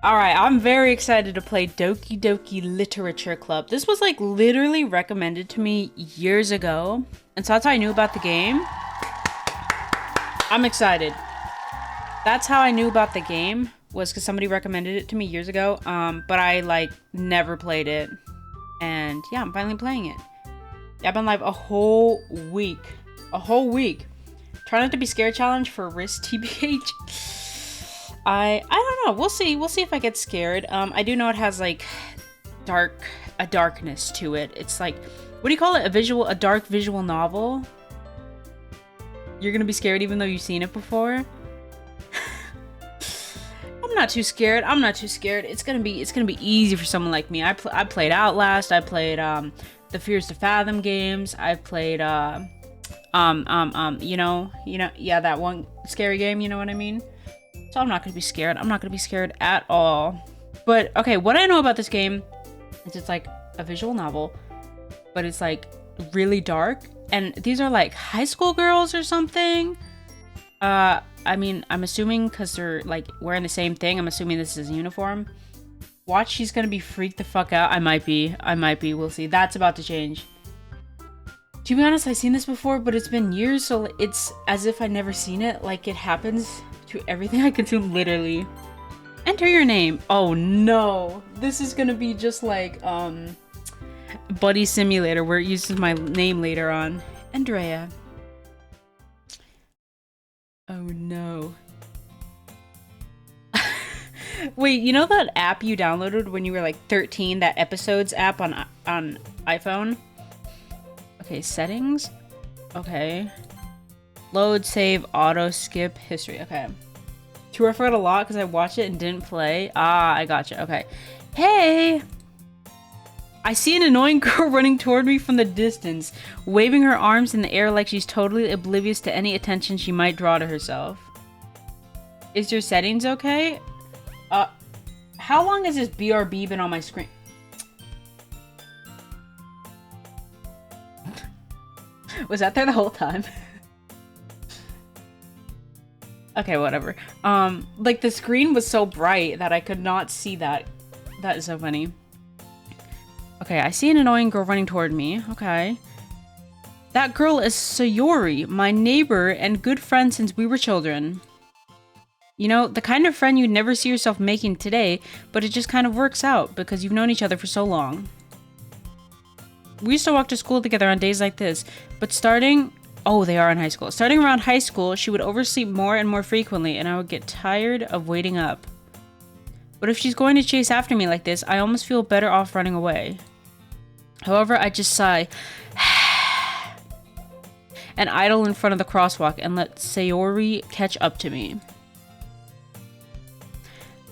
Alright, I'm very excited to play Doki Doki Literature Club. This was like literally recommended to me years ago. And so that's how I knew about the game. I'm excited. That's how I knew about the game, was because somebody recommended it to me years ago. But I like never played it. And yeah, I'm finally playing it. Yeah, I've been live a whole week. A whole week. Try not to be scared challenge for wrist TBH. I don't know. We'll see. We'll see if I get scared. I do know it has like a darkness to it. It's like, what do you call it? A dark visual novel. You're gonna be scared even though you've seen it before. I'm not too scared. I'm not too scared. It's gonna be easy for someone like me. I played Outlast. I played the Fears to Fathom games. I played yeah, that one scary game. You know what I mean? So I'm not gonna be scared. I'm not gonna be scared at all. But okay, what I know about this game is it's like a visual novel, but it's like really dark. And these are like high school girls or something. I mean, I'm assuming because they're like wearing the same thing. I'm assuming this is a uniform. Watch, she's gonna be freaked the fuck out. I might be. We'll see. That's about to change. To be honest, I've seen this before, but it's been years, so it's as if I never seen it. Like it happens to everything I consume, literally. Enter your name. Oh no, this is gonna be just like Buddy Simulator, where it uses my name later on. Andrea. Oh no. Wait, you know that app you downloaded when you were like 13, that Episodes app on iPhone? Okay, settings. Okay. Load, save, auto, skip, history. Okay. True, I forgot a lot because I watched it and didn't play. Ah, I gotcha. Okay. Hey! I see an annoying girl running toward me from the distance, waving her arms in the air like she's totally oblivious to any attention she might draw to herself. Is your settings okay? How long has this BRB been on my screen? Was that there the whole time? Okay, whatever. Like the screen was so bright that I could not see that. That is so funny. Okay, I see an annoying girl running toward me. Okay. That girl is Sayori, my neighbor and good friend since we were children. You know, the kind of friend you'd never see yourself making today, but it just kind of works out because you've known each other for so long. We used to walk to school together on days like this, but oh, they are in high school. Starting around high school, she would oversleep more and more frequently, and I would get tired of waiting up. But if she's going to chase after me like this, I almost feel better off running away. However, I just sigh and idle in front of the crosswalk and let Sayori catch up to me.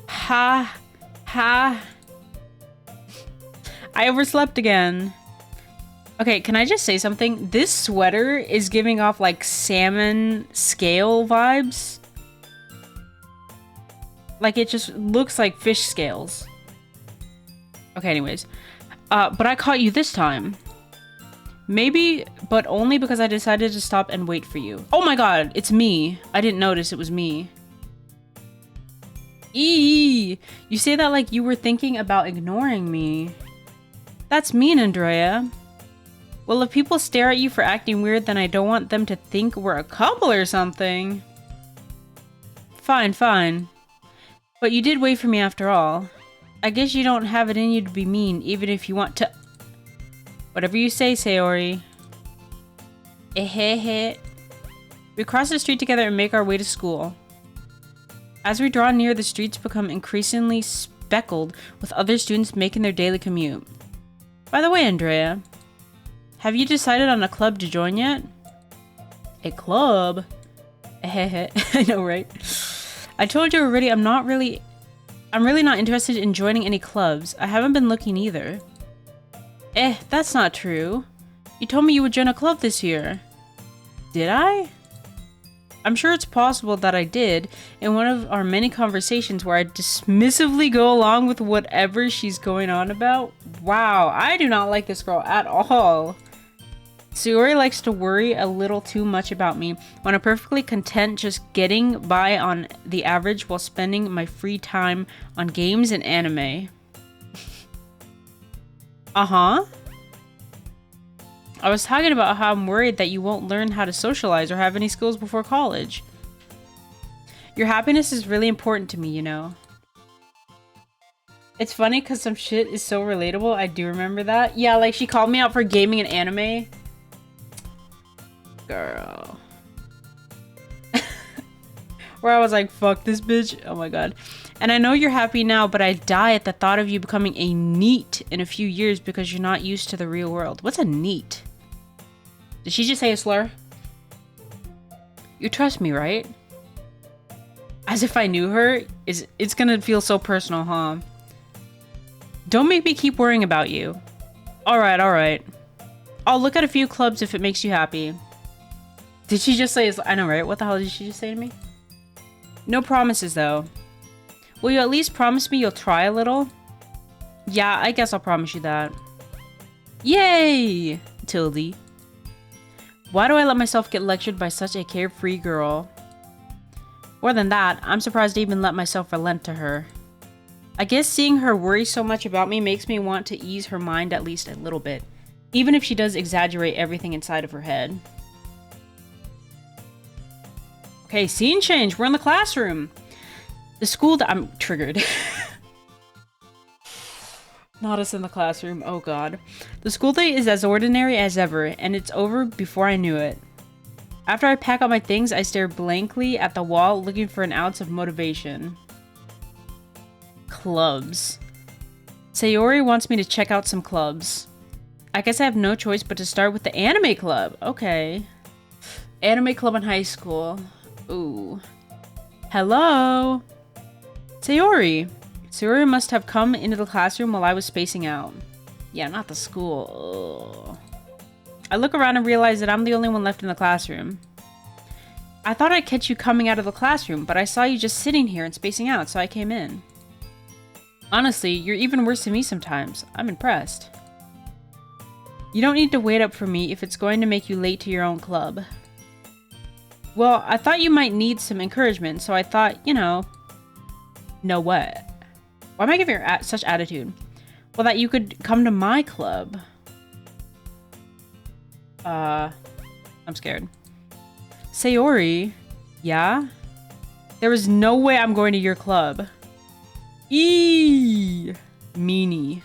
Ha! Ha! I overslept again. Okay, can I just say something? This sweater is giving off like salmon scale vibes. Like it just looks like fish scales. Okay, anyways. But I caught you this time. Maybe, but only because I decided to stop and wait for you. Oh my god, it's me. I didn't notice it was me. Eee! You say that like you were thinking about ignoring me. That's mean, Andrea. Well, if people stare at you for acting weird, then I don't want them to think we're a couple or something. Fine, fine. But you did wait for me after all. I guess you don't have it in you to be mean, even if you want to. Whatever you say, Sayori. Ehehe. We cross the street together and make our way to school. As we draw near, the streets become increasingly speckled with other students making their daily commute. By the way, Andrea, have you decided on a club to join yet? A club? I know, right? I told you already I'm really not interested in joining any clubs. I haven't been looking either. That's not true. You told me you would join a club this year. Did I? I'm sure it's possible that I did in one of our many conversations where I dismissively go along with whatever she's going on about. Wow, I do not like this girl at all. Sayori likes to worry a little too much about me when I'm perfectly content just getting by on the average while spending my free time on games and anime. Uh-huh. I was talking about how I'm worried that you won't learn how to socialize or have any skills before college. Your happiness is really important to me, you know. It's funny because some shit is so relatable. I do remember that. Yeah, like she called me out for gaming and anime. Girl. Where I was like, fuck this bitch. Oh my god. And I know you're happy now, but I die at the thought of you becoming a NEET in a few years because you're not used to the real world. What's a NEET? Did she just say a slur? You trust me, right? As if I knew her. It's gonna feel so personal, huh? Don't make me keep worrying about you. Alright, alright. I'll look at a few clubs if it makes you happy. Did she just say... I know, right? What the hell did she just say to me? No promises, though. Will you at least promise me you'll try a little? Yeah, I guess I'll promise you that. Yay! Tildy. Why do I let myself get lectured by such a carefree girl? More than that, I'm surprised I even let myself relent to her. I guess seeing her worry so much about me makes me want to ease her mind at least a little bit. Even if she does exaggerate everything inside of her head. Okay, scene change. We're in the classroom. The school that I'm triggered. Not us in the classroom. Oh god. The school day is as ordinary as ever, and it's over before I knew it. After I pack up my things, I stare blankly at the wall, looking for an ounce of motivation. Clubs. Sayori wants me to check out some clubs. I guess I have no choice but to start with the anime club. Okay. Anime club in high school. Ooh. Hello? Sayori. Sayori must have come into the classroom while I was spacing out. Yeah, not the school. Ugh. I look around and realize that I'm the only one left in the classroom. I thought I'd catch you coming out of the classroom, but I saw you just sitting here and spacing out, so I came in. Honestly, you're even worse than me sometimes. I'm impressed. You don't need to wait up for me if it's going to make you late to your own club. Well, I thought you might need some encouragement, so I thought, you know... Know what? Why am I giving her such attitude? Well, that you could come to my club. I'm scared. Sayori? Yeah? There was no way I'm going to your club. Eee! Meanie.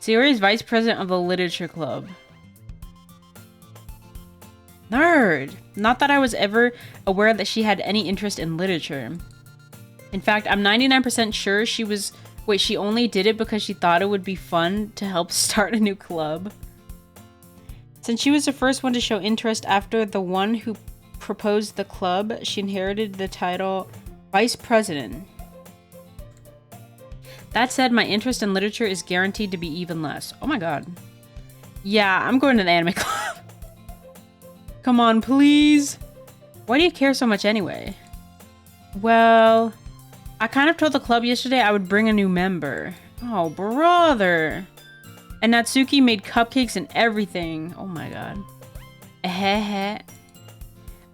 Sayori is vice president of the literature club. Nerd! Not that I was ever aware that she had any interest in literature. In fact, I'm 99% sure she was... Wait, she only did it because she thought it would be fun to help start a new club? Since she was the first one to show interest after the one who proposed the club, she inherited the title Vice President. That said, my interest in literature is guaranteed to be even less. Oh my god. Yeah, I'm going to the anime club. Come on, please. Why do you care so much anyway? Well, I kind of told the club yesterday I would bring a new member. Oh, brother. And Natsuki made cupcakes and everything. Oh my god.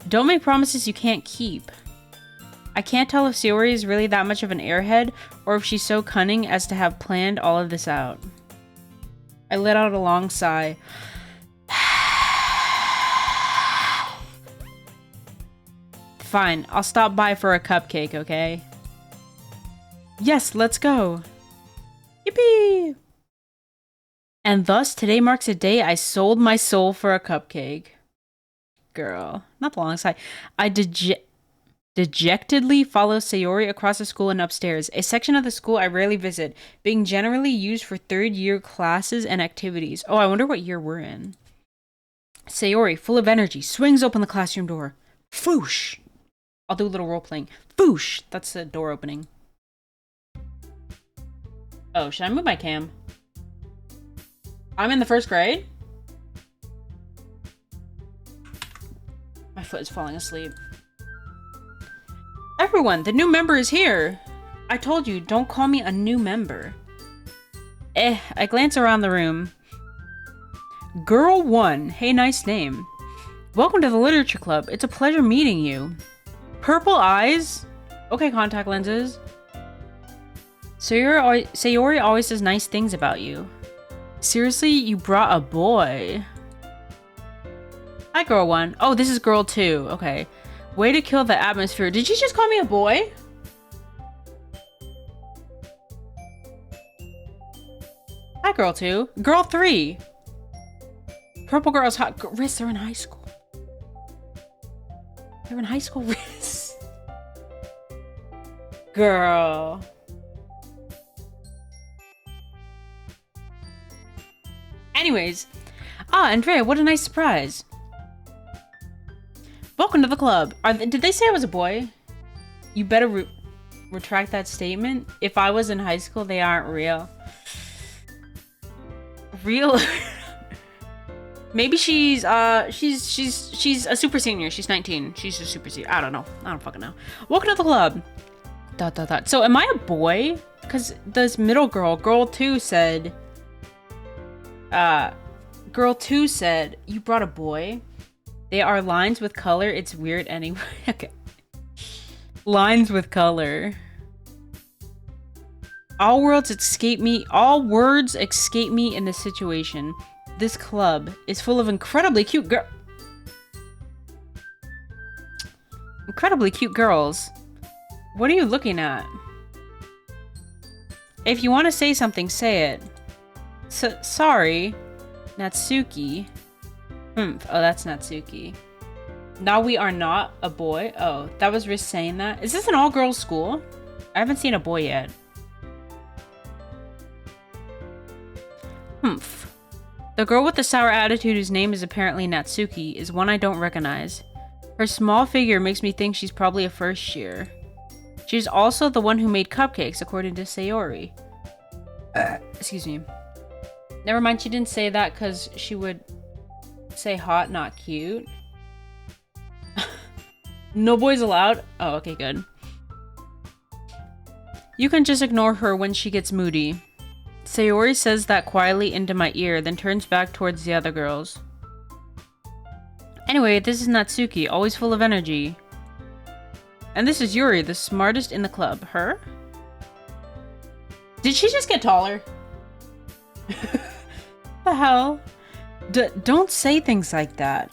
Don't make promises you can't keep. I can't tell if Sayori is really that much of an airhead or if she's so cunning as to have planned all of this out. I let out a long sigh. Fine, I'll stop by for a cupcake, okay? Yes, let's go. Yippee! And thus, today marks a day I sold my soul for a cupcake. Girl, not the long sigh. I dejectedly follow Sayori across the school and upstairs, a section of the school I rarely visit, being generally used for third-year classes and activities. Oh, I wonder what year we're in. Sayori, full of energy, swings open the classroom door. Foosh! I'll do a little role-playing. Foosh! That's the door opening. Oh, should I move my cam? I'm in the first grade? My foot is falling asleep. Everyone, the new member is here! I told you, don't call me a new member. I glance around the room. Girl 1. Hey, nice name. Welcome to the Literature Club. It's a pleasure meeting you. Purple eyes? Okay, contact lenses. Sayori always says nice things about you. Seriously, you brought a boy. Hi, girl 1. Oh, this is girl 2. Okay. Way to kill the atmosphere. Did you just call me a boy? Hi, girl 2. Girl 3. Purple girl's hot. Riz, they're in high school. They're in high school, Riz. Girl. Anyways. Andrea, what a nice surprise. Welcome to the club. Did they say I was a boy? You better retract that statement. If I was in high school, they aren't real. Real? Maybe she's a super senior. She's 19. She's a super senior. I don't know. I don't fucking know. Welcome to the club. ... So am I a boy? Because this middle girl, girl 2 said, you brought a boy. They are lines with color. It's weird anyway. Okay. Lines with color. All words escape me in this situation. This club is full of incredibly cute girls. What are you looking at? If you want to say something, say it. Sorry, Natsuki. Oh, that's Natsuki. Now we are not a boy. Oh, that was Riz saying that. Is this an all-girls school? I haven't seen a boy yet. The girl with the sour attitude whose name is apparently Natsuki is one I don't recognize. Her small figure makes me think she's probably a first year. She's also the one who made cupcakes, according to Sayori. Excuse me. Never mind, she didn't say that because she would say hot, not cute. No boys allowed? Oh, okay, good. You can just ignore her when she gets moody. Sayori says that quietly into my ear, then turns back towards the other girls. Anyway, this is Natsuki, always full of energy. And this is Yuri, the smartest in the club. Her? Did she just get taller? The hell? Don't say things like that.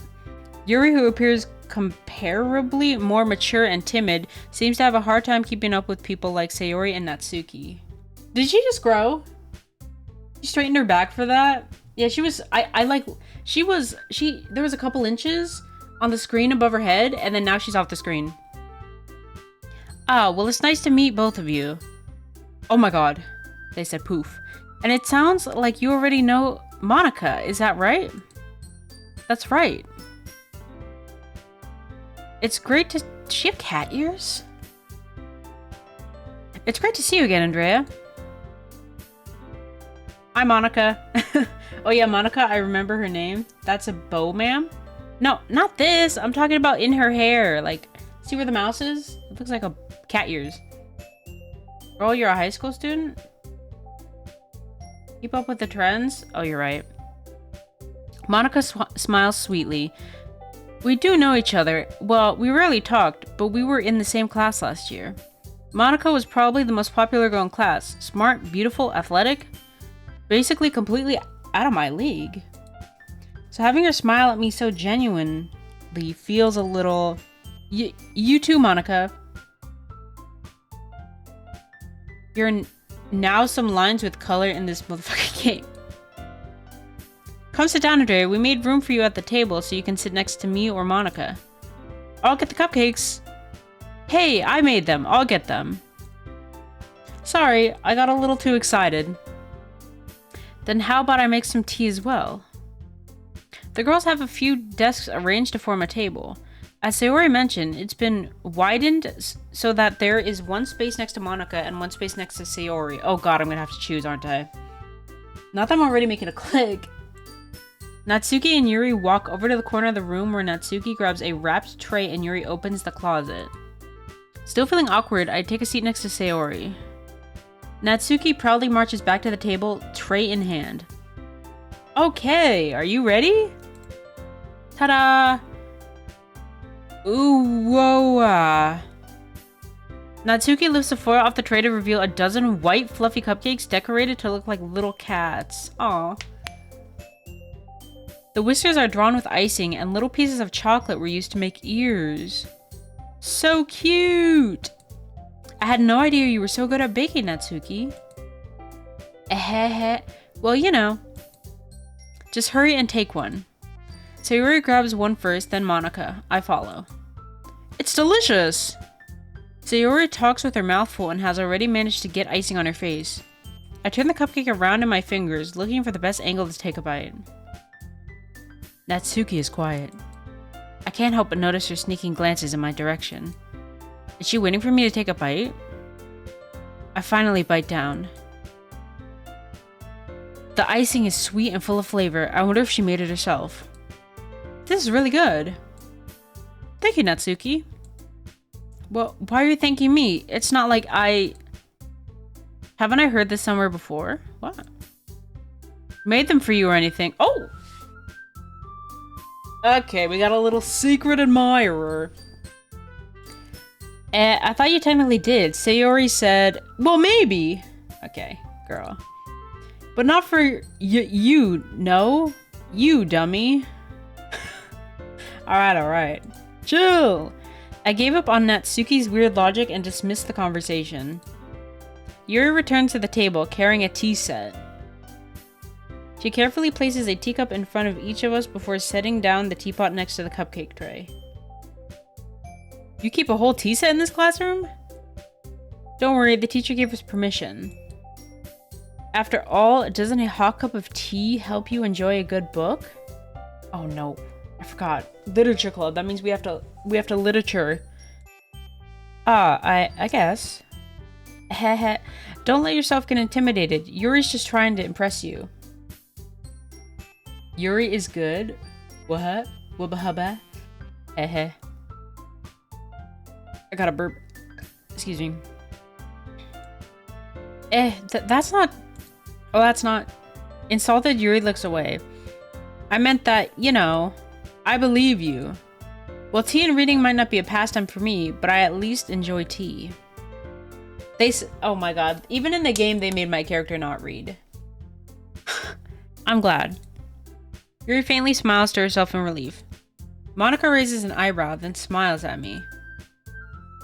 Yuri, who appears comparably more mature and timid, seems to have a hard time keeping up with people like Sayori and Natsuki. Did she just grow? She straightened her back for that? Yeah, she was, there was a couple inches on the screen above her head, and then now she's off the screen. Ah, well, it's nice to meet both of you. Oh my god. They said poof. And it sounds like you already know Monica, is that right? That's right. It's great to... Does she have cat ears? It's great to see you again, Andrea. Hi, Monica. Oh yeah, Monica, I remember her name. That's a bow, ma'am? No, not this. I'm talking about in her hair. Like, see where the mouse is? It looks like a cat ears. Girl, you're a high school student? Keep up with the trends? Oh, you're right. Monica smiles sweetly. We do know each other. Well, we rarely talked, but we were in the same class last year. Monica was probably the most popular girl in class. Smart, beautiful, athletic. Basically completely out of my league. So having her smile at me so genuinely feels a little... You too, Monica. You're now some lines with color in this motherfucking game. Come sit down, Andrea. We made room for you at the table so you can sit next to me or Monica. I'll get the cupcakes. Hey, I made them. I'll get them. Sorry, I got a little too excited. Then how about I make some tea as well? The girls have a few desks arranged to form a table. As Sayori mentioned, it's been widened so that there is one space next to Monica and one space next to Sayori. Oh god, I'm gonna have to choose, aren't I? Not that I'm already making a click. Natsuki and Yuri walk over to the corner of the room where Natsuki grabs a wrapped tray and Yuri opens the closet. Still feeling awkward, I take a seat next to Sayori. Natsuki proudly marches back to the table, tray in hand. Okay, are you ready? Ta-da! Ooh, whoa. Natsuki lifts the foil off the tray to reveal a dozen white, fluffy cupcakes decorated to look like little cats. Aw. The whiskers are drawn with icing, and little pieces of chocolate were used to make ears. So cute! I had no idea you were so good at baking, Natsuki. Well, you know. Just hurry and take one. Sayori grabs one first, then Monica. I follow. It's delicious! Sayori talks with her mouth full and has already managed to get icing on her face. I turn the cupcake around in my fingers, looking for the best angle to take a bite. Natsuki is quiet. I can't help but notice her sneaking glances in my direction. Is she waiting for me to take a bite? I finally bite down. The icing is sweet and full of flavor. I wonder if she made it herself. This is really good. Thank you, Natsuki. Well, why are you thanking me? It's not like I... Haven't I heard this somewhere before? What? Made them for you or anything? Oh! Okay, we got a little secret admirer. I thought you technically did. Sayori said, well, maybe. Okay, girl. But not for you, no? You, dummy. Alright. Chill. I gave up on Natsuki's weird logic and dismissed the conversation. Yuri returns to the table, carrying a tea set. She carefully places a teacup in front of each of us before setting down the teapot next to the cupcake tray. You keep a whole tea set in this classroom? Don't worry, the teacher gave us permission. After all, doesn't a hot cup of tea help you enjoy a good book? Oh no, I forgot. Literature club, that means we have to literature. I guess. Heh. Don't let yourself get intimidated. Yuri's just trying to impress you. Yuri is good. What? Wubba-hubba? Heh. I got a burp. Excuse me. That's not... Oh, that's not... Insulted, Yuri looks away. I meant that, you know, I believe you. Well, tea and reading might not be a pastime for me, but I at least enjoy tea. Oh my god. Even in the game, they made my character not read. I'm glad. Yuri faintly smiles to herself in relief. Monica raises an eyebrow, then smiles at me.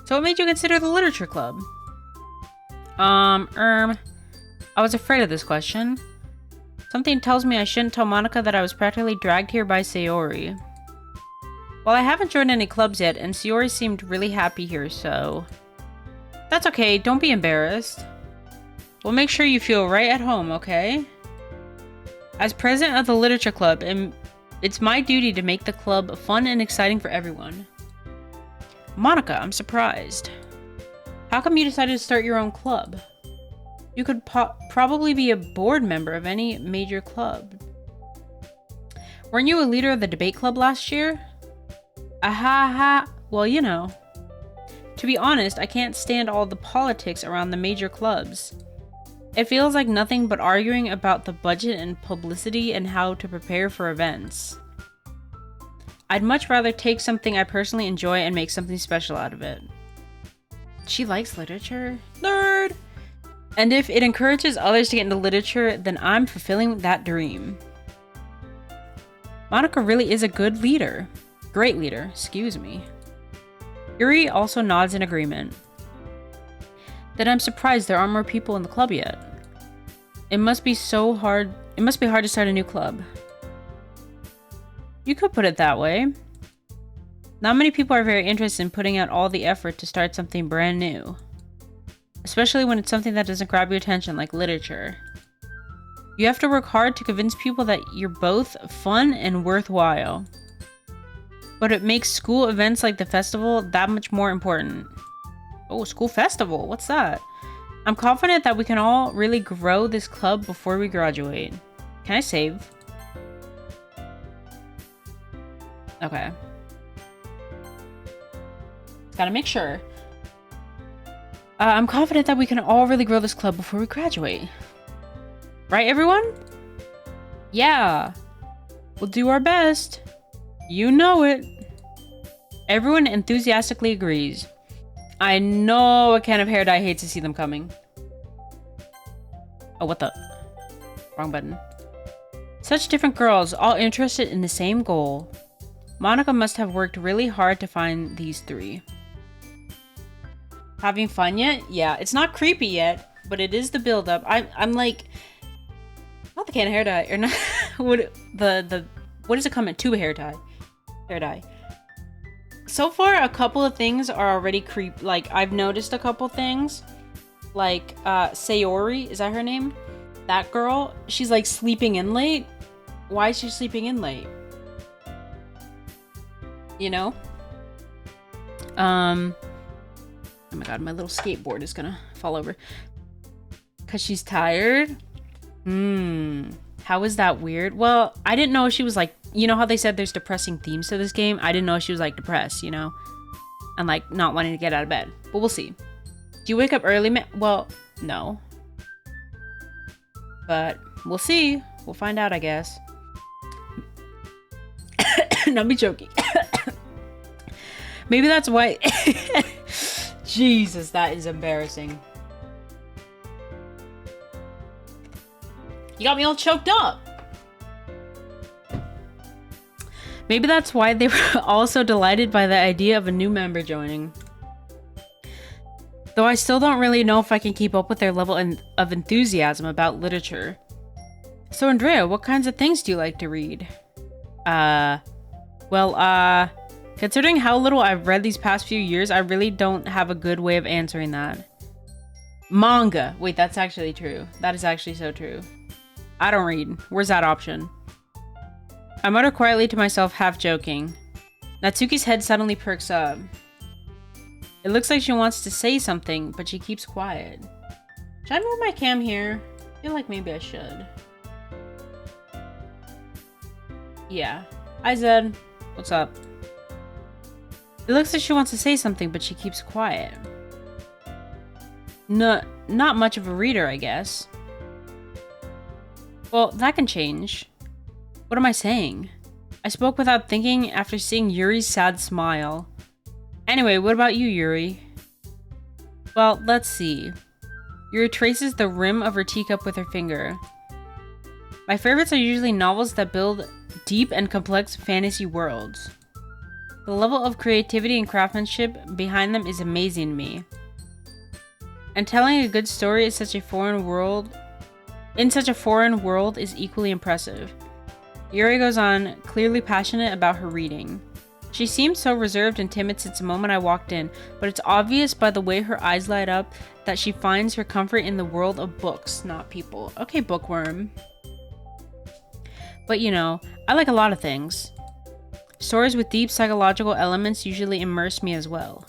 So what made you consider the literature club? I was afraid of this question. Something tells me I shouldn't tell Monica that I was practically dragged here by Sayori. Well, I haven't joined any clubs yet, and Sayori seemed really happy here, so... That's okay, don't be embarrassed. We'll make sure you feel right at home, okay? As president of the literature club, it's my duty to make the club fun and exciting for everyone. Monica, I'm surprised. How come you decided to start your own club? You could probably be a board member of any major club. Weren't you a leader of the debate club last year? Aha. Well, you know. To be honest, I can't stand all the politics around the major clubs. It feels like nothing but arguing about the budget and publicity and how to prepare for events. I'd much rather take something I personally enjoy and make something special out of it. She likes literature? Nerd! And if it encourages others to get into literature, then I'm fulfilling that dream. Monica really is a good leader. Great leader, excuse me. Yuri also nods in agreement. Then I'm surprised there aren't more people in the club yet. It must be hard to start a new club. You could put it that way. Not many people are very interested in putting out all the effort to start something brand new. Especially when it's something that doesn't grab your attention like literature. You have to work hard to convince people that you're both fun and worthwhile. But it makes school events like the festival that much more important. Oh, school festival, what's that? I'm confident that we can all really grow this club before we graduate. Can I save? Okay. Gotta make sure. I'm confident that we can all really grow this club before we graduate. Right, everyone? Yeah, we'll do our best. You know it. Everyone enthusiastically agrees. I know a can of hair dye hates to see them coming. Oh, what the? Wrong button. Such different girls, all interested in the same goal. Monica must have worked really hard to find these three. Having fun yet? Yeah, it's not creepy yet, but it is the build-up. I'm like, not the can of hair dye, or not. What does it come in? Tube hair dye. Hair dye. So far, a couple of things are already creep. Like, I've noticed a couple things. Like, Sayori, is that her name? That girl, she's like sleeping in late. Why is she sleeping in late? You know? Oh my god, my little skateboard is gonna fall over. Cause she's tired? How is that weird? Well, I didn't know she was like, you know how they said there's depressing themes to this game? I didn't know she was like depressed, you know? And like not wanting to get out of bed. But we'll see. Do you wake up early, well, no. But we'll see. We'll find out, I guess. Not me joking. Maybe that's why. Jesus, that is embarrassing. You got me all choked up. Maybe that's why they were all so delighted by the idea of a new member joining. Though I still don't really know if I can keep up with their level of enthusiasm about literature. So Andrea, what kinds of things do you like to read? Considering how little I've read these past few years, I really don't have a good way of answering that. Manga. Wait, that's actually true. That is actually so true. I don't read. Where's that option? I mutter quietly to myself, half joking. Natsuki's head suddenly perks up. It looks like she wants to say something, but she keeps quiet. Should I move my cam here? I feel like maybe I should. Yeah. Hi, Zed. What's up? It looks like she wants to say something, but she keeps quiet. Not much of a reader, I guess. Well, that can change. What am I saying? I spoke without thinking after seeing Yuri's sad smile. Anyway, what about you, Yuri? Well, let's see. Yuri traces the rim of her teacup with her finger. My favorites are usually novels that build deep and complex fantasy worlds. The level of creativity and craftsmanship behind them is amazing to me. And telling a good story in such a foreign world is equally impressive. Yuri goes on, clearly passionate about her reading. She seemed so reserved and timid since the moment I walked in, but it's obvious by the way her eyes light up that she finds her comfort in the world of books, not people. Okay, bookworm. But you know, I like a lot of things. Stories with deep psychological elements usually immerse me as well.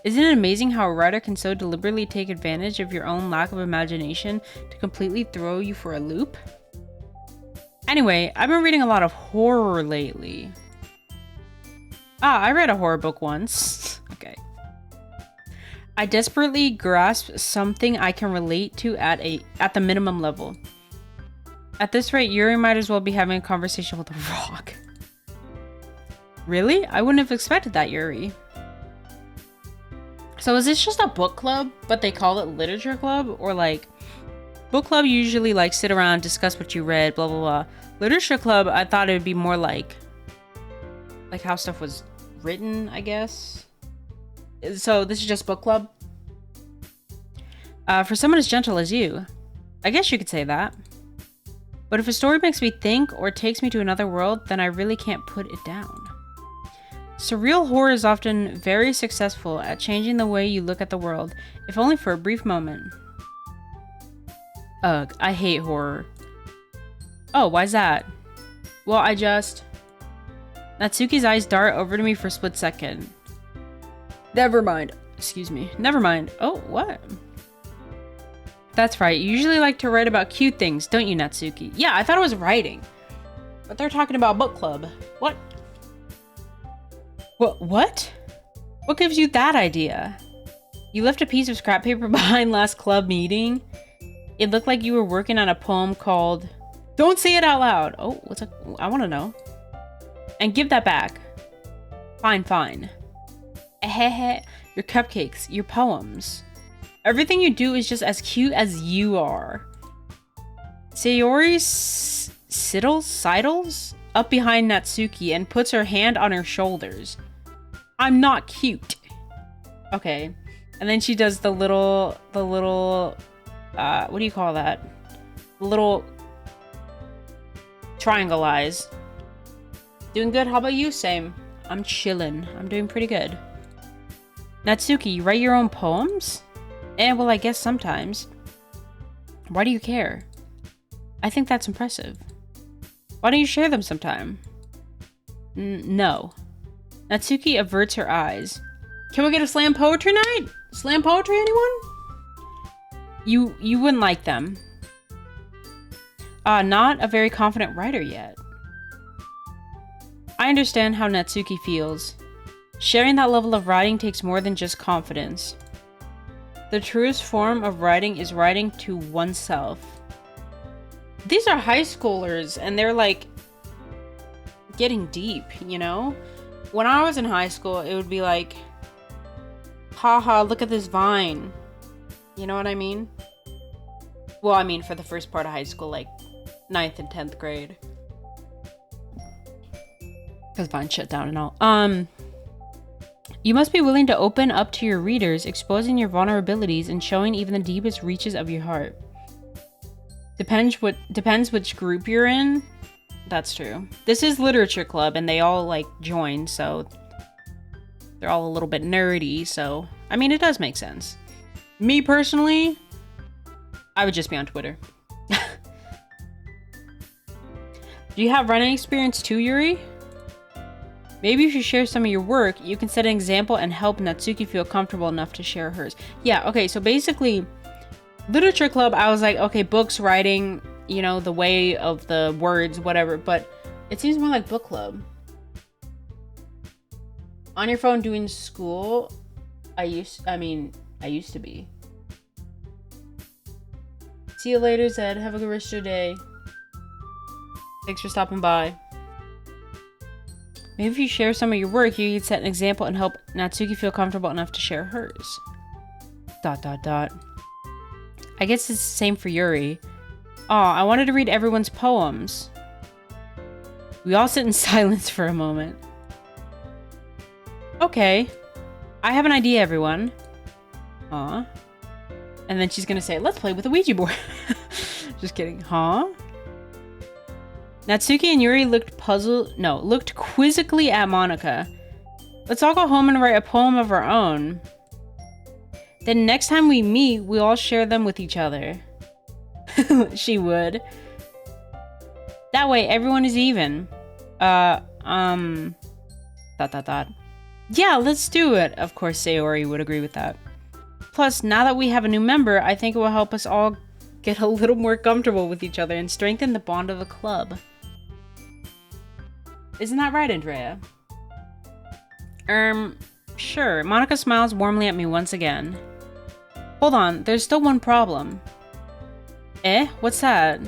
Isn't it amazing how a writer can so deliberately take advantage of your own lack of imagination to completely throw you for a loop? Anyway, I've been reading a lot of horror lately. I read a horror book once. Okay. I desperately grasp something I can relate to at the minimum level. At this rate, Yuri might as well be having a conversation with a rock. Really? I wouldn't have expected that, Yuri. So is this just a book club, but they call it literature club? Or like, book club usually like sit around, discuss what you read, blah, blah, blah. Literature club, I thought it would be more like how stuff was written, I guess. So this is just book club? For someone as gentle as you, I guess you could say that. But if a story makes me think or takes me to another world, then I really can't put it down. Surreal horror is often very successful at changing the way you look at the world, if only for a brief moment. Ugh, I hate horror. Oh, why's that? Well, Natsuki's eyes dart over to me for a split second. Never mind. Excuse me. Never mind. Oh, what? That's right. You usually like to write about cute things, don't you, Natsuki? Yeah, I thought it was writing. But they're talking about book club. What? What? What gives you that idea? You left a piece of scrap paper behind last club meeting? It looked like you were working on a poem called Don't say it out loud. Oh, what's up? I want to know. And give that back. Fine, fine. Your cupcakes, your poems. Everything you do is just as cute as you are. Sayori sidles up behind Natsuki and puts her hand on her shoulders. I'm not cute. Okay. And then she does the little, what do you call that? The little triangle eyes. Doing good. How about you? Same. I'm chillin'. I'm doing pretty good. Natsuki, you write your own poems? Well, I guess sometimes. Why do you care? I think that's impressive. Why don't you share them sometime? No. Natsuki averts her eyes. Can we get a slam poetry night? Slam poetry, anyone? You wouldn't like them. Not a very confident writer yet. I understand how Natsuki feels. Sharing that level of writing takes more than just confidence. The truest form of writing is writing to oneself. These are high schoolers, and they're like getting deep, you know? When I was in high school, it would be like, haha, look at this vine. You know what I mean? Well, I mean, for the first part of high school, like 9th and 10th grade. Because Vine shut down and all. You must be willing to open up to your readers, exposing your vulnerabilities and showing even the deepest reaches of your heart. Depends which group you're in. That's true. This is literature club and they all like join, so they're all a little bit nerdy, so I mean it does make sense. Me personally, I would just be on Twitter. Do you have running experience too, Yuri? Maybe if you share some of your work, you can set an example and help Natsuki feel comfortable enough to share hers. Yeah, okay, so basically, literature club, I was like, okay, books, writing, you know, the way of the words, whatever, but it seems more like book club. On your phone doing school, I used to be. See you later, Zed. Have a good rest of your day. Thanks for stopping by. Maybe if you share some of your work, you can set an example and help Natsuki feel comfortable enough to share hers. ... I guess it's the same for Yuri. Aw, I wanted to read everyone's poems. We all sit in silence for a moment. Okay. I have an idea, everyone. Aw. And then she's gonna say, let's play with the Ouija board. Just kidding. Huh? Natsuki and Yuri looked quizzically at Monika. Let's all go home and write a poem of our own. Then next time we meet, we'll all share them with each other. She would. That way, everyone is even. Yeah, let's do it. Of course, Sayori would agree with that. Plus, now that we have a new member, I think it will help us all get a little more comfortable with each other and strengthen the bond of the club. Isn't that right, Andrea? Sure. Monika smiles warmly at me once again. Hold on, there's still one problem. What's that?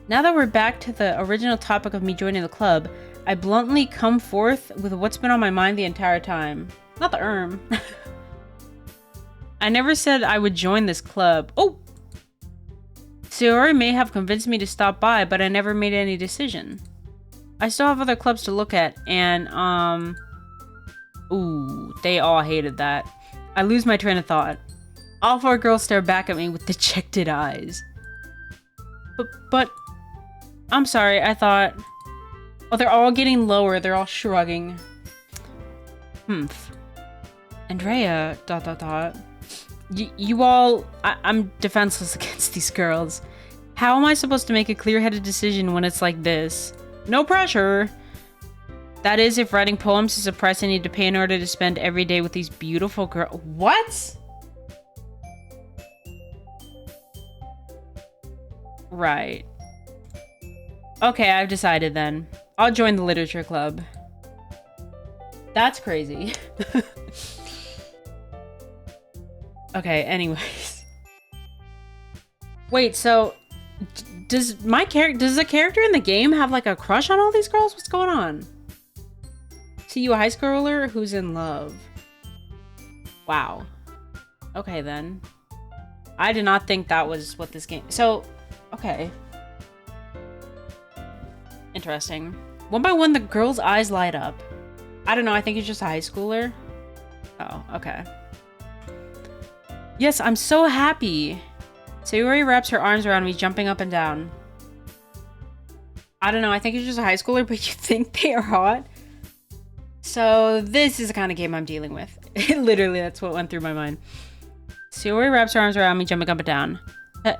Now that we're back to the original topic of me joining the club, I bluntly come forth with what's been on my mind the entire time. Not the I never said I would join this club. Oh! Sayori may have convinced me to stop by, but I never made any decision. I still have other clubs to look at, and, ooh, they all hated that. I lose my train of thought. All four girls stare back at me with dejected eyes. But, I'm sorry, I thought... Oh, they're all getting lower, they're all shrugging. Andrea, ... You all... I'm defenseless against these girls. How am I supposed to make a clear-headed decision when it's like this? No pressure! That is, if writing poems is a price I need to pay in order to spend every day with these beautiful girls. What?! Right. Okay, I've decided then. I'll join the literature club. That's crazy. Okay, anyways. Wait, so Does the character in the game have like a crush on all these girls? What's going on? See you a high schooler who's in love. Wow. Okay then. I did not think that was what this game. So, okay. Interesting. One by one, the girl's eyes light up. I don't know. I think he's just a high schooler. Oh, okay. Yes, I'm so happy. Sayori wraps her arms around me, jumping up and down. I don't know. I think he's just a high schooler, but you think they are hot? So this is the kind of game I'm dealing with. Literally, that's what went through my mind. Sayori wraps her arms around me, jumping up and down.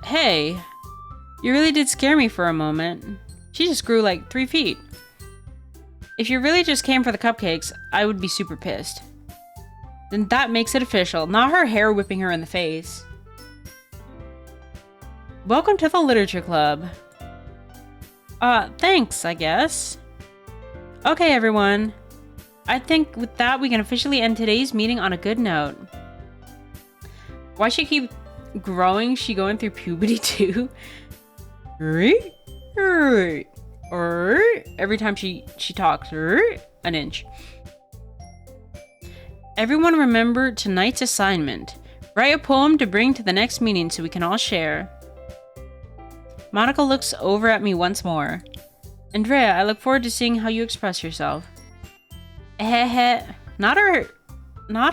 Hey, you really did scare me for a moment. She just grew like 3 feet. If you really just came for the cupcakes, I would be super pissed. Then that makes it official, not her hair whipping her in the face. Welcome to the literature club. Thanks, I guess. Okay, everyone. I think with that, we can officially end today's meeting on a good note. Why she keep growing? She going through puberty too? Every time she talks, an inch. Everyone remember tonight's assignment. Write a poem to bring to the next meeting so we can all share. Monica looks over at me once more. Andrea, I look forward to seeing how you express yourself. Not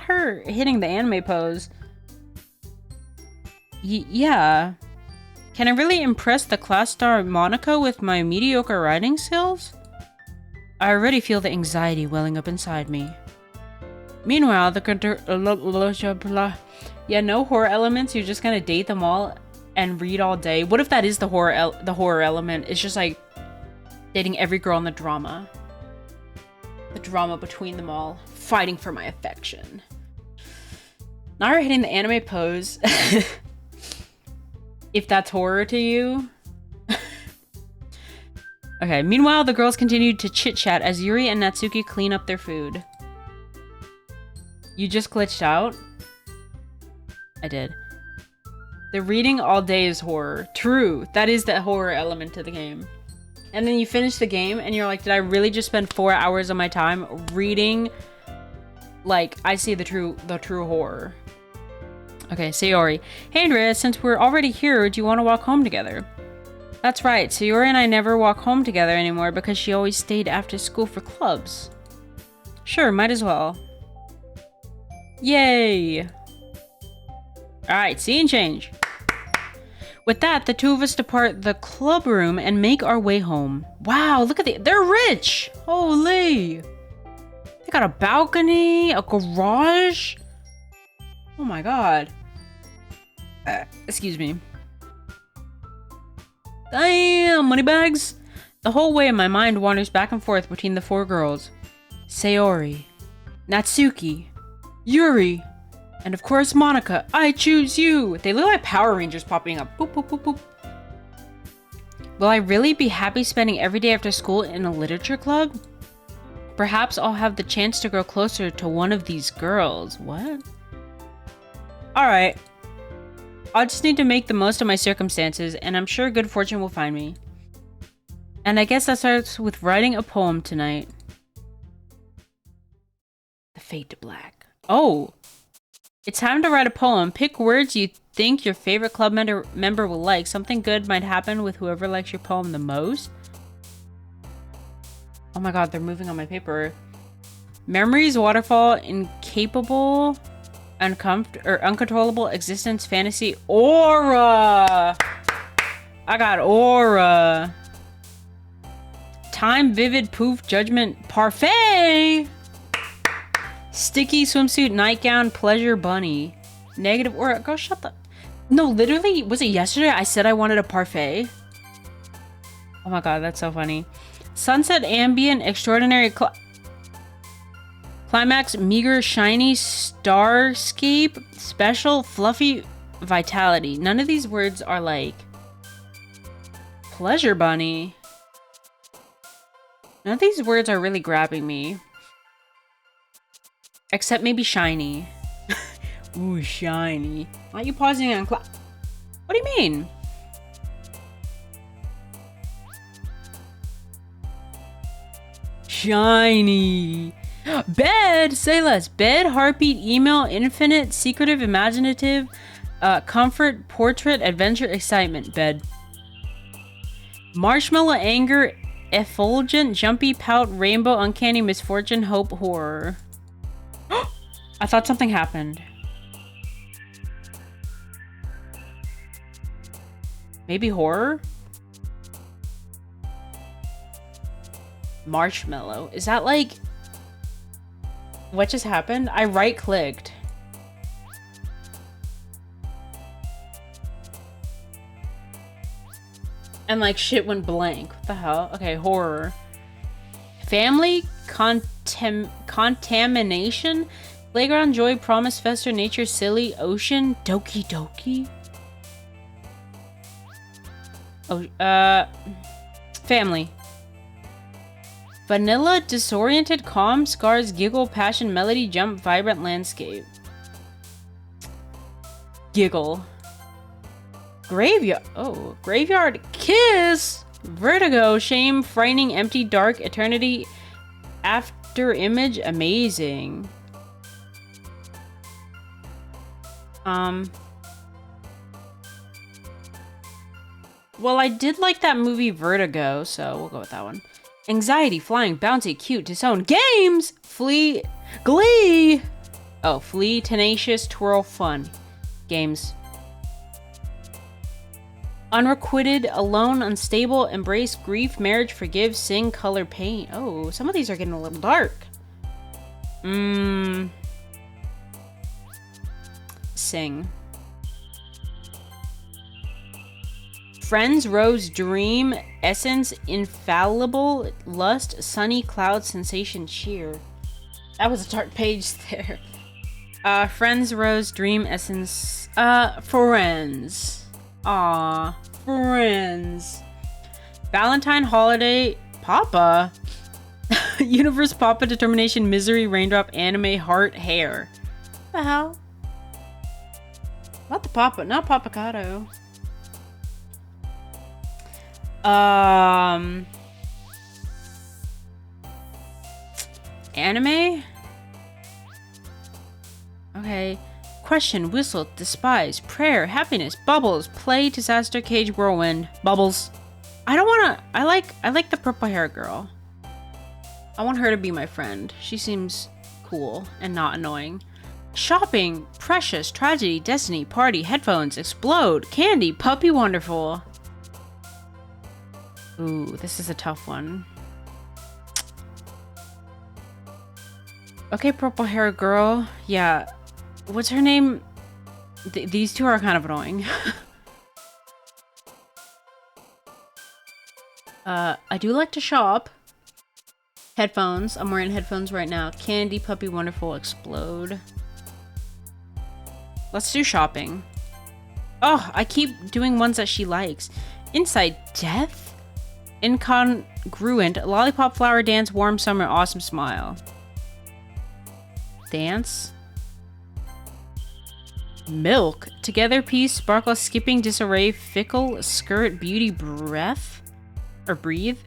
her hitting the anime pose. Yeah. Can I really impress the class star Monica with my mediocre writing skills? I already feel the anxiety welling up inside me. Meanwhile, no horror elements. You're just gonna date them all and read all day. What if that is the horror element? It's just like dating every girl in the drama. The drama between them all, fighting for my affection. Not her hitting the anime pose. If that's horror to you. Okay, meanwhile, the girls continued to chit-chat as Yuri and Natsuki clean up their food. You just glitched out? I did. The reading all day is horror. True, that is the horror element to the game. And then you finish the game and you're like, did I really just spend 4 hours of my time reading? Like, I see the true horror. Okay, Sayori. Hey Andrea, since we're already here, do you want to walk home together? That's right, Sayori and I never walk home together anymore because she always stayed after school for clubs. Sure, might as well. Yay! Alright, scene change. With that, the two of us depart the club room and make our way home. Wow, look at they're rich! Holy! They got a balcony, a garage. Oh my god. Excuse me. Damn, moneybags! The whole way my mind wanders back and forth between the 4 girls. Sayori, Natsuki, Yuri, and of course Monica. I choose you! They look like Power Rangers popping up. Boop, boop, boop, boop. Will I really be happy spending every day after school in a literature club? Perhaps I'll have the chance to grow closer to one of these girls. What? Alright. I'll just need to make the most of my circumstances, and I'm sure good fortune will find me. And I guess that starts with writing a poem tonight. The fade to black. Oh! It's time to write a poem. Pick words you think your favorite club member will like. Something good might happen with whoever likes your poem the most. Oh my god, they're moving on my paper. Memories, waterfall, incapable... uncontrollable existence, fantasy, aura. I got aura. Time, vivid, poof, judgment, parfait. Sticky swimsuit, nightgown, pleasure, bunny. Negative aura. Girl, shut the. No, literally, was it yesterday I said I wanted a parfait? Oh my god, that's so funny. Sunset, ambient, extraordinary. Climax, meager, shiny, starscape, special, fluffy, vitality. None of these words are like... Pleasure bunny. None of these words are really grabbing me. Except maybe shiny. Ooh, shiny. Why are you pausing on What do you mean? Shiny. Bed. Say less. Bed, heartbeat, email, infinite, secretive, imaginative, comfort, portrait, adventure, excitement. Bed. Marshmallow, anger, effulgent, jumpy, pout, rainbow, uncanny, misfortune, hope, horror. I thought something happened. Maybe horror? Marshmallow. Is that like... What just happened? I right-clicked. And like shit went blank. What the hell? Okay, horror. Family, contamination, playground, joy, promise, fester, nature, silly, ocean, doki doki. Oh, family. Vanilla, disoriented, calm, scars, giggle, passion, melody, jump, vibrant, landscape. Giggle. Graveyard. Oh, graveyard. Kiss. Vertigo. Shame. Frightening. Empty. Dark. Eternity. After image. Amazing. Well, I did like that movie Vertigo, so we'll go with that one. Anxiety. Flying. Bouncy. Cute. Disown. Games. Flee. Glee. Oh, flee. Tenacious. Twirl. Fun. Games. Unrequited, alone, unstable, embrace, grief, marriage, forgive, sing, color, paint. Oh, some of these are getting a little dark. Sing. Friends, rose, dream, essence, infallible, lust, sunny, cloud, sensation, cheer. That was a dark page there. Friends, rose, dream, essence, friends. Aw, friends. Valentine, holiday, Papa. Universe, Papa, determination, misery, raindrop, anime, heart, hair. What the hell? Not the Papa, not Papacado. Anime? Okay. Question, whistle, despise, prayer, happiness, bubbles, play, disaster, cage, whirlwind, bubbles. I don't wanna, I like the purple hair girl. I want her to be my friend. She seems cool and not annoying. Shopping, precious, tragedy, destiny, party, headphones, explode, candy, puppy, wonderful. Ooh, this is a tough one. Okay, purple hair girl. Yeah. What's her name? These two are kind of annoying. I do like to shop. Headphones. I'm wearing headphones right now. Candy, puppy, wonderful, explode. Let's do shopping. Oh, I keep doing ones that she likes. Inside, death? Incongruent. Lollipop, flower, dance, warm summer, awesome smile. Dance. Milk. Together, peace, sparkle, skipping, disarray, fickle, skirt, beauty, breath? Or breathe?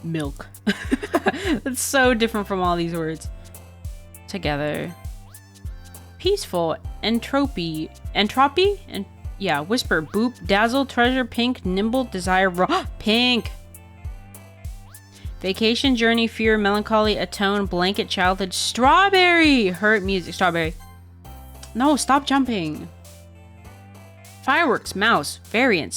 Milk. That's so different from all these words. Together. Peaceful. Entropy. Entropy? And yeah, whisper, boop, dazzle, treasure, pink, nimble, desire, raw, pink. Vacation, journey, fear, melancholy, atone, blanket, childhood, strawberry, hurt, music, strawberry. No, stop jumping. Fireworks, mouse, variance,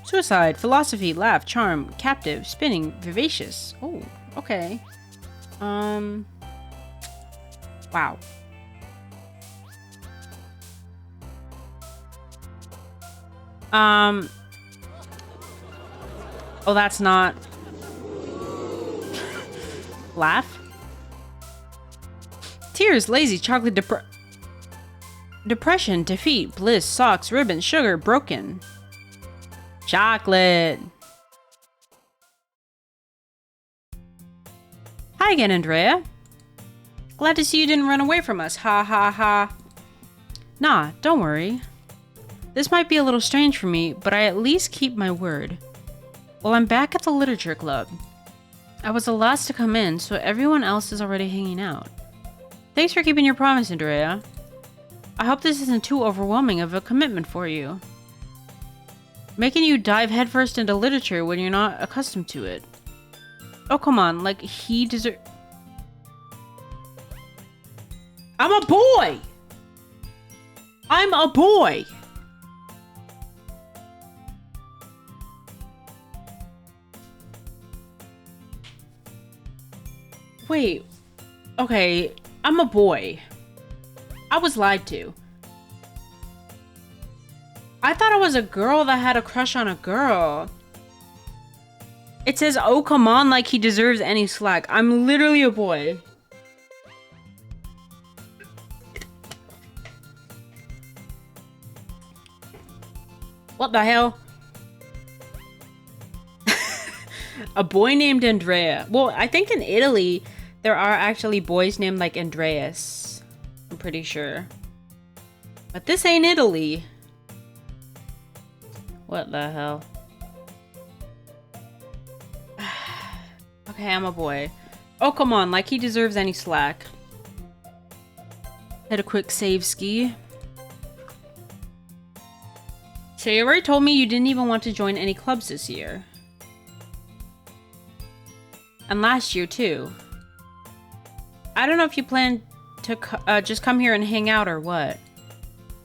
suicide, philosophy, laugh, charm, captive, spinning, vivacious. Oh, okay. Wow. Oh, that's not... Laugh? Tears, lazy, chocolate, depression, defeat, bliss, socks, ribbon, sugar, broken. Chocolate. Hi again, Andrea. Glad to see you didn't run away from us. Ha ha ha. Nah, don't worry. This might be a little strange for me, but I at least keep my word. Well, I'm back at the literature club. I was the last to come in, so everyone else is already hanging out. Thanks for keeping your promise, Andrea. I hope this isn't too overwhelming of a commitment for you. Making you dive headfirst into literature when you're not accustomed to it. Oh, come on, like, he deserves... I'm a boy! I'm a boy! Wait, okay, I'm a boy. I was lied to. I thought I was a girl that had a crush on a girl. It says, oh, come on, like he deserves any slack. I'm literally a boy. What the hell? A boy named Andrea. Well, I think in Italy, there are actually boys named like Andreas. I'm pretty sure. But this ain't Italy. What the hell? Okay, I'm a boy. Oh, come on, like he deserves any slack. Had a quick save ski. So you already told me you didn't even want to join any clubs this year. And last year, too. I don't know if you plan to just come here and hang out or what.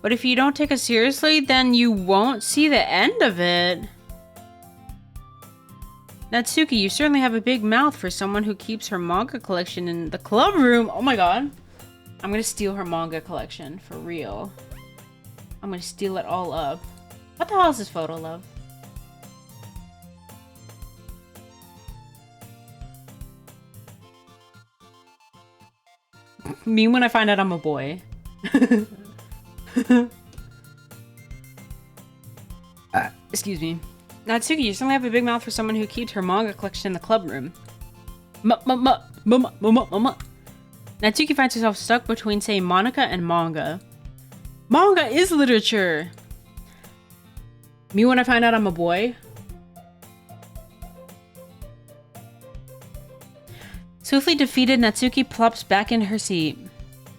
But if you don't take us seriously, then you won't see the end of it. Natsuki, you certainly have a big mouth for someone who keeps her manga collection in the club room. Oh my god. I'm gonna steal her manga collection, for real. I'm gonna steal it all up. What the hell is this photo, love? Me when I find out I'm a boy. Excuse me. Natsuki, you certainly have a big mouth for someone who keeps her manga collection in the club room. Natsuki finds herself stuck between saying Monica and manga. Manga is literature! Me when I find out I'm a boy. Swiftly defeated, Natsuki plops back into her seat.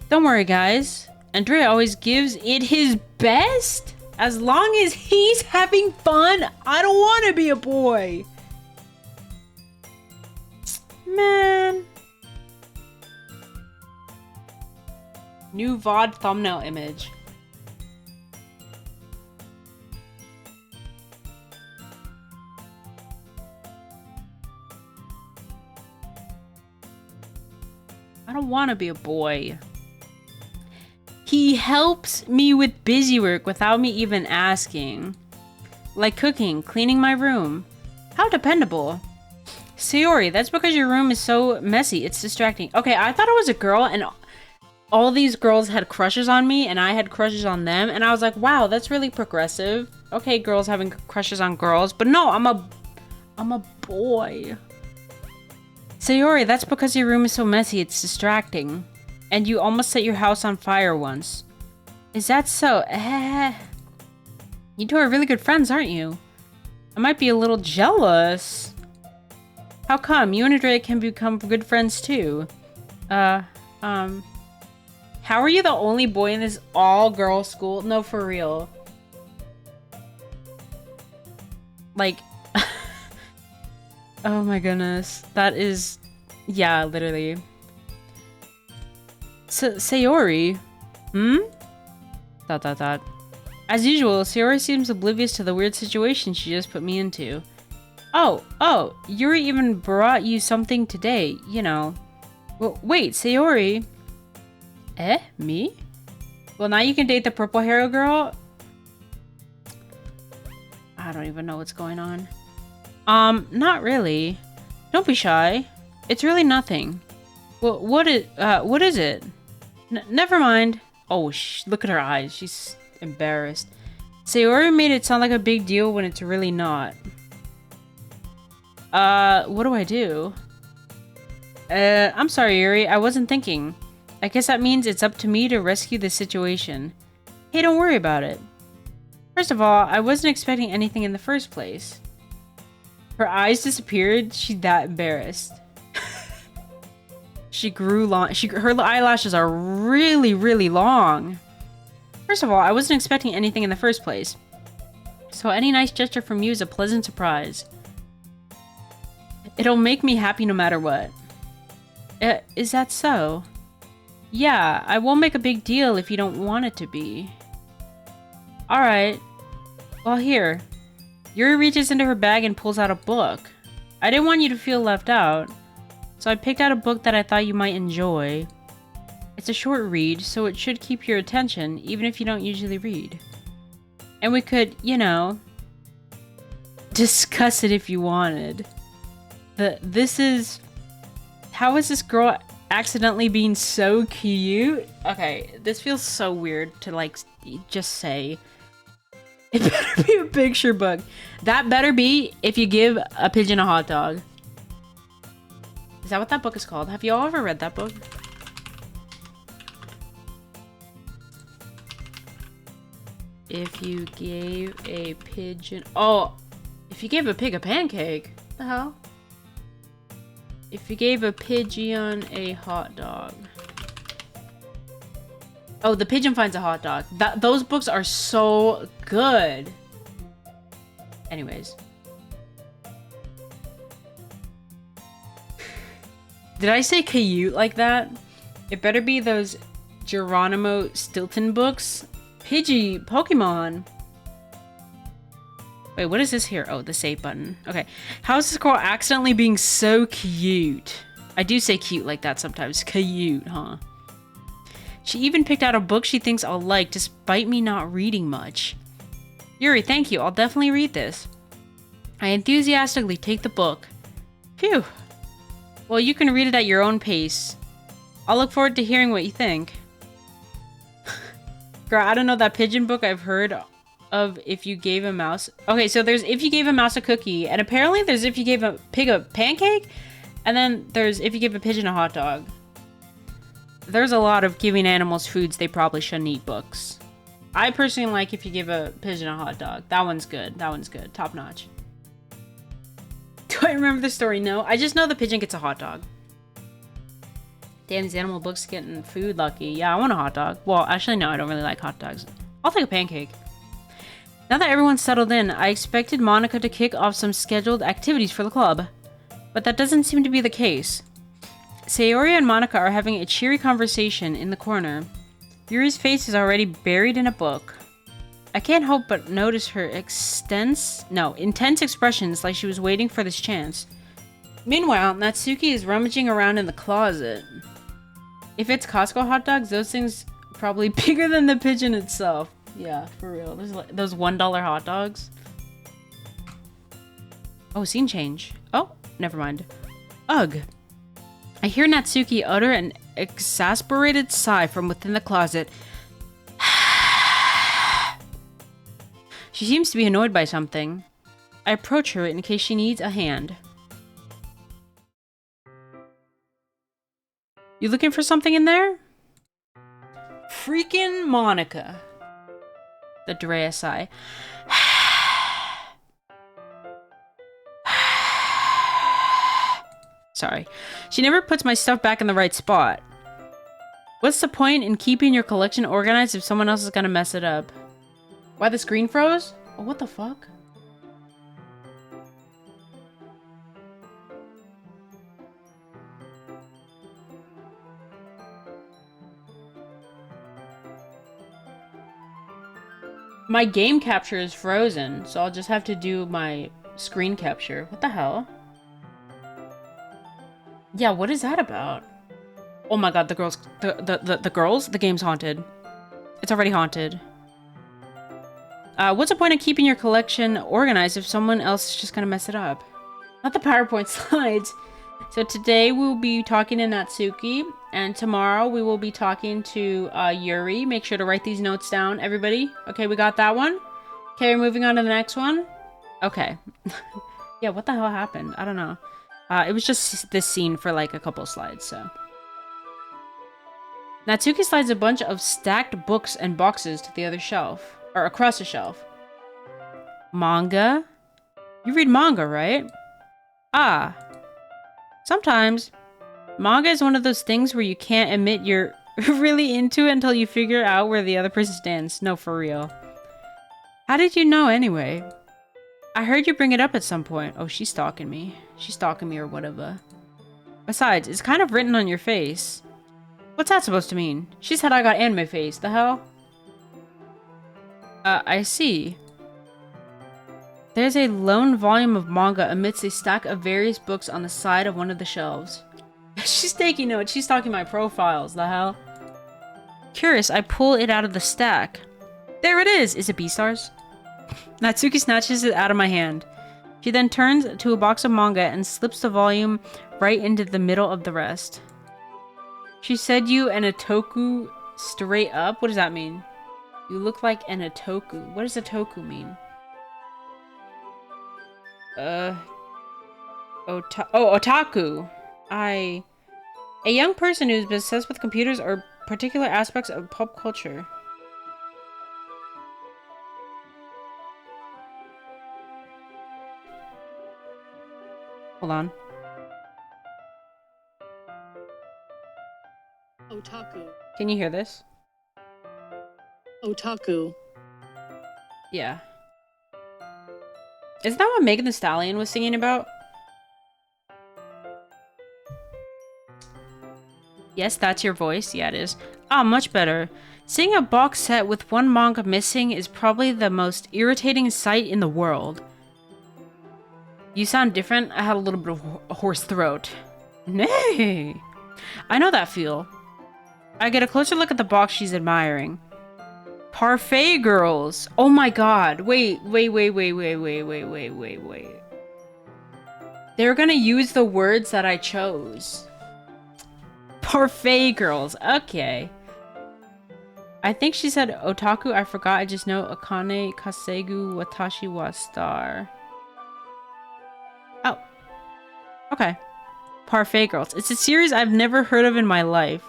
Don't worry, guys. Andrea always gives it his best. As long as he's having fun, I don't want to be a boy. Man. New VOD thumbnail image. I don't want to be a boy. He helps me with busy work without me even asking. Like cooking, cleaning my room. How dependable. Sayori, that's because your room is so messy. It's distracting. Okay, I thought I was a girl and all these girls had crushes on me and I had crushes on them. And I was like, wow, that's really progressive. Okay, girls having crushes on girls. But no, I'm a boy. Sayori, that's because your room is so messy, it's distracting. And you almost set your house on fire once. Is that so? You two are really good friends, aren't you? I might be a little jealous. How come? You and Andrea can become good friends too. How are you the only boy in this all-girl school? No, for real. Like... Oh my goodness. That is... Yeah, literally. Sayori? Hmm? ... As usual, Sayori seems oblivious to the weird situation she just put me into. Oh, Yuri even brought you something today, you know. Well, wait, Sayori? Me? Well, now you can date the purple hair girl? I don't even know what's going on. Not really. Don't be shy. It's really nothing. Well, what is it? Never mind. Oh, look at her eyes. She's embarrassed. Sayori made it sound like a big deal when it's really not. What do I do? I'm sorry, Yuri. I wasn't thinking. I guess that means it's up to me to rescue the situation. Hey, don't worry about it. First of all, I wasn't expecting anything in the first place. Her eyes disappeared. She's that embarrassed. She grew long. Her eyelashes are really, really long. First of all, I wasn't expecting anything in the first place. So any nice gesture from you is a pleasant surprise. It'll make me happy no matter what. Is that so? Yeah, I won't make a big deal if you don't want it to be. Alright. Well, here. Yuri reaches into her bag and pulls out a book. I didn't want you to feel left out, so I picked out a book that I thought you might enjoy. It's a short read, so it should keep your attention, even if you don't usually read. And we could, you know, discuss it if you wanted. How is this girl accidentally being so cute? Okay, this feels so weird to, like, just say. It better be a picture book. That better be if you give a pigeon a hot dog. Is that what that book is called? Have y'all ever read that book? If you gave a pigeon... Oh! If you gave a pig a pancake? What the hell? If you gave a pigeon a hot dog. Oh, the pigeon finds a hot dog. Those books are so good. Anyways. Did I say cute like that? It better be those Geronimo Stilton books. Pidgey Pokemon. Wait, what is this here? Oh, the save button. Okay. How is this girl accidentally being so cute? I do say cute like that sometimes. Cute, huh? She even picked out a book she thinks I'll like, despite me not reading much. Yuri, thank you. I'll definitely read this. I enthusiastically take the book. Phew. Well, you can read it at your own pace. I'll look forward to hearing what you think. Girl, I don't know that pigeon book I've heard of if you gave a mouse... Okay, so there's if you gave a mouse a cookie, and apparently there's if you gave a pig a pancake, and then there's if you give a pigeon a hot dog. There's a lot of giving animals foods they probably shouldn't eat books. I personally like if you give a pigeon a hot dog. That one's good. That one's good. Top notch. Do I remember the story? No. I just know the pigeon gets a hot dog. Damn, these animal books getting food lucky. Yeah, I want a hot dog. Well, actually, no, I don't really like hot dogs. I'll take a pancake. Now that everyone's settled in, I expected Monica to kick off some scheduled activities for the club. But that doesn't seem to be the case. Sayori and Monica are having a cheery conversation in the corner. Yuri's face is already buried in a book. I can't help but notice her intense expressions like she was waiting for this chance. Meanwhile, Natsuki is rummaging around in the closet. If it's Costco hot dogs, those things are probably bigger than the pigeon itself. Yeah, for real. There's like those $1 hot dogs. Oh, scene change. Oh, never mind. Ugh. I hear Natsuki utter an exasperated sigh from within the closet. She seems to be annoyed by something. I approach her in case she needs a hand. You looking for something in there? Freaking Monica. The Drea sigh. Sorry. She never puts my stuff back in the right spot. What's the point in keeping your collection organized if someone else is gonna mess it up? Why the screen froze? Oh, what the fuck? My game capture is frozen, so I'll just have to do my screen capture. What the hell? Yeah, what is that about? Oh my god, the girls, the girls? The game's haunted. It's already haunted. What's the point of keeping your collection organized if someone else is just gonna mess it up? Not the PowerPoint slides. So today we'll be talking to Natsuki, and tomorrow we will be talking to Yuri. Make sure to write these notes down, everybody. Okay, we got that one. Okay, we're moving on to the next one. Okay. Yeah, what the hell happened? I don't know. It was just this scene for like a couple slides, so. Natsuki slides a bunch of stacked books and boxes to the other shelf. Or across the shelf. Manga? You read manga, right? Ah. Sometimes. Manga is one of those things where you can't admit you're really into it until you figure out where the other person stands. No, for real. How did you know anyway? I heard you bring it up at some point. Oh, she's stalking me. She's stalking me or whatever. Besides, it's kind of written on your face. What's that supposed to mean? She said I got anime face. The hell? I see. There's a lone volume of manga amidst a stack of various books on the side of one of the shelves. She's taking notes. She's stalking my profiles. The hell? Curious, I pull it out of the stack. There it is! Is it Beastars? Natsuki snatches it out of my hand. She then turns to a box of manga and slips the volume right into the middle of the rest. She said you an otaku straight up? What does that mean? You look like an otaku. What does otaku mean? Otaku. A young person who's obsessed with computers or particular aspects of pop culture. Hold on. Otaku. Can you hear this? Otaku. Yeah. Isn't that what Megan Thee Stallion was singing about? Yes, that's your voice. Yeah, it is. Ah, much better. Seeing a box set with one manga missing is probably the most irritating sight in the world. You sound different. I had a little bit of a hoarse throat. Nay! I know that feel. I get a closer look at the box she's admiring. Parfait girls! Oh my god. Wait. They're gonna use the words that I chose. Parfait girls. Okay. I think she said otaku. I forgot. I just know akane kasegu watashi wa star. Oh. Okay. Parfait girls. It's a series I've never heard of in my life.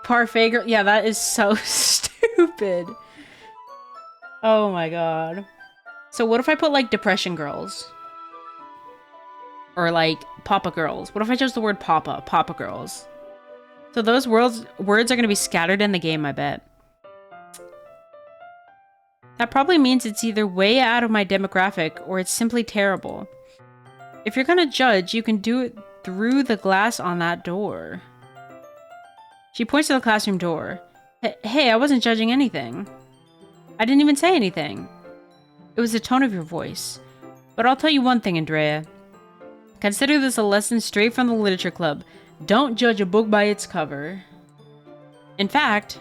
Parfait girl. Yeah, that is so stupid. Oh my god. So what if I put like depression girls? Or like papa girls? What if I chose the word papa girls? So those words are going to be scattered in the game, I bet. That probably means it's either way out of my demographic or it's simply terrible. If you're going to judge, you can do it through the glass on that door. She points to the classroom door. Hey, I wasn't judging anything. I didn't even say anything. It was the tone of your voice. But I'll tell you one thing, Andrea. Consider this a lesson straight from the literature club. Don't judge a book by its cover. In fact,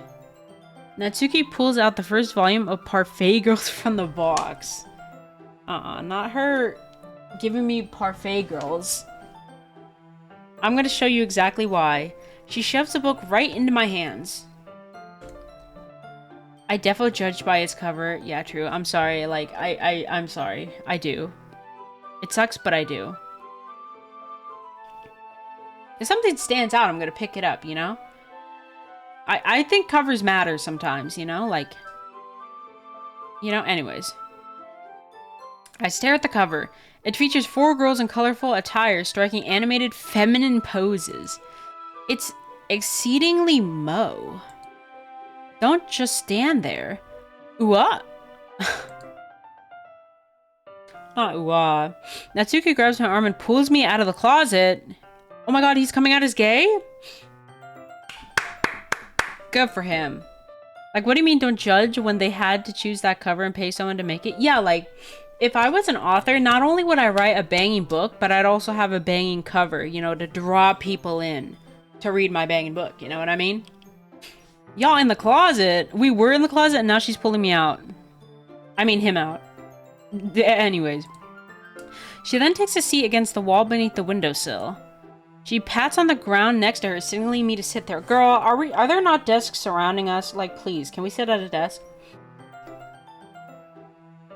Natsuki pulls out the first volume of Parfait Girls from the box. Not her giving me Parfait Girls. I'm gonna show you exactly why. She shoves the book right into my hands. I defo judged by its cover. Yeah, true. I'm sorry. Like, I'm sorry. I do. It sucks, but I do. If something stands out, I'm gonna pick it up, you know? I think covers matter sometimes, you know? Like, you know, anyways. I stare at the cover. It features 4 girls in colorful attire striking animated feminine poses. It's exceedingly mo. Don't just stand there. Ooh-ah. Not ooh-ah. Natsuki grabs my arm and pulls me out of the closet. Oh my god, he's coming out as gay? Good for him. Like, what do you mean don't judge when they had to choose that cover and pay someone to make it? Yeah, like, if I was an author, not only would I write a banging book, but I'd also have a banging cover, you know, to draw people in to read my banging book. You know what I mean? Y'all in the closet. We were in the closet and now she's pulling me out. I mean him out. Anyways. She then takes a seat against the wall beneath the windowsill. She pats on the ground next to her, signaling me to sit there. Girl, are there not desks surrounding us? Like, please, can we sit at a desk?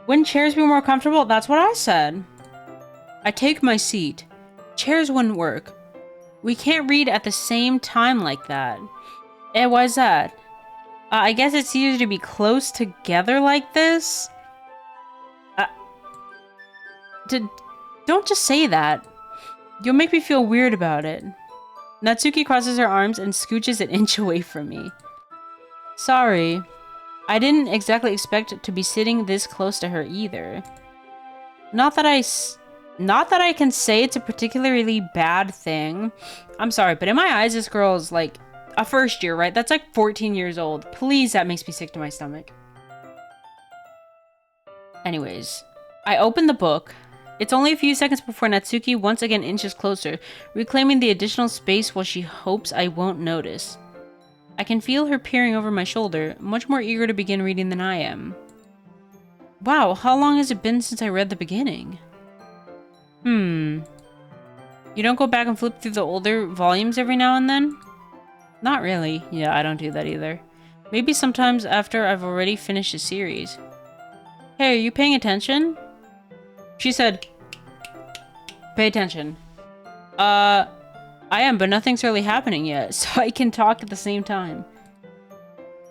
Wouldn't chairs be more comfortable? That's what I said. I take my seat. Chairs wouldn't work. We can't read at the same time like that. Eh, why's that? I guess it's easier to be close together like this? Uh, don't just say that. You'll make me feel weird about it. Natsuki crosses her arms and scooches an inch away from me. Sorry. I didn't exactly expect to be sitting this close to her either. Not that I can say it's a particularly bad thing. I'm sorry, but in my eyes, this girl is like a first year, right? That's like 14 years old. Please, that makes me sick to my stomach. Anyways, I open the book. It's only a few seconds before Natsuki once again inches closer, reclaiming the additional space while she hopes I won't notice. I can feel her peering over my shoulder, much more eager to begin reading than I am. Wow, how long has it been since I read the beginning? You don't go back and flip through the older volumes every now and then? Not really. Yeah, I don't do that either. Maybe sometimes after I've already finished a series. Hey, are you paying attention? She said, pay attention. I am, but nothing's really happening yet, so I can talk at the same time.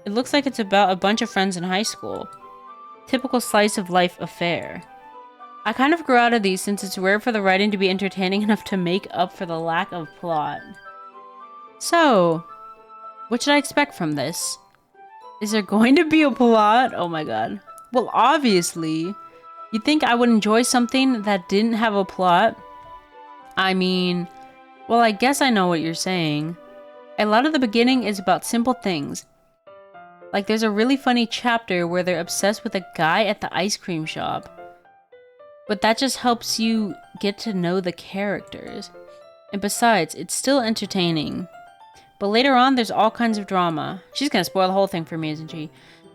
It looks like it's about a bunch of friends in high school. Typical slice of life affair. I kind of grew out of these since it's rare for the writing to be entertaining enough to make up for the lack of plot. So, what should I expect from this? Is there going to be a plot? Oh my god. Well, obviously. You'd think I would enjoy something that didn't have a plot? I mean, well, I guess I know what you're saying. A lot of the beginning is about simple things. Like there's a really funny chapter where they're obsessed with a guy at the ice cream shop. But that just helps you get to know the characters. And besides, it's still entertaining. But later on, there's all kinds of drama. She's gonna spoil the whole thing for me, isn't she?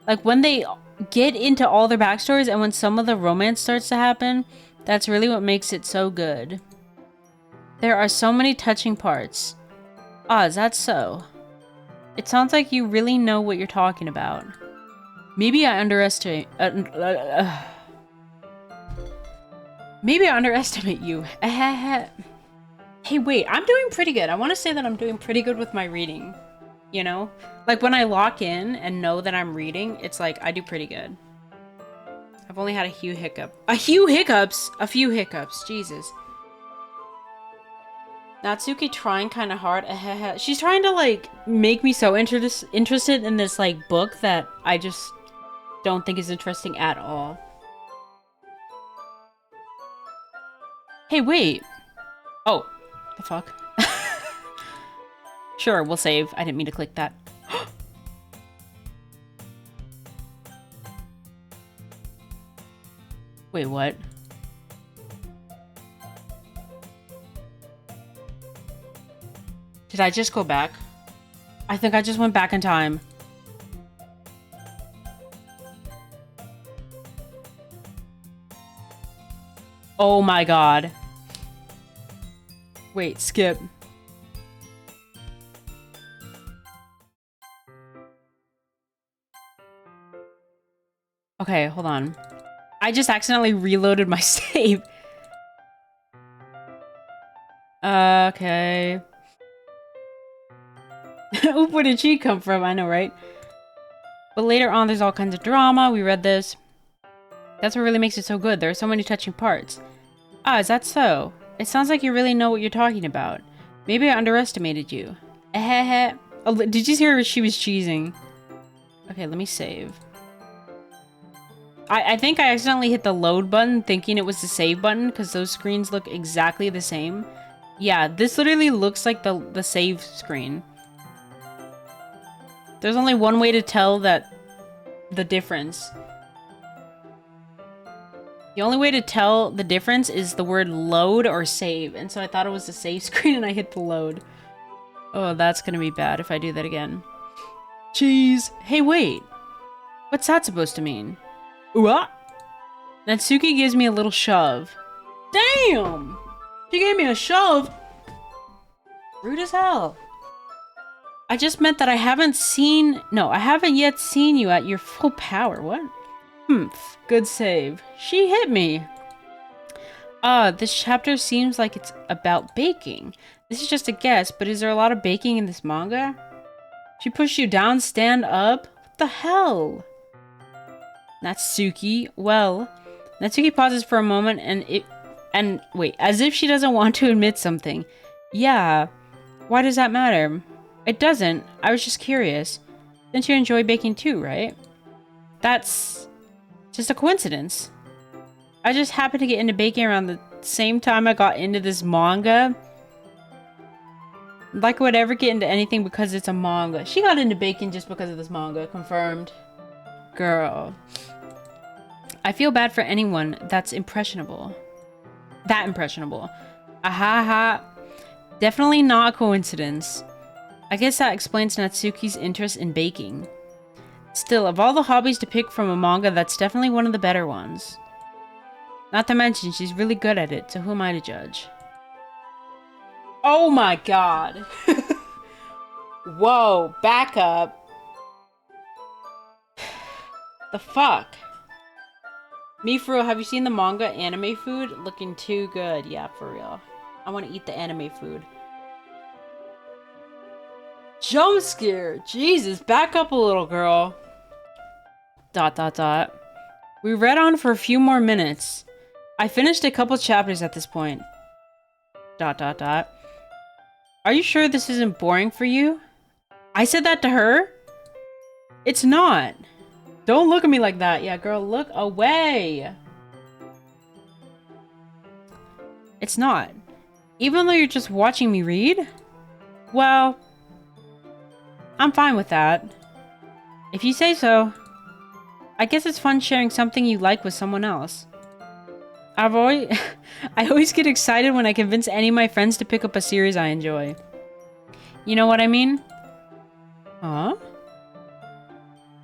Like, when they get into all their backstories and when some of the romance starts to happen, that's really what makes it so good. There are so many touching parts. Ah, is that so? It sounds like you really know what you're talking about. Maybe I underestimate... Maybe I underestimate you. Hey, wait, I'm doing pretty good. I want to say that I'm doing pretty good with my reading. You know? Like, when I lock in and know that I'm reading, it's like, I do pretty good. I've only had a few hiccups. A few hiccups. Jesus. Natsuki trying kind of hard. She's trying to, like, make me so interested in this, like, book that I just don't think is interesting at all. Hey, wait. Oh, the fuck? Sure, we'll save. I didn't mean to click that. Wait, what? Did I just go back? I think I just went back in time. Oh my god. Wait, skip. Okay, hold on. I just accidentally reloaded my save. Okay. Oop, where did she come from? I know, right? But later on, there's all kinds of drama. We read this. That's what really makes it so good. There are so many touching parts. Ah, is that so? It sounds like you really know what you're talking about. Maybe I underestimated you. Oh, did you hear she was cheesing? Okay, let me save. I think I accidentally hit the load button thinking it was the save button because those screens look exactly the same. Yeah, this literally looks like the save screen. There's only one way to tell that the difference. The only way to tell the difference is the word load or save. And so I thought it was the save screen and I hit the load. Oh, that's gonna be bad if I do that again. Jeez. Hey, wait. What's that supposed to mean? What? Natsuki gives me a little shove. Damn! She gave me a shove? Rude as hell. I just meant that I haven't yet seen you at your full power. What? Good save. She hit me. This chapter seems like it's about baking. This is just a guess, but is there a lot of baking in this manga? She pushed you down, stand up? What the hell? Natsuki, well... Natsuki pauses for a moment and wait, as if she doesn't want to admit something. Yeah, why does that matter? It doesn't. I was just curious. Since you enjoy baking too, right? That's just a coincidence. I just happened to get into baking around the same time I got into this manga. Like I would ever get into anything because it's a manga. She got into baking just because of this manga. Confirmed. Girl. I feel bad for anyone that's impressionable. That impressionable. Ahaha. Definitely not a coincidence. I guess that explains Natsuki's interest in baking. Still, of all the hobbies to pick from a manga, that's definitely one of the better ones. Not to mention, she's really good at it, so who am I to judge? Oh my god. Whoa, back up. The fuck? Me for real, have you seen the manga anime food? Looking too good. Yeah, for real. I want to eat the anime food. Jump scare! Jesus, back up a little, girl. ... We read on for a few more minutes. I finished a couple chapters at this point. ... Are you sure this isn't boring for you? I said that to her? It's not. Don't look at me like that. Yeah, girl, look away. It's not. Even though you're just watching me read? Well, I'm fine with that. If you say so. I guess it's fun sharing something you like with someone else. I always get excited when I convince any of my friends to pick up a series I enjoy. You know what I mean? Huh?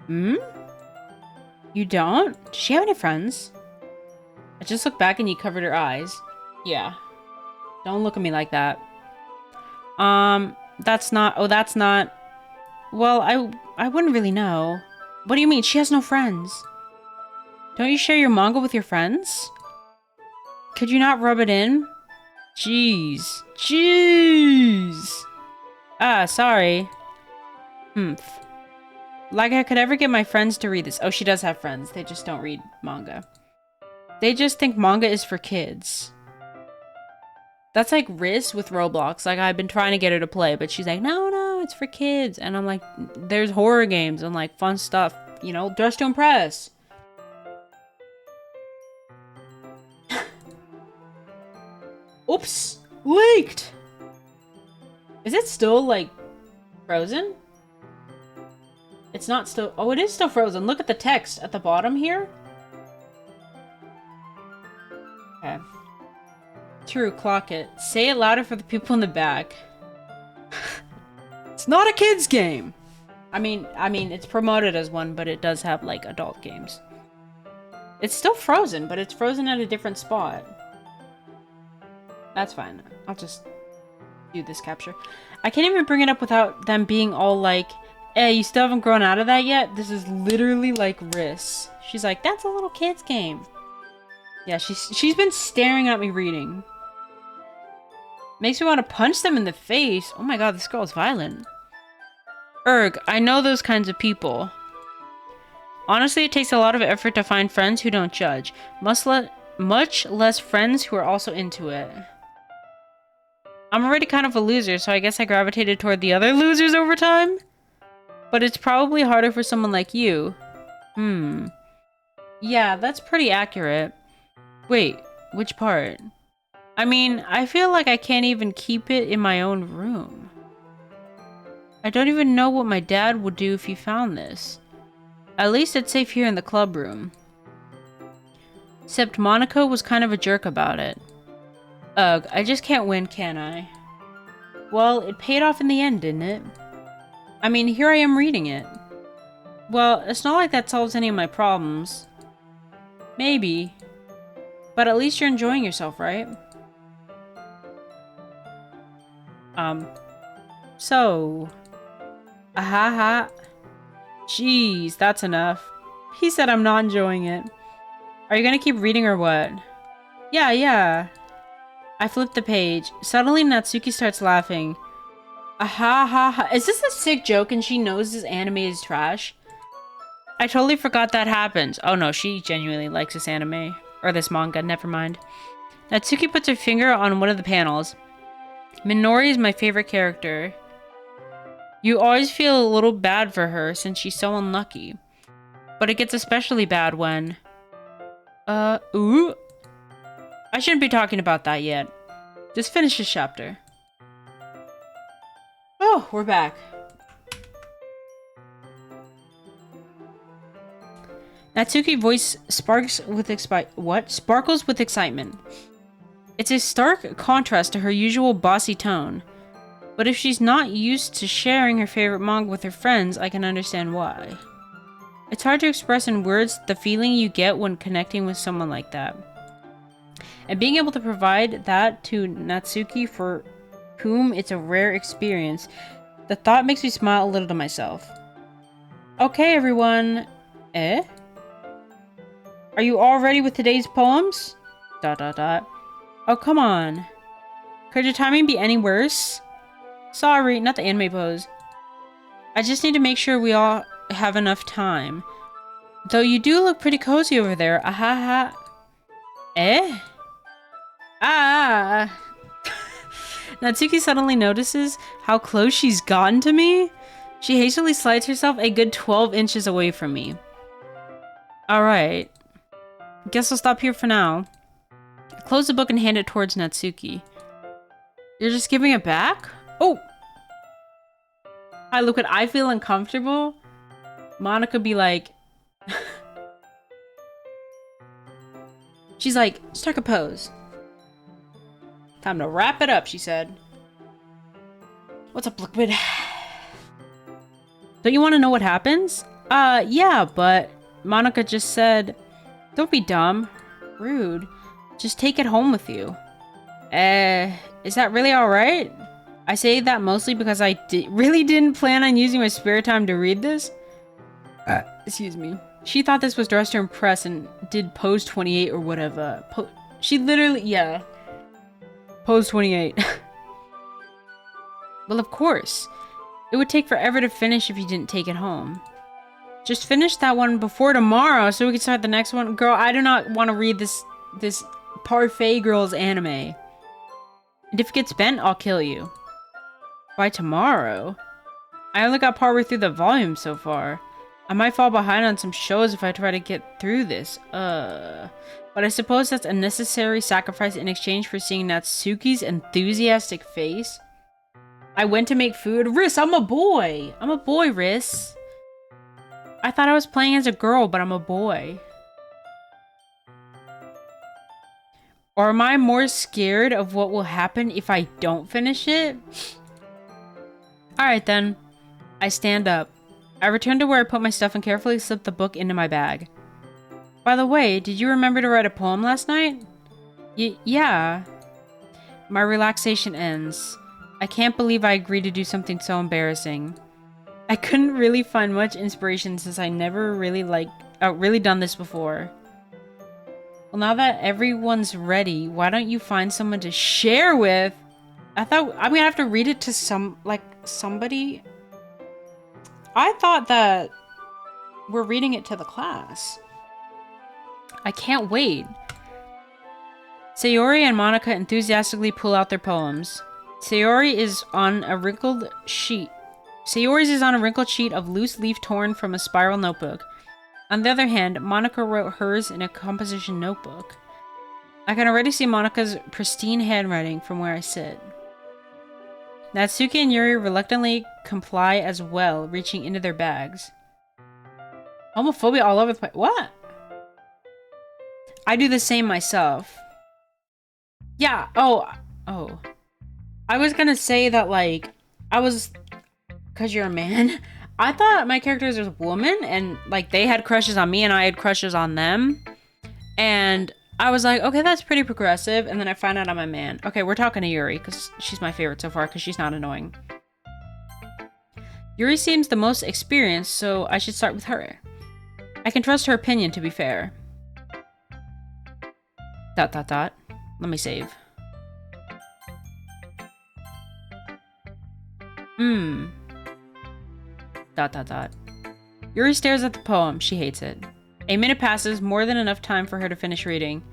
Hmm? You don't? Does she have any friends? I just looked back and you covered her eyes. Yeah. Don't look at me like that. That's not... Oh, that's not... Well, I wouldn't really know. What do you mean? She has no friends. Don't you share your manga with your friends? Could you not rub it in? Jeez. Jeez! Ah, sorry. Humph. Like I could ever get my friends to read this. Oh, she does have friends. They just don't read manga. They just think manga is for kids. That's like Riz with Roblox. Like, I've been trying to get her to play, but she's like, no, it's for kids. And I'm like, there's horror games and like fun stuff. You know, dress to impress. Oops! Leaked! Is it still, like, frozen? It's not still... Oh, it is still frozen. Look at the text at the bottom here. Okay. True, clock it. Say it louder for the people in the back. It's not a kid's game! I mean, it's promoted as one, but it does have, like, adult games. It's still frozen, but it's frozen at a different spot. That's fine. I'll just do this capture. I can't even bring it up without them being all like, hey, you still haven't grown out of that yet? This is literally like Riss. She's like, that's a little kid's game. Yeah, she's been staring at me reading. Makes me want to punch them in the face. Oh my god, this girl is violent. Erg, I know those kinds of people. Honestly, it takes a lot of effort to find friends who don't judge. Much less friends who are also into it. I'm already kind of a loser, so I guess I gravitated toward the other losers over time? But it's probably harder for someone like you. Yeah, that's pretty accurate. Wait, which part? I mean, I feel like I can't even keep it in my own room. I don't even know what my dad would do if he found this. At least it's safe here in the club room. Except Monaco was kind of a jerk about it. Ugh, I just can't win, can I? Well, it paid off in the end, didn't it? I mean, here I am reading it. Well, it's not like that solves any of my problems. Maybe. But at least you're enjoying yourself, right? So... Ahaha. Jeez, that's enough. He said I'm not enjoying it. Are you gonna keep reading or what? Yeah. I flipped the page. Suddenly, Natsuki starts laughing. Ha ha ha. Is this a sick joke and she knows this anime is trash? I totally forgot that happened. Oh no, she genuinely likes this anime. Or this manga, never mind. Natsuki puts her finger on one of the panels. Minori is my favorite character. You always feel a little bad for her since she's so unlucky. But it gets especially bad when... ooh? I shouldn't be talking about that yet. Just finish this chapter. Oh, we're back. Natsuki's voice sparkles with excitement. It's a stark contrast to her usual bossy tone. But if she's not used to sharing her favorite manga with her friends, I can understand why. It's hard to express in words the feeling you get when connecting with someone like that. And being able to provide that to Natsuki, for whom it's a rare experience, the thought makes me smile a little to myself. Okay, everyone. Are you all ready with today's poems? ... Oh, come on. Could your timing be any worse? Sorry, not the anime pose. I just need to make sure we all have enough time. Though you do look pretty cozy over there. Ahaha. Ah. Natsuki suddenly notices how close she's gotten to me. She hastily slides herself a good 12 inches away from me. Alright. Guess I'll stop here for now. Close the book and hand it towards Natsuki. You're just giving it back? Oh! Hi, look what I feel uncomfortable. Monica be like... She's like, strike a pose. Time to wrap it up, she said. What's up, Liquid? Don't you want to know what happens? Yeah, but Monica just said, don't be dumb. Rude. Just take it home with you. Is that really alright? I say that mostly because I really didn't plan on using my spare time to read this. Excuse me. She thought this was dressed to impress and did pose 28 or whatever. She literally, yeah. Pose 28. Well, of course. It would take forever to finish if you didn't take it home. Just finish that one before tomorrow so we can start the next one. Girl, I do not want to read this Parfait Girls anime. And if it gets bent, I'll kill you. By tomorrow? I only got partway through the volume so far. I might fall behind on some shows if I try to get through this. But I suppose that's a necessary sacrifice in exchange for seeing Natsuki's enthusiastic face. I went to make food. Riss, I'm a boy! I'm a boy, Riss. I thought I was playing as a girl, but I'm a boy. Or am I more scared of what will happen if I don't finish it? Alright then. I stand up. I return to where I put my stuff and carefully slip the book into my bag. By the way, did you remember to write a poem last night? Yeah. My relaxation ends. I can't believe I agreed to do something so embarrassing. I couldn't really find much inspiration since I never really done this before. Well, now that everyone's ready, why don't you find someone to share with? I'm gonna have to read it to somebody. I thought that we're reading it to the class. I can't wait. Sayori and Monica enthusiastically pull out their poems. Sayori's is on a wrinkled sheet of loose leaf torn from a spiral notebook. On the other hand, Monica wrote hers in a composition notebook. I can already see Monica's pristine handwriting from where I sit. Natsuki and Yuri reluctantly comply as well, reaching into their bags. Homophobia all over the place. What? I do the same myself. Yeah, oh. I was gonna say that, cause you're a man. I thought my characters was a woman, and, they had crushes on me, and I had crushes on them. And I was like, okay, that's pretty progressive, and then I find out I'm a man. Okay, we're talking to Yuri, because she's my favorite so far, because she's not annoying. Yuri seems the most experienced, so I should start with her. I can trust her opinion, to be fair. ... Let me save. Hmm. ... Yuri stares at the poem. She hates it. A minute passes, more than enough time for her to finish reading.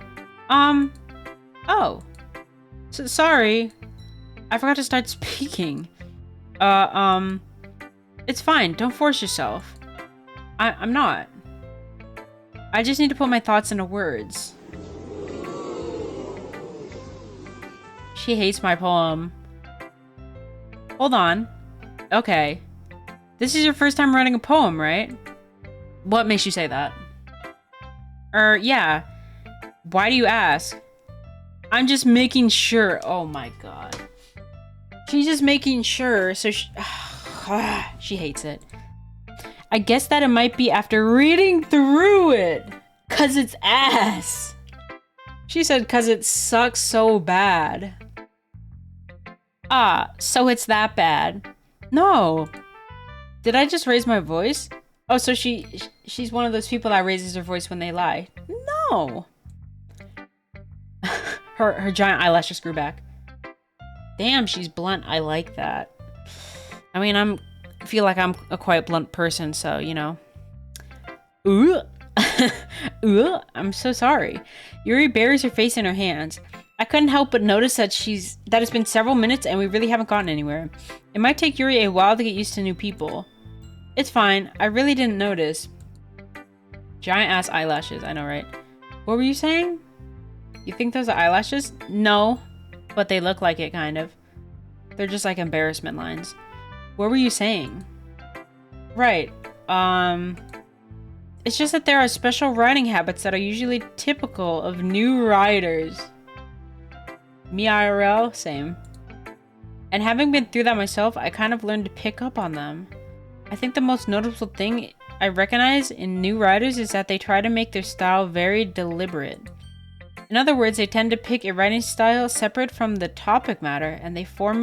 Oh. Sorry. I forgot to start speaking. It's fine. Don't force yourself. I'm not. I just need to put my thoughts into words. She hates my poem. Hold on. Okay. This is your first time writing a poem, right? What makes you say that? Yeah. Why do you ask? I'm just making sure. Oh my god. She's just making sure, so she hates it. I guess that it might be after reading through it. 'Cause it's ass. She said 'cause it sucks so bad. Ah, so it's that bad. No. Did I just raise my voice? Oh, so she's one of those people that raises her voice when they lie. No. her giant eyelashes grew back. Damn, she's blunt. I like that. I mean, I feel like I'm a quite blunt person, so, you know. Ooh. Ooh, I'm so sorry. Yuri buries her face in her hands. I couldn't help but notice that it's been several minutes and we really haven't gotten anywhere. It might take Yuri a while to get used to new people. It's fine. I really didn't notice. Giant ass eyelashes. I know, right? What were you saying? You think those are eyelashes? No, but they look like it, kind of. They're just like embarrassment lines. What were you saying? Right. It's just that there are special writing habits that are usually typical of new writers. Me IRL? Same. And having been through that myself, I kind of learned to pick up on them. I think the most noticeable thing I recognize in new writers is that they try to make their style very deliberate. In other words, they tend to pick a writing style separate from the topic matter, and they form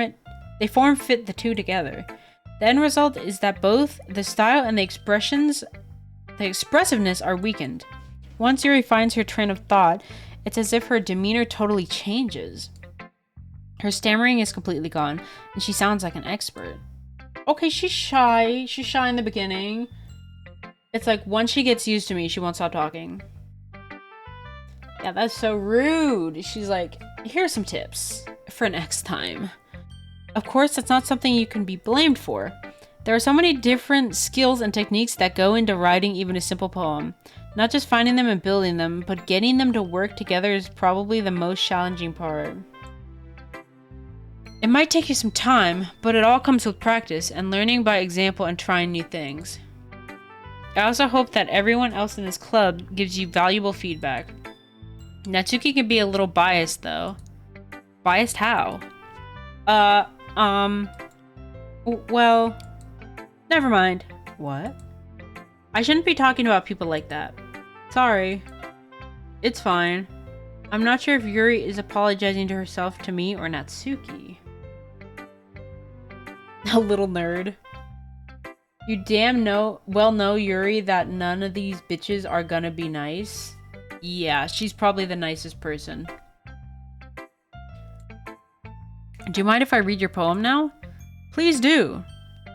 fit the two together. The end result is that both the style and the expressiveness are weakened. Once Yuri finds her train of thought, it's as if her demeanor totally changes. Her stammering is completely gone, and she sounds like an expert. Okay, she's shy. She's shy in the beginning. It's like, once she gets used to me, she won't stop talking. Yeah, that's so rude. She's like, here's some tips for next time. Of course, that's not something you can be blamed for. There are so many different skills and techniques that go into writing even a simple poem. Not just finding them and building them, but getting them to work together is probably the most challenging part. It might take you some time, but it all comes with practice and learning by example and trying new things. I also hope that everyone else in this club gives you valuable feedback. Natsuki can be a little biased, though. Biased how? Well, never mind. What? I shouldn't be talking about people like that. Sorry. It's fine. I'm not sure if Yuri is apologizing to herself, to me, or Natsuki. A little nerd. You damn well know, Yuri, that none of these bitches are gonna be nice. Yeah, she's probably the nicest person. Do you mind if I read your poem now? Please do.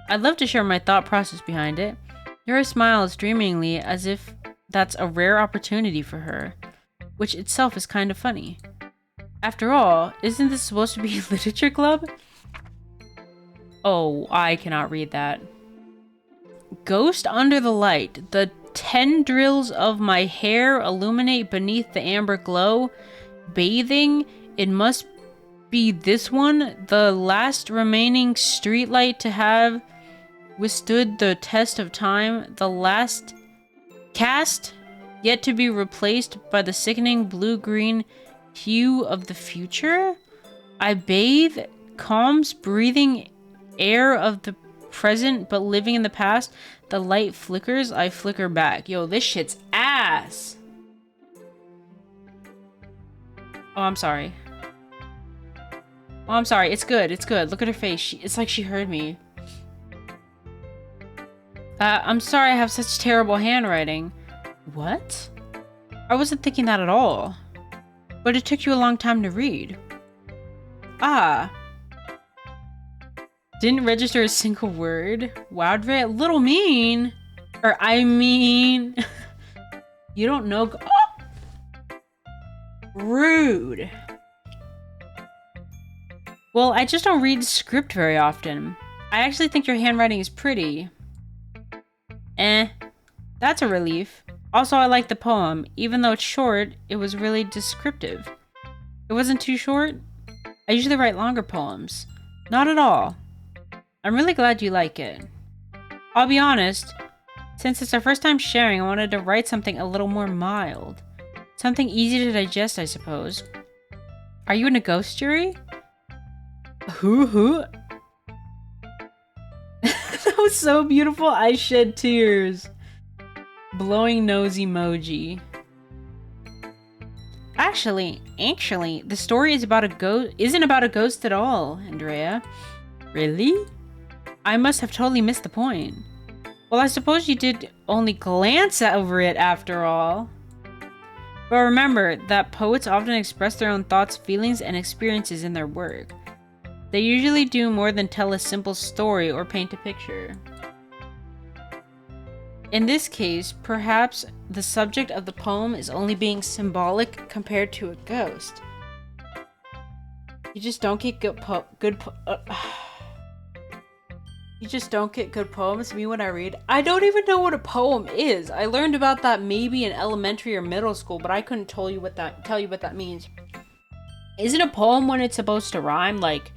I'd love to share my thought process behind it. Yuri smiles dreamingly as if that's a rare opportunity for her, which itself is kind of funny. After all, isn't this supposed to be a literature club? Oh, I cannot read that. Ghost under the light. The tendrils of my hair illuminate beneath the amber glow. Bathing. It must be this one, the last remaining streetlight to have withstood the test of time. The last cast, yet to be replaced by the sickening blue-green hue of the future. I bathe, calms, breathing air of the present but living in the past. The light flickers, I flicker back. Yo, this shit's ass. Oh, I'm sorry. Oh, I'm sorry. It's good. It's good. Look at her face. It's like she heard me. I'm sorry I have such terrible handwriting. What? I wasn't thinking that at all. But it took you a long time to read. Ah. Didn't register a single word. Wow, Dre, a little mean. Or I mean, you don't know. Oh! Rude. Well, I just don't read script very often. I actually think your handwriting is pretty. That's a relief. Also, I like the poem. Even though it's short, it was really descriptive. It wasn't too short? I usually write longer poems. Not at all. I'm really glad you like it. I'll be honest, since it's our first time sharing, I wanted to write something a little more mild. Something easy to digest, I suppose. Are you in a ghost jury? Hoo. That was so beautiful, I shed tears. Blowing nose emoji. Actually, the story is about a ghost. Isn't about a ghost at all, Andrea. Really? I must have totally missed the point. Well, I suppose you did only glance over it after all. But remember that poets often express their own thoughts, feelings, and experiences in their work. They usually do more than tell a simple story or paint a picture. In this case, perhaps the subject of the poem is only being symbolic compared to a ghost. You just don't get You just don't get good poems. Me when I read, I don't even know what a poem is. I learned about that maybe in elementary or middle school, but I couldn't tell you what that means. Isn't a poem when it's supposed to rhyme? Like,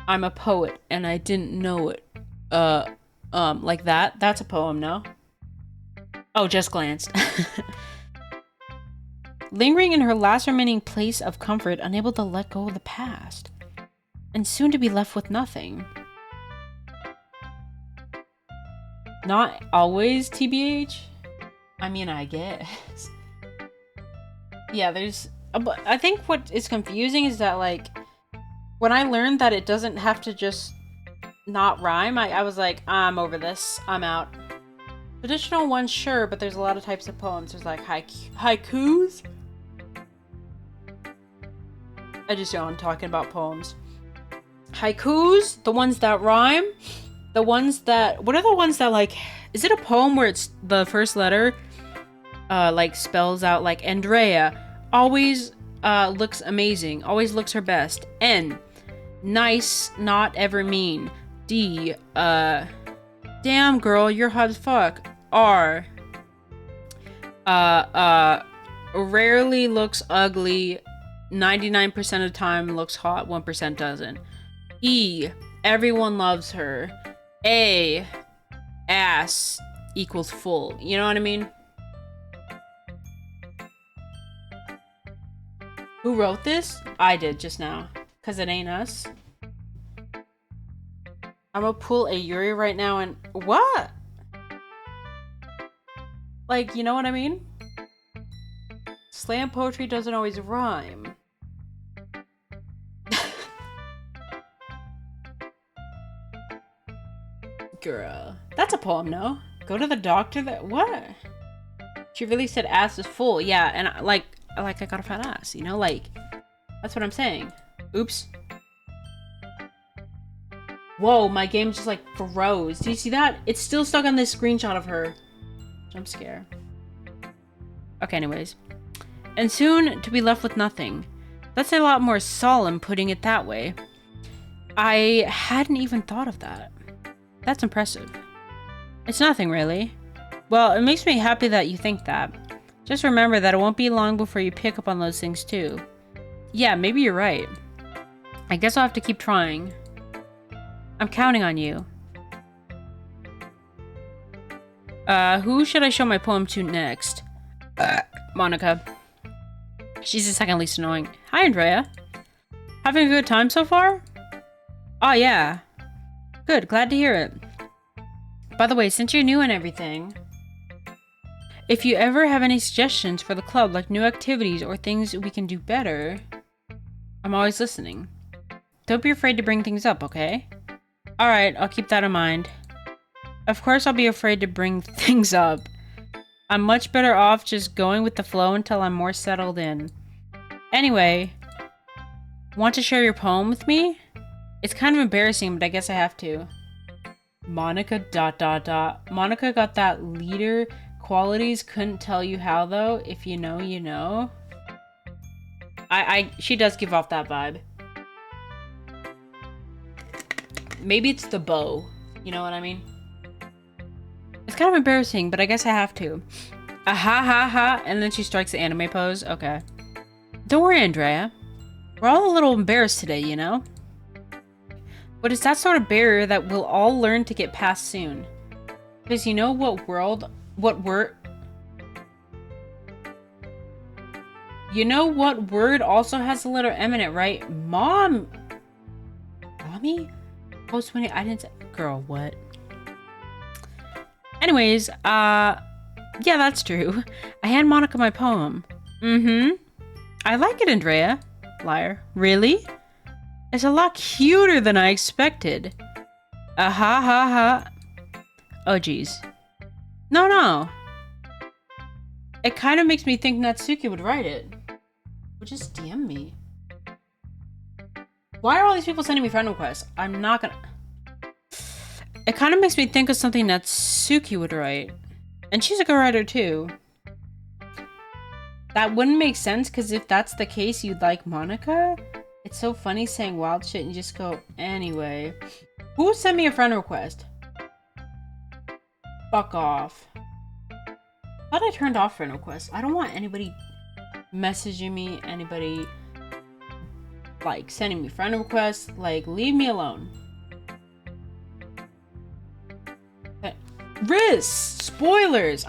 I'm a poet and I didn't know it. Like that. That's a poem, no? Oh, just glanced. Lingering in her last remaining place of comfort, unable to let go of the past, and soon to be left with nothing. Not always, TBH? I mean, I guess. Yeah, I think what is confusing is that, like, when I learned that it doesn't have to just not rhyme, I was like, I'm over this. I'm out. Traditional ones, sure, but there's a lot of types of poems. There's, like, haikus? I just know I'm talking about poems. Haikus, the ones that rhyme. The ones that... What are the ones that, like... Is it a poem where it's the first letter, like, spells out, like, Andrea always looks amazing. Always looks her best. N. Nice, not ever mean. D. Damn, girl, you're hot as fuck. R. Rarely looks ugly. 99% of the time looks hot. 1% doesn't. E. Everyone loves her. A. Ass equals full. You know what I mean? Who wrote this? I did just now. Because it ain't us. I'm gonna pull a Yuri right now and... What? Like, you know what I mean? Slam poetry doesn't always rhyme. Girl. That's a poem, no? Go to the doctor that... What? She really said ass is full. Yeah, and I got a fat ass, you know? Like, that's what I'm saying. Oops. Whoa, my game just, like, froze. Do you see that? It's still stuck on this screenshot of her. Jump scare. Okay, anyways. And soon to be left with nothing. That's a lot more solemn putting it that way. I hadn't even thought of that. That's impressive. It's nothing, really. Well, it makes me happy that you think that. Just remember that it won't be long before you pick up on those things, too. Yeah, maybe you're right. I guess I'll have to keep trying. I'm counting on you. Who should I show my poem to next? Monica. She's the second least annoying. Hi, Andrea. Having a good time so far? Oh, yeah. Good, glad to hear it. By the way, since you're new and everything, if you ever have any suggestions for the club, like new activities or things we can do better, I'm always listening. Don't be afraid to bring things up, okay? Alright, I'll keep that in mind. Of course I'll be afraid to bring things up. I'm much better off just going with the flow until I'm more settled in. Anyway, want to share your poem with me? It's kind of embarrassing, but I guess I have to. Monica ... Monica got that leader qualities. Couldn't tell you how though. If you know, you know. She does give off that vibe. Maybe it's the bow. You know what I mean? It's kind of embarrassing, but I guess I have to. Ha ha ha, and then she strikes the anime pose. Okay. Don't worry, Andrea. We're all a little embarrassed today, you know? But it's that sort of barrier that we'll all learn to get past soon. Because you know what word also has the letter M in it, right? Mommy? Post 20, I didn't say, girl, what? Anyways, yeah, that's true. I hand Monica my poem. I like it, Andrea. Liar. Really? It's a lot cuter than I expected. Ha ha ha. Oh, geez. No. It kind of makes me think Natsuki would write it. Would just DM me. Why are all these people sending me friend requests? I'm not gonna... It kind of makes me think of something Natsuki would write. And she's a good writer, too. That wouldn't make sense, because if that's the case, you'd like Monica? It's so funny saying wild shit and you just go, anyway. Who sent me a friend request? Fuck off. Thought I turned off friend requests. I don't want anybody messaging me, anybody, like, sending me friend requests. Like, leave me alone. Riz! Spoilers!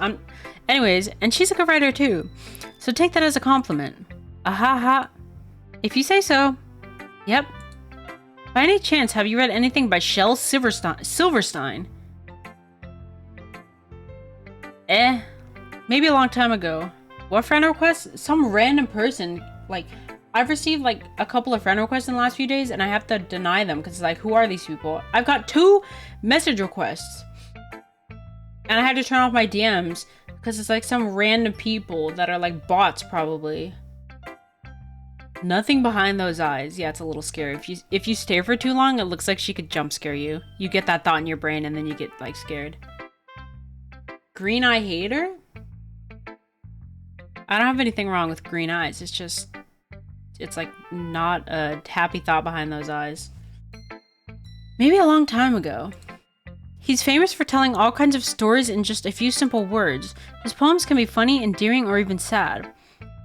Anyways, and she's a good writer too. So take that as a compliment. Ahaha. If you say so. Yep. By any chance, have you read anything by Shel Silverstein? Maybe a long time ago. What friend requests? Some random person. Like, I've received like a couple of friend requests in the last few days and I have to deny them because like, who are these people? I've got 2 message requests. And I had to turn off my DMs because it's like some random people that are like bots probably. Nothing behind those eyes. Yeah, it's a little scary. If you stare for too long, it looks like she could jump scare you. You get that thought in your brain and then you get like scared. Green eye hater? I don't have anything wrong with green eyes. It's just, it's like not a happy thought behind those eyes. Maybe a long time ago. He's famous for telling all kinds of stories in just a few simple words. His poems can be funny, endearing, or even sad.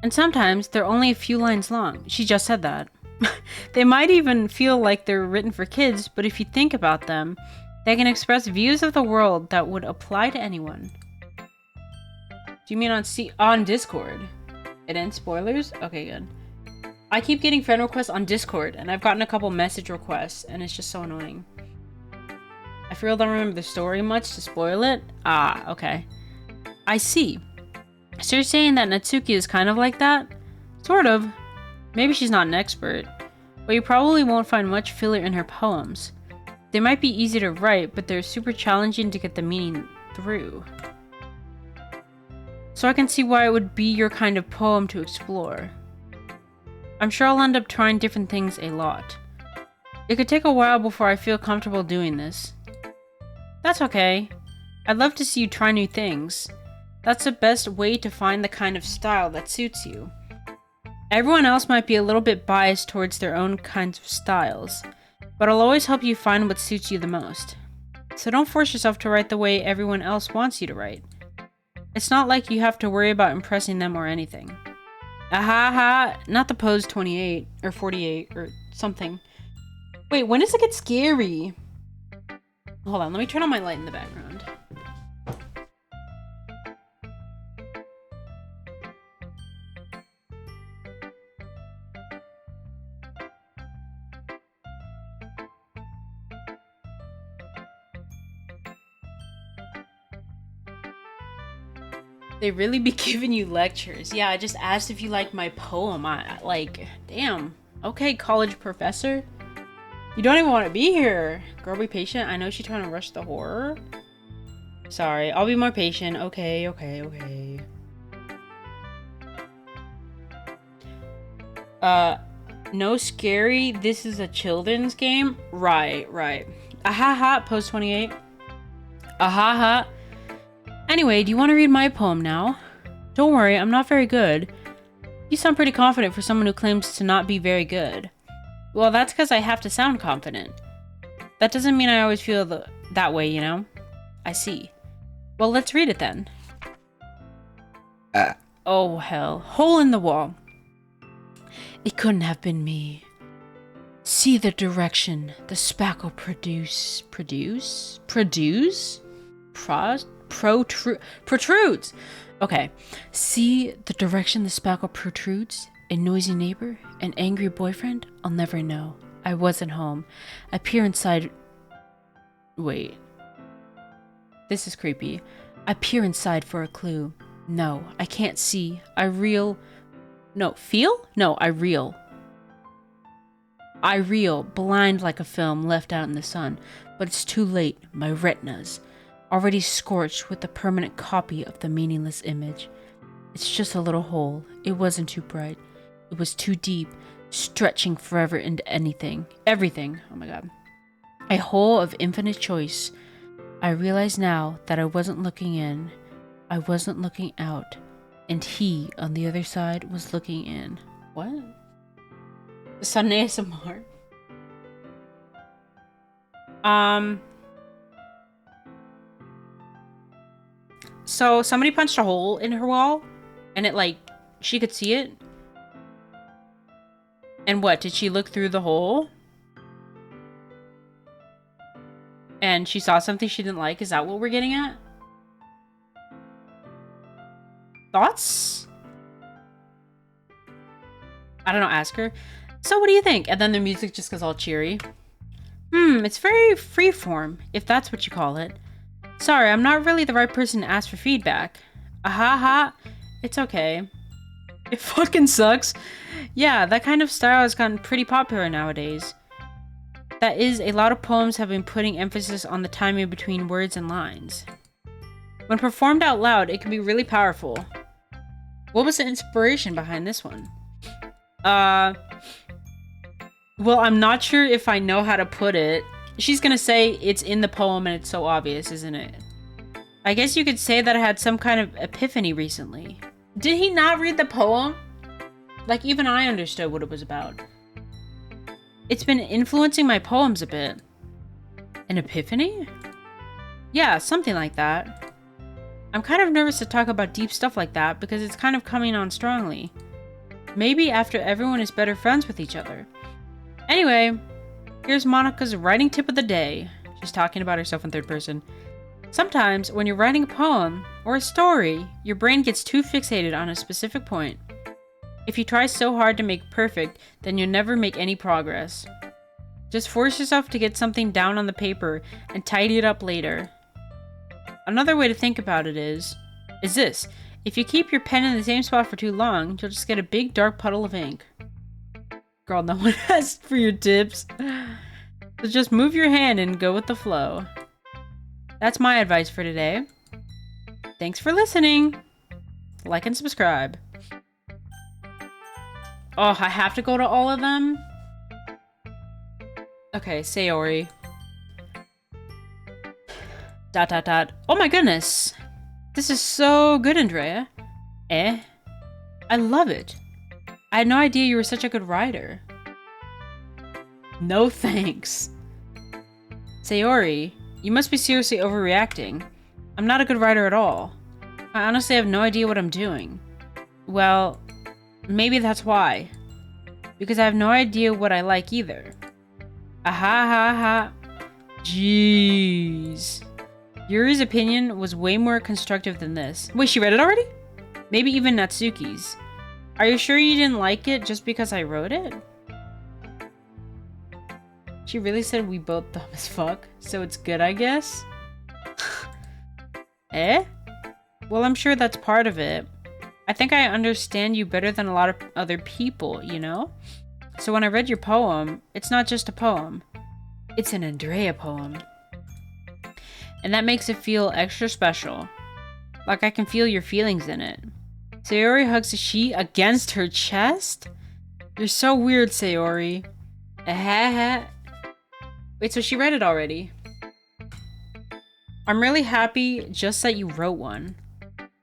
And sometimes they're only a few lines long. She just said that. They might even feel like they're written for kids, but if you think about them, they can express views of the world that would apply to anyone. Do you mean on Discord? It ends spoilers? Okay, good. I keep getting friend requests on Discord, and I've gotten a couple message requests, and it's just so annoying. I for real don't remember the story much to spoil it. Ah, okay. I see. So you're saying that Natsuki is kind of like that? Sort of. Maybe she's not an expert. But you probably won't find much filler in her poems. They might be easy to write, but they're super challenging to get the meaning through. So I can see why it would be your kind of poem to explore. I'm sure I'll end up trying different things a lot. It could take a while before I feel comfortable doing this. That's okay. I'd love to see you try new things. That's the best way to find the kind of style that suits you. Everyone else might be a little bit biased towards their own kinds of styles, but I'll always help you find what suits you the most. So don't force yourself to write the way everyone else wants you to write. It's not like you have to worry about impressing them or anything. Ahaha, not the pose 28 or 48 or something. Wait, when does it get scary? Hold on, let me turn on my light in the background. They really be giving you lectures. Yeah, I just asked if you liked my poem. Damn. Okay, college professor. You don't even want to be here. Girl, be patient. I know she's trying to rush the horror. Sorry, I'll be more patient. Okay. No scary. This is a children's game. Right. Ahaha. Post 28. Ahaha. Anyway, do you want to read my poem now? Don't worry, I'm not very good. You sound pretty confident for someone who claims to not be very good. Well, that's because I have to sound confident. That doesn't mean I always feel that way, you know? I see. Well, let's read it then. Oh, hell. Hole in the wall. It couldn't have been me. See the direction the spackle protrudes. Okay. See the direction the spackle protrudes? A noisy neighbor? An angry boyfriend? I'll never know. I wasn't home. I peer inside... Wait. This is creepy. I peer inside for a clue. No, I can't see. I reel, blind like a film left out in the sun. But it's too late. My retinas, already scorched with a permanent copy of the meaningless image. It's just a little hole. It wasn't too bright. It was too deep, stretching forever into everything. Oh my god. A hole of infinite choice. I realize now that I wasn't looking in. I wasn't looking out. And he, on the other side, was looking in. What? Sun ASMR. So somebody punched a hole in her wall, and it, like, she could see it? And what, did she look through the hole? And she saw something she didn't like? Is that what we're getting at? Thoughts? I don't know, ask her. So what do you think? And then the music just goes all cheery. It's very freeform, if that's what you call it. Sorry, I'm not really the right person to ask for feedback. Ahaha, it's okay. It fucking sucks. Yeah, that kind of style has gotten pretty popular nowadays. That is, a lot of poems have been putting emphasis on the timing between words and lines. When performed out loud, it can be really powerful. What was the inspiration behind this one? Well, I'm not sure if I know how to put it. She's gonna say it's in the poem and it's so obvious, isn't it? I guess you could say that I had some kind of epiphany recently. Did he not read the poem? Like, even I understood what it was about. It's been influencing my poems a bit. An epiphany? Yeah, something like that. I'm kind of nervous to talk about deep stuff like that because it's kind of coming on strongly. Maybe after everyone is better friends with each other. Anyway, here's Monica's writing tip of the day. She's talking about herself in third person. Sometimes, when you're writing a poem or a story, your brain gets too fixated on a specific point. If you try so hard to make perfect, then you'll never make any progress. Just force yourself to get something down on the paper and tidy it up later. Another way to think about it is this. If you keep your pen in the same spot for too long, you'll just get a big dark puddle of ink. Girl, no one asked for your tips. So just move your hand and go with the flow. That's my advice for today. Thanks for listening. Like and subscribe. Oh, I have to go to all of them? Okay, Sayori. ... Oh my goodness. This is so good, Andrea. I love it. I had no idea you were such a good writer. No thanks. Sayori, you must be seriously overreacting. I'm not a good writer at all. I honestly have no idea what I'm doing. Well, maybe that's why. Because I have no idea what I like either. Ahahaha. Jeez. Yuri's opinion was way more constructive than this. Wait, she read it already? Maybe even Natsuki's. Are you sure you didn't like it just because I wrote it? She really said we both dumb as fuck, so it's good, I guess? Well, I'm sure that's part of it. I think I understand you better than a lot of other people, you know? So when I read your poem, it's not just a poem. It's an Andrea poem. And that makes it feel extra special. Like I can feel your feelings in it. Sayori hugs the sheet against her chest? You're so weird, Sayori. Wait, so she read it already. I'm really happy just that you wrote one.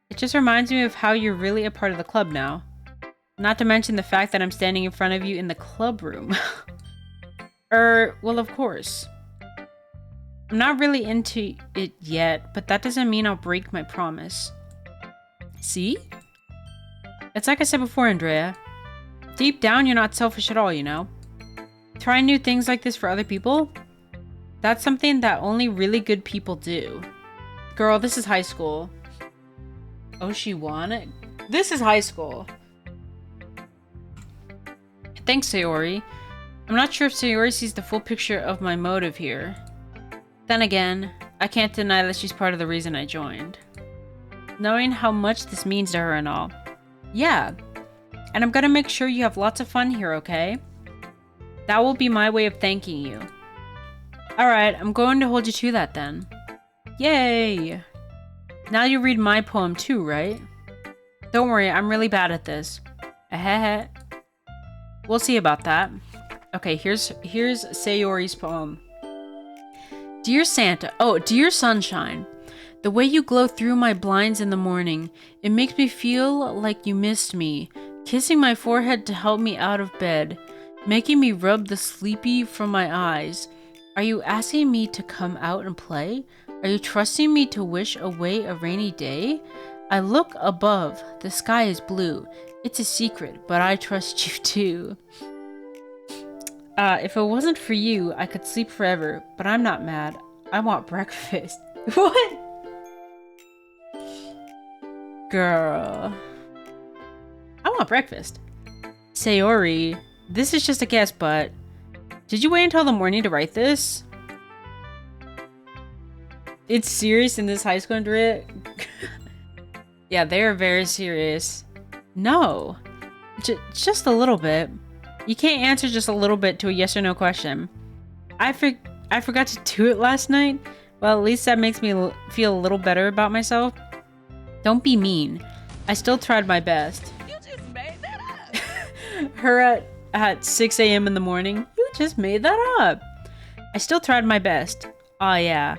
It just reminds me of how you're really a part of the club now. Not to mention the fact that I'm standing in front of you in the club room. Well, of course. I'm not really into it yet, but that doesn't mean I'll break my promise. See? It's like I said before, Andrea. Deep down, you're not selfish at all, you know? Trying new things like this for other people? That's something that only really good people do. Girl, this is high school. Oh, she won it? This is high school. Thanks, Sayori. I'm not sure if Sayori sees the full picture of my motive here. Then again, I can't deny that she's part of the reason I joined. Knowing how much this means to her and all. Yeah. And I'm gonna make sure you have lots of fun here, okay? That will be my way of thanking you. Alright, I'm going to hold you to that then. Yay! Now you read my poem too, right? Don't worry, I'm really bad at this. Ahehe. We'll see about that. Okay, here's Sayori's poem. Dear Santa, dear sunshine, the way you glow through my blinds in the morning, it makes me feel like you missed me, kissing my forehead to help me out of bed, making me rub the sleepy from my eyes. Are you asking me to come out and play? Are you trusting me to wish away a rainy day? I look above, the sky is blue. It's a secret, but I trust you too. If it wasn't for you, I could sleep forever, but I'm not mad. I want breakfast. What? Girl. I want breakfast. Sayori, this is just a guess, but did you wait until the morning to write this? It's serious in this high school, Andrea? Yeah, they are very serious. No. Just a little bit. You can't answer just a little bit to a yes or no question. I forgot to do it last night. Well, at least that makes me feel a little better about myself. Don't be mean. I still tried my best. You just made that up. Her at 6 a.m. in the morning. You just made that up. I still tried my best. Aw, yeah.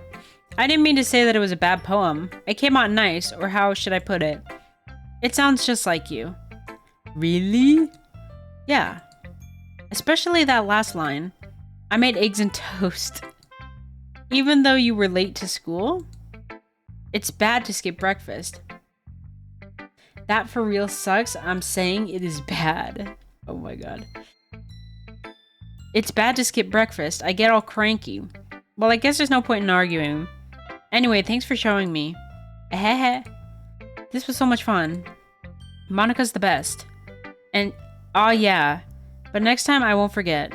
I didn't mean to say that it was a bad poem. It came out nice, or how should I put it? It sounds just like you. Really? Yeah. Especially that last line. I made eggs and toast. Even though you were late to school? It's bad to skip breakfast. That for real sucks. I'm saying it is bad. Oh my god. It's bad to skip breakfast. I get all cranky. Well, I guess there's no point in arguing. Anyway, thanks for showing me. This was so much fun. Monica's the best. And, aw yeah. But next time I won't forget.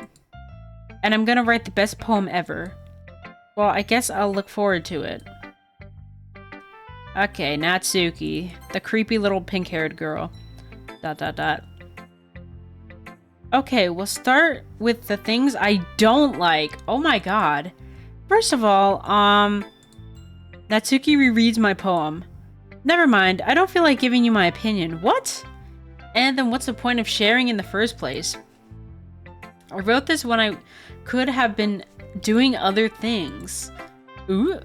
And I'm gonna write the best poem ever. Well, I guess I'll look forward to it. Okay, Natsuki. The creepy little pink-haired girl. ... Okay, we'll start with the things I don't like. Oh my god. First of all, Natsuki rereads my poem. Never mind, I don't feel like giving you my opinion. What? And then what's the point of sharing in the first place? I wrote this when I could have been doing other things. Ooh.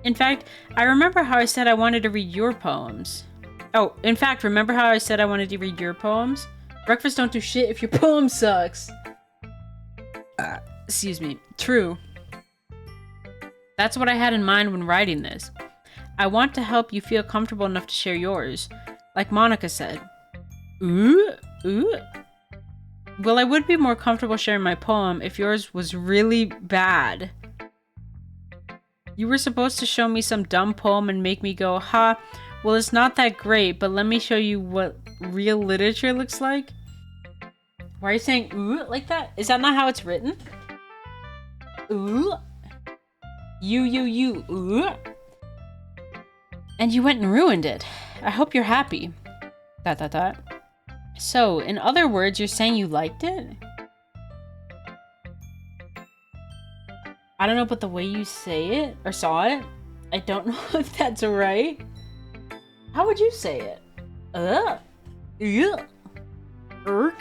In fact, I remember how I said I wanted to read your poems. Oh, in fact, remember how I said I wanted to read your poems? Breakfast don't do shit if your poem sucks. Excuse me. True. That's what I had in mind when writing this. I want to help you feel comfortable enough to share yours. Like Monica said. Ooh. Well, I would be more comfortable sharing my poem if yours was really bad. You were supposed to show me some dumb poem and make me go, ha, well, it's not that great, but let me show you what real literature looks like. Why are you saying ooh like that? Is that not how it's written? Ooh. You, ooh. And you went and ruined it. I hope you're happy. ... So, in other words, you're saying you liked it? I don't know, but the way you say it, or saw it, I don't know if that's right. How would you say it? Ugh. Erk.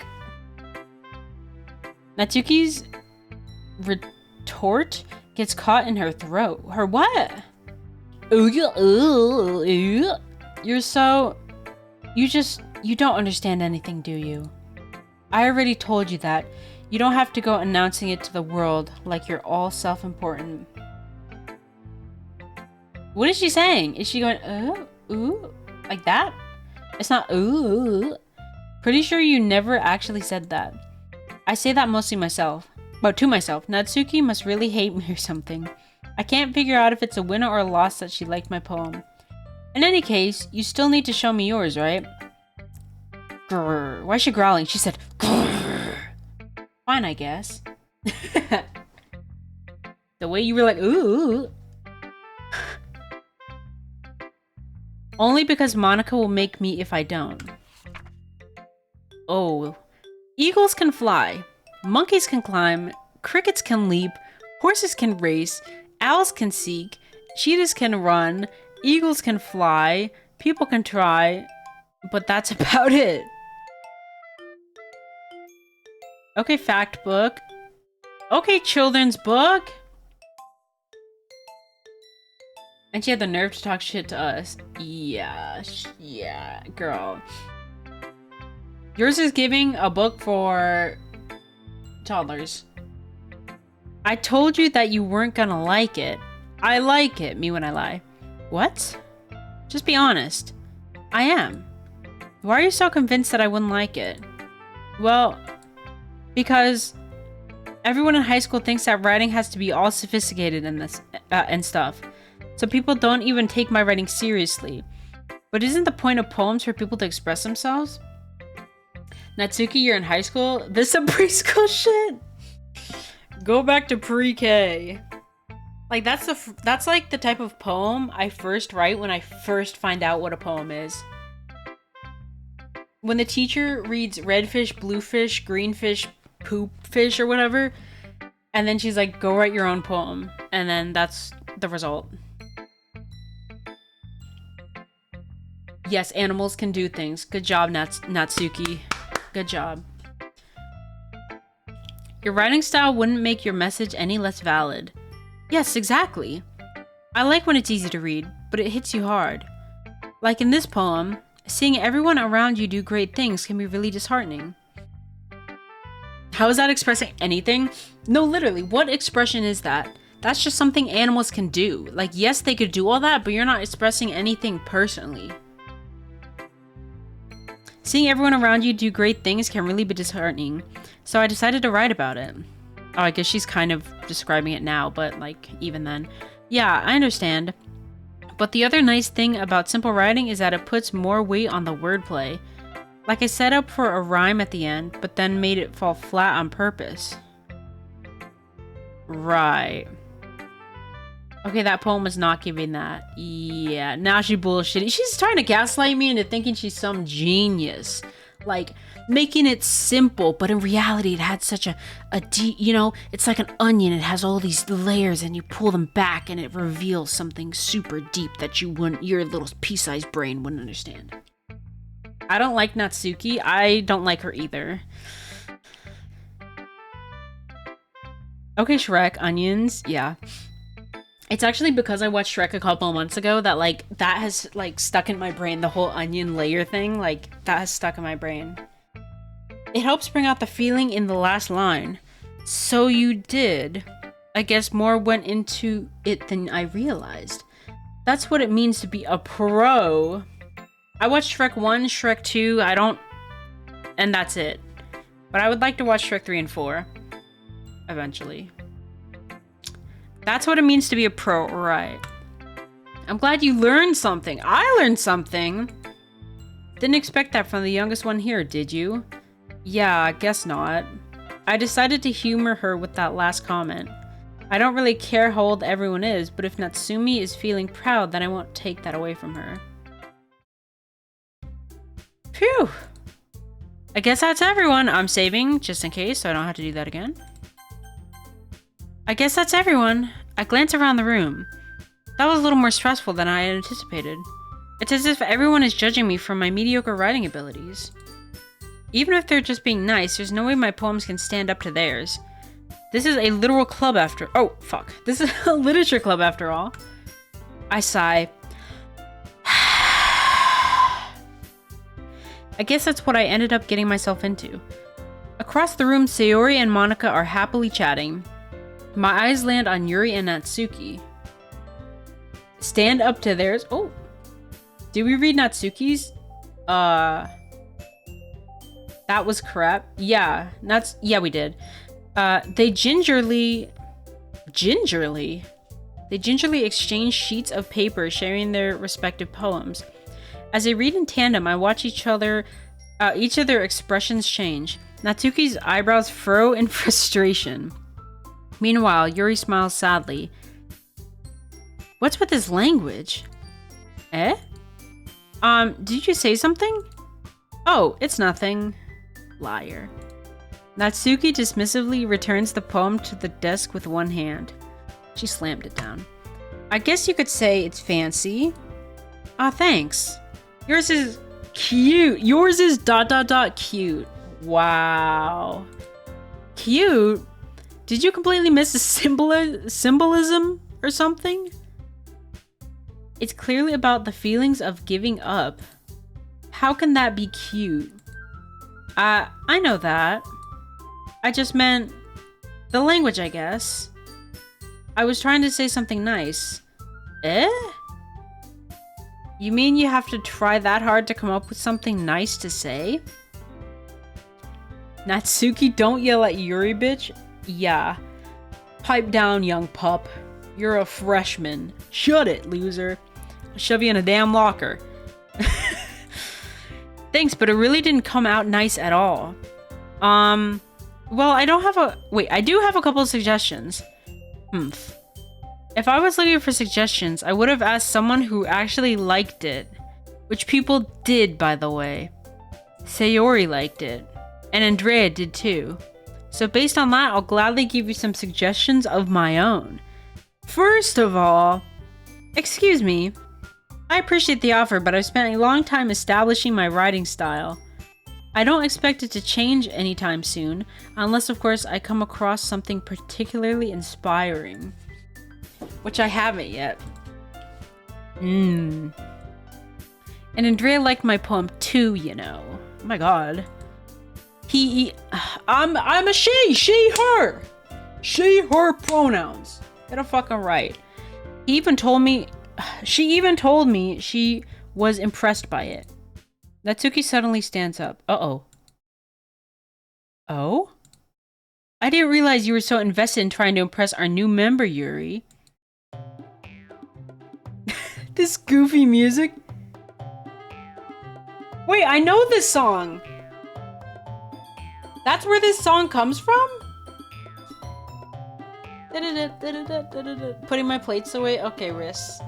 Natsuki's retort gets caught in her throat. Her what? You're so... You don't understand anything, do you? I already told you that. You don't have to go announcing it to the world like you're all self-important. What is she saying? Is she going, ooh, like that? It's not, ooh. Pretty sure you never actually said that. I say that mostly myself. But to myself. Natsuki must really hate me or something. I can't figure out if it's a win or a loss that she liked my poem. In any case, you still need to show me yours, right? Grrr. Why is she growling? She said, grrr. Fine, I guess. The way you were like, ooh. Only because Monica will make me if I don't. Oh. Eagles can fly. Monkeys can climb. Crickets can leap. Horses can race. Owls can seek. Cheetahs can run. Eagles can fly. People can try. But that's about it. Okay, fact book. Okay, children's book. And she had the nerve to talk shit to us. Yeah, girl. Yours is giving a book for toddlers. I told you that you weren't gonna like it. I like it, me when I lie. What? Just be honest. I am. Why are you so convinced that I wouldn't like it? Well, because everyone in high school thinks that writing has to be all sophisticated and stuff. So people don't even take my writing seriously. But isn't the point of poems for people to express themselves? Natsuki, you're in high school? This is some preschool shit? Go back to pre-K. Like, that's like the type of poem I first write when I first find out what a poem is. When the teacher reads red fish, blue fish, green fish, poop fish, or whatever, and then she's like, go write your own poem. And then that's the result. Yes, animals can do things. Good job, Natsuki. Good job. Your writing style wouldn't make your message any less valid. Yes, exactly. I like when it's easy to read, but it hits you hard. Like in this poem, seeing everyone around you do great things can be really disheartening. How is that expressing anything? No, literally, what expression is that? That's just something animals can do. Like, yes, they could do all that, but you're not expressing anything personally. Seeing everyone around you do great things can really be disheartening, so I decided to write about it. Oh, I guess she's kind of describing it now, but like, even then. Yeah, I understand. But the other nice thing about simple writing is that it puts more weight on the wordplay. Like I set up for a rhyme at the end, but then made it fall flat on purpose. Right. Okay, that poem was not giving that. Yeah, now she bullshitting. She's trying to gaslight me into thinking she's some genius. Like, making it simple, but in reality it had such a deep, you know, it's like an onion. It has all these layers and you pull them back and it reveals something super deep that your little pea-sized brain wouldn't understand. I don't like Natsuki. I don't like her either. Okay, Shrek, onions, yeah. It's actually because I watched Shrek a couple of months ago that, like, that has, like, stuck in my brain. The whole onion layer thing, like, that has stuck in my brain. It helps bring out the feeling in the last line. So you did. I guess more went into it than I realized. That's what it means to be a pro. I watched Shrek 1, Shrek 2, and that's it. But I would like to watch Shrek 3 and 4. Eventually. That's what it means to be a pro, right? I'm glad you learned something. I learned something. Didn't expect that from the youngest one here, did you? Yeah, I guess not. I decided to humor her with that last comment. I don't really care how old everyone is, but if Natsumi is feeling proud, then I won't take that away from her. Phew. I guess that's everyone. I'm saving just in case so I don't have to do that again. I guess that's everyone. I glance around the room. That was a little more stressful than I had anticipated. It's as if everyone is judging me for my mediocre writing abilities. Even if they're just being nice, there's no way my poems can stand up to theirs. This is a literal club after- oh, fuck. This is a literature club after all. I sigh. I guess that's what I ended up getting myself into. Across the room, Sayori and Monica are happily chatting. My eyes land on Yuri and Natsuki. Stand up to theirs. Oh. Did we read Natsuki's? That was crap. Yeah. Yeah, we did. They gingerly exchange sheets of paper, sharing their respective poems. As they read in tandem, I watch each of their expressions change. Natsuki's eyebrows furrow in frustration. Meanwhile, Yuri smiles sadly. What's with this language? Eh? Did you say something? Oh, it's nothing. Liar. Natsuki dismissively returns the poem to the desk with one hand. She slammed it down. I guess you could say it's fancy. Ah, thanks. Yours is cute. Yours is ... cute. Wow. Cute? Did you completely miss the symbolism or something? It's clearly about the feelings of giving up. How can that be cute? I know that. I just meant the language, I guess. I was trying to say something nice. Eh? You mean you have to try that hard to come up with something nice to say? Natsuki, don't yell at Yuri, bitch. Yeah. Pipe down, young pup. You're a freshman. Shut it, loser. I'll shove you in a damn locker. Thanks, but it really didn't come out nice at all. Well, I do have a couple of suggestions. If I was looking for suggestions, I would have asked someone who actually liked it. Which people did, by the way. Sayori liked it. And Andrea did too. So based on that, I'll gladly give you some suggestions of my own. First of all, excuse me. I appreciate the offer, but I've spent a long time establishing my writing style. I don't expect it to change anytime soon, unless of course I come across something particularly inspiring. Which I haven't yet. And Andrea liked my poem too, you know. Oh my god. I'm a she, her. She, her pronouns. Get a fucking right. She even told me she was impressed by it. Natsuki suddenly stands up. Uh-oh. Oh? I didn't realize you were so invested in trying to impress our new member, Yuri. This goofy music? Wait, I know this song! That's where this song comes from? Putting my plates away? Okay, Riss.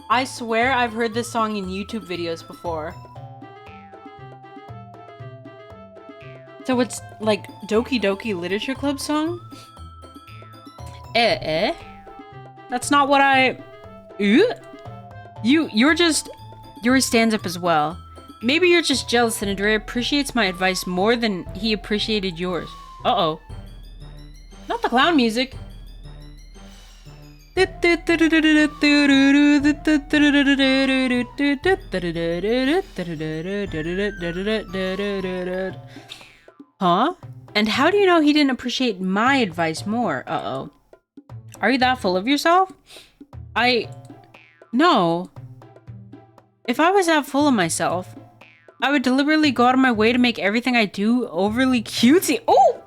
I swear I've heard this song in YouTube videos before. So it's like Doki Doki Literature Club song? That's not what I... Yuri stands up as well. Maybe you're just jealous that Andrea appreciates my advice more than he appreciated yours. Uh-oh. Not the clown music. Huh? And how do you know he didn't appreciate my advice more? Uh-oh. Are you that full of yourself? No. If I was that full of myself, I would deliberately go out of my way to make everything I do overly cutesy. Oh!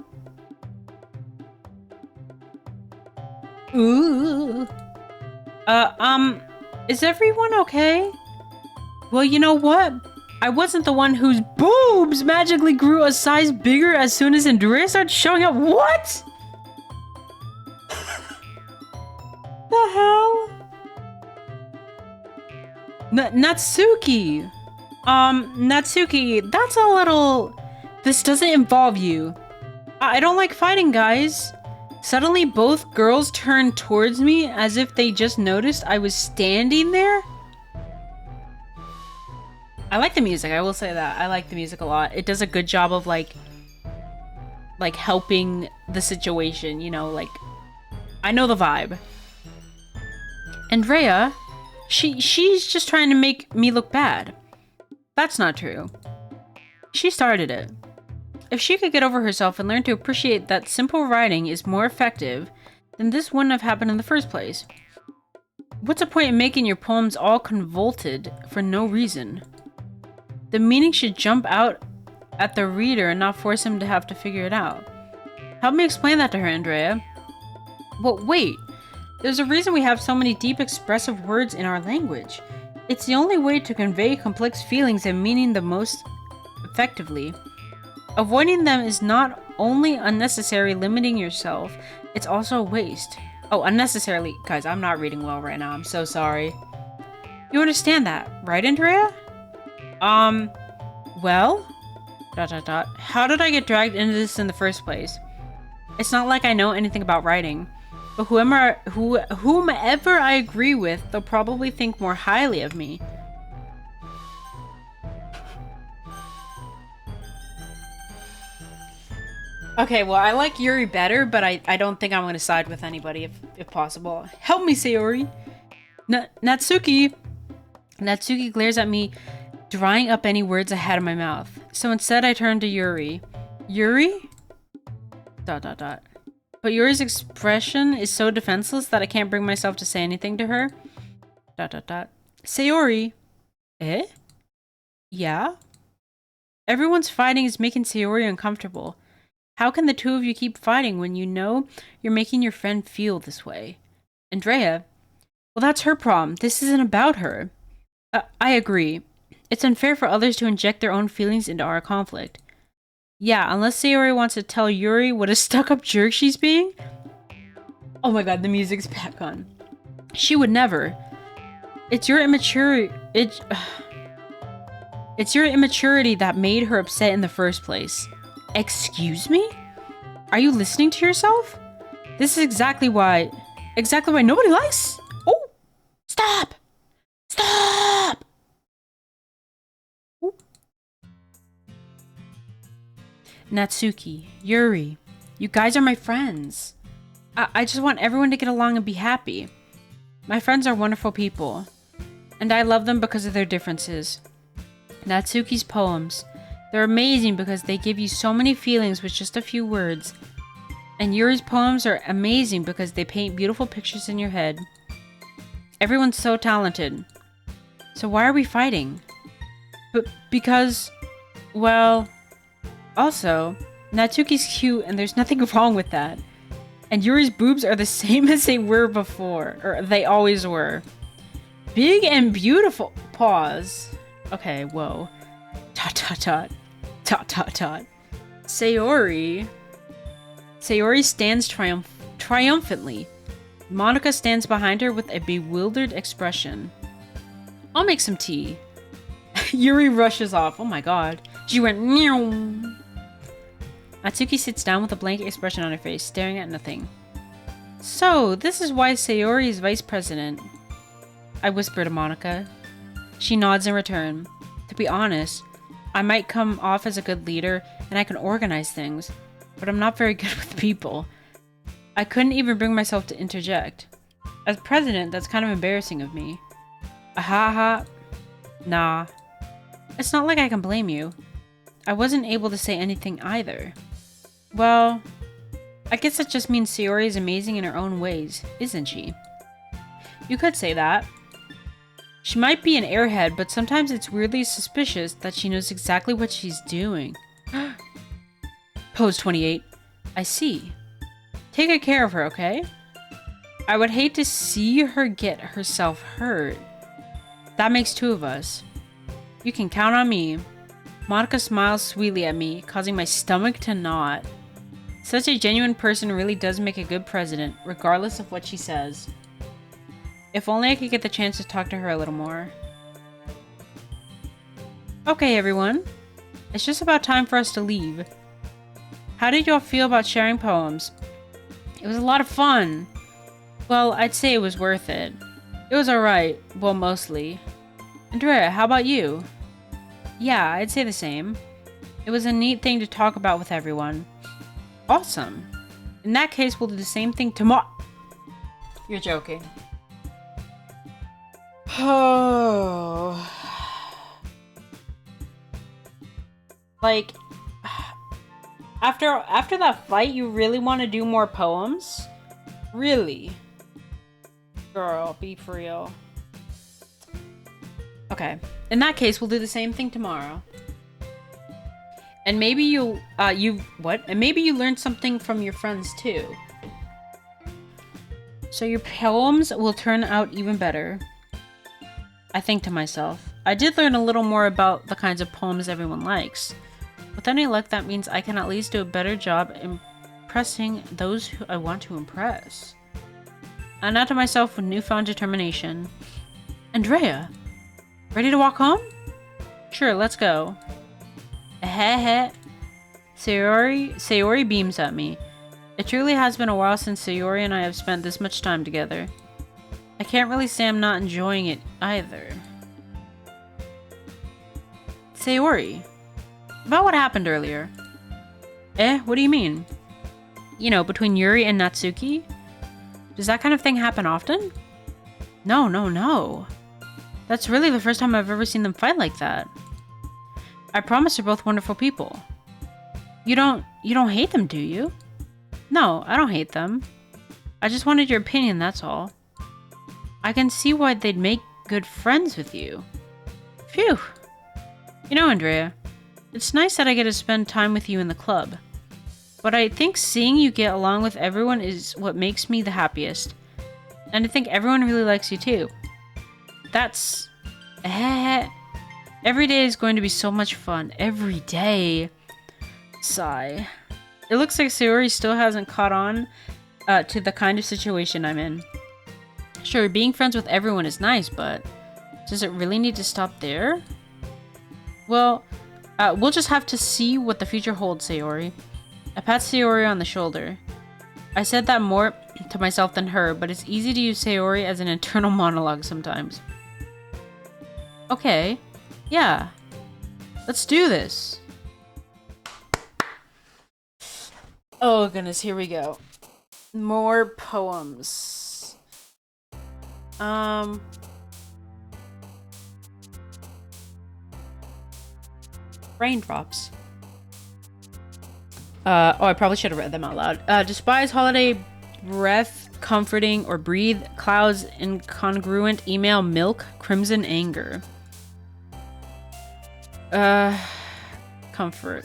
Ooh. Is everyone okay? Well, you know what? I wasn't the one whose boobs magically grew a size bigger as soon as Andrea started showing up. What? The hell? Natsuki. Natsuki, that's a little... This doesn't involve you. I don't like fighting, guys. Suddenly, both girls turned towards me as if they just noticed I was standing there. I like the music. I will say that. I like the music a lot. It does a good job of like helping the situation, you know, like I know the vibe. Andrea, she's just trying to make me look bad. That's not true. She started it. If she could get over herself and learn to appreciate that simple writing is more effective, then this wouldn't have happened in the first place. What's the point in making your poems all convoluted for no reason? The meaning should jump out at the reader and not force him to have to figure it out. Help me explain that to her, Andrea. But wait, there's a reason we have so many deep expressive words in our language. It's the only way to convey complex feelings and meaning the most effectively. Avoiding them is not only unnecessary limiting yourself, it's also a waste. Oh, unnecessarily. Guys, I'm not reading well right now. I'm so sorry. You understand that, right, Andrea? Well? ... How did I get dragged into this in the first place? It's not like I know anything about writing. But whomever I agree with, they'll probably think more highly of me. Okay, well, I like Yuri better, but I don't think I'm going to side with anybody if possible. Help me, Sayori! Natsuki! Natsuki glares at me, drying up any words I had in my mouth. So instead, I turn to Yuri. Yuri? ... But Yuri's expression is so defenseless that I can't bring myself to say anything to her. ... Sayori! Eh? Yeah? Everyone's fighting is making Sayori uncomfortable. How can the two of you keep fighting when you know you're making your friend feel this way? Andrea? Well, that's her problem. This isn't about her. I agree. It's unfair for others to inject their own feelings into our conflict. Yeah, unless Sayori wants to tell Yuri what a stuck-up jerk she's being. Oh my god, the music's back on. She would never. It's your immaturity. It's your immaturity that made her upset in the first place. Excuse me? Are you listening to yourself? This is exactly why nobody likes. Oh, stop! Stop! Ooh. Natsuki, Yuri, you guys are my friends. I just want everyone to get along and be happy. My friends are wonderful people, and I love them because of their differences. Natsuki's poems, they're amazing because they give you so many feelings with just a few words. And Yuri's poems are amazing because they paint beautiful pictures in your head. Everyone's so talented. So why are we fighting? Because, well, also, Natsuki's cute and there's nothing wrong with that. And Yuri's boobs are the same as they were before, or they always were. Big and beautiful. Pause. Okay, whoa. ... Sayori stands triumphantly. Monica stands behind her with a bewildered expression. I'll make some tea. Yuri rushes off. Oh my god. She went meow. Natsuki sits down with a blank expression on her face, staring at nothing. So, this is why Sayori is vice president. I whisper to Monica. She nods in return. To be honest, I might come off as a good leader and I can organize things, but I'm not very good with people. I couldn't even bring myself to interject. As president, that's kind of embarrassing of me. Ahaha. Nah. It's not like I can blame you. I wasn't able to say anything either. Well, I guess that just means Sayori is amazing in her own ways, isn't she? You could say that. She might be an airhead, but sometimes it's weirdly suspicious that she knows exactly what she's doing. Pose 28. I see. Take good care of her, okay? I would hate to see her get herself hurt. That makes two of us. You can count on me. Monica smiles sweetly at me, causing my stomach to knot. Such a genuine person really does make a good president, regardless of what she says. If only I could get the chance to talk to her a little more. Okay, everyone. It's just about time for us to leave. How did y'all feel about sharing poems? It was a lot of fun. Well, I'd say it was worth it. It was alright. Well, mostly. Andrea, how about you? Yeah, I'd say the same. It was a neat thing to talk about with everyone. Awesome. In that case, we'll do the same thing tomorrow. You're joking. Oh. Like, after that fight, you really want to do more poems? Really? Girl, be for real. Okay. In that case, we'll do the same thing tomorrow. And maybe And maybe you learned something from your friends too. So your poems will turn out even better. I think to myself. I did learn a little more about the kinds of poems everyone likes. With any luck, that means I can at least do a better job impressing those who I want to impress. I nod to myself with newfound determination. Andrea, ready to walk home? Sure, let's go. Heh. Sayori beams at me. It truly has been a while since Sayori and I have spent this much time together. I can't really say I'm not enjoying it either. Sayori, about what happened earlier. What do you mean? You know, between Yuri and Natsuki? Does that kind of thing happen often? No. That's really the first time I've ever seen them fight like that. I promise they're both wonderful people. You don't hate them, do you? No, I don't hate them. I just wanted your opinion, that's all. I can see why they'd make good friends with you. Phew. You know, Andrea, it's nice that I get to spend time with you in the club. But I think seeing you get along with everyone is what makes me the happiest. And I think everyone really likes you too. That's... Every day is going to be so much fun. Every day. Sigh. It looks like Sayori still hasn't caught on to the kind of situation I'm in. Sure, being friends with everyone is nice, but does it really need to stop there? Well, we'll just have to see what the future holds, Sayori. I pat Sayori on the shoulder. I said that more to myself than her, but it's easy to use Sayori as an internal monologue sometimes. Okay. Yeah. Let's do this. Oh goodness, here we go. More poems. Raindrops. I probably should have read them out loud. Despise holiday breath, comforting, or breathe. Clouds, incongruent. Email, milk, crimson anger. Comfort.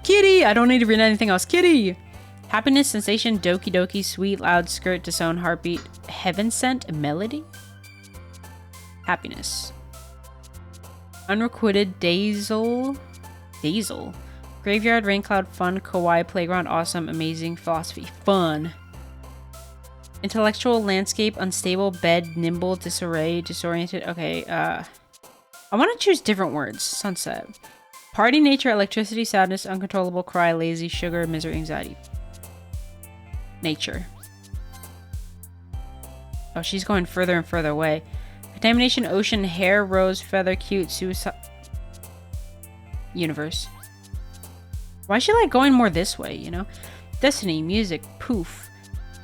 Kitty! I don't need to read anything else. Kitty! Happiness, sensation, doki doki, sweet, loud, skirt, disown, heartbeat, heaven sent, melody? Happiness. Unrequited, dazzle. Graveyard, rain cloud, fun, kawaii, playground, awesome, amazing, philosophy, fun. Intellectual, landscape, unstable, bed, nimble, disarray, disoriented. Okay, I want to choose different words. Sunset. Party, nature, electricity, sadness, uncontrollable, cry, lazy, sugar, misery, anxiety. Nature. Oh, she's going further and further away. Contamination, ocean, hair, rose, feather, cute, suicide. Universe. Why is she like going more this way, you know? Destiny, music, poof.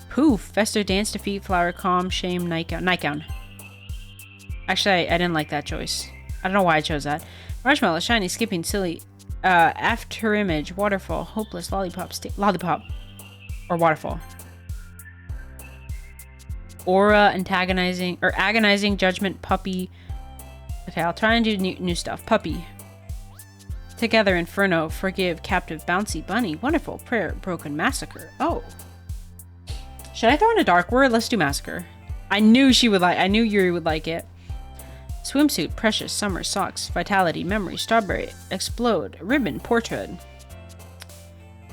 Poof, fester, dance, defeat, flower, calm, shame, nightgown. Actually, I didn't like that choice. I don't know why I chose that. Marshmallow, shiny, skipping, silly, after image, waterfall, hopeless, lollipop, lollipop, or waterfall. Aura, antagonizing, or agonizing, judgment, puppy. Okay, I'll try and do new stuff. Puppy. Together, inferno, forgive, captive, bouncy, bunny, wonderful, prayer, broken, massacre. Oh. Should I throw in a dark word? Let's do massacre. I knew Yuri would like it. Swimsuit, precious, summer, socks, vitality, memory, strawberry, explode, ribbon, portrait.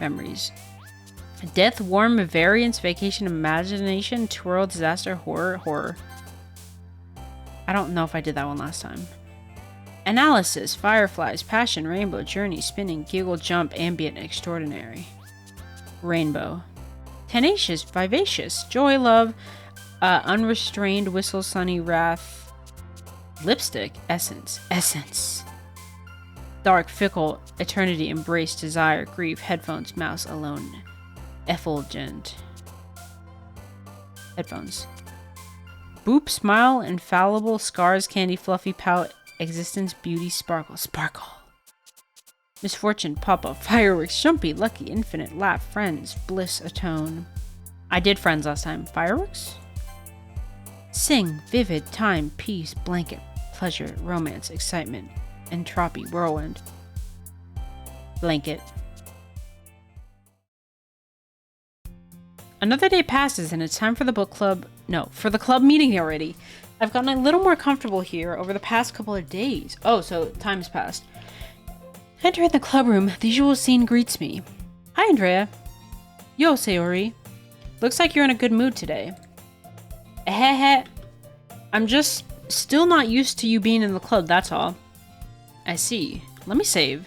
Memories. Death, warm, variance, vacation, imagination, twirl, disaster, horror. I don't know if I did that one last time. Analysis, fireflies, passion, rainbow, journey, spinning, giggle, jump, ambient, extraordinary. Rainbow. Tenacious, vivacious, joy, love, unrestrained, whistle, sunny, wrath, Lipstick? Essence. Essence. Dark, fickle, eternity, embrace, desire, grief, headphones, mouse, alone. Effulgent. Headphones. Boop, smile, infallible, scars, candy, fluffy, pout, existence, beauty, sparkle. Sparkle. Misfortune, pop-up, fireworks, jumpy, lucky, infinite, laugh, friends, bliss, atone. I did friends last time. Fireworks? Sing, vivid, time, peace, blanket, pleasure, romance, excitement, entropy, whirlwind. Blanket. Another day passes and it's time for the book club. No, for the club meeting already. I've gotten a little more comfortable here over the past couple of days. Oh, so time's passed. Entering the club room, the usual scene greets me. Hi, Andrea. Yo, Sayori. Looks like you're in a good mood today. Heh. I'm just still not used to you being in the club, that's all. I see. Let me save.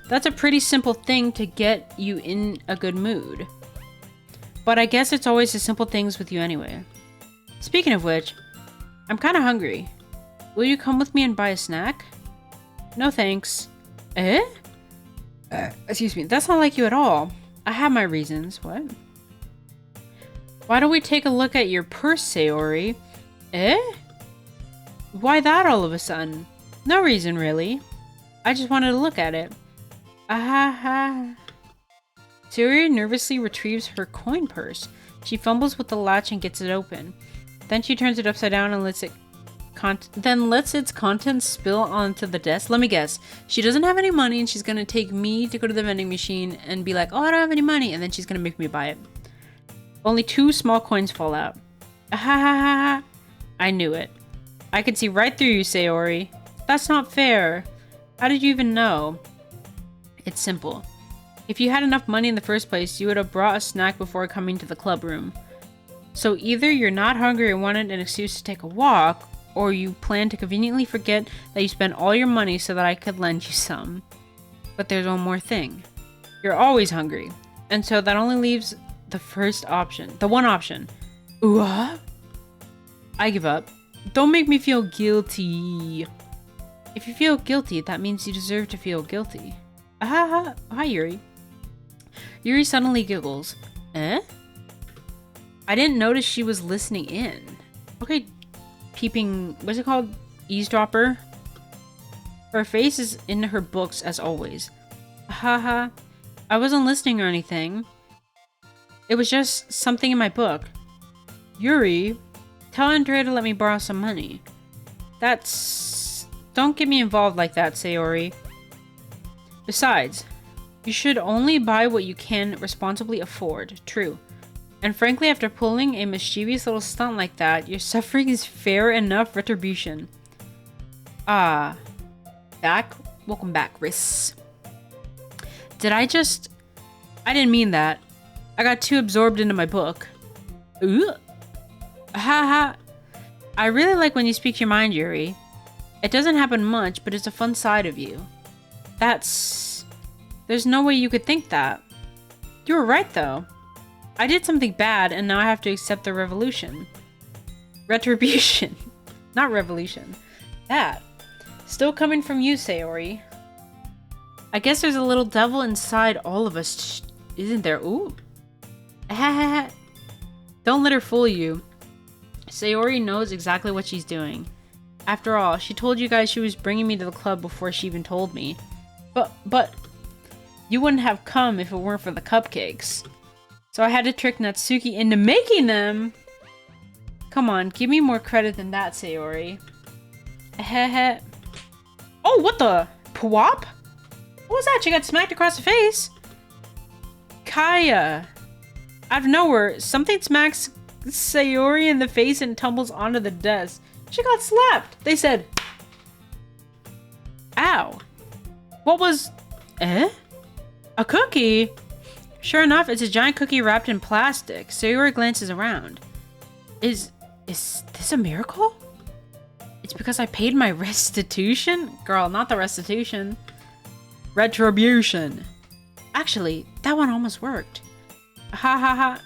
That's a pretty simple thing to get you in a good mood. But I guess it's always the simple things with you anyway. Speaking of which, I'm kinda hungry. Will you come with me and buy a snack? No thanks. Excuse me, that's not like you at all. I have my reasons. What? Why don't we take a look at your purse, Sayori? Why that all of a sudden? No reason, really. I just wanted to look at it. Ahaha. Sayori nervously retrieves her coin purse. She fumbles with the latch and gets it open. Then she turns it upside down and lets its contents spill onto the desk. Let me guess. She doesn't have any money and she's gonna take me to go to the vending machine and be like, oh, I don't have any money. And then she's gonna make me buy it. Only 2 small coins fall out. Ahaha. I knew it. I could see right through you, Sayori. That's not fair. How did you even know? It's simple. If you had enough money in the first place, you would have brought a snack before coming to the club room. So either you're not hungry and wanted an excuse to take a walk, or you plan to conveniently forget that you spent all your money so that I could lend you some. But there's one more thing. You're always hungry. And so that only leaves the first option. The one option. What? I give up. Don't make me feel guilty. If you feel guilty, that means you deserve to feel guilty. Ahaha. Hi, Yuri. Yuri suddenly giggles. I didn't notice she was listening in. Okay, peeping, what's it called? Eavesdropper? Her face is in her books as always. Haha. I wasn't listening or anything. It was just something in my book. Yuri, tell Andrea to let me borrow some money. Don't get me involved like that, Sayori. Besides, you should only buy what you can responsibly afford. True. And frankly, after pulling a mischievous little stunt like that, your suffering is fair enough retribution. Welcome back, Riss. I didn't mean that. I got too absorbed into my book. Ooh. Haha. I really like when you speak your mind, Yuri. It doesn't happen much, but it's a fun side of you. There's no way you could think that. You were right, though. I did something bad, and now I have to accept the revolution. Retribution. Not revolution. That. Still coming from you, Sayori. I guess there's a little devil inside all of us, isn't there? Ooh. Don't let her fool you. Sayori knows exactly what she's doing. After all, she told you guys she was bringing me to the club before she even told me. But you wouldn't have come if it weren't for the cupcakes. So I had to trick Natsuki into making them. Come on, give me more credit than that, Sayori. Oh, what the? Pwop? What was that? She got smacked across the face. Kaya. Out of nowhere, something smacks Sayori in the face and tumbles onto the desk. She got slapped. They said, ow. What was... A cookie? Sure enough, it's a giant cookie wrapped in plastic. Sayori glances around. Is this a miracle? It's because I paid my restitution? Girl, not the restitution. Retribution. Actually, that one almost worked. Ha ha ha.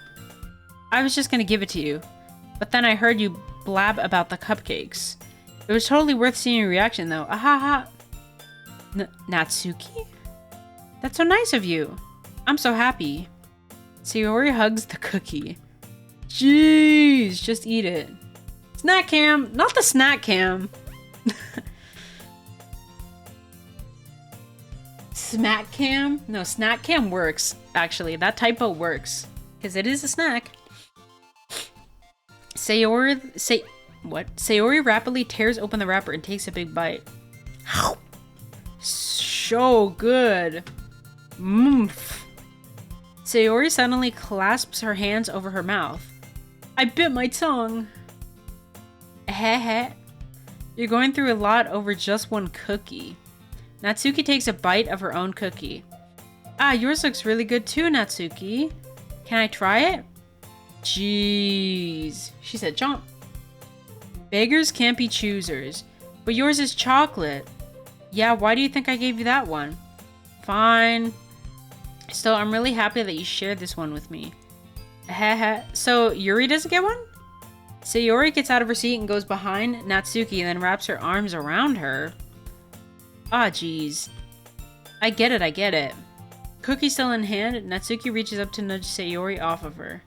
I was just gonna give it to you. But then I heard you blab about the cupcakes. It was totally worth seeing your reaction, though. Ahaha. Natsuki? That's so nice of you. I'm so happy. Sayori hugs the cookie. Jeez, just eat it. Snack cam, not the snack cam. Smack cam? No, snack cam works, actually. That typo works. Because it is a snack. Sayori rapidly tears open the wrapper and takes a big bite. So good. Mmm. Sayori suddenly clasps her hands over her mouth. I bit my tongue. Heh. You're going through a lot over just one cookie. Natsuki takes a bite of her own cookie. Ah, yours looks really good too, Natsuki. Can I try it? Jeez. She said chomp. Beggars can't be choosers. But yours is chocolate. Yeah, why do you think I gave you that one? Fine. Still, I'm really happy that you shared this one with me. Heh. So, Yuri doesn't get one? Sayori gets out of her seat and goes behind Natsuki and then wraps her arms around her. Ah, jeez. I get it. Cookie still in hand, Natsuki reaches up to nudge Sayori off of her.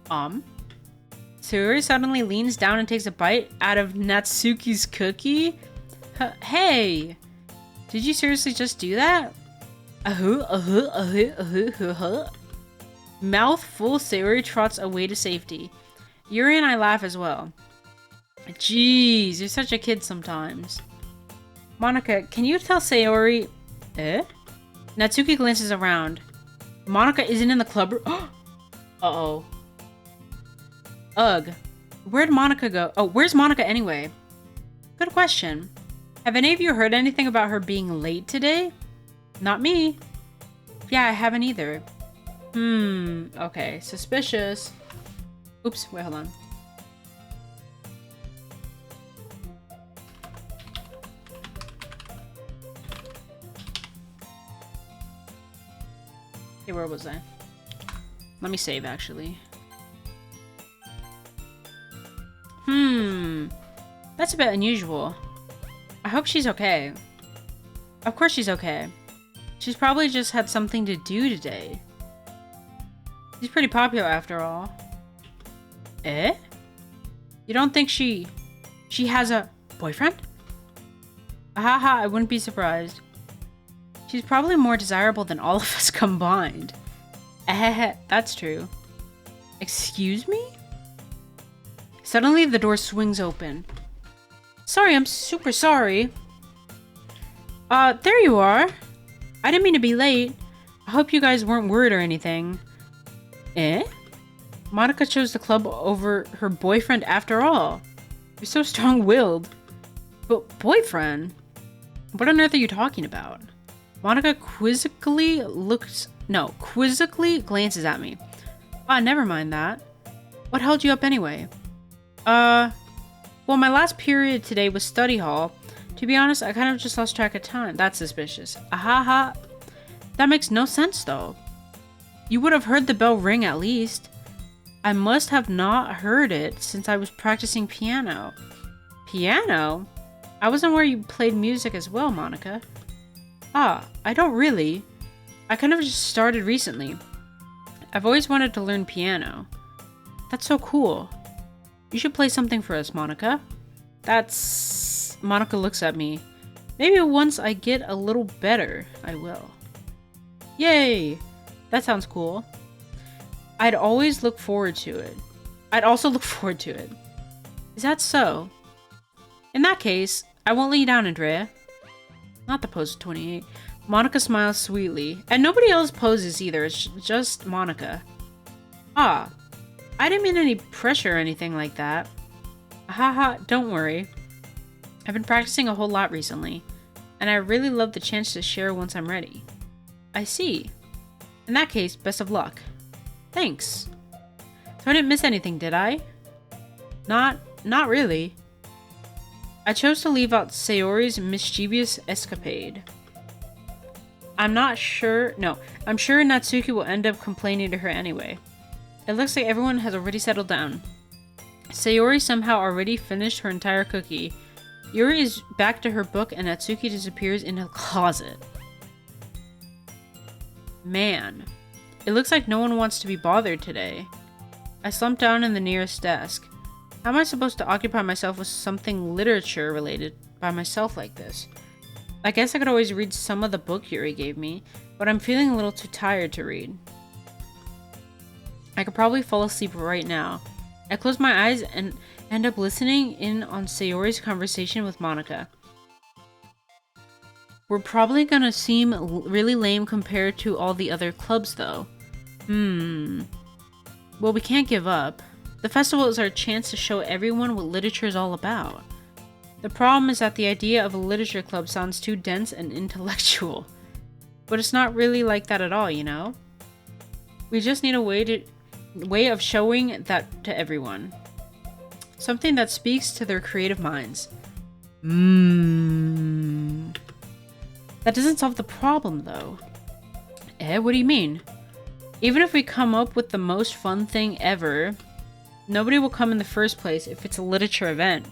Sayori suddenly leans down and takes a bite out of Natsuki's cookie? Hey! Did you seriously just do that? Mouth full, Sayori trots away to safety. Yuri and I laugh as well. Jeez, you're such a kid sometimes. Monika, can you tell Sayori... Natsuki glances around. Monika isn't in the club room. Uh-oh. Ugh. Where'd Monika go? Oh, where's Monika anyway? Good question. Have any of you heard anything about her being late today? Not me. Yeah, I haven't either. Okay. Suspicious. Oops, wait, hold on. Okay, where was I? Let me save, actually. That's a bit unusual. I hope she's okay. Of course she's okay. She's probably just had something to do today. She's pretty popular after all. You don't think she has a boyfriend? Ahaha, I wouldn't be surprised. She's probably more desirable than all of us combined. That's true. Excuse me? Suddenly, the door swings open. Sorry, I'm super sorry. There you are. I didn't mean to be late. I hope you guys weren't worried or anything. Monika chose the club over her boyfriend after all. You're so strong-willed. But boyfriend? What on earth are you talking about? Monika quizzically glances at me. Never mind that. What held you up anyway? Well, my last period today was study hall. To be honest, I kind of just lost track of time. That's suspicious. Ahaha. That makes no sense, though. You would have heard the bell ring at least. I must have not heard it since I was practicing piano. Piano? I wasn't where you played music as well, Monika. I don't really. I kind of just started recently. I've always wanted to learn piano. That's so cool. You should play something for us, Monika. Monika looks at me. Maybe once I get a little better, I will. Yay! That sounds cool. I'd also look forward to it. Is that so? In that case, I won't let you down, Andrea. Not the pose of 28. Monika smiles sweetly. And nobody else poses either. It's just Monika. I didn't mean any pressure or anything like that. Haha, don't worry. I've been practicing a whole lot recently, and I really love the chance to share once I'm ready. I see. In that case, best of luck. Thanks. So I didn't miss anything, did I? Not really. I chose to leave out Sayori's mischievous escapade. I'm sure Natsuki will end up complaining to her anyway. It looks like everyone has already settled down. Sayori somehow already finished her entire cookie. Yuri is back to her book and Natsuki disappears in a closet. Man, it looks like no one wants to be bothered today. I slumped down in the nearest desk. How am I supposed to occupy myself with something literature related by myself like this? I guess I could always read some of the book Yuri gave me, but I'm feeling a little too tired to read. I could probably fall asleep right now. I close my eyes and end up listening in on Sayori's conversation with Monica. We're probably gonna seem really lame compared to all the other clubs though. Well, we can't give up. The festival is our chance to show everyone what literature is all about. The problem is that the idea of a literature club sounds too dense and intellectual. But it's not really like that at all, you know? We just need a way of showing that to everyone. Something that speaks to their creative minds. That doesn't solve the problem, though. What do you mean? Even if we come up with the most fun thing ever, nobody will come in the first place if it's a literature event.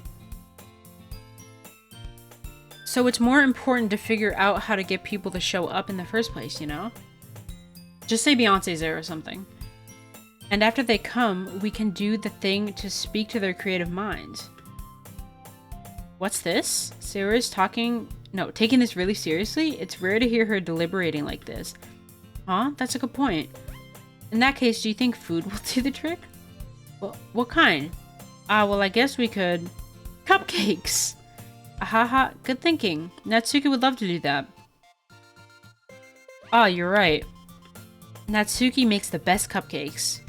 So it's more important to figure out how to get people to show up in the first place, you know? Just say Beyonce's there or something. And after they come, we can do the thing to speak to their creative minds. What's this? Sarah's taking this really seriously? It's rare to hear her deliberating like this. Huh? That's a good point. In that case, do you think food will do the trick? Well, what kind? Well, I guess we could... Cupcakes! Haha, good thinking. Natsuki would love to do that. You're right. Natsuki makes the best cupcakes.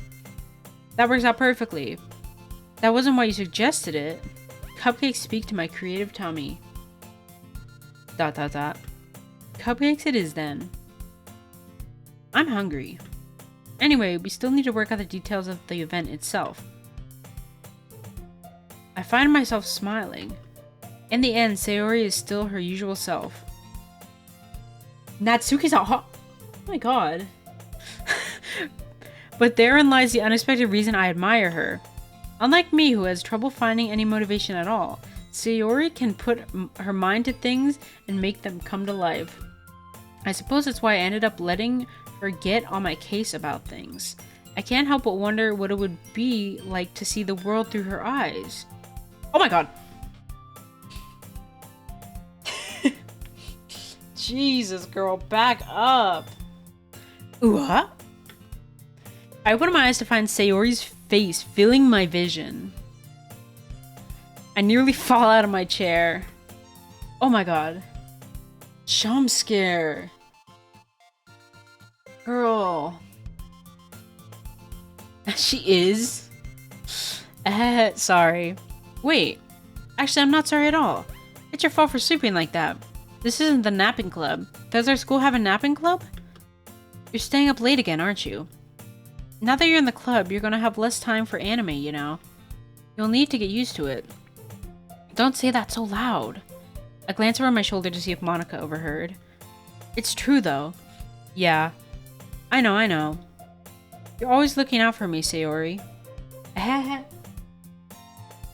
That works out perfectly. That wasn't why you suggested it. Cupcakes speak to my creative tummy. ... Cupcakes it is then. I'm hungry. Anyway, we still need to work out the details of the event itself. I find myself smiling. In the end, Sayori is still her usual self. Natsuki's oh my god. But therein lies the unexpected reason I admire her. Unlike me, who has trouble finding any motivation at all, Sayori can put her mind to things and make them come to life. I suppose that's why I ended up letting her get on my case about things. I can't help but wonder what it would be like to see the world through her eyes. Oh my god. Jesus, girl, back up. Ooh-huh. I opened my eyes to find Sayori's face filling my vision. I nearly fall out of my chair. Oh my god. Jump scare. Girl. She is? Sorry. Wait. Actually, I'm not sorry at all. It's your fault for sleeping like that. This isn't the napping club. Does our school have a napping club? You're staying up late again, aren't you? Now that you're in the club, you're gonna have less time for anime, you know? You'll need to get used to it. Don't say that so loud. I glance over my shoulder to see if Monica overheard. It's true, though. Yeah. I know. You're always looking out for me, Sayori.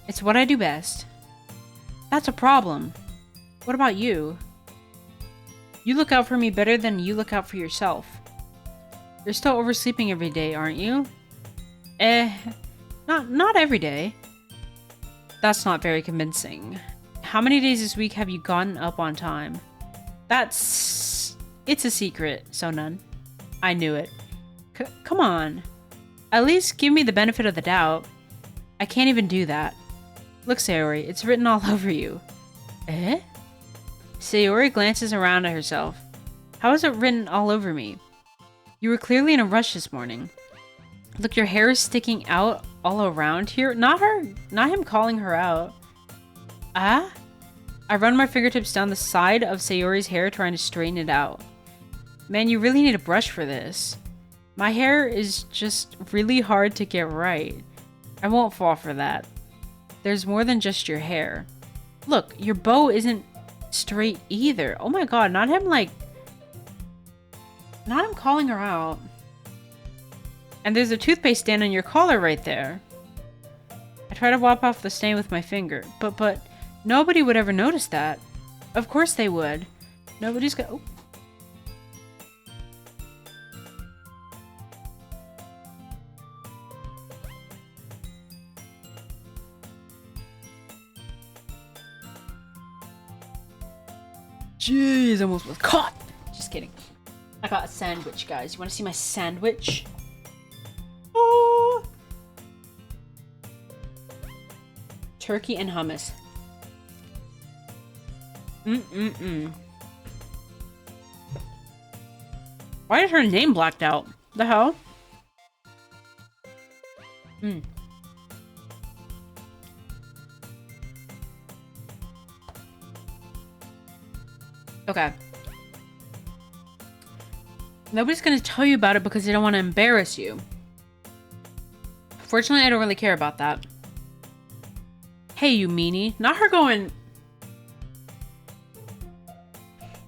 It's what I do best. That's a problem. What about you? You look out for me better than you look out for yourself. You're still oversleeping every day, aren't you? Not every day. That's not very convincing. How many days this week have you gotten up on time? It's a secret, so none. I knew it. Come on. At least give me the benefit of the doubt. I can't even do that. Look, Sayori, it's written all over you. Sayori glances around at herself. How is it written all over me? You were clearly in a rush this morning. Look, your hair is sticking out all around here. Not him calling her out. I run my fingertips down the side of Sayori's hair trying to straighten it out. Man, you really need a brush for this. My hair is just really hard to get right. I won't fall for that. There's more than just your hair. Look, your bow isn't straight either. Oh my god, not him calling her out. And there's a toothpaste stand on your collar right there. I try to wipe off the stain with my finger. But nobody would ever notice that. Of course they would. Nobody's got... Oh. Jeez, almost was caught. Just kidding. I got a sandwich, guys. You want to see my sandwich? Oh. Turkey and hummus. Why is her name blacked out? The hell? Okay. Nobody's gonna tell you about it because they don't want to embarrass you. Fortunately, I don't really care about that. Hey, you meanie. Not her going...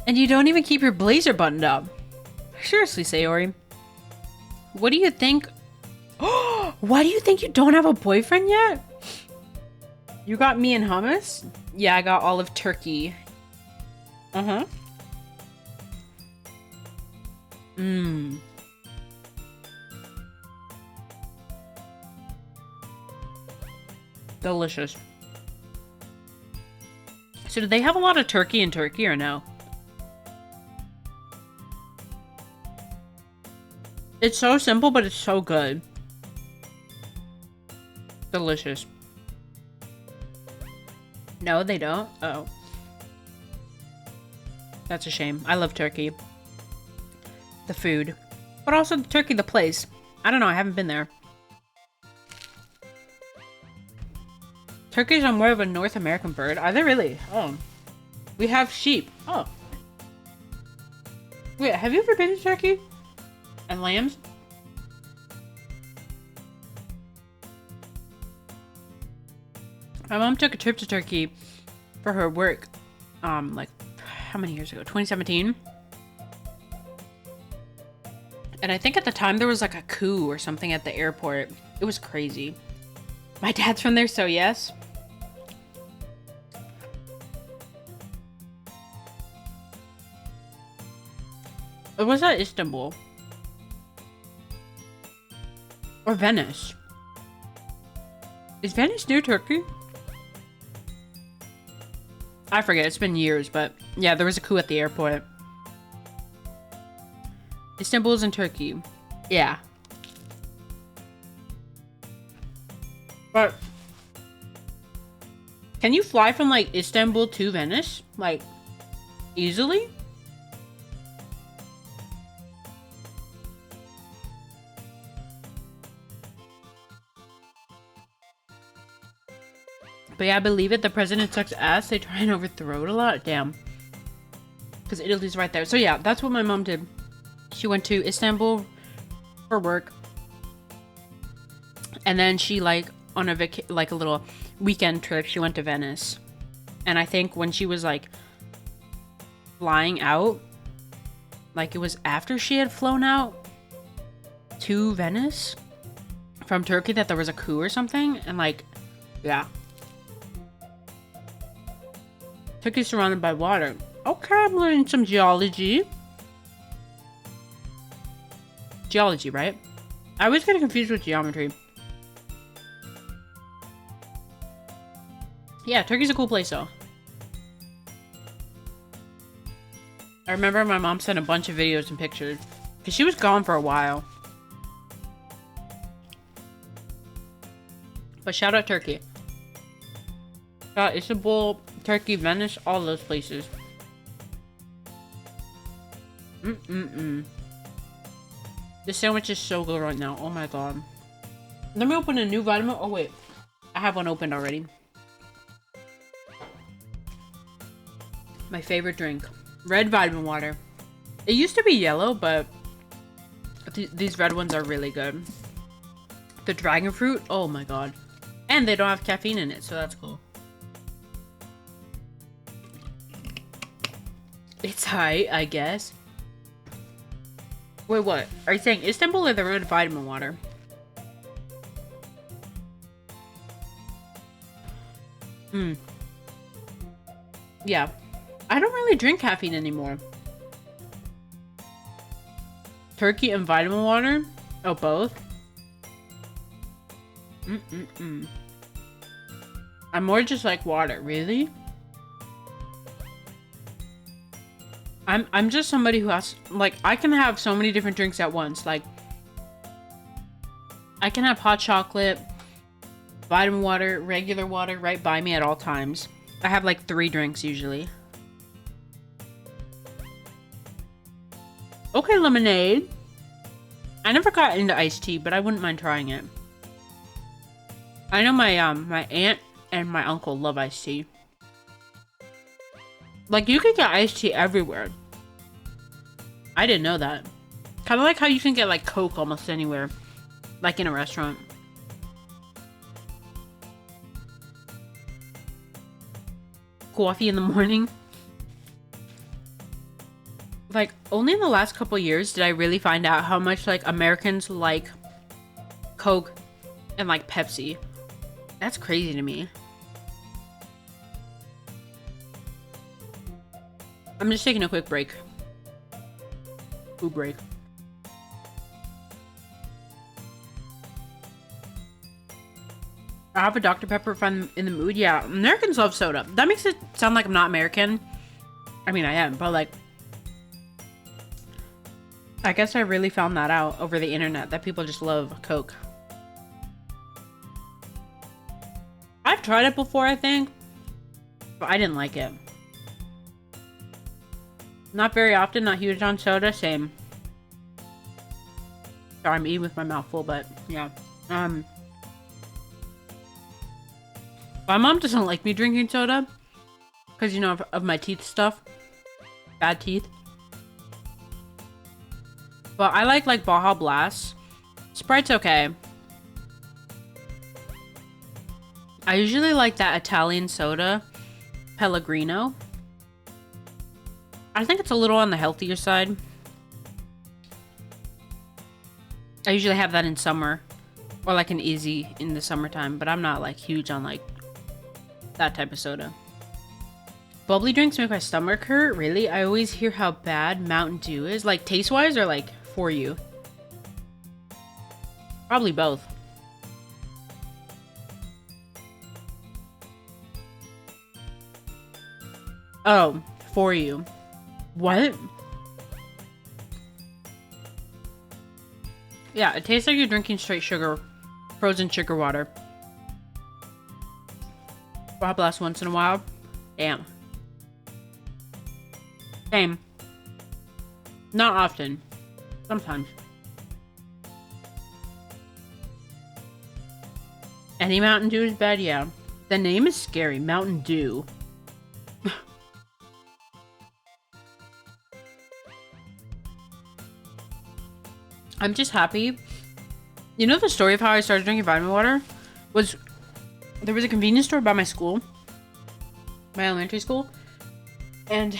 And you don't even keep your blazer buttoned up. Seriously, Sayori. What do you think... Why do you think you don't have a boyfriend yet? You got me and hummus? Yeah, I got olive turkey. Uh-huh. Delicious. So do they have a lot of turkey in Turkey or no? It's so simple, but it's so good. Delicious. No, they don't? Oh. That's a shame. I love Turkey. The food. But also the Turkey, the place. I don't know, I haven't been there. Turkeys are more of a North American bird. Are they really? Oh. We have sheep. Oh. Wait, have you ever been to Turkey? And lambs? My mom took a trip to Turkey for her work. Like, how many years ago? 2017? And I think at the time there was like a coup or something at the airport. It was crazy. My dad's from there, so yes. Or was that Istanbul? Or Venice? Is Venice near Turkey? I forget, it's been years, but yeah, there was a coup at the airport. Istanbul's in Turkey. Yeah. But can you fly from like Istanbul to Venice? Like easily? But yeah, I believe it. The president sucks ass. They try and overthrow it a lot. Damn. Because Italy's right there. So yeah, that's what my mom did. She went to Istanbul for work. And then she like on a like a little weekend trip, she went to Venice. And I think when she was like flying out, like it was after she had flown out to Venice from Turkey that there was a coup or something. And like, yeah. Turkey's surrounded by water. Okay, I'm learning some geology. Geology, right? I always get confused with geometry. Yeah, Turkey's a cool place though. I remember my mom sent a bunch of videos and pictures. Because she was gone for a while. But shout out Turkey. Shout out Istanbul, Turkey, Venice, all those places. This sandwich is so good right now. Oh my god. Let me open a new vitamin. Oh wait. I have one opened already. My favorite drink. Red vitamin water. It used to be yellow, but these red ones are really good. The dragon fruit. Oh my god. And they don't have caffeine in it, so that's cool. It's high, I guess. Wait, what? Are you saying Istanbul or the red vitamin water? Yeah. I don't really drink caffeine anymore. Turkey and vitamin water? Oh, both? I'm more just like water. Really? I'm just somebody who has, like, I can have so many different drinks at once. Like, I can have hot chocolate, vitamin water, regular water right by me at all times. I have like 3 drinks usually. Okay, lemonade. I never got into iced tea, but I wouldn't mind trying it. I know my my aunt and my uncle love iced tea. Like, you can get iced tea everywhere. I didn't know that. Kind of like how you can get like Coke almost anywhere. Like in a restaurant. Coffee in the morning. Like, only in the last couple years did I really find out how much like Americans like Coke and like Pepsi. That's crazy to me. I'm just taking a quick break. Food break. I have a Dr. Pepper if I'm in the mood. Yeah, Americans love soda. That makes it sound like I'm not American. I mean, I am, but like, I guess I really found that out over the internet, that people just love Coke. I've tried it before, I think, but I didn't like it. Not very often, not huge on soda, same. Sorry, I'm eating with my mouth full, but yeah. My mom doesn't like me drinking soda because, you know, of my teeth stuff. Bad teeth. But I like Baja Blast. Sprite's okay. I usually like that Italian soda, Pellegrino. I think it's a little on the healthier side. I usually have that in summer. Or like an Easy in the summertime. But I'm not like huge on like that type of soda. Bubbly drinks make my stomach hurt. Really? I always hear how bad Mountain Dew is. Like, taste-wise or like for you? Probably both. Oh, for you. What? Yeah, it tastes like you're drinking straight sugar. Frozen sugar water. Baja Blast once in a while. Damn. Same. Not often. Sometimes. Any Mountain Dew is bad, yeah. The name is scary. Mountain Dew. I'm just happy. You know the story of how I started drinking vitamin water? Was there was a convenience store by my school. My elementary school. And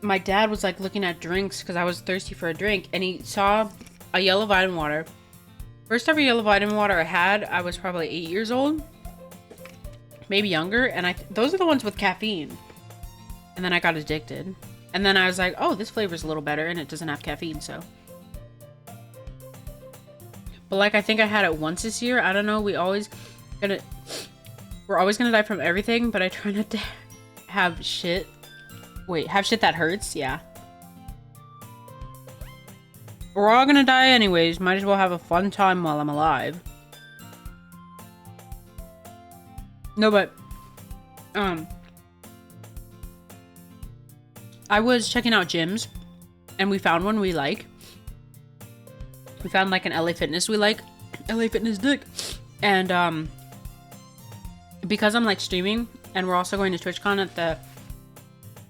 my dad was like looking at drinks because I was thirsty for a drink, and he saw a yellow vitamin water. First ever yellow vitamin water I had, I was probably 8 years old. Maybe younger, and those are the ones with caffeine. And then I got addicted. And then I was like, oh, this flavor's a little better and it doesn't have caffeine, so. But like, I think I had it once this year. I don't know. We're always gonna die from everything, but I try not to have shit. Wait, have shit that hurts? Yeah. We're all gonna die anyways. Might as well have a fun time while I'm alive. No, but I was checking out gyms and we found one we like. We found like an LA Fitness we like. LA Fitness dick. And because I'm like streaming and we're also going to TwitchCon at the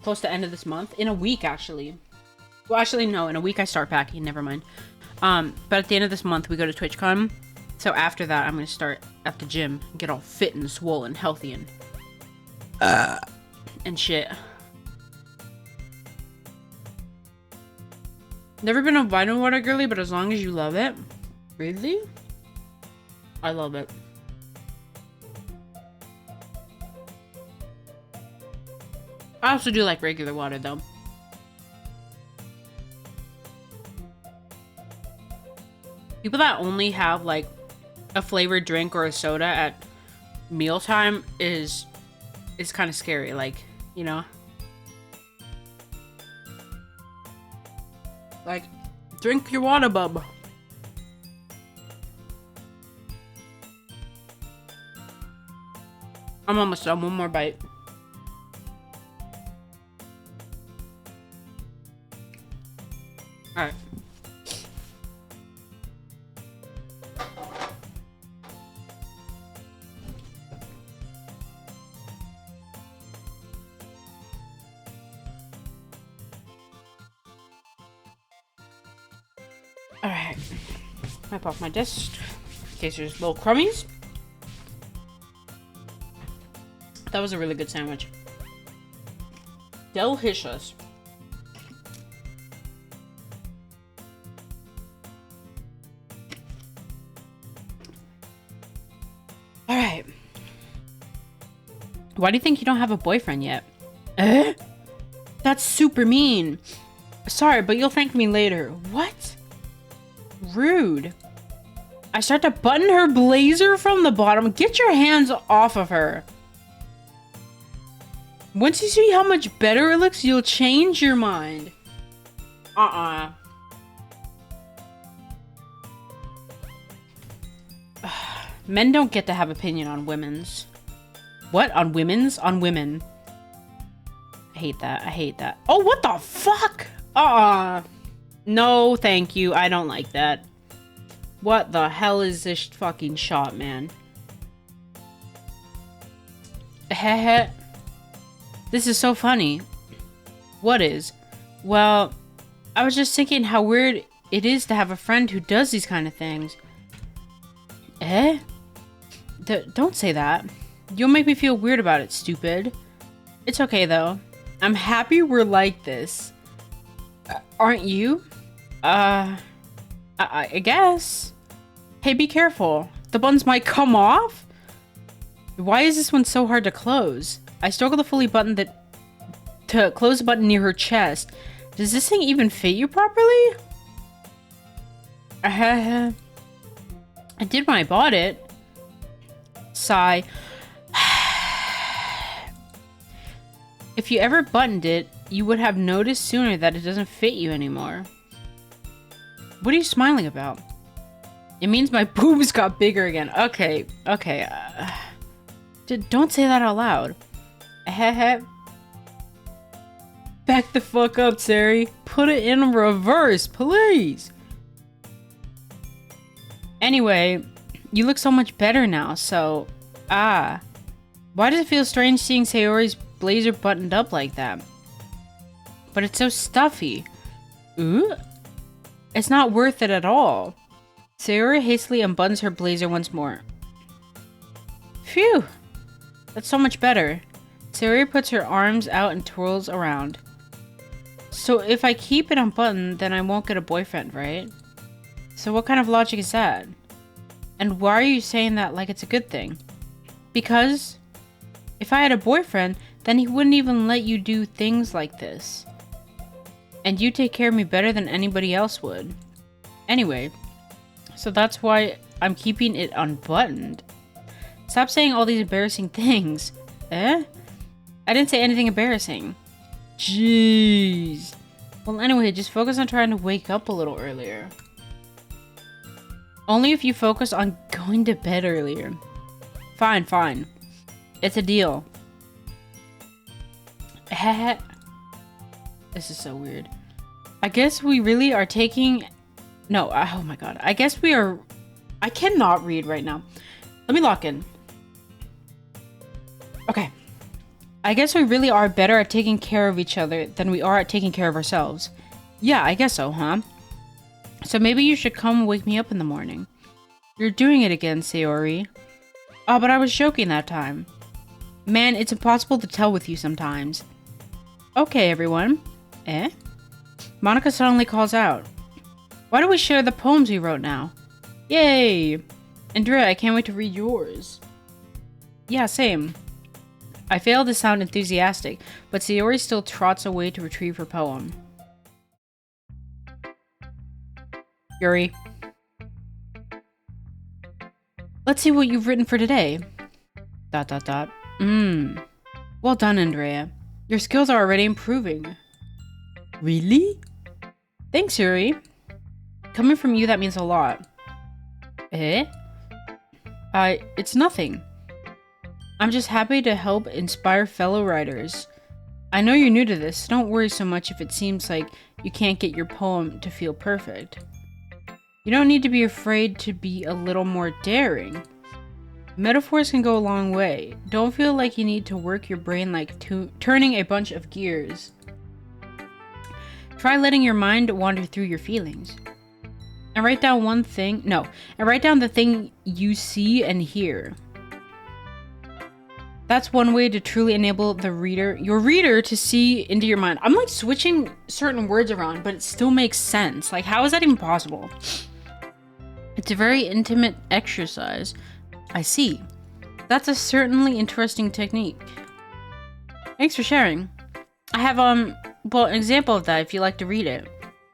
close to end of this month. In a week, actually. Well, actually, no. In a week I start packing. Never mind. But at the end of this month we go to TwitchCon. So after that I'm going to start at the gym. Get all fit and swole and healthy and shit. Never been a vitamin water girly, but as long as you love it. Really? I love it. I also do like regular water though. People that only have like a flavored drink or a soda at mealtime is kind of scary, like, you know? Like, drink your water, bub. I'm almost done. One more bite. Alright. Alright. Wipe off my desk in case there's little crummies. That was a really good sandwich. Delicious. Alright. Why do you think you don't have a boyfriend yet? Eh? That's super mean. Sorry, but you'll thank me later. What? Rude. I start to button her blazer from the bottom. Get your hands off of her. Once you see how much better it looks, you'll change your mind. Men don't get to have opinion on women's. What? On women's? On women. I hate that. I hate that. Oh, what the fuck? No, thank you. I don't like that. What the hell is this fucking shot, man? Heh. This is so funny. What is? Well, I was just thinking how weird it is to have a friend who does these kind of things. Eh? Don't say that. You'll make me feel weird about it, stupid. It's okay, though. I'm happy we're like this. Aren't you? I guess. Hey, be careful. The buttons might come off? Why is this one so hard to close? I struggle to fully button to close the button near her chest. Does this thing even fit you properly? I did when I bought it. Sigh. If you ever buttoned it, you would have noticed sooner that it doesn't fit you anymore. What are you smiling about? It means my boobs got bigger again. Okay. Don't say that out loud. Back the fuck up, Sari. Put it in reverse, please. Anyway, you look so much better now, so... Why does it feel strange seeing Sayori's blazer buttoned up like that? But it's so stuffy. Ooh? It's not worth it at all. Sayori hastily unbuttons her blazer once more. Phew! That's so much better. Sayori puts her arms out and twirls around. So if I keep it unbuttoned, then I won't get a boyfriend, right? So what kind of logic is that? And why are you saying that like it's a good thing? Because if I had a boyfriend, then he wouldn't even let you do things like this. And you take care of me better than anybody else would. Anyway, so that's why I'm keeping it unbuttoned. Stop saying all these embarrassing things. Eh? I didn't say anything embarrassing. Jeez. Well, anyway, just focus on trying to wake up a little earlier. Only if you focus on going to bed earlier. Fine. It's a deal. This is so weird. I guess we really are taking... No, oh my god. I guess we are... I cannot read right now. Let me lock in. Okay. I guess we really are better at taking care of each other than we are at taking care of ourselves. Yeah, I guess so, huh? So maybe you should come wake me up in the morning. You're doing it again, Sayori. Oh, but I was joking that time. Man, it's impossible to tell with you sometimes. Okay, everyone. Eh? Monica suddenly calls out. Why don't we share the poems we wrote now? Yay! Andrea, I can't wait to read yours. Yeah, same. I fail to sound enthusiastic, but Sayori still trots away to retrieve her poem. Yuri. Let's see what you've written for today. ... Well done, Andrea. Your skills are already improving. Really? Thanks, Yuri. Coming from you, that means a lot. Eh? It's nothing. I'm just happy to help inspire fellow writers. I know you're new to this, so don't worry so much if it seems like you can't get your poem to feel perfect. You don't need to be afraid to be a little more daring. Metaphors can go a long way. Don't feel like you need to work your brain like turning a bunch of gears. Try letting your mind wander through your feelings. And write down and write down the thing you see and hear. That's one way to truly enable your reader to see into your mind. I'm like switching certain words around, but it still makes sense. Like, how is that even possible? It's a very intimate exercise. I see. That's a certainly interesting technique. Thanks for sharing. I have, an example of that if you'd like to read it.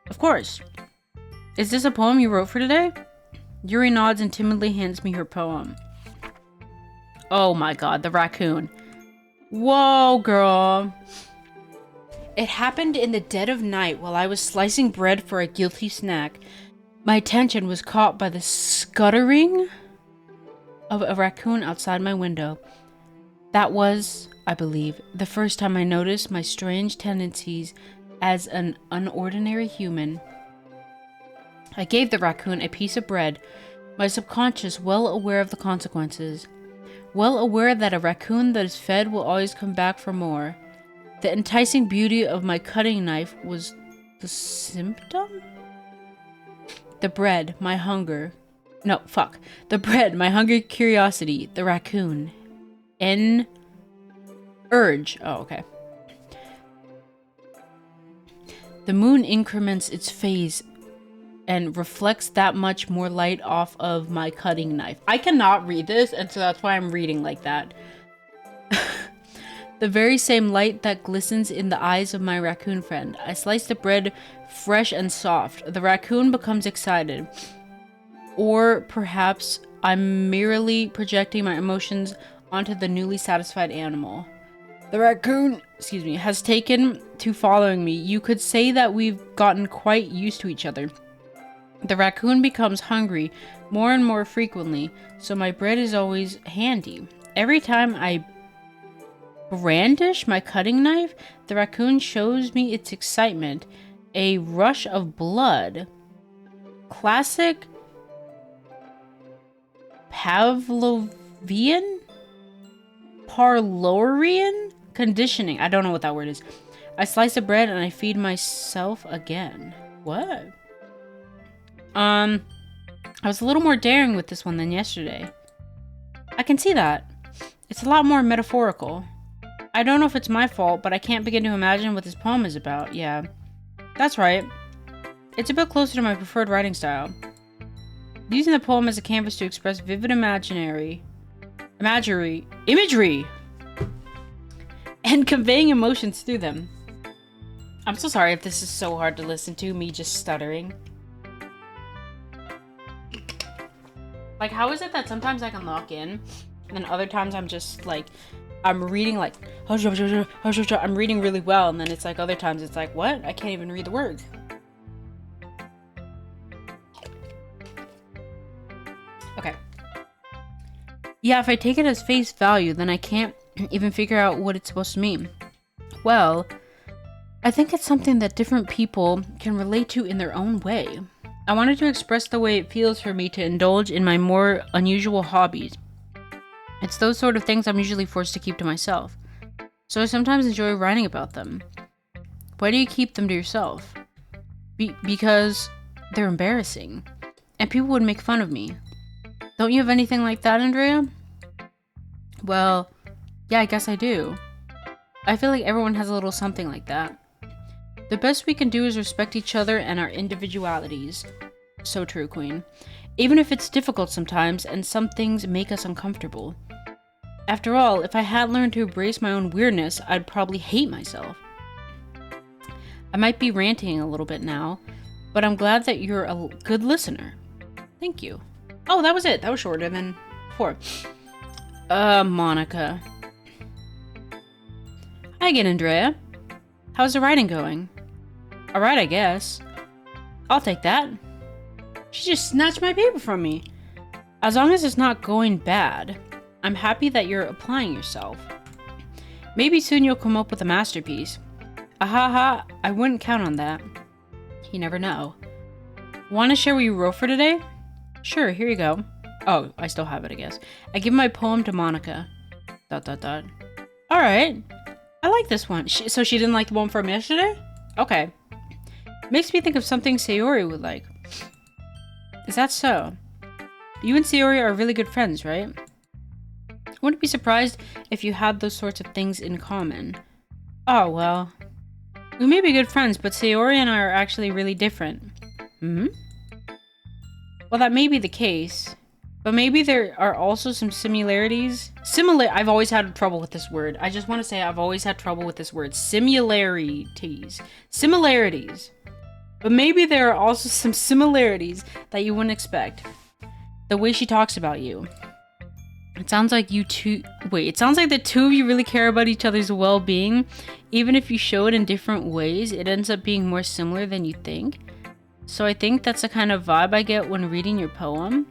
Of course. Is this a poem you wrote for today? Yuri nods and timidly hands me her poem. Oh my god, the raccoon. Whoa, girl. It happened in the dead of night while I was slicing bread for a guilty snack. My attention was caught by the scuttering of a raccoon outside my window. That was, I believe, the first time I noticed my strange tendencies as an unordinary human. I gave the raccoon a piece of bread, my subconscious well aware of the consequences. Well aware that a raccoon that is fed will always come back for more. The enticing beauty of my cutting knife was the symptom? The bread, my hunger. No, fuck. The bread, my hungry curiosity. The raccoon. Urge. Oh, okay. The moon increments its phase and reflects that much more light off of my cutting knife. I cannot read this, and so that's why I'm reading like that. The very same light that glistens in the eyes of my raccoon friend. I slice the bread fresh and soft. The raccoon becomes excited. Or perhaps I'm merely projecting my emotions onto the newly satisfied animal. The raccoon, has taken to following me. You could say that we've gotten quite used to each other. The raccoon becomes hungry more and more frequently, so my bread is always handy. Every time I brandish my cutting knife, the raccoon shows me its excitement. A rush of blood. Classic Pavlovian? Parlorian? Conditioning. I don't know what that word is. I slice the bread and I feed myself again. What? I was a little more daring with this one than yesterday. I can see that. It's a lot more metaphorical. I don't know if it's my fault, but I can't begin to imagine what this poem is about. Yeah, that's right. It's a bit closer to my preferred writing style. Using the poem as a canvas to express vivid imagery, and conveying emotions through them. I'm so sorry if this is so hard to listen to, me just stuttering. Like, how is it that sometimes I can lock in, and then other times I'm just like, I'm reading like, I'm reading really well, and then it's like other times it's like, what? I can't even read the words. Okay. Yeah, if I take it as face value, then I can't even figure out what it's supposed to mean. Well, I think it's something that different people can relate to in their own way. I wanted to express the way it feels for me to indulge in my more unusual hobbies. It's those sort of things I'm usually forced to keep to myself. So I sometimes enjoy writing about them. Why do you keep them to yourself? Because they're embarrassing. And people would make fun of me. Don't you have anything like that, Andrea? Well, yeah, I guess I do. I feel like everyone has a little something like that. The best we can do is respect each other and our individualities. So true, Queen. Even if it's difficult sometimes and some things make us uncomfortable. After all, if I had learned to embrace my own weirdness, I'd probably hate myself. I might be ranting a little bit now, but I'm glad that you're a good listener. Thank you. Oh, that was it. That was shorter than before. Monica. Hi again, Andrea. How's the writing going? Alright, I guess. I'll take that. She just snatched my paper from me. As long as it's not going bad, I'm happy that you're applying yourself. Maybe soon you'll come up with a masterpiece. Ahaha, I wouldn't count on that. You never know. Want to share what you wrote for today? Sure, here you go. Oh, I still have it, I guess. I give my poem to Monica. ... Alright. I like this one. So she didn't like the one from yesterday? Okay. Makes me think of something Sayori would like. Is that so? You and Sayori are really good friends, right? I wouldn't be surprised if you had those sorts of things in common. Oh, well. We may be good friends, but Sayori and I are actually really different. Hmm? Well, that may be the case. But maybe there are also some similarities. I've always had trouble with this word. I just want to say I've always had trouble with this word. Similarities. But maybe there are also some similarities that you wouldn't expect. The way she talks about you. It sounds like you two... Wait, it sounds like the two of you really care about each other's well-being. Even if you show it in different ways, it ends up being more similar than you think. So I think that's the kind of vibe I get when reading your poem.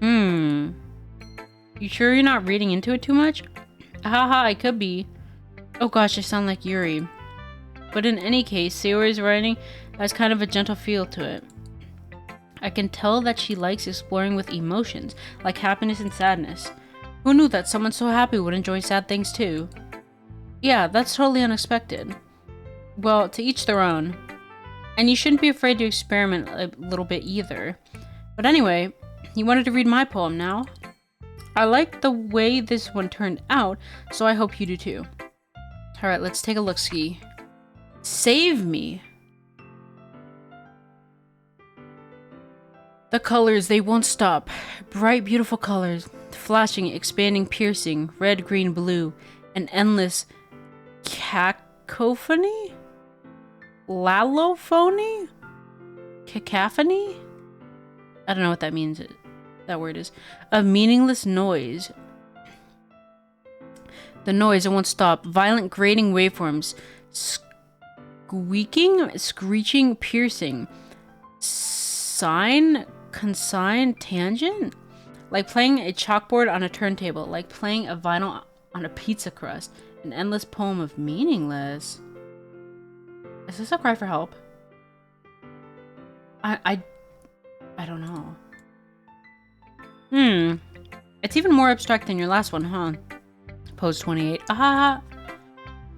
You sure you're not reading into it too much? Haha, I could be. Oh gosh, I sound like Yuri. But in any case, Sayori's writing has kind of a gentle feel to it. I can tell that she likes exploring with emotions, like happiness and sadness. Who knew that someone so happy would enjoy sad things too? Yeah, that's totally unexpected. Well, to each their own. And you shouldn't be afraid to experiment a little bit either. But anyway, you wanted to read my poem now? I like the way this one turned out, so I hope you do too. Alright, let's take a look-ski. Save me! The colors, they won't stop. Bright, beautiful colors. Flashing, expanding, piercing. Red, green, blue. An endless cacophony? Lalophony? Cacophony? I don't know what that means. That word is. A meaningless noise. The noise, it won't stop. Violent, grating waveforms. Squeaking, screeching, piercing. Sine, consign, tangent? Like playing a chalkboard on a turntable. Like playing a vinyl on a pizza crust. An endless poem of meaningless. Is this a cry for help? I don't know. It's even more abstract than your last one, huh? Pose 28. Ahaha.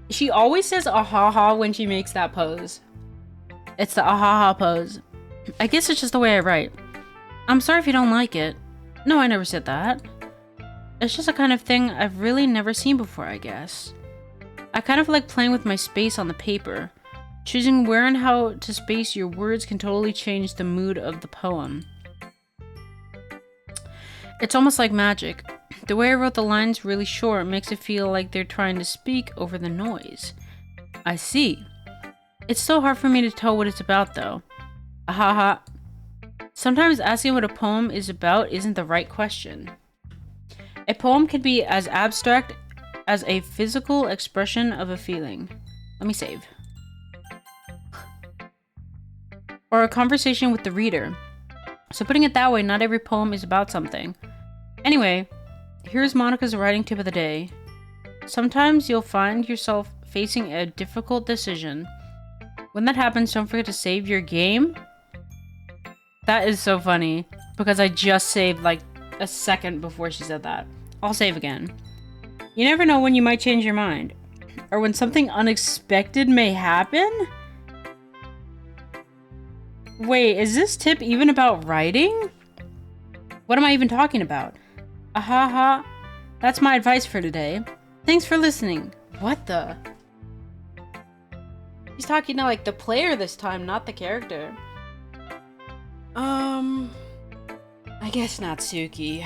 She always says ahaha when she makes that pose. It's the ahaha pose. I guess it's just the way I write. I'm sorry if you don't like it. No, I never said that. It's just a kind of thing I've really never seen before, I guess. I kind of like playing with my space on the paper. Choosing where and how to space your words can totally change the mood of the poem. It's almost like magic. The way I wrote the lines really short makes it feel like they're trying to speak over the noise. I see. It's so hard for me to tell what it's about, though. Ahaha. Sometimes asking what a poem is about isn't the right question. A poem can be as abstract as a physical expression of a feeling. Let me save. Or a conversation with the reader. So putting it that way, not every poem is about something. Anyway, here's Monica's writing tip of the day. Sometimes you'll find yourself facing a difficult decision. When that happens, don't forget to save your game. That is so funny, because I just saved like a second before she said that. I'll save again. You never know when you might change your mind, or when something unexpected may happen. Wait, is this tip even about writing? What am I even talking about? Ahaha. That's my advice for today. Thanks for listening. What the? He's talking to like the player this time, not the character. I guess Natsuki.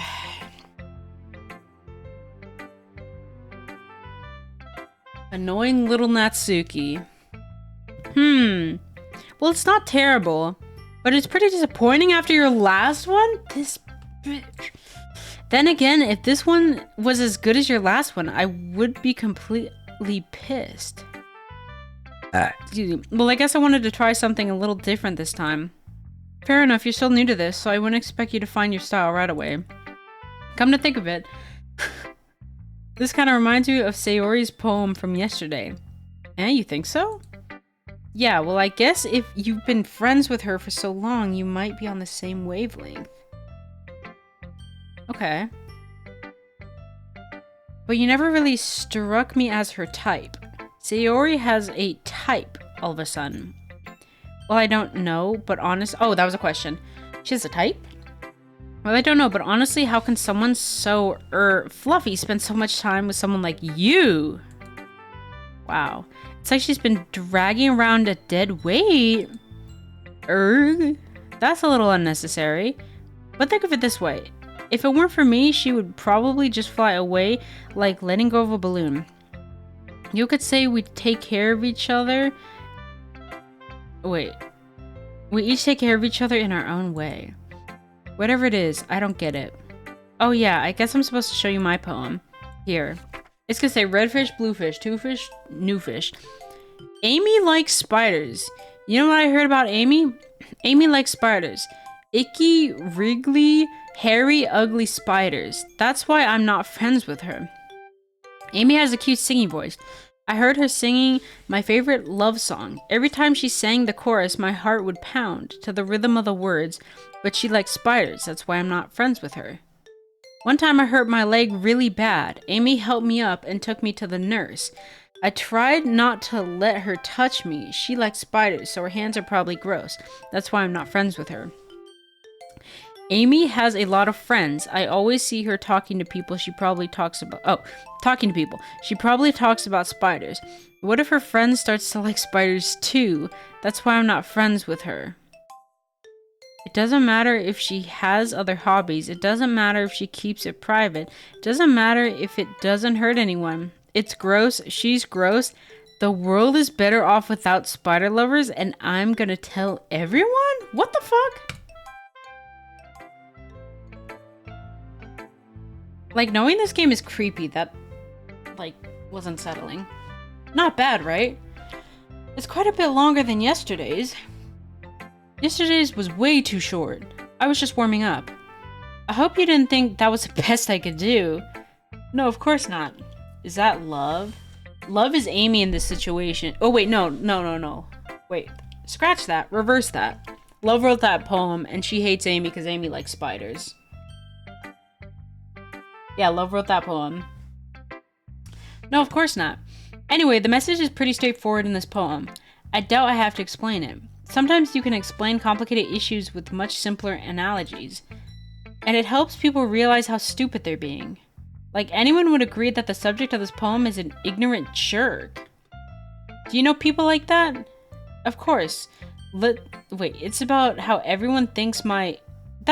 Annoying little Natsuki. Well, it's not terrible, but it's pretty disappointing after your last one? This bitch. Then again, if this one was as good as your last one, I would be completely pissed. Well, I guess I wanted to try something a little different this time. Fair enough, you're still new to this, so I wouldn't expect you to find your style right away. Come to think of it, this kind of reminds me of Sayori's poem from yesterday. Eh, you think so? Yeah, well, I guess if you've been friends with her for so long, you might be on the same wavelength. Okay. But you never really struck me as her type. Sayori has a type, all of a sudden. Well, I don't know, but oh, that was a question. She has a type? Well, I don't know, but honestly, how can someone so, fluffy spend so much time with someone like you? Wow. It's like she's been dragging around a dead weight. That's a little unnecessary. But think of it this way. If it weren't for me, she would probably just fly away like letting go of a balloon. You could say we take care of each other. Wait. We each take care of each other in our own way. Whatever it is, I don't get it. Oh yeah, I guess I'm supposed to show you my poem. Here. It's gonna say red fish, blue fish, two fish, new fish. Amy likes spiders. You know what I heard about Amy? Amy likes spiders. Icky, wriggly, hairy, ugly spiders. That's why I'm not friends with her. Amy has a cute singing voice. I heard her singing my favorite love song. Every time she sang the chorus, my heart would pound to the rhythm of the words, but she likes spiders. That's why I'm not friends with her. One time I hurt my leg really bad. Amy helped me up and took me to the nurse. I tried not to let her touch me. She likes spiders, so her hands are probably gross. That's why I'm not friends with her. Amy has a lot of friends. I always see her talking to people. She probably talks about... talking to people. She probably talks about spiders. What if her friend starts to like spiders too? That's why I'm not friends with her. It doesn't matter if she has other hobbies. It doesn't matter if she keeps it private. It doesn't matter if it doesn't hurt anyone. It's gross. She's gross. The world is better off without spider lovers, and I'm gonna tell everyone? What the fuck? Like, knowing this game is creepy, that, like, was unsettling. Not bad, right? It's quite a bit longer than yesterday's. Yesterday's was way too short. I was just warming up. I hope you didn't think that was the best I could do. No, of course not. Is that love? Love is Amy in this situation. Oh, wait, no. Wait, scratch that. Reverse that. Love wrote that poem, and she hates Amy because Amy likes spiders. Yeah, Love wrote that poem. No, of course not. Anyway, the message is pretty straightforward in this poem. I doubt I have to explain it. Sometimes you can explain complicated issues with much simpler analogies. And it helps people realize how stupid they're being. Like, anyone would agree that the subject of this poem is an ignorant jerk. Do you know people like that? Of course. Wait, it's about how everyone thinks That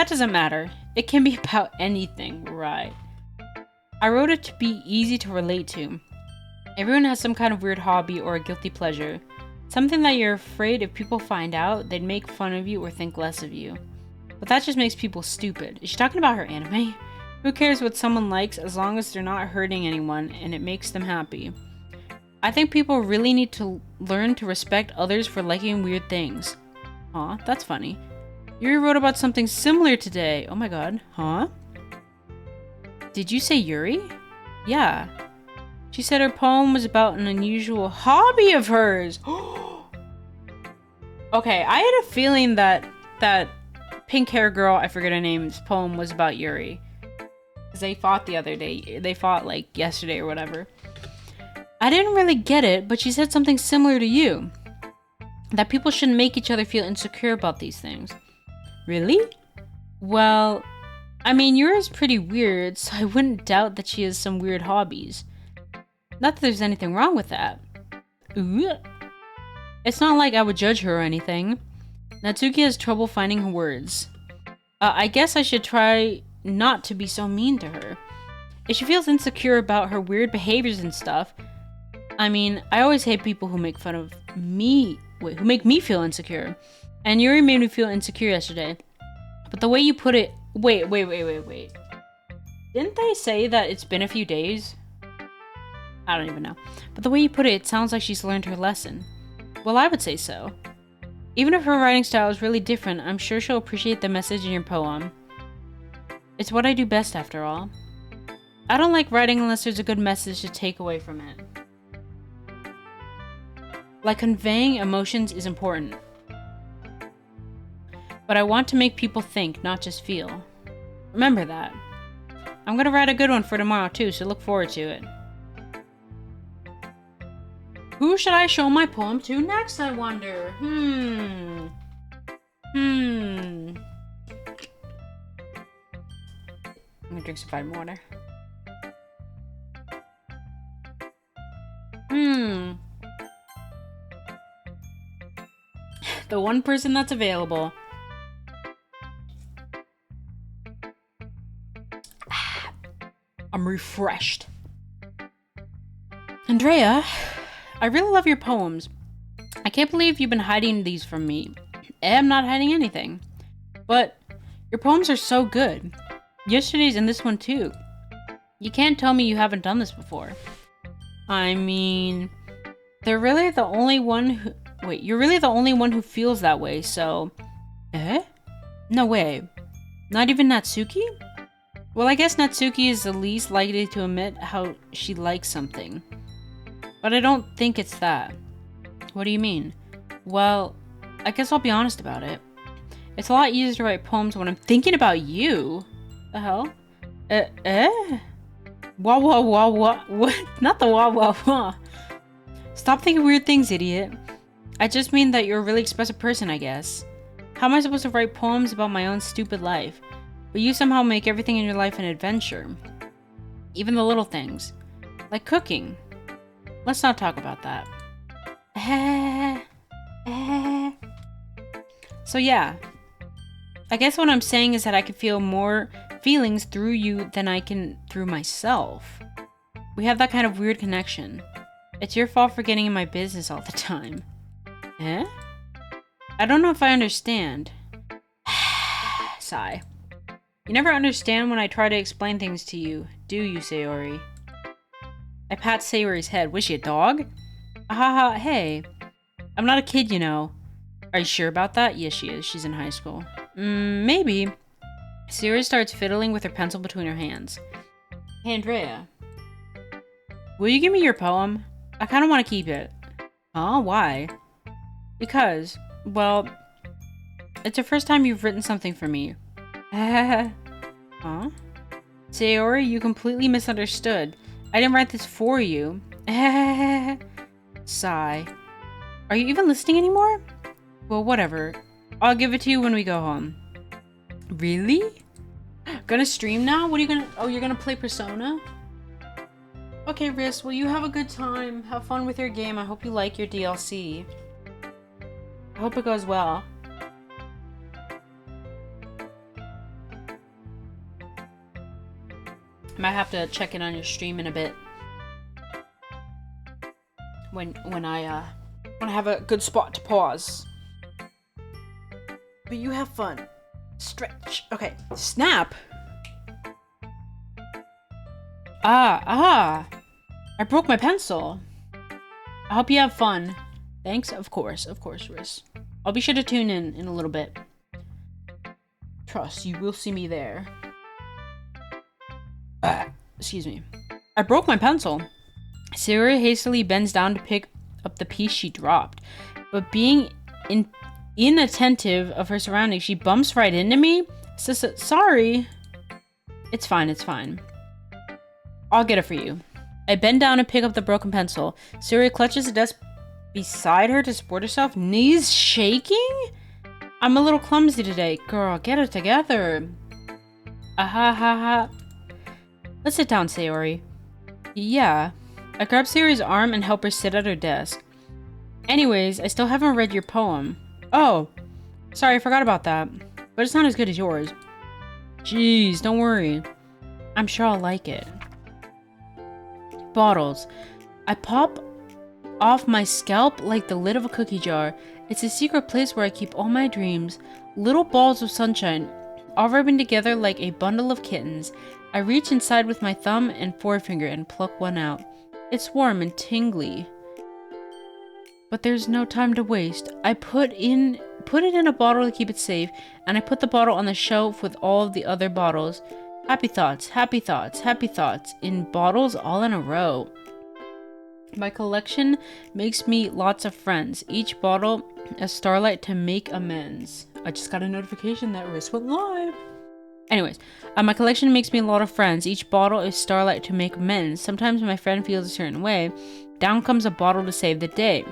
doesn't matter. It can be about anything, right? I wrote it to be easy to relate to. Everyone has some kind of weird hobby or a guilty pleasure. Something that you're afraid if people find out, they'd make fun of you or think less of you. But that just makes people stupid. Is she talking about her anime? Who cares what someone likes as long as they're not hurting anyone and it makes them happy? I think people really need to learn to respect others for liking weird things. Aw, that's funny. Yuri wrote about something similar today. Oh my god. Huh? Did you say Yuri? Yeah. She said her poem was about an unusual hobby of hers. Okay, I had a feeling that pink hair girl, I forget her name's poem was about Yuri. Because they fought the other day. They fought like yesterday or whatever. I didn't really get it, but she said something similar to you. That people shouldn't make each other feel insecure about these things. Really? Well, I mean, Yuri's pretty weird, so I wouldn't doubt that she has some weird hobbies. Not that there's anything wrong with that. Ooh. It's not like I would judge her or anything. Natsuki has trouble finding her words. I guess I should try not to be so mean to her. If she feels insecure about her weird behaviors and stuff, I mean, I always hate people who make fun of me. Wait, who make me feel insecure. And Yuri made me feel insecure yesterday. But the way you put it... Wait. Didn't they say that it's been a few days? I don't even know. But the way you put it, it sounds like she's learned her lesson. Well, I would say so. Even if her writing style is really different, I'm sure she'll appreciate the message in your poem. It's what I do best, after all. I don't like writing unless there's a good message to take away from it. Like, conveying emotions is important. But I want to make people think, not just feel. Remember that. I'm gonna write a good one for tomorrow too, so look forward to it. Who should I show my poem to next, I wonder? I'm gonna drink some vitamin water. The one person that's available. I'm refreshed. Andrea, I really love your poems. I can't believe you've been hiding these from me. I'm not hiding anything. But your poems are so good. Yesterday's and this one too. You can't tell me you haven't done this before. I mean, they're really the only one who... Wait, you're really the only one who feels that way, so... No way. Not even Natsuki? Well, I guess Natsuki is the least likely to admit how she likes something. But I don't think it's that. What do you mean? Well, I guess I'll be honest about it. It's a lot easier to write poems when I'm thinking about you. The hell? Wah wah wah wah. What? Not the wah wah wah. Stop thinking weird things, idiot. I just mean that you're a really expressive person, I guess. How am I supposed to write poems about my own stupid life? But you somehow make everything in your life an adventure. Even the little things. Like cooking. Let's not talk about that. So yeah. I guess what I'm saying is that I can feel more feelings through you than I can through myself. We have that kind of weird connection. It's your fault for getting in my business all the time. I don't know if I understand. Sigh. You never understand when I try to explain things to you, do you, Sayori? I pat Sayori's head. Was she a dog? Haha, hey. I'm not a kid, you know. Are you sure about that? Yes, she is. She's in high school. Maybe. Sayori starts fiddling with her pencil between her hands. Hey, Andrea. Will you give me your poem? I kind of want to keep it. Huh? Why? Because, well, it's the first time you've written something for me. Huh? Sayori, you completely misunderstood. I didn't write this for you. Sigh. Are you even listening anymore? Well, whatever. I'll give it to you when we go home. Really? Gonna stream now? What are you gonna... Oh, you're gonna play Persona? Okay, Riss, well, you have a good time. Have fun with your game. I hope you like your DLC. I hope it goes well. Might have to check in on your stream in a bit. When I have a good spot to pause. But you have fun. Stretch. Okay. Snap. I broke my pencil. I hope you have fun. Thanks. Of course, Riz. I'll be sure to tune in a little bit. Trust, you will see me there. Excuse me. I broke my pencil. Sayori hastily bends down to pick up the piece she dropped. But being inattentive of her surroundings, she bumps right into me. Sorry. It's fine. I'll get it for you. I bend down and pick up the broken pencil. Sayori clutches the desk beside her to support herself, knees shaking? I'm a little clumsy today. Girl, get it together. Let's sit down, Sayori. Yeah. I grab Sayori's arm and help her sit at her desk. Anyways, I still haven't read your poem. Oh, sorry, I forgot about that. But it's not as good as yours. Jeez, don't worry. I'm sure I'll like it. Bottles. I pop off my scalp like the lid of a cookie jar. It's a secret place where I keep all my dreams. Little balls of sunshine, all rubbing together like a bundle of kittens. I reach inside with my thumb and forefinger and pluck one out. It's warm and tingly. But there's no time to waste. I put it in a bottle to keep it safe, and I put the bottle on the shelf with all of the other bottles. Happy thoughts, happy thoughts, happy thoughts, in bottles all in a row. My collection makes me lots of friends. Each bottle a starlight to make amends. I just got a notification that Riz went live. Anyways, my collection makes me a lot of friends. Each bottle is starlight to make amends. Sometimes my friend feels a certain way. Down comes a bottle to save the day.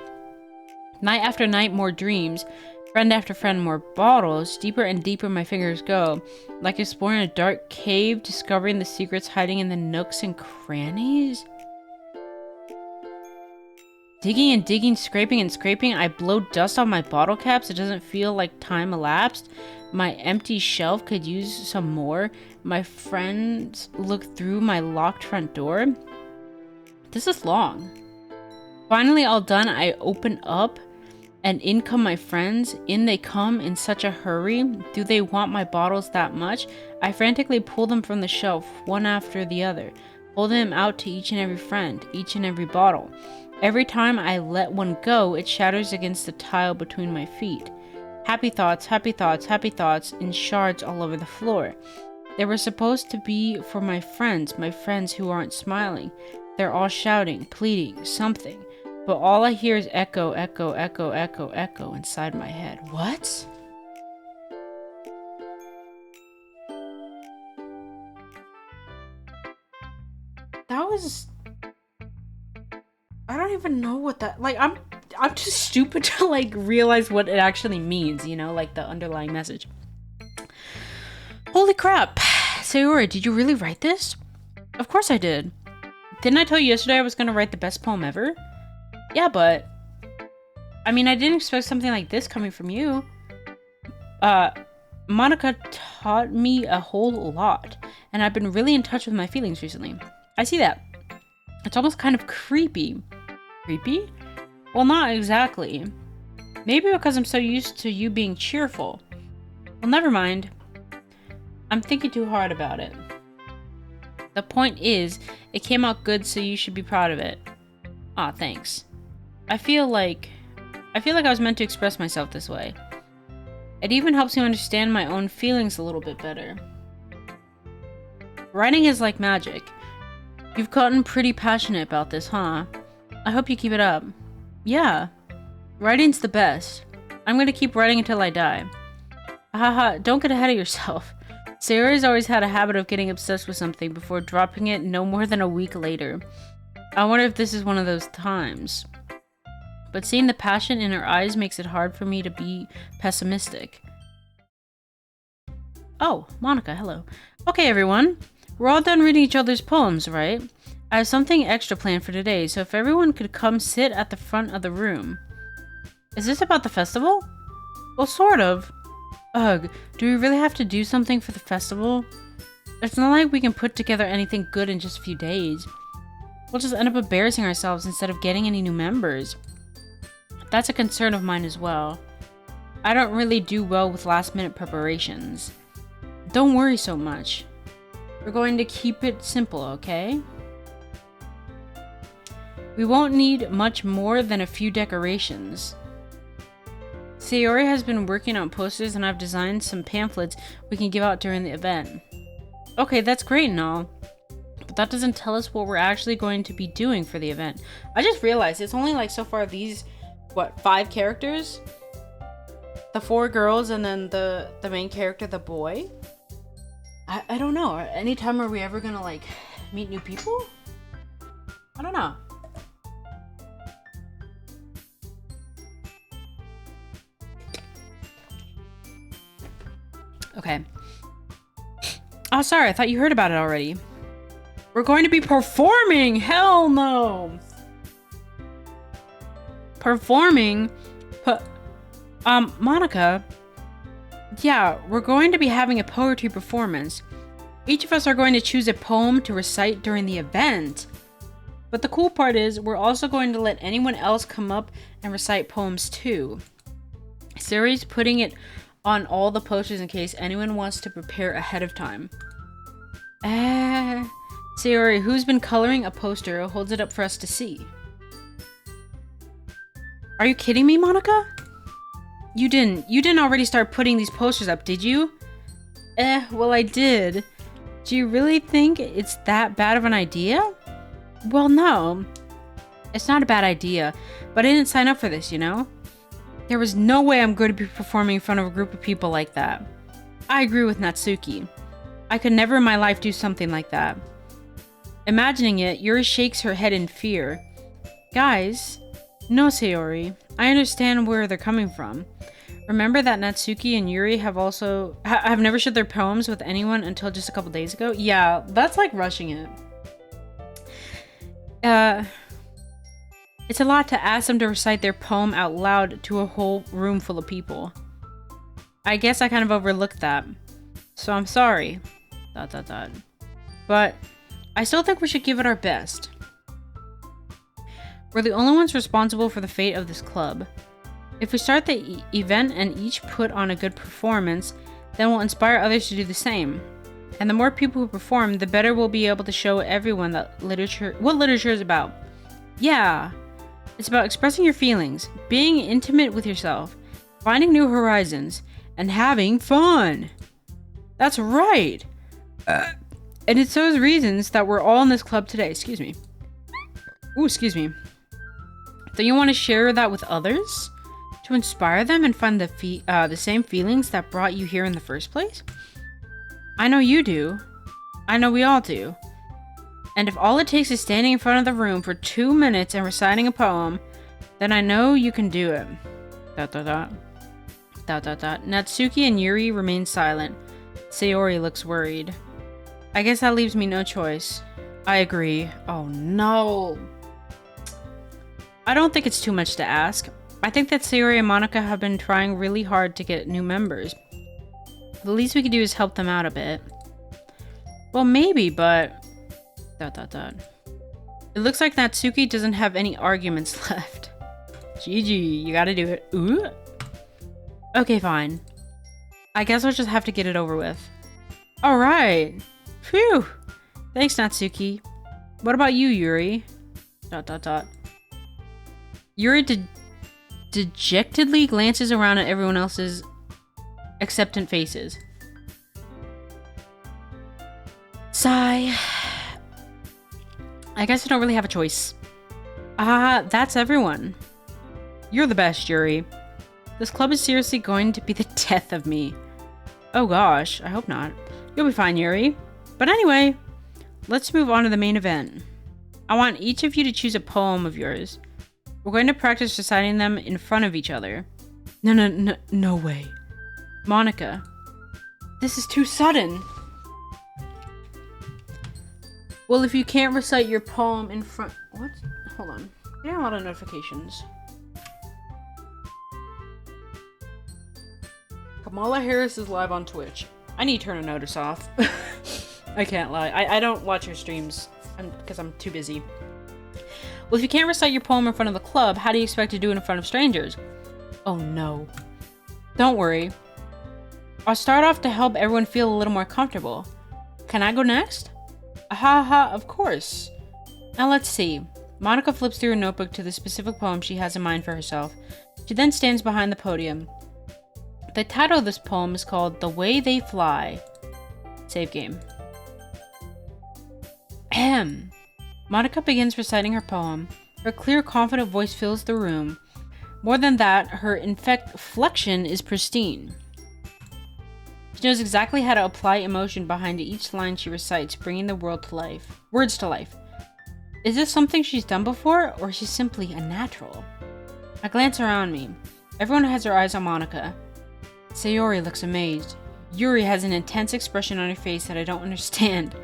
Night after night, more dreams. Friend after friend, more bottles. Deeper and deeper my fingers go. Like exploring a dark cave, discovering the secrets hiding in the nooks and crannies. Digging and digging, scraping and scraping. I blow dust on my bottle caps. It doesn't feel like time elapsed. My empty shelf could use some more. My friends look through my locked front door. This is long. Finally all done, I open up and in come my friends. In they come in such a hurry. Do they want my bottles that much? I frantically pull them from the shelf, one after the other. Pull them out to each and every friend, each and every bottle. Every time I let one go, it shatters against the tile between my feet. Happy thoughts, happy thoughts, happy thoughts in shards all over the floor. They were supposed to be for my friends who aren't smiling. They're all shouting, pleading, something. But all I hear is echo, echo, echo, echo, echo inside my head. What? That was... I don't even know what that... Like, I'm too stupid to, like, realize what it actually means, you know? Like, the underlying message. Holy crap. Sayori, did you really write this? Of course I did. Didn't I tell you yesterday I was gonna write the best poem ever? Yeah, but... I mean, I didn't expect something like this coming from you. Monica taught me a whole lot, and I've been really in touch with my feelings recently. I see that. It's almost kind of creepy. Creepy? Well, not exactly. Maybe because I'm so used to you being cheerful. Well, never mind. I'm thinking too hard about it. The point is, it came out good, so you should be proud of it. Aw, thanks. I feel like I was meant to express myself this way. It even helps me understand my own feelings a little bit better. Writing is like magic. You've gotten pretty passionate about this, huh? I hope you keep it up. Yeah. Writing's the best. I'm gonna keep writing until I die. Haha, don't get ahead of yourself. Sayori's always had a habit of getting obsessed with something before dropping it no more than a week later. I wonder if this is one of those times. But seeing the passion in her eyes makes it hard for me to be pessimistic. Oh, Monica, hello. Okay, everyone. We're all done reading each other's poems, right? I have something extra planned for today, so if everyone could come sit at the front of the room. Is this about the festival? Well, sort of. Ugh, do we really have to do something for the festival? It's not like we can put together anything good in just a few days. We'll just end up embarrassing ourselves instead of getting any new members. That's a concern of mine as well. I don't really do well with last-minute preparations. Don't worry so much. We're going to keep it simple, okay? We won't need much more than a few decorations. Sayori has been working on posters and I've designed some pamphlets we can give out during the event. Okay, that's great and all. But that doesn't tell us what we're actually going to be doing for the event. I just realized it's only like so far these, 5 characters? The 4 girls and then the main character, the boy? I don't know. Anytime are we ever gonna like meet new people? I don't know. Okay. Oh, sorry. I thought you heard about it already. We're going to be performing! Hell no! Performing? Monica? Yeah, we're going to be having a poetry performance. Each of us are going to choose a poem to recite during the event. But the cool part is, we're also going to let anyone else come up and recite poems too. Sayori's putting it on all the posters in case anyone wants to prepare ahead of time. Sayori, who's been coloring a poster, holds it up for us to see. Are you kidding me, Monica? You didn't already start putting these posters up, did you? Well, I did. Do you really think it's that bad of an idea? Well, no. It's not a bad idea, but I didn't sign up for this, you know? There was no way I'm going to be performing in front of a group of people like that. I agree with Natsuki. I could never in my life do something like that. Imagining it, Yuri shakes her head in fear. Guys, no, Sayori. I understand where they're coming from. Remember that Natsuki and Yuri have never shared their poems with anyone until just a couple days ago? Yeah, that's like rushing it. It's a lot to ask them to recite their poem out loud to a whole room full of people. I guess I kind of overlooked that. So I'm sorry. ... But I still think we should give it our best. We're the only ones responsible for the fate of this club. If we start the event and each put on a good performance, then we'll inspire others to do the same. And the more people who perform, the better we'll be able to show everyone that what literature is about. Yeah, it's about expressing your feelings, being intimate with yourself, finding new horizons, and having fun. That's right. And it's those reasons that we're all in this club today. Excuse me. Ooh, excuse me. Don't you want to share that with others? To inspire them and find the same feelings that brought you here in the first place? I know you do. I know we all do. And if all it takes is standing in front of the room for 2 minutes and reciting a poem, then I know you can do it. ... Natsuki and Yuri remain silent. Sayori looks worried. I guess that leaves me no choice. I agree. Oh no. I don't think it's too much to ask. I think that Sayori and Monica have been trying really hard to get new members. The least we can do is help them out a bit. Well, maybe, but... ... It looks like Natsuki doesn't have any arguments left. GG, you gotta do it. Ooh. Okay, fine. I guess I'll just have to get it over with. Alright. Phew. Thanks, Natsuki. What about you, Yuri? ... Yuri dejectedly glances around at everyone else's acceptant faces. Sigh. I guess I don't really have a choice. That's everyone. You're the best, Yuri. This club is seriously going to be the death of me. Oh gosh, I hope not. You'll be fine, Yuri. But anyway, let's move on to the main event. I want each of you to choose a poem of yours. We're going to practice reciting them in front of each other. No way. Monica, this is too sudden. Well, if you can't recite your poem in front... What? Hold on. There are a lot of notifications. Kamala Harris is live on Twitch. I need to turn a notice off. I can't lie. I don't watch her streams because I'm too busy. Well, if you can't recite your poem in front of the club, how do you expect to do it in front of strangers? Oh no. Don't worry. I'll start off to help everyone feel a little more comfortable. Can I go next? Aha, of course. Now let's see. Monica flips through her notebook to the specific poem she has in mind for herself. She then stands behind the podium. The title of this poem is called The Way They Fly. Save game. Ahem. Monica begins reciting her poem. Her clear, confident voice fills the room. More than that, her inflection is pristine. She knows exactly how to apply emotion behind each line she recites, bringing the words to life. Is this something she's done before, or is she simply a natural? I glance around me. Everyone has their eyes on Monica. Sayori looks amazed. Yuri has an intense expression on her face that I don't understand.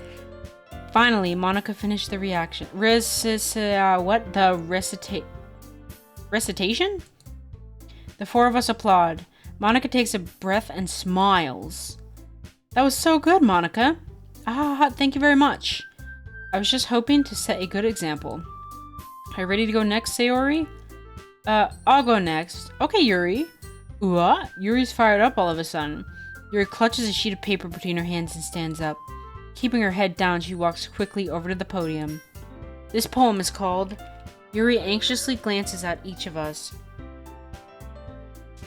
Finally, Monica finished the reaction. Recitation? The four of us applaud. Monica takes a breath and smiles. That was so good, Monica. Thank you very much. I was just hoping to set a good example. Are you ready to go next, Sayori? I'll go next. Okay, Yuri. What? Yuri's fired up all of a sudden. Yuri clutches a sheet of paper between her hands and stands up. Keeping her head down, she walks quickly over to the podium. This poem is called... Yuri anxiously glances at each of us.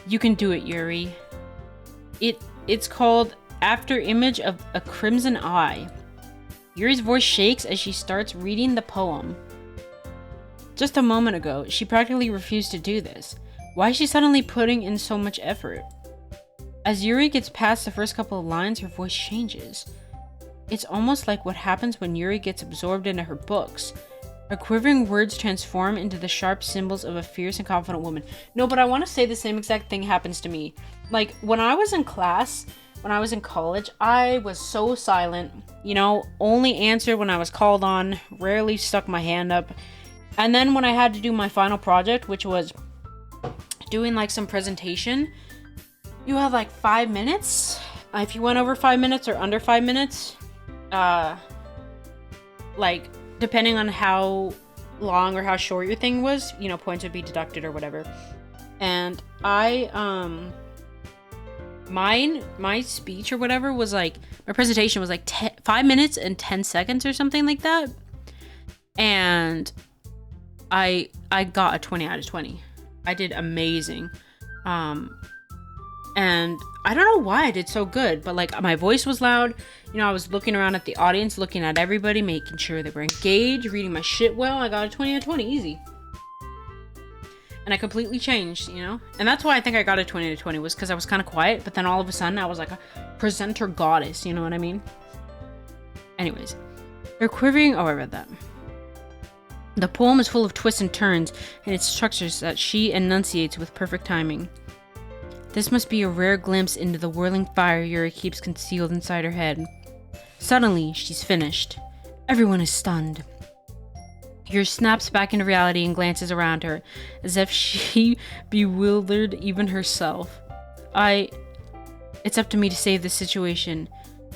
You can do it, Yuri. It's called After Image of a Crimson Eye. Yuri's voice shakes as she starts reading the poem. Just a moment ago, she practically refused to do this. Why is she suddenly putting in so much effort? As Yuri gets past the first couple of lines, her voice changes. It's almost like what happens when Yuri gets absorbed into her books. Her quivering words transform into the sharp symbols of a fierce and confident woman. No, but I want to say the same exact thing happens to me. Like, when I was in class, when I was in college, I was so silent. You know, only answered when I was called on, rarely stuck my hand up. And then when I had to do my final project, which was doing like some presentation, you have like 5 minutes. If you went over 5 minutes or under 5 minutes, like, depending on how long or how short your thing was, you know, points would be deducted or whatever. And my speech or whatever was like, my presentation was like 5 minutes and 10 seconds or something like that. And I got a 20 out of 20. I did amazing. And I don't know why I did so good, but like my voice was loud. You know, I was looking around at the audience, looking at everybody, making sure they were engaged, reading my shit well. I got a 20 out of 20, easy. And I completely changed, you know? And that's why I think I got a 20 out of 20, was because I was kind of quiet, but then all of a sudden I was like a presenter goddess, you know what I mean? Anyways, they're quivering. Oh, I read that. The poem is full of twists and turns, and its structures that she enunciates with perfect timing. This must be a rare glimpse into the whirling fire Yuri keeps concealed inside her head. Suddenly, she's finished. Everyone is stunned. Yuri snaps back into reality and glances around her, as if she bewildered even herself. It's up to me to save this situation.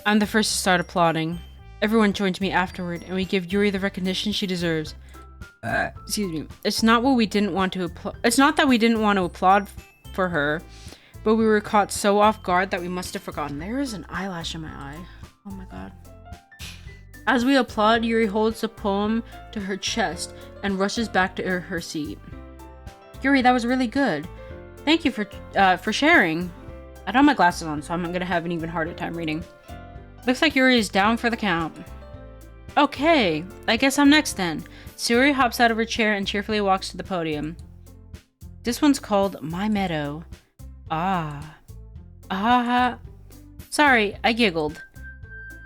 I'm the first to start applauding. Everyone joins me afterward, and we give Yuri the recognition she deserves. Excuse me. It's not that we didn't want to applaud for her, but we were caught so off guard that we must have forgotten. There is an eyelash in my eye. Oh my god. As we applaud, Yuri holds the poem to her chest and rushes back to her seat. Yuri, that was really good. Thank you for sharing. I don't have my glasses on, so I'm gonna have an even harder time reading. Looks like Yuri is down for the count. Okay, I guess I'm next then. Sayori hops out of her chair and cheerfully walks to the podium. This one's called My Meadow. Sorry, I giggled.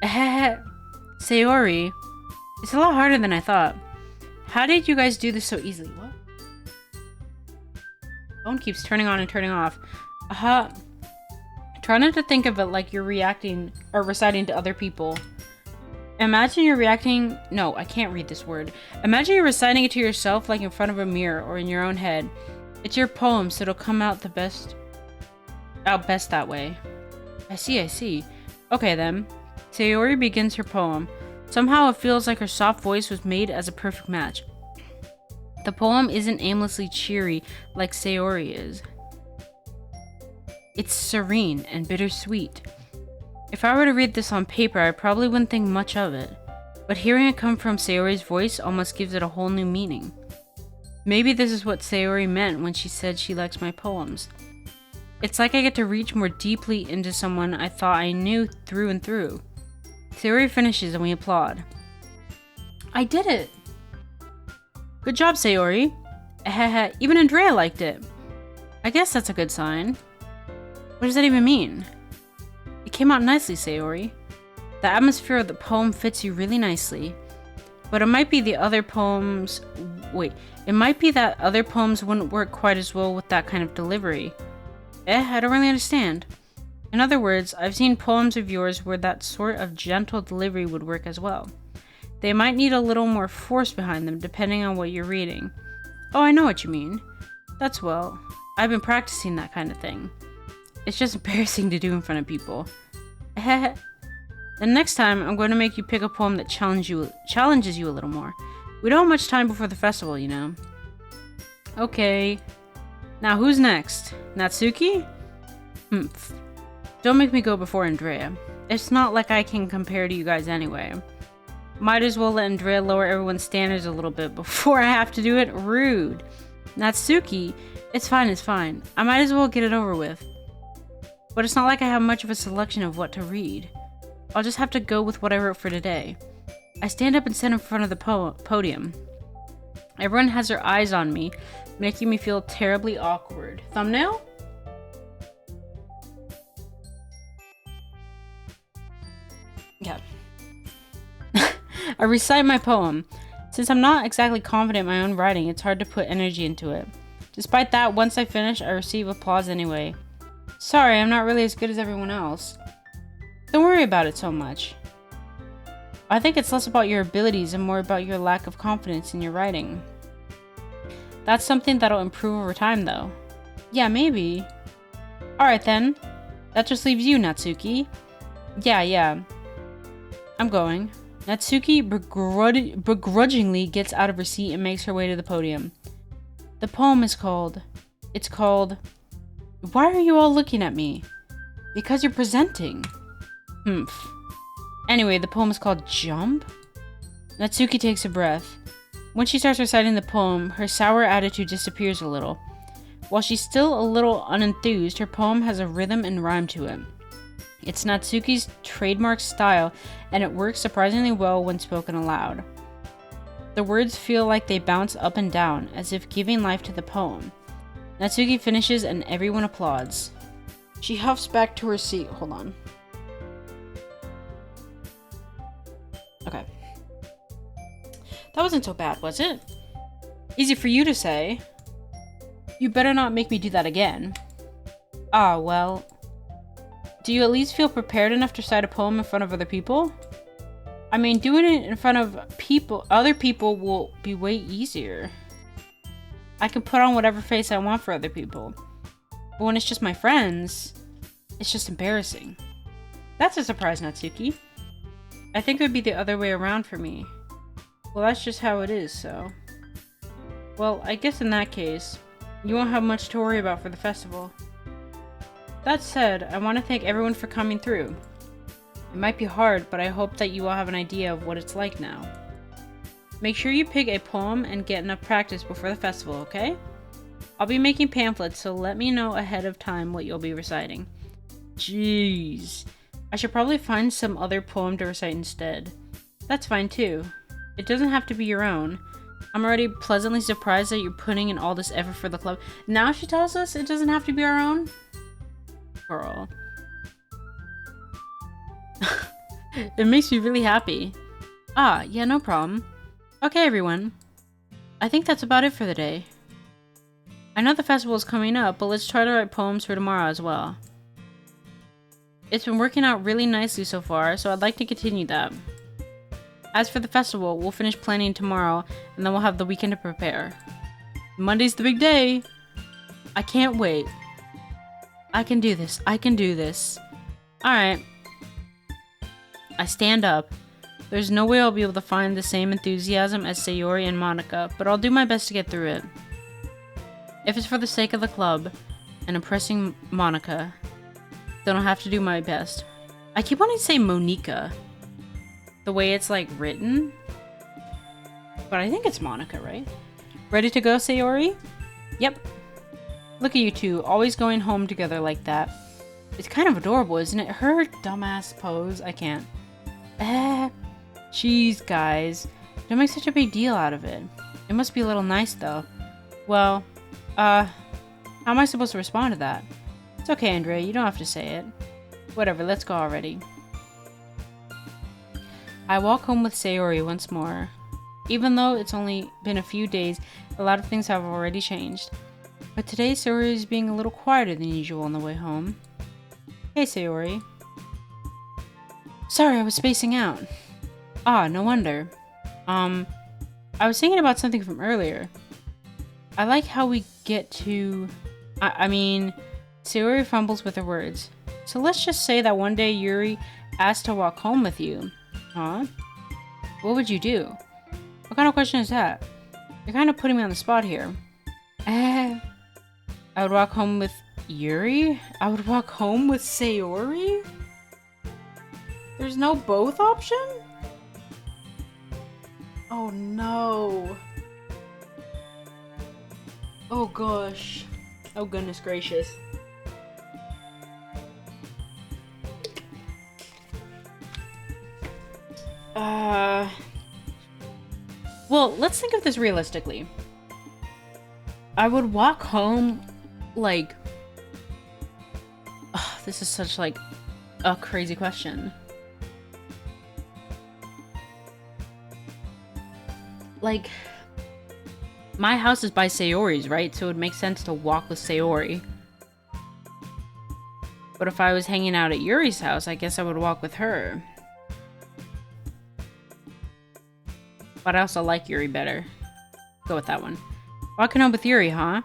Sayori, it's a lot harder than I thought. How did you guys do this so easily? What? Phone keeps turning on and turning off. Try not to think of it like you're reacting or reciting to other people. Imagine you're reacting... No, I can't read this word. Imagine you're reciting it to yourself like in front of a mirror or in your own head. It's your poem, so it'll come out best that way. I see. Okay then. Sayori begins her poem. Somehow it feels like her soft voice was made as a perfect match. The poem isn't aimlessly cheery like Sayori is. It's serene and bittersweet. If I were to read this on paper, I probably wouldn't think much of it. But hearing it come from Sayori's voice almost gives it a whole new meaning. Maybe this is what Sayori meant when she said she likes my poems. It's like I get to reach more deeply into someone I thought I knew through and through. Sayori finishes and we applaud. I did it! Good job, Sayori. Even Andrea liked it. I guess that's a good sign. What does that even mean? It came out nicely, Sayori. The atmosphere of the poem fits you really nicely. But it might be the other poems... It might be that other poems wouldn't work quite as well with that kind of delivery. I don't really understand. In other words, I've seen poems of yours where that sort of gentle delivery would work as well. They might need a little more force behind them depending on what you're reading. Oh, I know what you mean. That's well. I've been practicing that kind of thing. It's just embarrassing to do in front of people. The next time, I'm going to make you pick a poem that challenges you a little more. We don't have much time before the festival, you know. Okay. Now, who's next? Natsuki? Humph. Don't make me go before Andrea. It's not like I can compare to you guys anyway. Might as well let Andrea lower everyone's standards a little bit before I have to do it. Rude. Natsuki? It's fine, it's fine. I might as well get it over with. But it's not like I have much of a selection of what to read. I'll just have to go with what I wrote for today. I stand up and sit in front of the podium. Everyone has their eyes on me, making me feel terribly awkward. Thumbnail? Yeah. I recite my poem. Since I'm not exactly confident in my own writing, it's hard to put energy into it. Despite that, once I finish, I receive applause anyway. Sorry, I'm not really as good as everyone else. Don't worry about it so much. I think it's less about your abilities and more about your lack of confidence in your writing. That's something that'll improve over time, though. Yeah, maybe. Alright then. That just leaves you, Natsuki. Yeah. I'm going. Natsuki begrudgingly gets out of her seat and makes her way to the podium. The poem is called... It's called... Why are you all looking at me? Because you're presenting. Humph. Anyway, the poem is called Jump? Natsuki takes a breath. When she starts reciting the poem, her sour attitude disappears a little. While she's still a little unenthused, her poem has a rhythm and rhyme to it. It's Natsuki's trademark style, and it works surprisingly well when spoken aloud. The words feel like they bounce up and down, as if giving life to the poem. Natsuki finishes and everyone applauds. She huffs back to her seat. Hold on. Okay. That wasn't so bad, was it? Easy for you to say. You better not make me do that again. Ah, well... Do you at least feel prepared enough to recite a poem in front of other people? I mean, doing it in front of other people will be way easier. I can put on whatever face I want for other people. But when it's just my friends, it's just embarrassing. That's a surprise, Natsuki. I think it would be the other way around for me. Well, that's just how it is, so... Well, I guess in that case, you won't have much to worry about for the festival. That said, I want to thank everyone for coming through. It might be hard, but I hope that you all have an idea of what it's like now. Make sure you pick a poem and get enough practice before the festival, okay? I'll be making pamphlets, so let me know ahead of time what you'll be reciting. Jeez. I should probably find some other poem to recite instead. That's fine too. It doesn't have to be your own. I'm already pleasantly surprised that you're putting in all this effort for the club. Now she tells us it doesn't have to be our own? Girl. It makes me really happy. Ah, yeah, no problem. Okay, everyone. I think that's about it for the day. I know the festival is coming up, but let's try to write poems for tomorrow as well. It's been working out really nicely so far, so I'd like to continue that. As for the festival, we'll finish planning tomorrow, and then we'll have the weekend to prepare. Monday's the big day! I can't wait. I can do this. I can do this. Alright. I stand up. There's no way I'll be able to find the same enthusiasm as Sayori and Monica, but I'll do my best to get through it. If it's for the sake of the club and impressing Monica, then I'll have to do my best. I keep wanting to say Monica, the way it's like written, but I think it's Monica, right? Ready to go, Sayori? Yep. Look at you two, always going home together like that. It's kind of adorable, isn't it? Her dumbass pose, I can't. Jeez, guys. Don't make such a big deal out of it. It must be a little nice, though. Well, how am I supposed to respond to that? It's okay, Andrea, you don't have to say it. Whatever, let's go already. I walk home with Sayori once more. Even though it's only been a few days, a lot of things have already changed. But today, Sayori is being a little quieter than usual on the way home. Hey, Sayori. Sorry, I was spacing out. Ah, no wonder. I was thinking about something from earlier. I like how we get to... I mean, Sayori fumbles with her words. So let's just say that one day Yuri asked to walk home with you. Huh? What would you do? What kind of question is that? You're kind of putting me on the spot here. I would walk home with Yuri? I would walk home with Sayori? There's no both option? Oh no. Oh gosh. Oh goodness gracious. Well, let's think of this realistically. I would walk home, like... Oh, this is such, like, a crazy question. Like, my house is by Sayori's, right? So it would make sense to walk with Sayori. But if I was hanging out at Yuri's house, I guess I would walk with her. But I also like Yuri better. Go with that one. Walking home with Yuri, huh?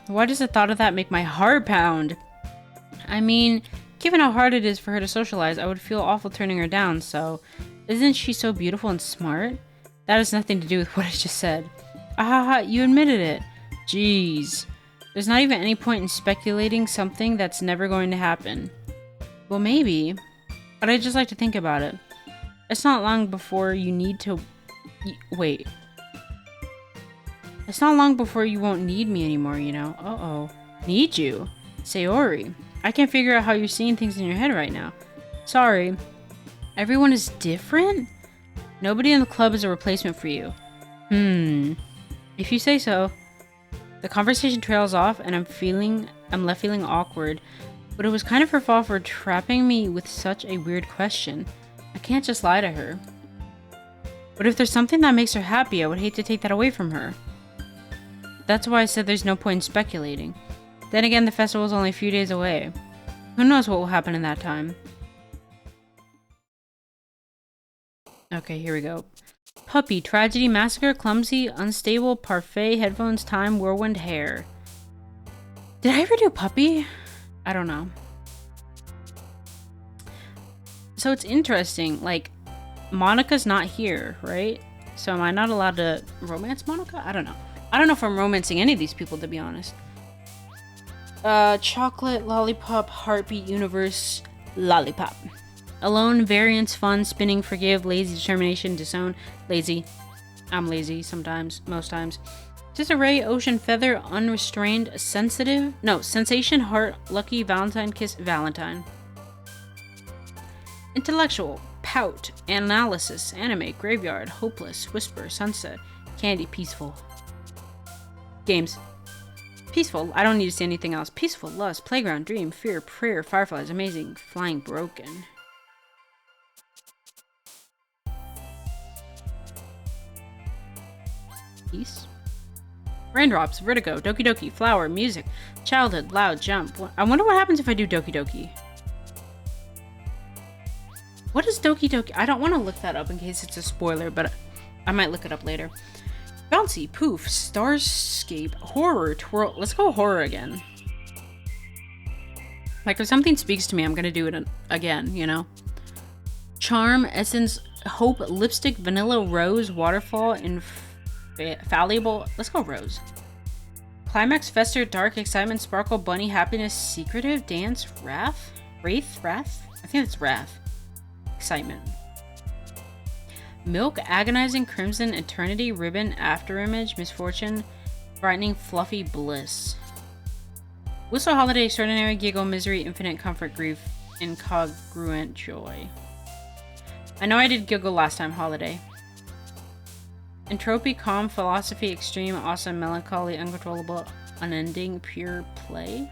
Why does the thought of that make my heart pound? I mean, given how hard it is for her to socialize, I would feel awful turning her down, so... Isn't she so beautiful and smart? That has nothing to do with what I just said. Ah, you admitted it. Jeez. There's not even any point in speculating something that's never going to happen. Well, maybe. But I just like to think about it. It's not long before you need to... Wait. It's not long before you won't need me anymore, you know? Uh-oh. Need you? Sayori. I can't figure out how you're seeing things in your head right now. Sorry. Everyone is different? Nobody in the club is a replacement for you. If you say so. The conversation trails off and I'm left feeling awkward. But it was kind of her fault for trapping me with such a weird question. I can't just lie to her. But if there's something that makes her happy, I would hate to take that away from her. That's why I said there's no point in speculating. Then again, the festival's only a few days away. Who knows what will happen in that time? Okay, here we go. Puppy, tragedy, massacre, clumsy, unstable, parfait, headphones, time, whirlwind, hair. Did I ever do puppy? I don't know. So it's interesting, like, Monica's not here, right? So am I not allowed to romance Monica? I don't know. I don't know if I'm romancing any of these people, to be honest. Chocolate, lollipop, heartbeat, universe, lollipop. Alone, variance, fun, spinning, forgive, lazy, determination, disown, lazy. I'm lazy sometimes, most times. Disarray, ocean, feather, unrestrained, sensitive. No, sensation, heart, lucky, Valentine, kiss, Valentine. Intellectual, pout, analysis, anime, graveyard, hopeless, whisper, sunset, candy, peaceful. Games. Peaceful, I don't need to say anything else. Peaceful, lust, playground, dream, fear, prayer, fireflies, amazing, flying, broken. Peace. Raindrops, vertigo, doki doki, flower, music, childhood, loud, jump. I wonder what happens if I do doki doki. What is doki doki? I don't want to look that up in case it's a spoiler, but I might look it up later. Bouncy, poof, starscape, horror, twirl. Let's go horror again. Like, if something speaks to me, I'm gonna do it again, you know? Charm, essence, hope, lipstick, vanilla, rose, waterfall, infallible. Let's go rose. Climax, fester, dark, excitement, sparkle, bunny, happiness, secretive, dance, wrath? Wraith? Wrath? I think it's wrath. Excitement. Milk, agonizing, crimson, eternity, ribbon, afterimage, misfortune, brightening, fluffy, bliss. Whistle, holiday, extraordinary, giggle, misery, infinite, comfort, grief, incongruent, joy. I know I did giggle last time, holiday. Entropy, calm, philosophy, extreme, awesome, melancholy, uncontrollable, unending, pure play,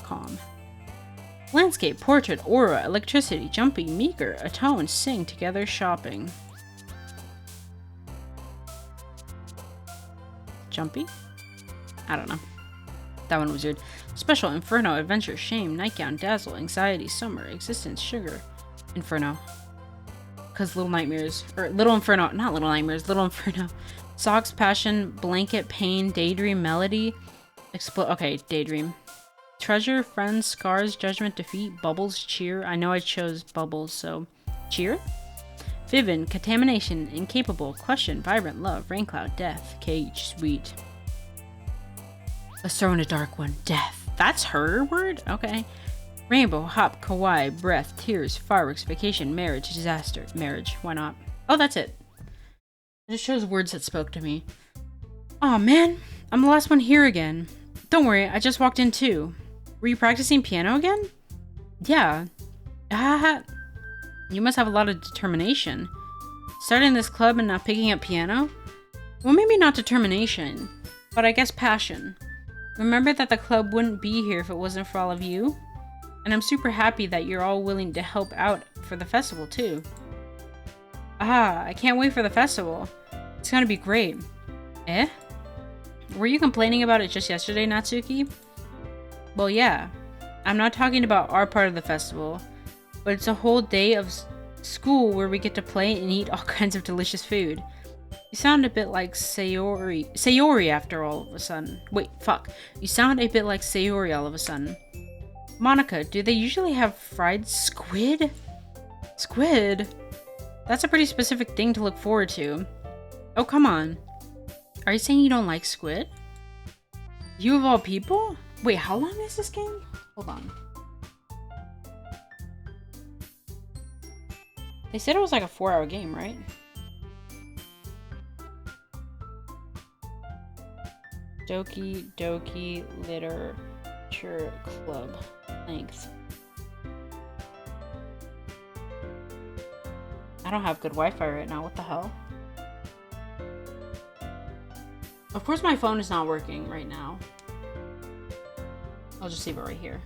calm. Landscape, portrait, aura, electricity, jumpy, meager, atone, sing, together, shopping. Jumpy? I don't know. That one was weird. Special, inferno, adventure, shame, nightgown, dazzle, anxiety, summer, existence, sugar, inferno. Because little nightmares, or little inferno, not little nightmares, little inferno. Socks, passion, blanket, pain, daydream, melody, okay, daydream. Treasure, friends, scars, judgment, defeat, bubbles, cheer. I know I chose bubbles, so cheer. Vivin, contamination, incapable, question, vibrant, love, rain cloud, death, cage, sweet. Let's throw in a dark one. Death. That's her word? Okay. Rainbow, hop, kawaii, breath, tears, fireworks, vacation, marriage, disaster. Marriage. Why not? Oh, that's it. It just shows words that spoke to me. Aw, man. I'm the last one here again. Don't worry, I just walked in too. Were you practicing piano again? Yeah. Ah. You must have a lot of determination. Starting this club and not picking up piano? Well, maybe not determination, but I guess passion. Remember that the club wouldn't be here if it wasn't for all of you? And I'm super happy that you're all willing to help out for the festival, too. Ah, I can't wait for the festival. It's gonna be great. Eh? Were you complaining about it just yesterday, Natsuki? Well, yeah. I'm not talking about our part of the festival, but it's a whole day of school where we get to play and eat all kinds of delicious food. You sound a bit like Sayori after all of a sudden. Wait, fuck. You sound a bit like Sayori all of a sudden. Monica, do they usually have fried squid? Squid? That's a pretty specific thing to look forward to. Oh, come on. Are you saying you don't like squid? You of all people? Wait, how long is this game? Hold on. They said it was like a 4-hour game, right? Doki Literature Club. Length. I don't have good Wi-Fi right now. What the hell? Of course my phone is not working right now. I'll just leave it right here.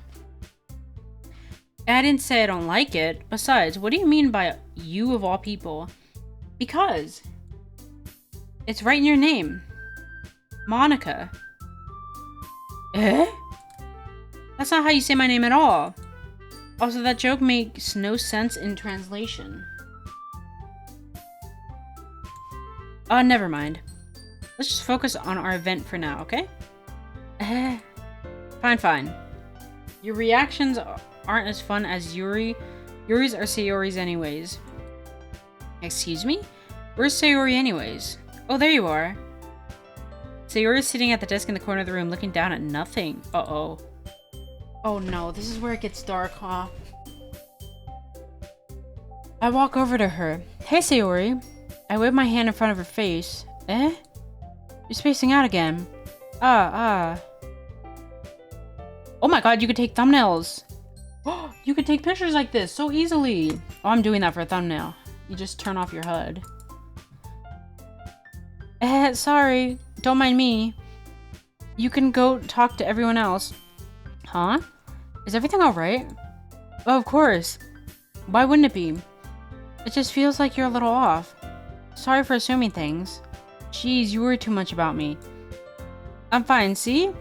I didn't say I don't like it. Besides, what do you mean by you of all people? Because it's right in your name. Monica. Eh? That's not how you say my name at all. Also, that joke makes no sense in translation. Never mind. Let's just focus on our event for now, okay? Fine. Your reactions aren't as fun as Yuri's are Sayori's anyways. Excuse me? Where's Sayori anyways? Oh, there you are. Sayori's sitting at the desk in the corner of the room looking down at nothing. Uh-oh. Oh no, this is where it gets dark, huh? I walk over to her. Hey, Sayori. I wave my hand in front of her face. Eh? You're spacing out again. Oh my god, you could take thumbnails. You could take pictures like this so easily. Oh, I'm doing that for a thumbnail. You just turn off your HUD. Sorry. Don't mind me. You can go talk to everyone else. Huh? Is everything alright? Oh, of course. Why wouldn't it be? It just feels like you're a little off. Sorry for assuming things. Jeez, you worry too much about me. I'm fine, see?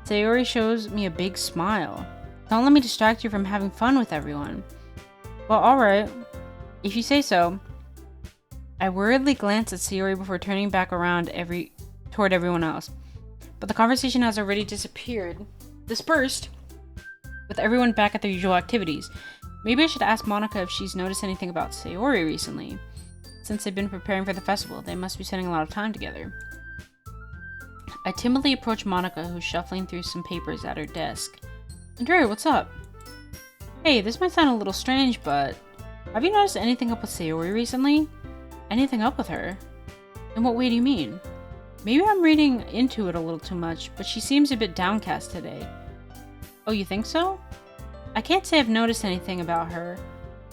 Sayori shows me a big smile. Don't let me distract you from having fun with everyone. Well, alright. If you say so. I worriedly glance at Sayori before turning back around toward everyone else. But the conversation has already dispersed, with everyone back at their usual activities. Maybe I should ask Monica if she's noticed anything about Sayori recently. Since they've been preparing for the festival, they must be spending a lot of time together. I timidly approach Monica, who's shuffling through some papers at her desk. Andrea, what's up? Hey, this might sound a little strange, but have you noticed anything up with Sayori recently? Anything up with her? In what way do you mean? Maybe I'm reading into it a little too much, but she seems a bit downcast today. Oh, you think so? I can't say I've noticed anything about her.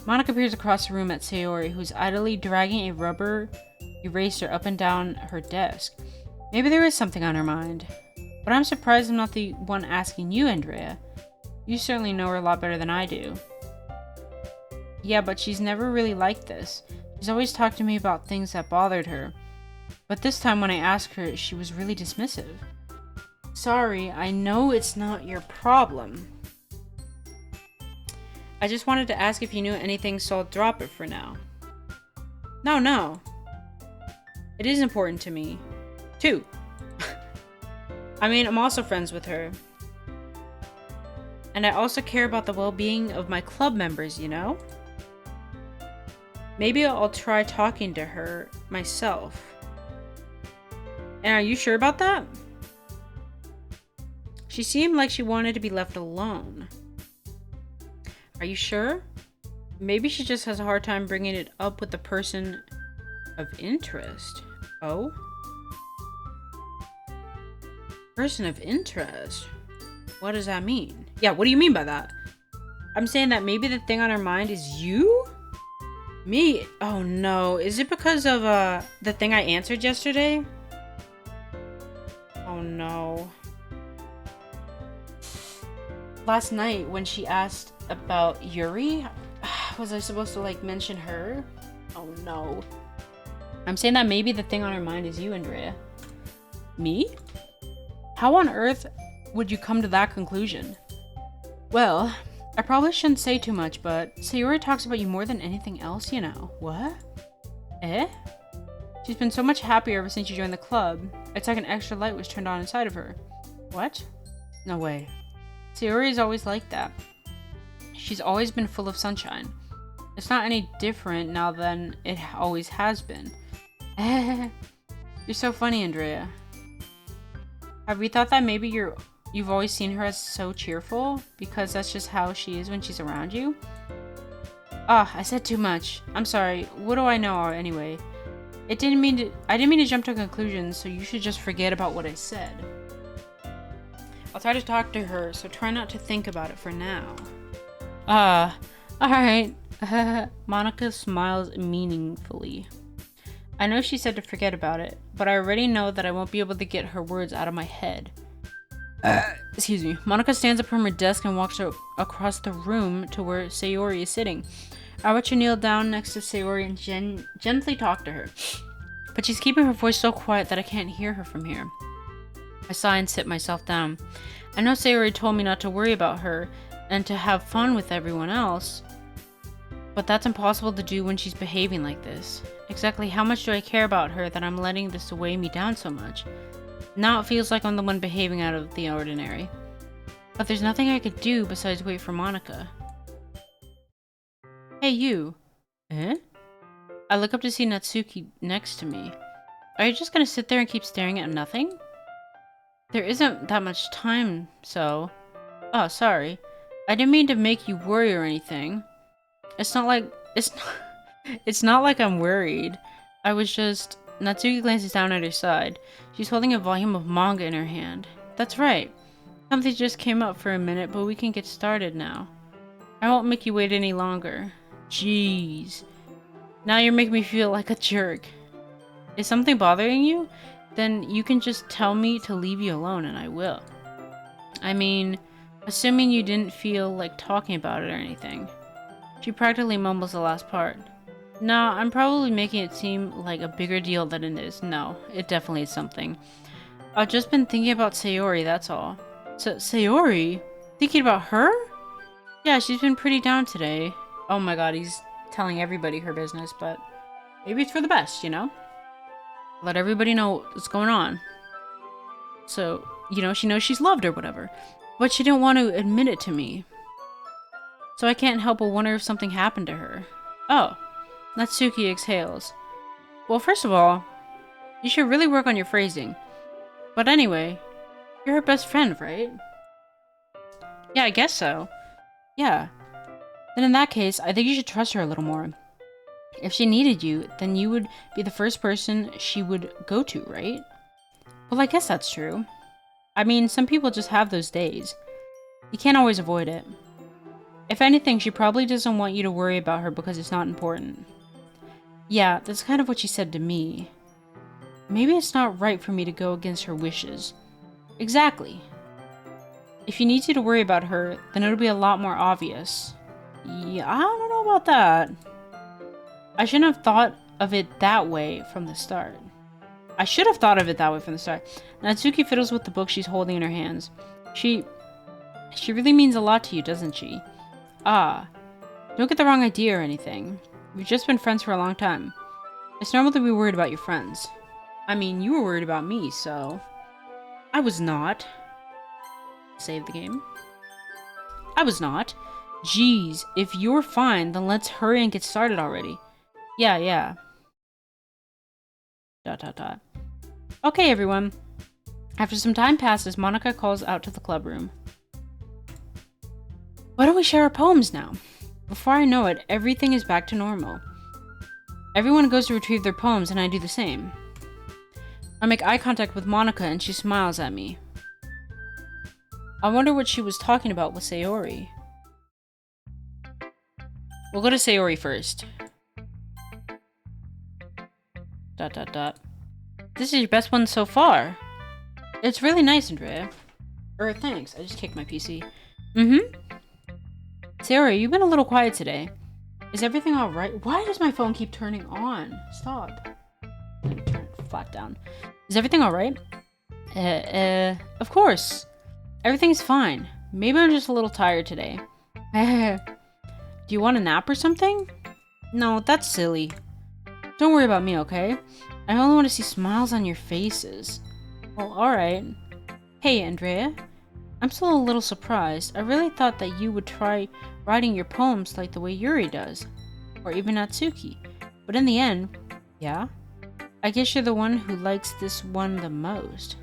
Monica peers across the room at Sayori, who's idly dragging a rubber eraser up and down her desk. Maybe there is something on her mind. But I'm surprised I'm not the one asking you, Andrea. You certainly know her a lot better than I do. Yeah, but she's never really liked this. She's always talked to me about things that bothered her. But this time when I asked her, she was really dismissive. Sorry, I know it's not your problem. I just wanted to ask if you knew anything, so I'll drop it for now. No. It is important to me. Too. I mean, I'm also friends with her. And I also care about the well-being of my club members, you know? Maybe I'll try talking to her myself. And are you sure about that? She seemed like she wanted to be left alone. Are you sure? Maybe she just has a hard time bringing it up with the person of interest. Oh? Person of interest? What does that mean? Yeah, what do you mean by that? I'm saying that maybe the thing on her mind is you? Me? Oh no. Is it because of the thing I answered yesterday? Oh no. Last night when she asked about Yuri, was I supposed to like mention her? Oh no. I'm saying that maybe the thing on her mind is you, Andrea. Me? How on earth would you come to that conclusion? Well, I probably shouldn't say too much, but Sayori talks about you more than anything else, you know. What? Eh? She's been so much happier ever since you joined the club. It's like an extra light was turned on inside of her. What? No way. Sayori is always like that. She's always been full of sunshine. It's not any different now than it always has been. You're so funny, Andrea. Have you thought that maybe you've always seen her as so cheerful? Because that's just how she is when she's around you? Ah, I said too much. I'm sorry. What do I know anyway? I didn't mean to jump to conclusions, so you should just forget about what I said. I'll try to talk to her, so try not to think about it for now. Alright. Monica smiles meaningfully. I know she said to forget about it, but I already know that I won't be able to get her words out of my head. Excuse me. Monica stands up from her desk and walks across the room to where Sayori is sitting. I watch her kneel down next to Sayori and gently talk to her. But she's keeping her voice so quiet that I can't hear her from here. I sigh and sit myself down. I know Sayori told me not to worry about her and to have fun with everyone else, but that's impossible to do when she's behaving like this. Exactly how much do I care about her that I'm letting this weigh me down so much? Now it feels like I'm the one behaving out of the ordinary. But there's nothing I could do besides wait for Monica. Hey, you. Eh? I look up to see Natsuki next to me. Are you just gonna sit there and keep staring at nothing? There isn't that much time, so... Oh, sorry. I didn't mean to make you worry or anything. It's not like I'm worried. I was just... Natsuki glances down at her side. She's holding a volume of manga in her hand. That's right. Something just came up for a minute, but we can get started now. I won't make you wait any longer. Jeez. Now you're making me feel like a jerk. Is something bothering you? Then you can just tell me to leave you alone and I will. I mean, assuming you didn't feel like talking about it or anything. She practically mumbles the last part. Nah, I'm probably making it seem like a bigger deal than it is. No, it definitely is something. I've just been thinking about Sayori, that's all. Sayori? Thinking about her? Yeah, she's been pretty down today. Oh my god, he's telling everybody her business, but maybe it's for the best, you know? Let everybody know what's going on. So, you know, she knows she's loved or whatever. But she didn't want to admit it to me. So I can't help but wonder if something happened to her. Oh. Natsuki exhales. Well, first of all, you should really work on your phrasing. But anyway, you're her best friend, right? Yeah, I guess so. Yeah. Then in that case, I think you should trust her a little more. If she needed you, then you would be the first person she would go to, right? Well, I guess that's true. I mean, some people just have those days. You can't always avoid it. If anything, she probably doesn't want you to worry about her because it's not important. Yeah, that's kind of what she said to me. Maybe it's not right for me to go against her wishes. Exactly. If she needs you to worry about her, then it'll be a lot more obvious. Yeah, I don't know about that. I shouldn't have thought of it that way from the start. Natsuki fiddles with the book she's holding in her hands. She really means a lot to you, doesn't she? Ah, don't get the wrong idea or anything. We've just been friends for a long time. It's normal to be worried about your friends. I mean, you were worried about me, so... I was not. Save the game. I was not. Jeez, if you're fine, then let's hurry and get started already. Yeah, yeah. Dot, dot, dot. Okay, everyone. After some time passes, Monica calls out to the club room. Why don't we share our poems now? Before I know it, everything is back to normal. Everyone goes to retrieve their poems, and I do the same. I make eye contact with Monica, and she smiles at me. I wonder what she was talking about with Sayori. We'll go to Sayori first. Dot, dot, dot. This is your best one so far. It's really nice, Andrea. Thanks. I just kicked my PC. Sayori, you've been a little quiet today. Is everything alright? Why does my phone keep turning on? Stop. Turn it flat down. Is everything alright? Of course. Everything's fine. Maybe I'm just a little tired today. Do you want a nap or something? No, that's silly. Don't worry about me, okay? I only want to see smiles on your faces. Well, alright. Hey, Andrea. I'm still a little surprised. I really thought that you would try writing your poems like the way Yuri does. Or even Natsuki. But in the end, yeah? I guess you're the one who likes this one the most.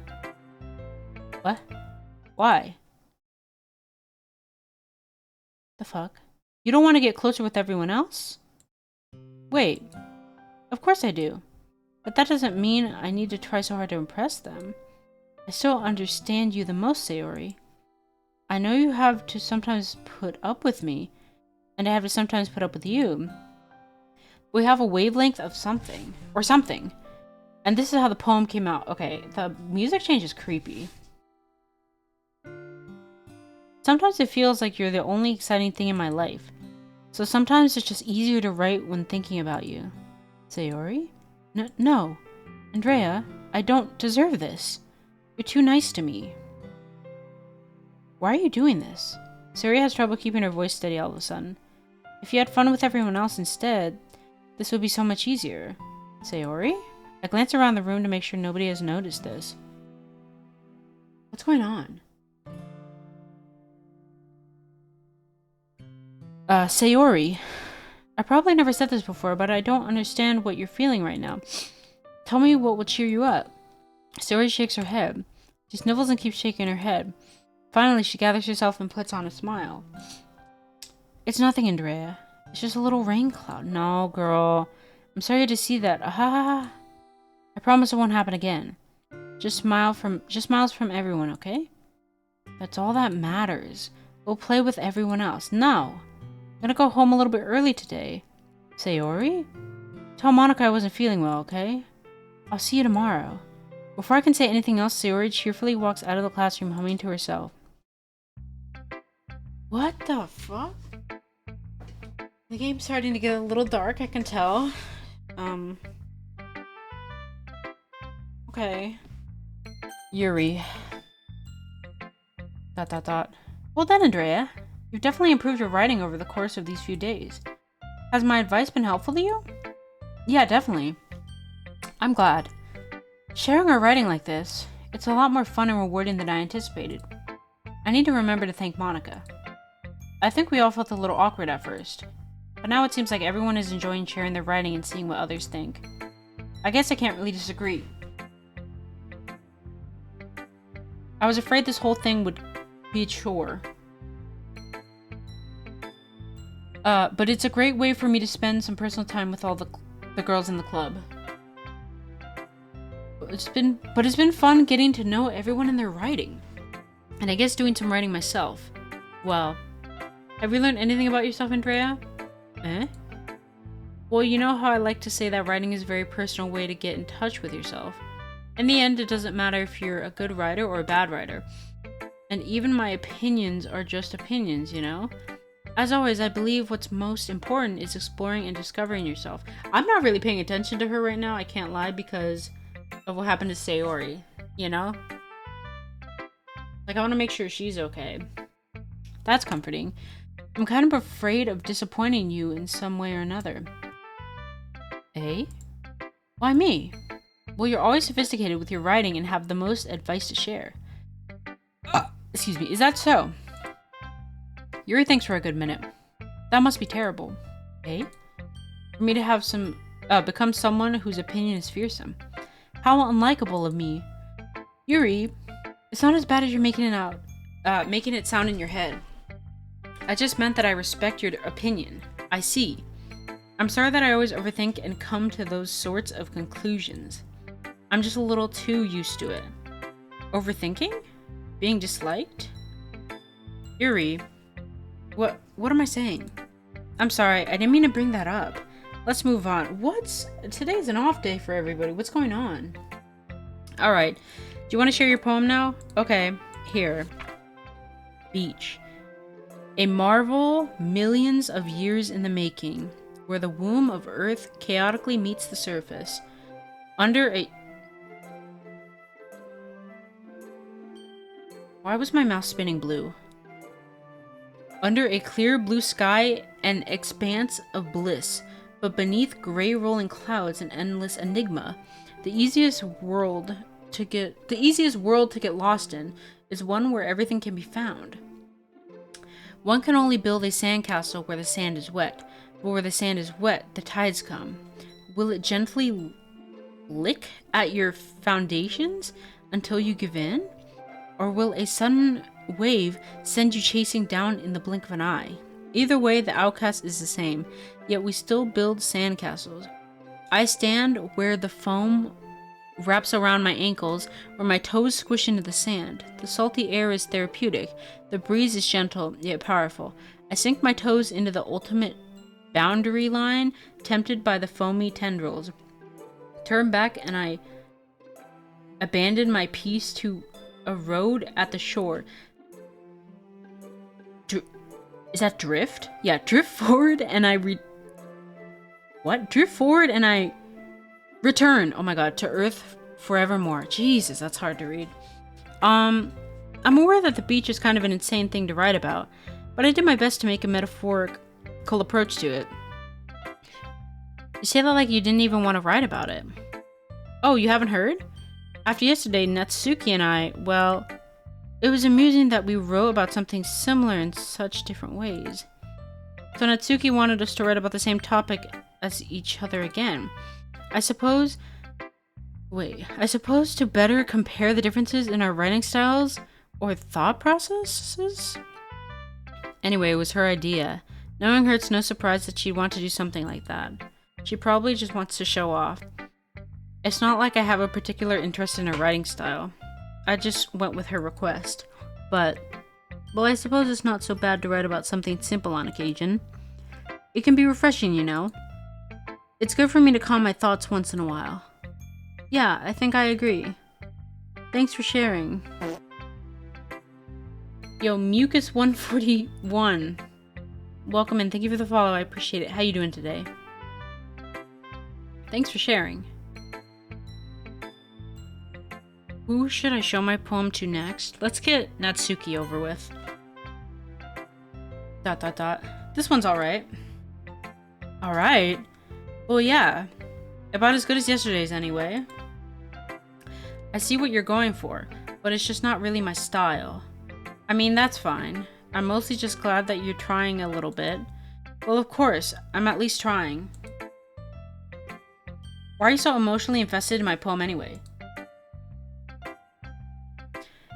What? Why? The fuck? You don't want to get closer with everyone else? Wait. Of course I do. But that doesn't mean I need to try so hard to impress them. I still understand you the most, Sayori. I know you have to sometimes put up with me, and I have to sometimes put up with you. We have a wavelength of something. Or something. And this is how the poem came out. Okay, the music change is creepy. Sometimes it feels like you're the only exciting thing in my life. So sometimes it's just easier to write when thinking about you. Sayori? No. Andrea, I don't deserve this. You're too nice to me. Why are you doing this? Sayori has trouble keeping her voice steady all of a sudden. If you had fun with everyone else instead, this would be so much easier. Sayori? I glance around the room to make sure nobody has noticed this. What's going on? Sayori. I probably never said this before, but I don't understand what you're feeling right now. Tell me what will cheer you up. Sayori shakes her head. She snivels and keeps shaking her head. Finally, she gathers herself and puts on a smile. It's nothing, Andrea. It's just a little rain cloud. No, girl. I'm sorry to see that. Ah, I promise it won't happen again. Just smiles from everyone, okay? That's all that matters. We'll play with everyone else. No. I'm gonna go home a little bit early today. Sayori? Tell Monica I wasn't feeling well, okay? I'll see you tomorrow. Before I can say anything else, Sayori cheerfully walks out of the classroom humming to herself. What the fuck? The game's starting to get a little dark, I can tell. Okay. Yuri. ... Well then, Andrea. You've definitely improved your writing over the course of these few days. Has my advice been helpful to you? Yeah, definitely. I'm glad. Sharing our writing like this, it's a lot more fun and rewarding than I anticipated. I need to remember to thank Monica. I think we all felt a little awkward at first, but now it seems like everyone is enjoying sharing their writing and seeing what others think. I guess I can't really disagree. I was afraid this whole thing would be a chore. But it's a great way for me to spend some personal time with all the girls in the club. It's been fun getting to know everyone in their writing. And I guess doing some writing myself. Well, have you learned anything about yourself, Andrea? Well, you know how I like to say that writing is a very personal way to get in touch with yourself. In the end, it doesn't matter if you're a good writer or a bad writer. And even my opinions are just opinions, you know? As always, I believe what's most important is exploring and discovering yourself. I'm not really paying attention to her right now, I can't lie, because of what happened to Sayori, you know? Like, I want to make sure she's okay. That's comforting. I'm kind of afraid of disappointing you in some way or another. Eh? Why me? Well, you're always sophisticated with your writing and have the most advice to share. Excuse me, is that so? Yuri thinks for a good minute. That must be terrible. Eh? For me to have some become someone whose opinion is fearsome. How unlikable of me. Yuri, it's not as bad as you're making it sound in your head. I just meant that I respect your opinion. I see. I'm sorry that I always overthink and come to those sorts of conclusions. I'm just a little too used to it. Overthinking? Being disliked? Yuri, what am I saying? I'm sorry, I didn't mean to bring that up. Let's move on. Today's an off day for everybody. What's going on? Alright, do you want to share your poem now? Okay, here. Beach. A marvel millions of years in the making, where the womb of Earth chaotically meets the surface. Why was my mouse spinning blue? Under a clear blue sky, an expanse of bliss, but beneath gray rolling clouds, an endless enigma. The easiest world to get lost in is one where everything can be found. One can only build a sandcastle where the sand is wet, but where the sand is wet, the tides come. Will it gently lick at your foundations until you give in? Or will a sudden wave send you chasing down in the blink of an eye? Either way, the outcast is the same, yet we still build sandcastles. I stand where the foam wraps around my ankles, where my toes squish into the sand. The salty air is therapeutic. The breeze is gentle, yet powerful. I sink my toes into the ultimate boundary line, tempted by the foamy tendrils. Turn back and I abandon my peace to erode at the shore. Is that drift? Yeah, drift forward and I Drift forward and I return, oh my god, to Earth forevermore. Jesus, that's hard to read. I'm aware that the beach is kind of an insane thing to write about, but I did my best to make a metaphorical approach to it. You say that like you didn't even want to write about it. Oh, you haven't heard? After yesterday, Natsuki and I, well, it was amusing that we wrote about something similar in such different ways. So Natsuki wanted us to write about the same topic as each other again. I suppose to better compare the differences in our writing styles or thought processes? Anyway, it was her idea. Knowing her, it's no surprise that she'd want to do something like that. She probably just wants to show off. It's not like I have a particular interest in her writing style. I just went with her request. But, well, I suppose it's not so bad to write about something simple on occasion. It can be refreshing, you know. It's good for me to calm my thoughts once in a while. Yeah, I think I agree. Thanks for sharing. Yo, Mucus141. Welcome and thank you for the follow. I appreciate it. How you doing today? Thanks for sharing. Who should I show my poem to next? Let's get Natsuki over with. ... This one's alright. Alright? Well, yeah. About as good as yesterday's anyway. I see what you're going for, but it's just not really my style. I mean, that's fine. I'm mostly just glad that you're trying a little bit. Well, of course, I'm at least trying. Why are you so emotionally invested in my poem anyway?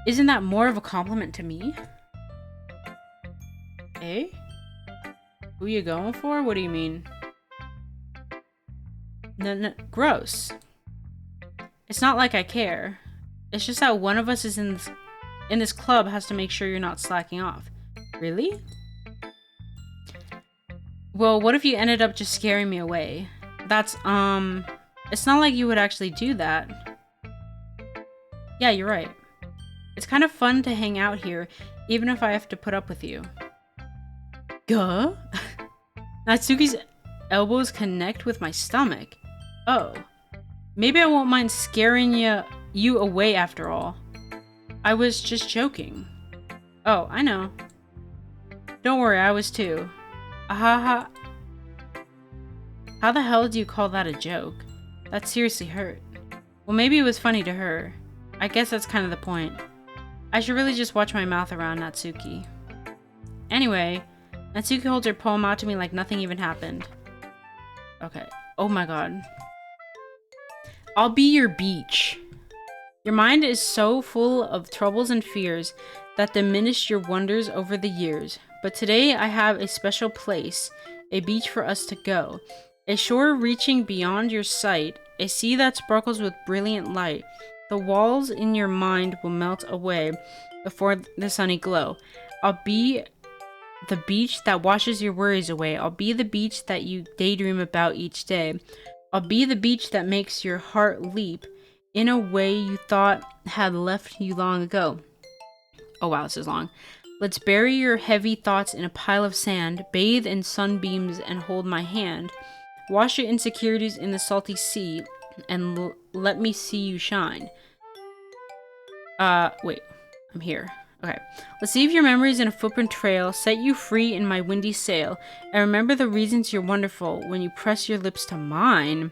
Isn't that more of a compliment to me? Eh? Who you going for? What do you mean? No, gross. It's not like I care. It's just that one of us is in this club has to make sure you're not slacking off. Really? Well, what if you ended up just scaring me away? That's, it's not like you would actually do that. Yeah, you're right. It's kind of fun to hang out here, even if I have to put up with you. Gah? Natsuki's elbows connect with my stomach. Oh. Maybe I won't mind scaring you away after all. I was just joking. Oh, I know. Don't worry, I was too. Ahaha. How the hell do you call that a joke? That seriously hurt. Well, maybe it was funny to her. I guess that's kind of the point. I should really just watch my mouth around Natsuki. Anyway, Natsuki holds her poem out to me like nothing even happened. Okay. Oh my god. I'll be your beach. Your mind is so full of troubles and fears that diminished your wonders over the years. But today I have a special place, a beach for us to go. A shore reaching beyond your sight, a sea that sparkles with brilliant light. The walls in your mind will melt away before the sunny glow. I'll be the beach that washes your worries away. I'll be the beach that you daydream about each day. I'll be the beach that makes your heart leap in a way you thought had left you long ago. Oh wow, this is long. Let's bury your heavy thoughts in a pile of sand, bathe in sunbeams and hold my hand. Wash your insecurities in the salty sea and let me see you shine. Wait, I'm here. Okay. Let's leave your memories in a footprint trail, set you free in my windy sail, and remember the reasons you're wonderful when you press your lips to mine.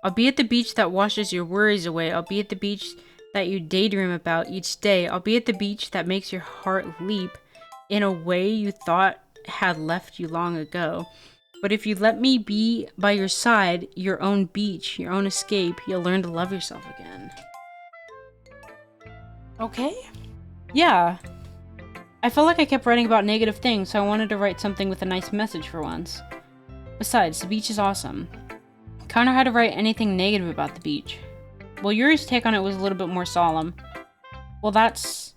I'll be at the beach that washes your worries away. I'll be at the beach that you daydream about each day. I'll be at the beach that makes your heart leap in a way you thought had left you long ago. But if you let me be by your side, your own beach, your own escape, you'll learn to love yourself again. Okay. Yeah. I felt like I kept writing about negative things, so I wanted to write something with a nice message for once. Besides, the beach is awesome. Kinda hard to write anything negative about the beach. Well, Yuri's take on it was a little bit more solemn. Well, that's...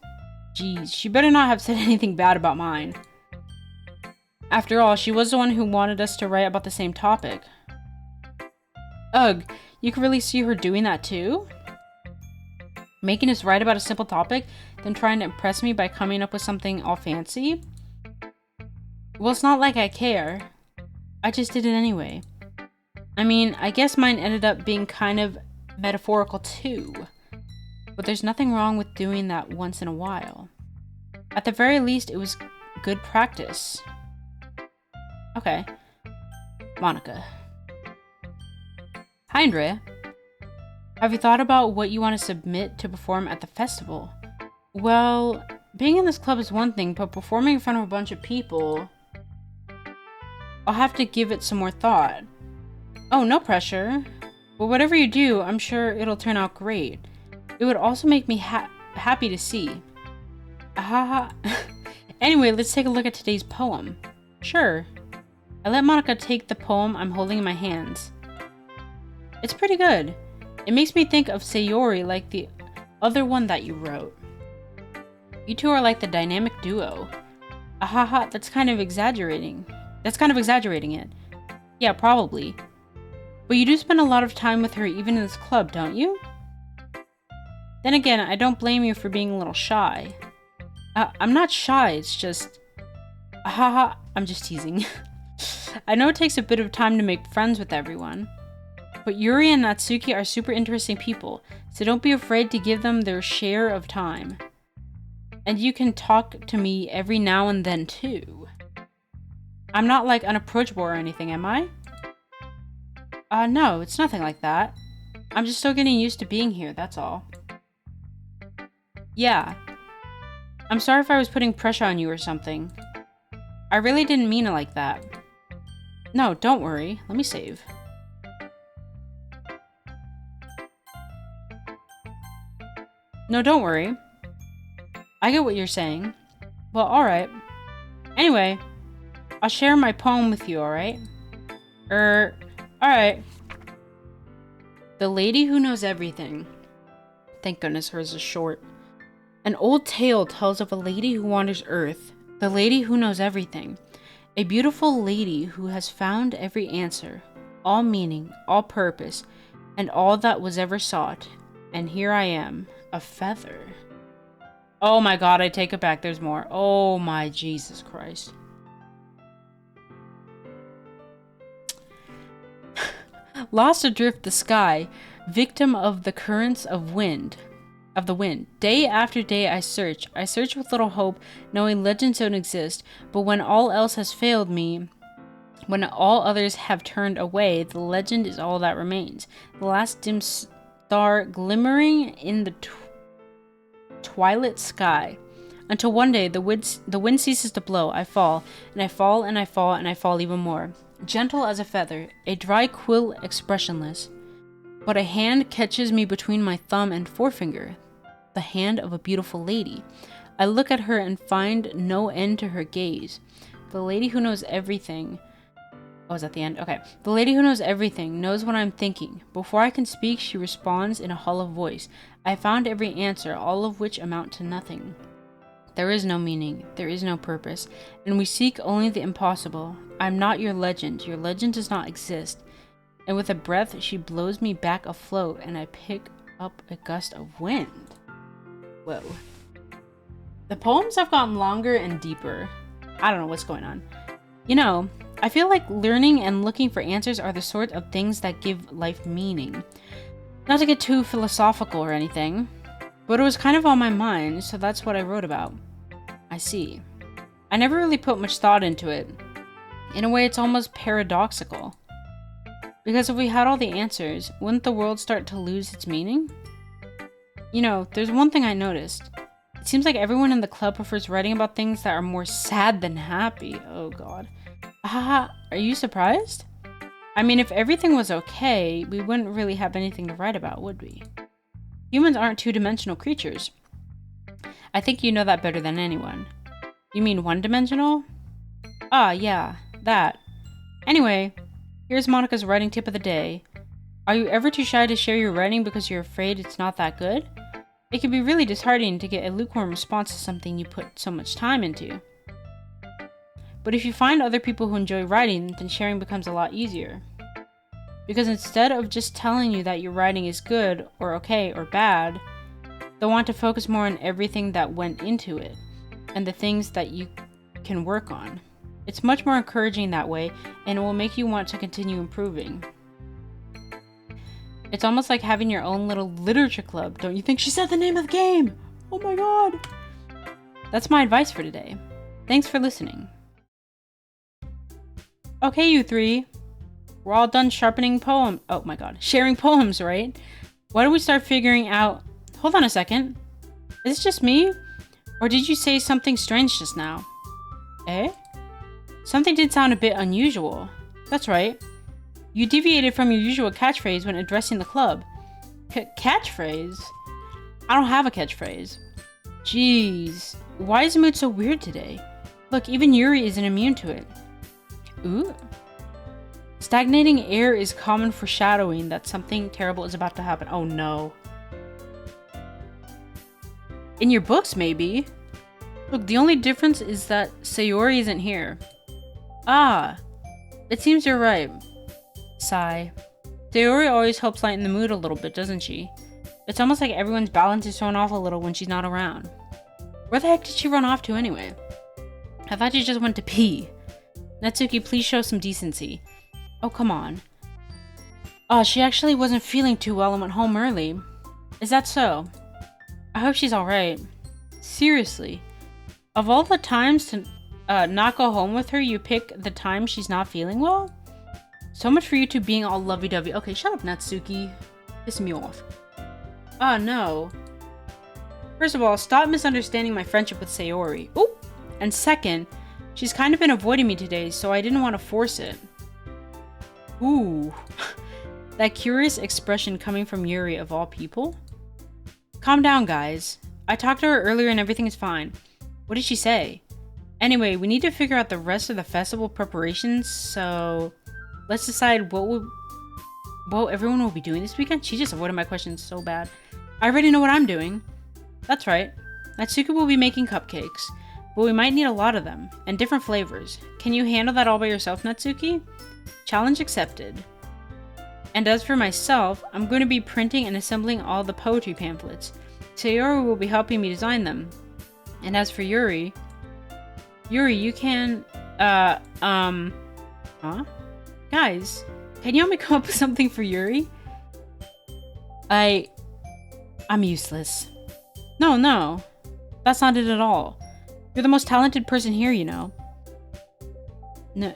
Geez, she better not have said anything bad about mine. After all, she was the one who wanted us to write about the same topic. Ugh, you could really see her doing that too? Making us write about a simple topic, then trying to impress me by coming up with something all fancy? Well, it's not like I care. I just did it anyway. I mean, I guess mine ended up being kind of metaphorical too. But there's nothing wrong with doing that once in a while. At the very least, it was good practice. Okay. Monica. Hi, Andrea. Have you thought about what you want to submit to perform at the festival? Well, being in this club is one thing, but performing in front of a bunch of people... I'll have to give it some more thought. Oh, no pressure. But whatever you do, I'm sure it'll turn out great. It would also make me happy to see. Haha. Anyway, let's take a look at today's poem. Sure. I let Monica take the poem I'm holding in my hands. It's pretty good. It makes me think of Sayori like the other one that you wrote. You two are like the dynamic duo. Ahaha, that's kind of exaggerating it. Yeah, probably. But you do spend a lot of time with her even in this club, don't you? Then again, I don't blame you for being a little shy. I'm not shy, it's just... Haha, I'm just teasing. I know it takes a bit of time to make friends with everyone. But Yuri and Natsuki are super interesting people, so don't be afraid to give them their share of time. And you can talk to me every now and then too. I'm not like unapproachable or anything, am I? No, it's nothing like that. I'm just still getting used to being here, that's all. Yeah. I'm sorry if I was putting pressure on you or something. I really didn't mean it like that. No, don't worry. Let me save. No, don't worry. I get what you're saying. Well, alright. Anyway, I'll share my poem with you, alright? Alright. The Lady Who Knows Everything. Thank goodness hers is short. An old tale tells of a lady who wanders Earth, the lady who knows everything. A beautiful lady who has found every answer, all meaning, all purpose, and all that was ever sought. And here I am, a feather. Oh my god, I take it back, there's more. Oh my Jesus Christ. Lost adrift the sky, victim of the currents of the wind. Day after day I search with little hope, knowing legends don't exist, but when all else has failed me, when all others have turned away, the legend is all that remains. The last dim star glimmering in the twilight sky. Until one day the wind ceases to blow, I fall, and I fall, and I fall, and I fall even more. gentle as a feather, a dry quill expressionless. But a hand catches me between my thumb and forefinger, the hand of a beautiful lady. I look at her and find no end to her gaze. The lady who knows everything... Oh, is that the end? Okay. The lady who knows everything knows what I'm thinking. Before I can speak, she responds in a hollow voice. I found every answer, all of which amount to nothing. There is no meaning, there is no purpose, and we seek only the impossible. I'm not your legend does not exist. And with a breath, she blows me back afloat, and I pick up a gust of wind. Whoa. The poems have gotten longer and deeper. I don't know what's going on. You know, I feel like learning and looking for answers are the sort of things that give life meaning. Not to get too philosophical or anything, but it was kind of on my mind, so that's what I wrote about. I see. I never really put much thought into it. In a way, it's almost paradoxical. Because if we had all the answers, wouldn't the world start to lose its meaning? You know, there's one thing I noticed. It seems like everyone in the club prefers writing about things that are more sad than happy. Oh god. Are you surprised? I mean, if everything was okay, we wouldn't really have anything to write about, would we? Humans aren't two-dimensional creatures. I think you know that better than anyone. You mean one-dimensional? Ah, yeah, that. Anyway, here's Monica's writing tip of the day. Are you ever too shy to share your writing because you're afraid it's not that good? It can be really disheartening to get a lukewarm response to something you put so much time into. But if you find other people who enjoy writing, then sharing becomes a lot easier. Because instead of just telling you that your writing is good, or okay, or bad, they'll want to focus more on everything that went into it, and the things that you can work on. It's much more encouraging that way, and it will make you want to continue improving. It's almost like having your own little literature club, don't you think? She said the name of the game! Oh my god! That's my advice for today. Thanks for listening. Okay, you three. We're all done sharpening sharing poems, right? Why don't we start figuring out... Hold on a second. Is this just me? Or did you say something strange just now? Eh? Something did sound a bit unusual. That's right. You deviated from your usual catchphrase when addressing the club. Catchphrase? I don't have a catchphrase. Jeez. Why is the mood so weird today? Look, even Yuri isn't immune to it. Ooh. Stagnating air is common foreshadowing that something terrible is about to happen. Oh no. In your books, maybe. Look, the only difference is that Sayori isn't here. Ah. It seems you're right. Sigh. Sayori always helps lighten the mood a little bit, doesn't she? It's almost like everyone's balance is thrown off a little when she's not around. Where the heck did she run off to anyway? I thought she just went to pee. Natsuki, please show some decency. Oh, come on. Oh, she actually wasn't feeling too well and went home early. Is that so? I hope she's alright. Seriously. Of all the times to not go home with her, you pick the time she's not feeling well? So much for you two being all lovey-dovey. Okay, shut up, Natsuki. Piss me off. Oh, no. First of all, stop misunderstanding my friendship with Sayori. Oh! And second, she's kind of been avoiding me today, so I didn't want to force it. Ooh. That curious expression coming from Yuri of all people? Calm down, guys. I talked to her earlier and everything is fine. What did she say? Anyway, we need to figure out the rest of the festival preparations, so let's decide what everyone will be doing this weekend. She just avoided my questions so bad. I already know what I'm doing. That's right. Natsuki will be making cupcakes, but we might need a lot of them, and different flavors. Can you handle that all by yourself, Natsuki? Challenge accepted. And as for myself, I'm going to be printing and assembling all the poetry pamphlets. Sayori will be helping me design them. And as for Yuri, you can, Guys, can you help me come up with something for Yuri? I'm useless. No, that's not it at all. You're the most talented person here, you know. No,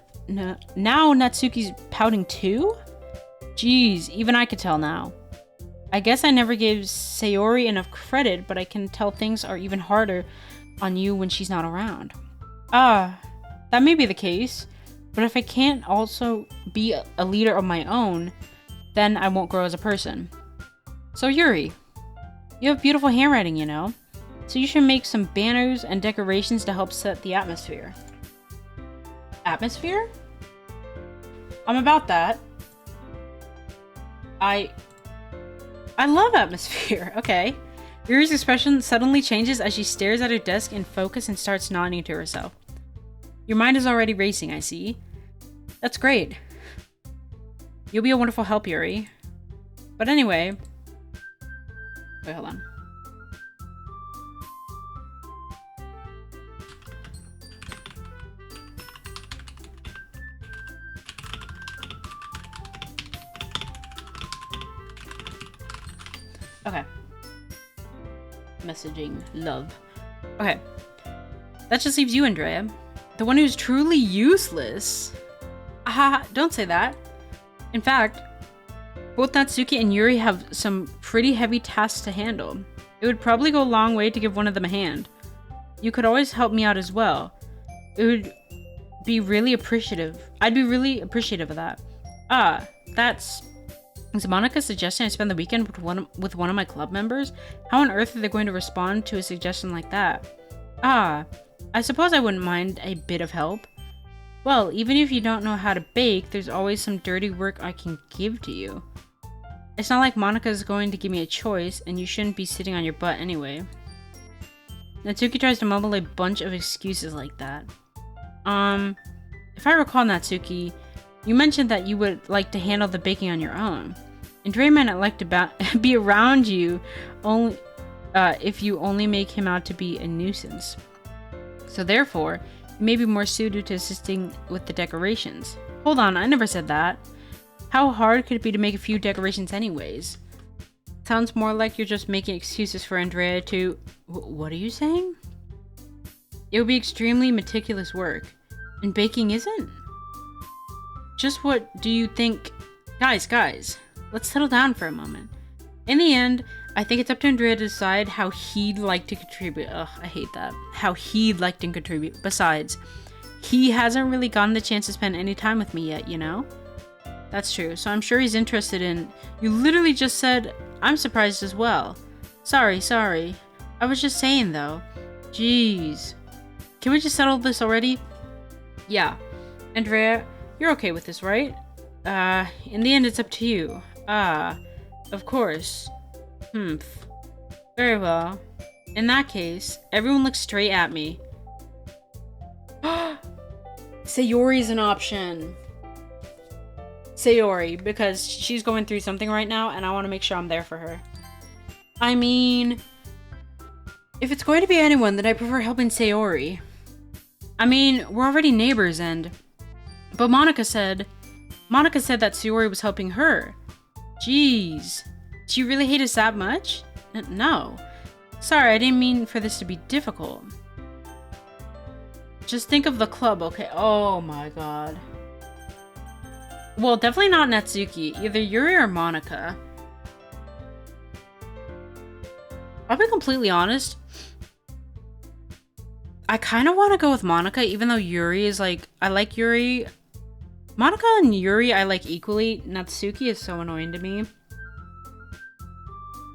now Natsuki's pouting too? Jeez, even I could tell now. I guess I never gave Sayori enough credit, but I can tell things are even harder on you when she's not around. That may be the case. But if I can't also be a leader of my own, then I won't grow as a person. So Yuri, you have beautiful handwriting, you know? So you should make some banners and decorations to help set the atmosphere. Atmosphere? I'm about that. I love atmosphere. Okay. Yuri's expression suddenly changes as she stares at her desk in focus and starts nodding to herself. Your mind is already racing, I see. That's great. You'll be a wonderful help, Yuri. But anyway... Wait, hold on. Okay. Messaging love. Okay. That just leaves you, Andrea. The one who's truly useless. Don't say that. In fact, both Natsuki and Yuri have some pretty heavy tasks to handle. It would probably go a long way to give one of them a hand. You could always help me out as well. It would be really appreciative. I'd be really appreciative of that. That's... Is Monica suggesting I spend the weekend with one of my club members? How on earth are they going to respond to a suggestion like that? I suppose I wouldn't mind a bit of help. Well, even if you don't know how to bake, there's always some dirty work I can give to you. It's not like Monica's going to give me a choice, and you shouldn't be sitting on your butt anyway. Natsuki tries to mumble a bunch of excuses like that. If I recall, Natsuki, you mentioned that you would like to handle the baking on your own. And Dre might not like to be around you only if you only make him out to be a nuisance. So therefore, you may be more suited to assisting with the decorations. Hold on, I never said that. How hard could it be to make a few decorations anyways? Sounds more like you're just making excuses for Andrea to... What are you saying? It would be extremely meticulous work. And baking isn't? Just what do you think... Guys, let's settle down for a moment. In the end, I think it's up to Andrea to decide how he'd like to contribute. Ugh, I hate that. How he'd like to contribute. Besides, he hasn't really gotten the chance to spend any time with me yet, you know? That's true, so I'm sure he's interested in... You literally just said, I'm surprised as well. Sorry. I was just saying, though. Jeez. Can we just settle this already? Yeah. Andrea, you're okay with this, right? In the end, it's up to you. Of course. Very well. In that case, everyone looks straight at me. Sayori's an option. Sayori, because she's going through something right now, and I want to make sure I'm there for her. I mean... If it's going to be anyone, then I prefer helping Sayori. I mean, we're already neighbors, and... But Monica said that Sayori was helping her. Jeez. Do you really hate us that much? No. Sorry, I didn't mean for this to be difficult. Just think of the club, okay? Oh my god. Well, definitely not Natsuki. Either Yuri or Monica. I'll be completely honest. I kind of want to go with Monica, even though Yuri is like... I like Yuri. Monica and Yuri I like equally. Natsuki is so annoying to me.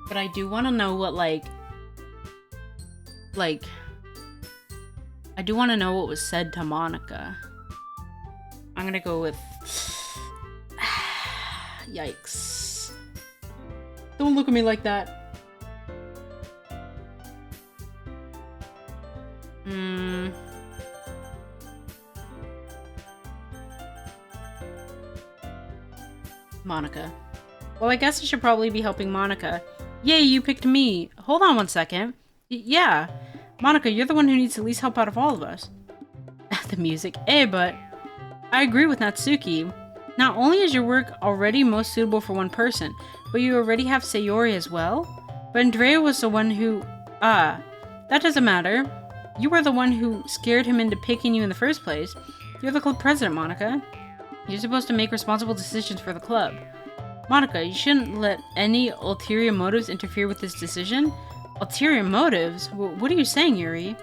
But I do want to know what, like... I do want to know what was said to Monica. I'm gonna go with... Yikes. Don't look at me like that. Monica. Well, I guess I should probably be helping Monica. Yay, you picked me. Hold on one second. Yeah. Monica, you're the one who needs to at least help out of all of us. The music. But I agree with Natsuki. Not only is your work already most suitable for one person, but you already have Sayori as well? But Andrea was the one who... that doesn't matter. You were the one who scared him into picking you in the first place. You're the club president, Monica. You're supposed to make responsible decisions for the club. Monica, you shouldn't let any ulterior motives interfere with this decision. Ulterior motives? What are you saying, Yuri?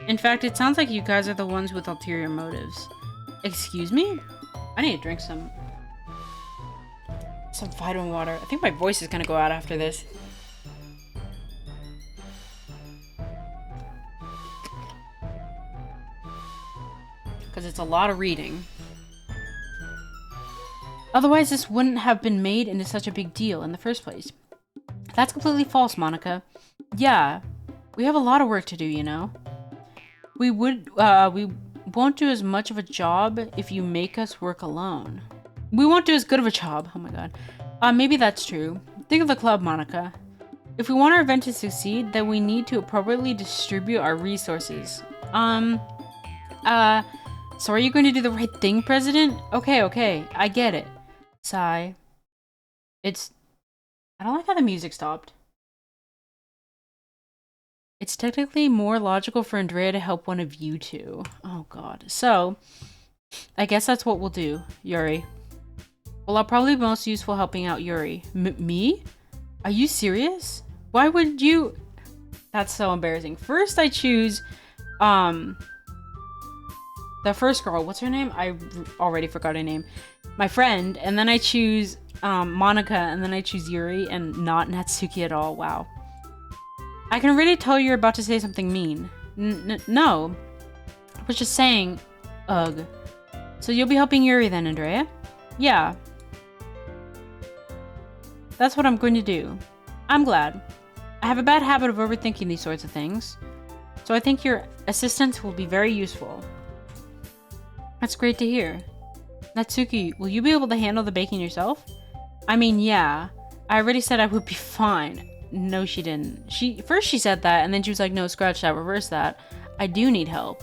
In fact, it sounds like you guys are the ones with ulterior motives. Excuse me? I need to drink some vitamin water. I think my voice is gonna go out after this. Because it's a lot of reading. Otherwise, this wouldn't have been made into such a big deal in the first place. That's completely false, Monica. Yeah, we have a lot of work to do, you know. We won't do as much of a job if you make us work alone. We won't do as good of a job. Oh my god. Maybe that's true. Think of the club, Monica. If we want our event to succeed, then we need to appropriately distribute our resources. So are you going to do the right thing, President? Okay, I get it. Sigh. I don't like how the music stopped. It's technically more logical for Andrea to help one of you two. Oh god. So, I guess that's what we'll do, Yuri. Well, I'll probably be most useful helping out Yuri. Me? Are you serious? Why would you? That's so embarrassing. First I choose, the first girl. What's her name? I already forgot her name. My friend. And then I choose, Monica. And then I choose Yuri and not Natsuki at all. Wow. I can already tell you're about to say something mean. No. I was just saying, ugh. So you'll be helping Yuri then, Andrea? Yeah. That's what I'm going to do. I'm glad. I have a bad habit of overthinking these sorts of things. So I think your assistance will be very useful. That's great to hear. Natsuki, will you be able to handle the baking yourself? I mean, yeah. I already said I would be fine. No, she didn't. First she said that, and then she was like, no, scratch that, reverse that. I do need help.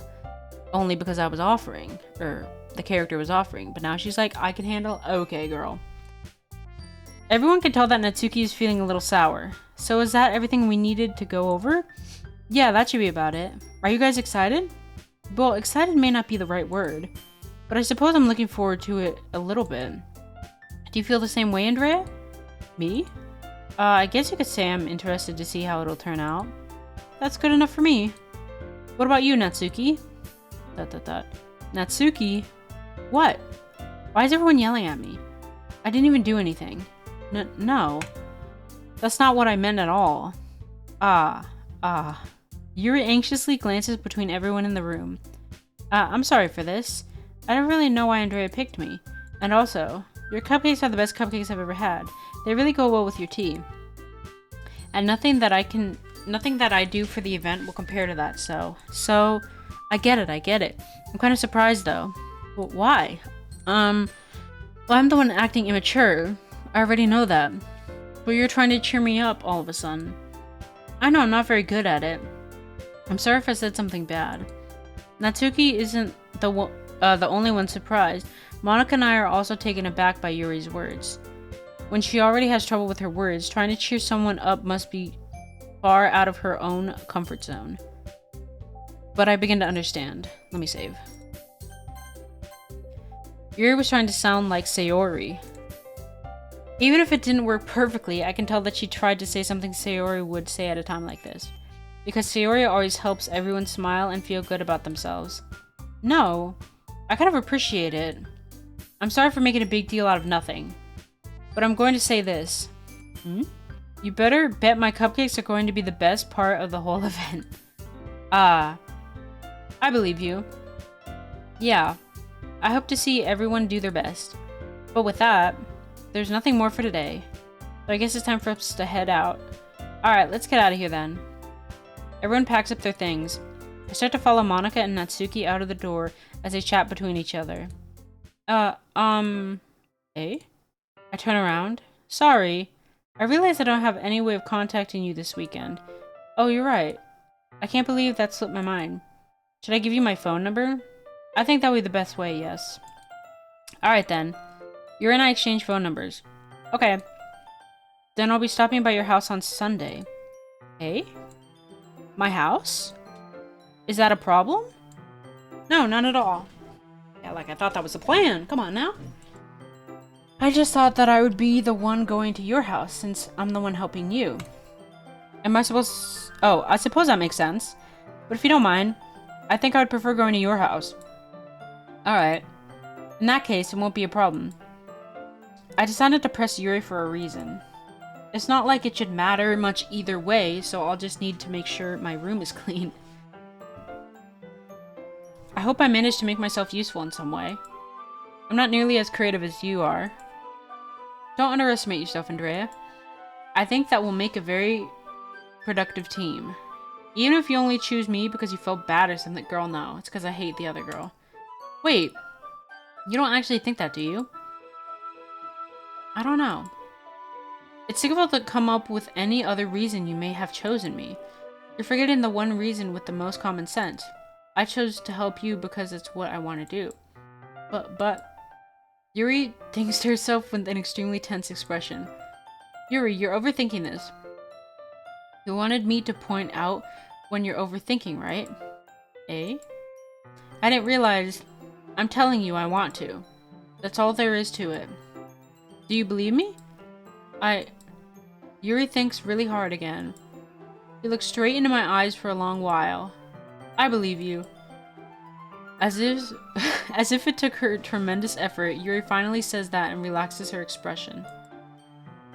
Only because I was offering. Or, the character was offering. But now she's like, I can handle. Okay, girl. Everyone can tell that Natsuki is feeling a little sour. So is that everything we needed to go over? Yeah, that should be about it. Are you guys excited? Well, excited may not be the right word. But I suppose I'm looking forward to it a little bit. Do you feel the same way, Andrea? Me? I guess you could say I'm interested to see how it'll turn out. That's good enough for me. What about you, Natsuki? Natsuki? What? Why is everyone yelling at me? I didn't even do anything. No. That's not what I meant at all. Yuri anxiously glances between everyone in the room. I'm sorry for this. I don't really know why Andrea picked me. And also, your cupcakes are the best cupcakes I've ever had. They really go well with your tea. And nothing that I do for the event will compare to that, so I get it. I'm kind of surprised though. Well, why? Well, I'm the one acting immature. I already know that. But you're trying to cheer me up all of a sudden. I know I'm not very good at it. I'm sorry if I said something bad. Natsuki isn't the only one surprised. Monica and I are also taken aback by Yuri's words. When she already has trouble with her words, trying to cheer someone up must be far out of her own comfort zone. But I begin to understand. Let me save. Yuri was trying to sound like Sayori. Even if it didn't work perfectly, I can tell that she tried to say something Sayori would say at a time like this. Because Sayori always helps everyone smile and feel good about themselves. No, I kind of appreciate it. I'm sorry for making a big deal out of nothing. But I'm going to say this. You better bet my cupcakes are going to be the best part of the whole event. I believe you. Yeah, I hope to see everyone do their best. But with that, there's nothing more for today. So I guess it's time for us to head out. Alright, let's get out of here then. Everyone packs up their things. I start to follow Monica and Natsuki out of the door as they chat between each other. Eh? I turn around. Sorry. I realize I don't have any way of contacting you this weekend. Oh, you're right. I can't believe that slipped my mind. Should I give you my phone number? I think that would be the best way, yes. Alright then. You and I exchange phone numbers. Okay. Then I'll be stopping by your house on Sunday. Eh? My house? Is that a problem? No, none at all. Yeah, like I thought that was the plan. Come on now. I just thought that I would be the one going to your house since I'm the one helping you. Am I supposed... Oh, I suppose that makes sense. But if you don't mind, I think I would prefer going to your house. Alright. In that case, it won't be a problem. I decided to press Yuri for a reason. It's not like it should matter much either way, so I'll just need to make sure my room is clean. I hope I managed to make myself useful in some way. I'm not nearly as creative as you are. Don't underestimate yourself, Andrea. I think that will make a very productive team. Even if you only choose me because you felt bad or something, girl, no. It's because I hate the other girl. Wait, you don't actually think that, do you? I don't know. It's difficult to come up with any other reason you may have chosen me. You're forgetting the one reason with the most common sense. I chose to help you because it's what I want to do. But... Yuri thinks to herself with an extremely tense expression. Yuri, you're overthinking this. You wanted me to point out when you're overthinking, right? Eh? I didn't realize... I'm telling you I want to. That's all there is to it. Do you believe me? Yuri thinks really hard again. He looks straight into my eyes for a long while. I believe you. As if it took her tremendous effort, Yuri finally says that and relaxes her expression.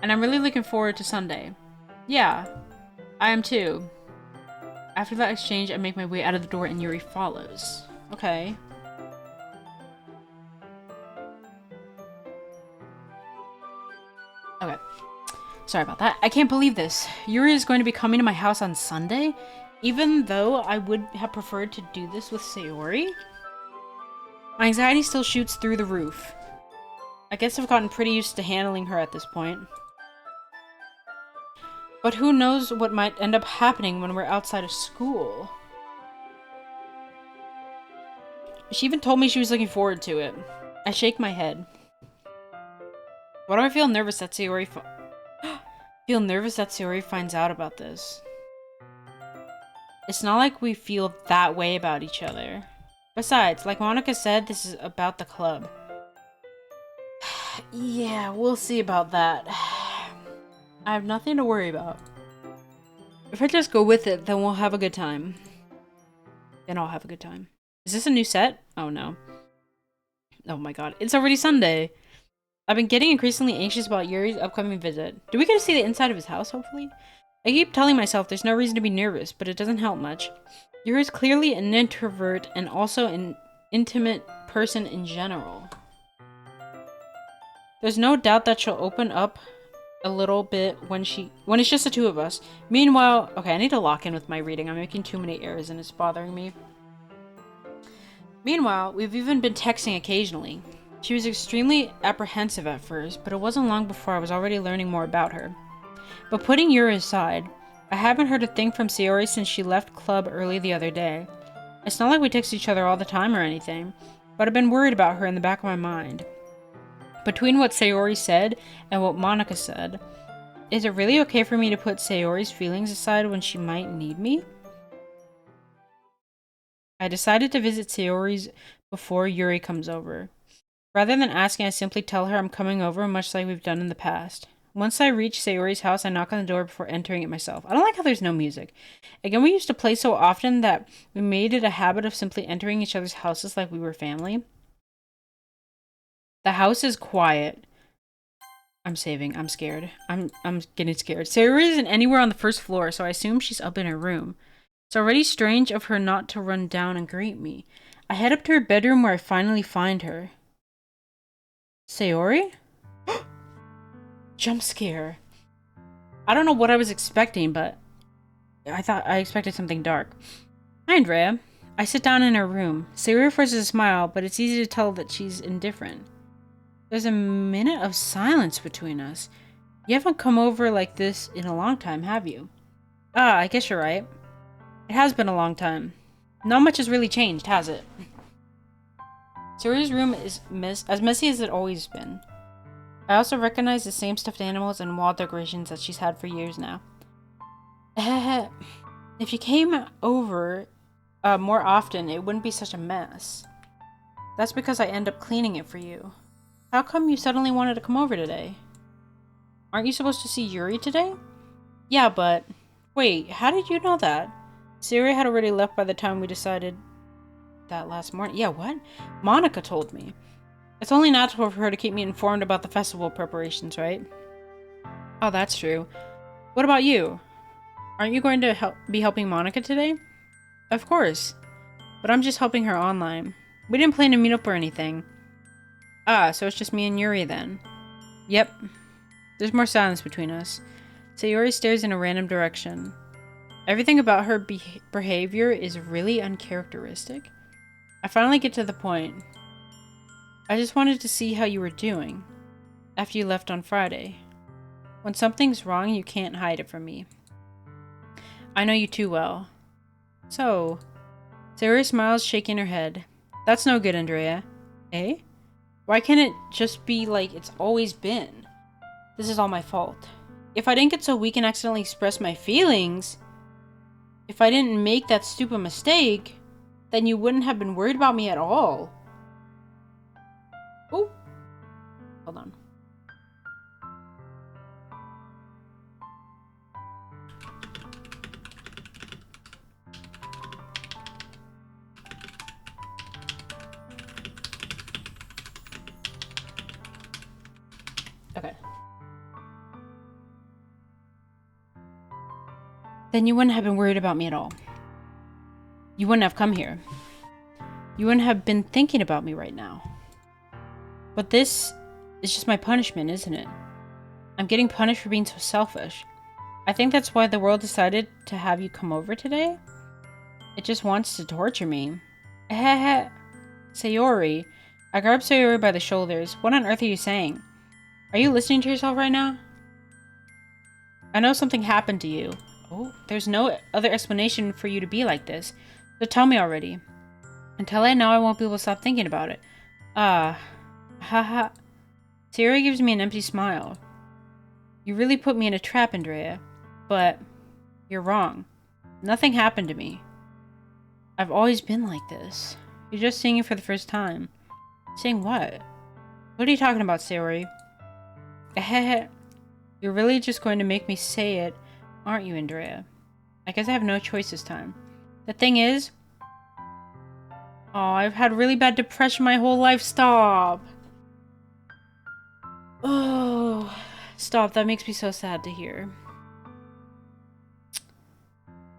And I'm really looking forward to Sunday. Yeah, I am too. After that exchange, I make my way out of the door and Yuri follows. Okay. Okay. Sorry about that. I can't believe this. Yuri is going to be coming to my house on Sunday? Even though I would have preferred to do this with Sayori? My anxiety still shoots through the roof. I guess I've gotten pretty used to handling her at this point. But who knows what might end up happening when we're outside of school. She even told me she was looking forward to it. I shake my head. Why do I feel nervous that Sayori finds out about this? It's not like we feel that way about each other. Besides, like Monica said, this is about the club. Yeah, we'll see about that. I have nothing to worry about. If I just go with it, then we'll have a good time. Then I'll have a good time. Is this a new set? Oh no. Oh my god, it's already Sunday. I've been getting increasingly anxious about Yuri's upcoming visit. Do we get to see the inside of his house, hopefully? I keep telling myself there's no reason to be nervous, but it doesn't help much. Yuri's clearly an introvert and also an intimate person in general. There's no doubt that she'll open up a little bit when it's just the two of us. Meanwhile, okay, I need to lock in with my reading. I'm making too many errors and it's bothering me. Meanwhile, we've even been texting occasionally. She was extremely apprehensive at first, but it wasn't long before I was already learning more about her. But putting Yuri aside, I haven't heard a thing from Sayori since she left club early the other day. It's not like we text each other all the time or anything, but I've been worried about her in the back of my mind. Between what Sayori said and what Monica said, is it really okay for me to put Sayori's feelings aside when she might need me? I decided to visit Sayori's before Yuri comes over. Rather than asking, I simply tell her I'm coming over, much like we've done in the past. Once I reach Sayori's house, I knock on the door before entering it myself. I don't like how there's no music. Again, we used to play so often that we made it a habit of simply entering each other's houses like we were family. The house is quiet. I'm saving. I'm scared. I'm getting scared. Sayori isn't anywhere on the first floor, so I assume she's up in her room. It's already strange of her not to run down and greet me. I head up to her bedroom where I finally find her. Sayori? Jump scare. I don't know what I was expecting, but I expected something dark. Hi, Andrea. I sit down in her room. Sayori forces a smile, but it's easy to tell that she's indifferent. There's a minute of silence between us. You haven't come over like this in a long time, have you? Ah, I guess you're right. It has been a long time. Not much has really changed, has it? Sayori's room is as messy as it always been. I also recognize the same stuffed animals and wall decorations that she's had for years now. If you came over more often, it wouldn't be such a mess. That's because I end up cleaning it for you. How come you suddenly wanted to come over today? Aren't you supposed to see Yuri today? Yeah, but... Wait, how did you know that? Sayori had already left by the time we decided that last morning. Yeah, what? Monica told me. It's only natural for her to keep me informed about the festival preparations, right? Oh, that's true. What about you? Aren't you going to be helping Monica today? Of course. But I'm just helping her online. We didn't plan to meet up or anything. Ah, so it's just me and Yuri then. Yep. There's more silence between us. Sayori stares in a random direction. Everything about her behavior is really uncharacteristic. I finally get to the point. I just wanted to see how you were doing after you left on Friday. When something's wrong, you can't hide it from me. I know you too well. So, Sayori smiles, shaking her head. That's no good, Andrea. Eh? Why can't it just be like it's always been? This is all my fault. If I didn't get so weak and accidentally express my feelings, if I didn't make that stupid mistake, then you wouldn't have been worried about me at all. Oh, hold on. Okay. Then you wouldn't have been worried about me at all. You wouldn't have come here. You wouldn't have been thinking about me right now. But this is just my punishment, isn't it? I'm getting punished for being so selfish. I think that's why the world decided to have you come over today. It just wants to torture me. Sayori. I grabbed Sayori by the shoulders. What on earth are you saying? Are you listening to yourself right now? I know something happened to you. Oh, there's no other explanation for you to be like this. So tell me already. Until I know, I won't be able to stop thinking about it. Haha. Sayori gives me an empty smile. You really put me in a trap, Andrea. But you're wrong. Nothing happened to me. I've always been like this. You're just seeing it for the first time. Saying what? What are you talking about, Sayori? You're really just going to make me say it, aren't you, Andrea? I guess I have no choice this time. The thing is... Oh, I've had really bad depression my whole life. Stop. Oh, stop. That makes me so sad to hear.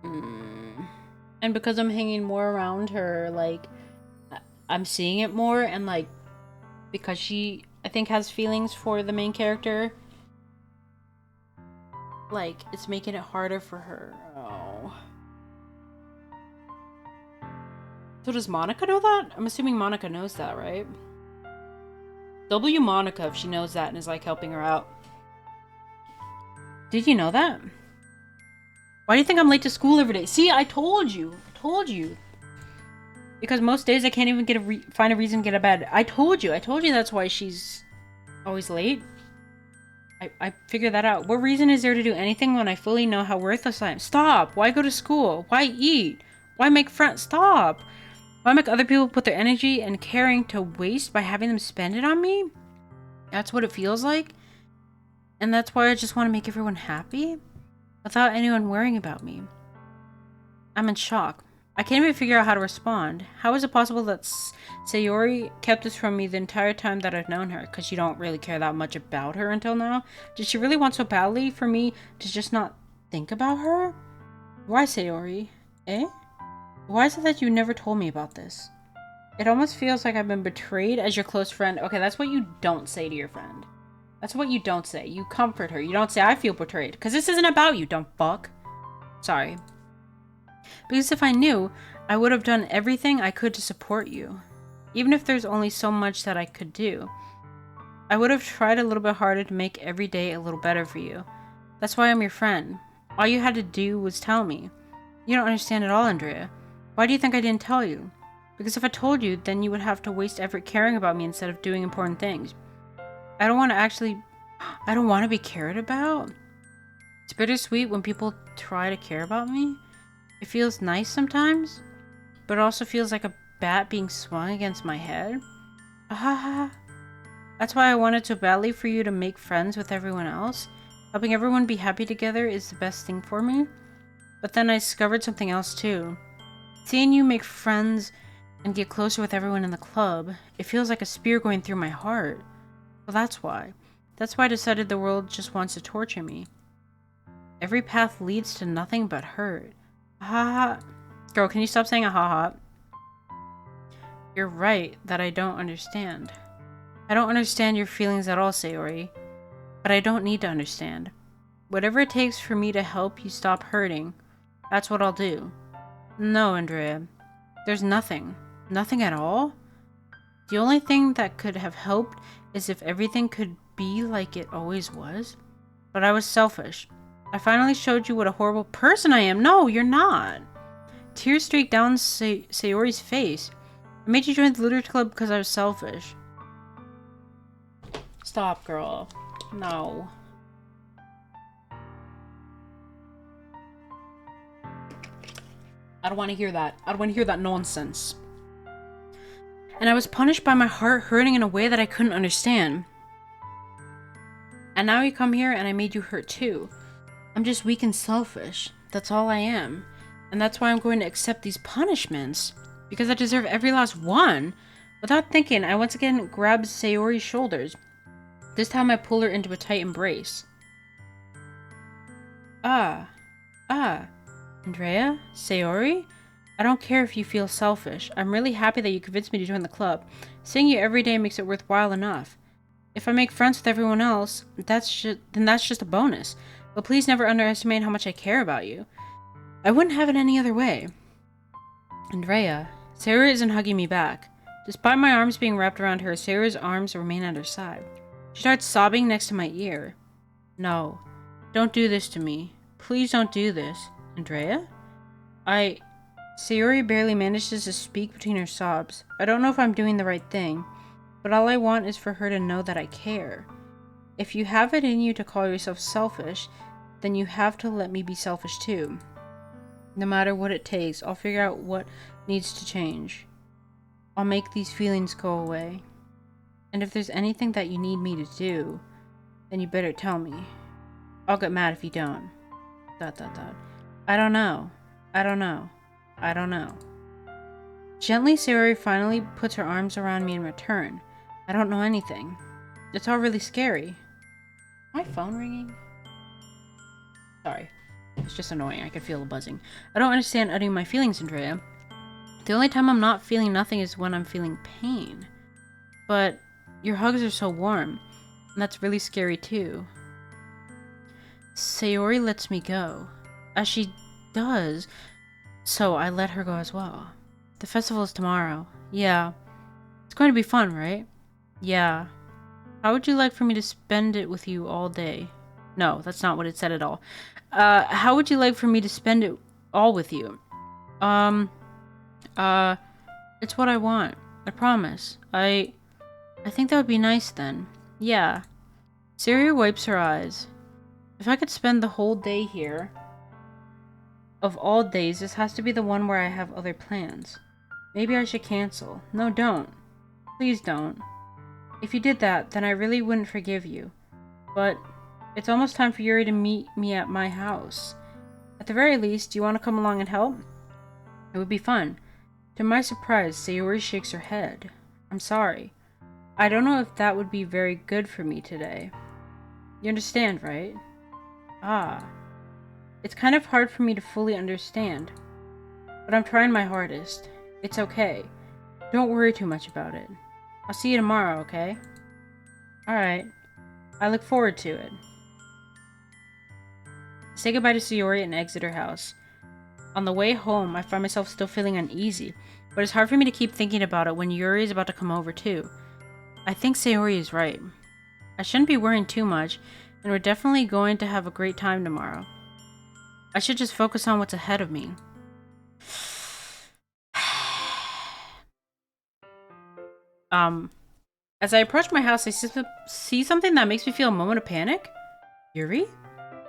And because I'm hanging more around her, like, I'm seeing it more, and, like, because she, I think, has feelings for the main character, like, it's making it harder for her. Oh. So does Monica know that? I'm assuming Monica knows that, right? W Monica if she knows that and is, like, helping her out. Did you know that? Why do you think I'm late to school every day? See, I told you. I told you. Because most days I can't even find a reason to get out of bed. I told you. I told you that's why she's always late. I figured that out. What reason is there to do anything when I fully know how worthless I am? Stop! Why go to school? Why eat? Why make friends? Stop! Why make other people put their energy and caring to waste by having them spend it on me? That's what it feels like. And that's why I just want to make everyone happy without anyone worrying about me. I'm in shock. I can't even figure out how to respond. How is it possible that Sayori kept this from me the entire time that I've known her? Because you don't really care that much about her until now? Did she really want so badly for me to just not think about her? Why, Sayori? Eh? Why is it that you never told me about this? It almost feels like I've been betrayed as your close friend. Okay, that's what you don't say to your friend. That's what you don't say. You comfort her. You don't say, I feel betrayed. Because this isn't about you, dumb fuck. Sorry. Because if I knew, I would have done everything I could to support you. Even if there's only so much that I could do. I would have tried a little bit harder to make every day a little better for you. That's why I'm your friend. All you had to do was tell me. You don't understand at all, Andrea. Why do you think I didn't tell you? Because if I told you, then you would have to waste effort caring about me instead of doing important things. I don't want to be cared about. It's bittersweet when people try to care about me. It feels nice sometimes, but it also feels like a bat being swung against my head. That's why I wanted so badly for you to make friends with everyone else. Helping everyone be happy together is the best thing for me. But then I discovered something else too. Seeing you make friends and get closer with everyone in the club. It feels like a spear going through my heart. Well, that's why. That's why I decided the world just wants to torture me. Every path leads to nothing but hurt. Ha ha. Girl, can you stop saying a ha ha? You're right that I don't understand. I don't understand your feelings at all, Sayori. But I don't need to understand. Whatever it takes for me to help you stop hurting, that's what I'll do. No, Andrea. There's nothing. Nothing at all? The only thing that could have helped is if everything could be like it always was. But I was selfish. I finally showed you what a horrible person I am. No, you're not. Tears streaked down Sayori's face. I made you join the literature club because I was selfish. Stop, girl. No. I don't want to hear that. I don't want to hear that nonsense. And I was punished by my heart hurting in a way that I couldn't understand. And now you come here and I made you hurt too. I'm just weak and selfish. That's all I am. And that's why I'm going to accept these punishments. Because I deserve every last one. Without thinking, I once again grabbed Sayori's shoulders. This time I pull her into a tight embrace. Andrea? Sayori? I don't care if you feel selfish. I'm really happy that you convinced me to join the club. Seeing you every day makes it worthwhile enough. If I make friends with everyone else, then that's just a bonus. But please never underestimate how much I care about you. I wouldn't have it any other way. Andrea. Sayori isn't hugging me back. Despite my arms being wrapped around her, Sayori's arms remain at her side. She starts sobbing next to my ear. No. Don't do this to me. Please don't do this. Andrea? Sayori barely manages to speak between her sobs. I don't know if I'm doing the right thing, but all I want is for her to know that I care. If you have it in you to call yourself selfish, then you have to let me be selfish too. No matter what it takes, I'll figure out what needs to change. I'll make these feelings go away. And if there's anything that you need me to do, then you better tell me. I'll get mad if you don't. ... I don't know. I don't know. I don't know. Gently, Sayori finally puts her arms around me in return. I don't know anything. It's all really scary. My phone ringing? Sorry. It's just annoying. I can feel the buzzing. I don't understand uttering my feelings, Andrea. The only time I'm not feeling nothing is when I'm feeling pain. But your hugs are so warm, and that's really scary too. Sayori lets me go. As she does, so I let her go as well. The festival is tomorrow. Yeah. It's going to be fun, right? Yeah. How would you like for me to spend it with you all day? No, that's not what it said at all. How would you like for me to spend it all with you? It's what I want. I promise. I think that would be nice then. Yeah. Sayori wipes her eyes. If I could spend the whole day here, of all days, this has to be the one where I have other plans. Maybe I should cancel. No, don't. Please don't. If you did that, then I really wouldn't forgive you. But it's almost time for Yuri to meet me at my house. At the very least, do you want to come along and help? It would be fun. To my surprise, Sayori shakes her head. I'm sorry. I don't know if that would be very good for me today. You understand, right? Ah. It's kind of hard for me to fully understand. But I'm trying my hardest. It's okay. Don't worry too much about it. I'll see you tomorrow, okay? Alright. I look forward to it. I say goodbye to Sayori and exit her house. On the way home, I find myself still feeling uneasy, but it's hard for me to keep thinking about it when Yuri is about to come over too. I think Sayori is right. I shouldn't be worrying too much, and we're definitely going to have a great time tomorrow. I should just focus on what's ahead of me. As I approach my house, I see something that makes me feel a moment of panic. Yuri?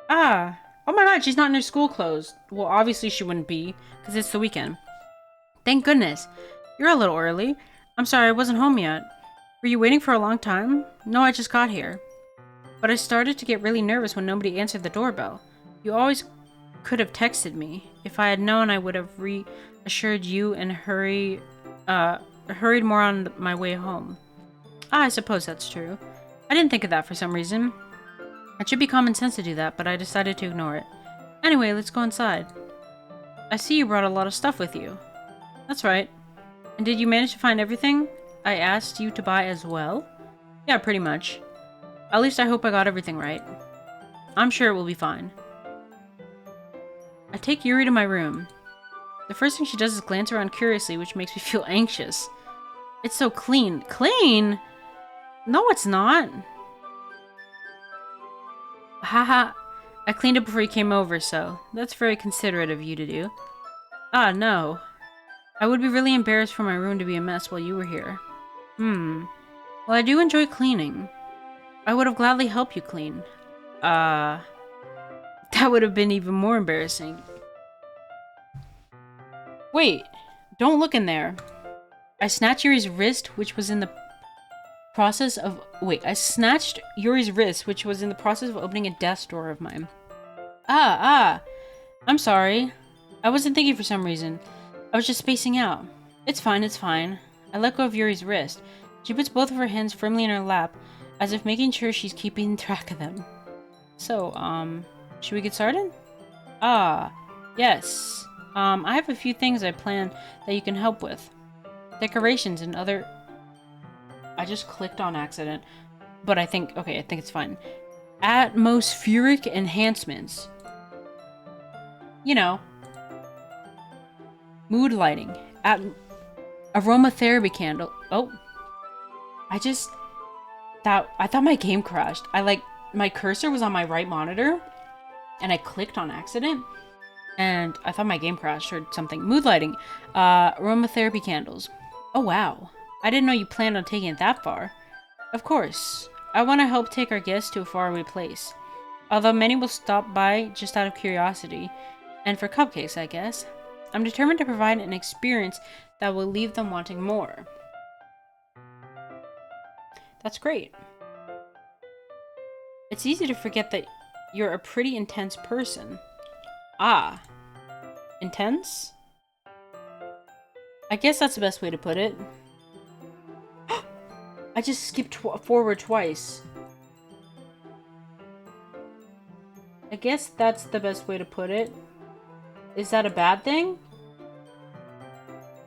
Ah. Oh my god, she's not in her school clothes. Well, obviously she wouldn't be, because it's the weekend. Thank goodness. You're a little early. I'm sorry, I wasn't home yet. Were you waiting for a long time? No, I just got here. But I started to get really nervous when nobody answered the doorbell. You always could have texted me. If I had known, I would have reassured you and hurried more on my way home. Ah, I suppose that's true. I didn't think of that for some reason. It should be common sense to do that, but I decided to ignore it. Anyway, let's go inside. I see you brought a lot of stuff with you. That's right. And did you manage to find everything I asked you to buy as well? Yeah, pretty much. At least I hope I got everything right. I'm sure it will be fine. I take Yuri to my room. The first thing she does is glance around curiously, which makes me feel anxious. It's so clean. Clean? No, it's not. Haha. I cleaned it before you came over, so that's very considerate of you to do. Ah, no. I would be really embarrassed for my room to be a mess while you were here. Well, I do enjoy cleaning. I would have gladly helped you clean. That would have been even more embarrassing. Wait, don't look in there. I snatched Yuri's wrist, which was in the process of... Wait, I snatched Yuri's wrist, which was in the process of opening a desk drawer of mine. I'm sorry. I wasn't thinking for some reason. I was just spacing out. It's fine, it's fine. I let go of Yuri's wrist. She puts both of her hands firmly in her lap, as if making sure she's keeping track of them. So, should we get started? Yes. I have a few things I plan that you can help with. Decorations and other... I just clicked on accident, but I think it's fine. Atmospheric enhancements. You know. Mood lighting. Aromatherapy candle. Oh. I thought my game crashed. My cursor was on my right monitor, and I clicked on accident, and I thought my game crashed or something. Mood lighting. Aromatherapy candles. Oh, wow. I didn't know you planned on taking it that far. Of course. I want to help take our guests to a faraway place. Although many will stop by just out of curiosity. And for cupcakes, I guess. I'm determined to provide an experience that will leave them wanting more. That's great. It's easy to forget that you're a pretty intense person. Ah. Intense? I guess that's the best way to put it. I just skipped forward twice. I guess that's the best way to put it. Is that a bad thing?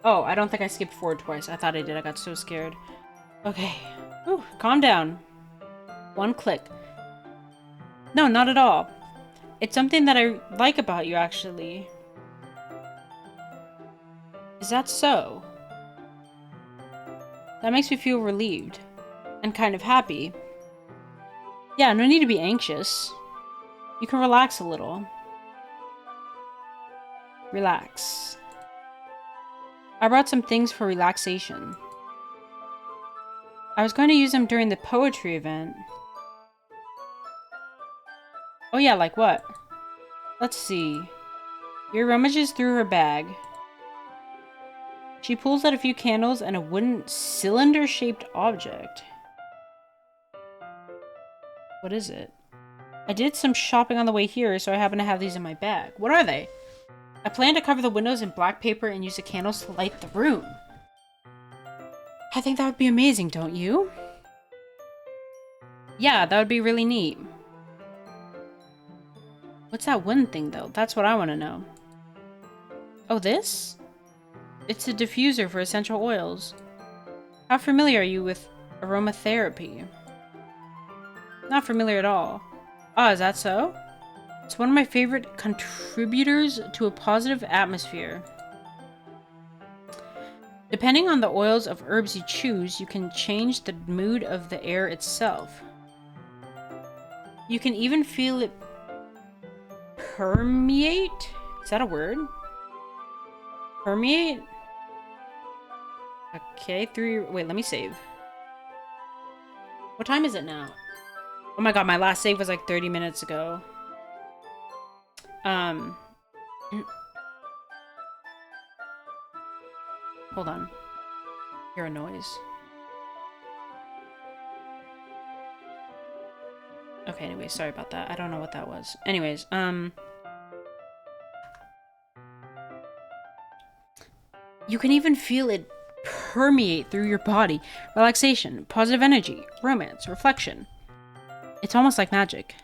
Oh, I don't think I skipped forward twice. I thought I did. I got so scared. Okay. Whew, calm down. One click. No, not at all. It's something that I like about you, actually. Is that so? That makes me feel relieved. And kind of happy. Yeah, no need to be anxious. You can relax a little. Relax. I brought some things for relaxation. I was going to use them during the poetry event. Oh yeah, like what? Let's see. Yuri rummages through her bag. She pulls out a few candles and a wooden cylinder-shaped object. What is it? I did some shopping on the way here, so I happen to have these in my bag. What are they? I plan to cover the windows in black paper and use the candles to light the room. I think that would be amazing, don't you? Yeah, that would be really neat. What's that one thing, though? That's what I want to know. Oh, this? It's a diffuser for essential oils. How familiar are you with aromatherapy? Not familiar at all. Ah, is that so? It's one of my favorite contributors to a positive atmosphere. Depending on the oils of herbs you choose, you can change the mood of the air itself. You can even feel it permeate? Is that a word? Permeate? Okay, through your... Wait, let me save. What time is it now? Oh my god, my last save was like 30 minutes ago. Hold on. Hear a noise. Okay, anyways, sorry about that. I don't know what that was. Anyways, You can even feel it permeate through your body. Relaxation, positive energy, romance, reflection. It's almost like magic.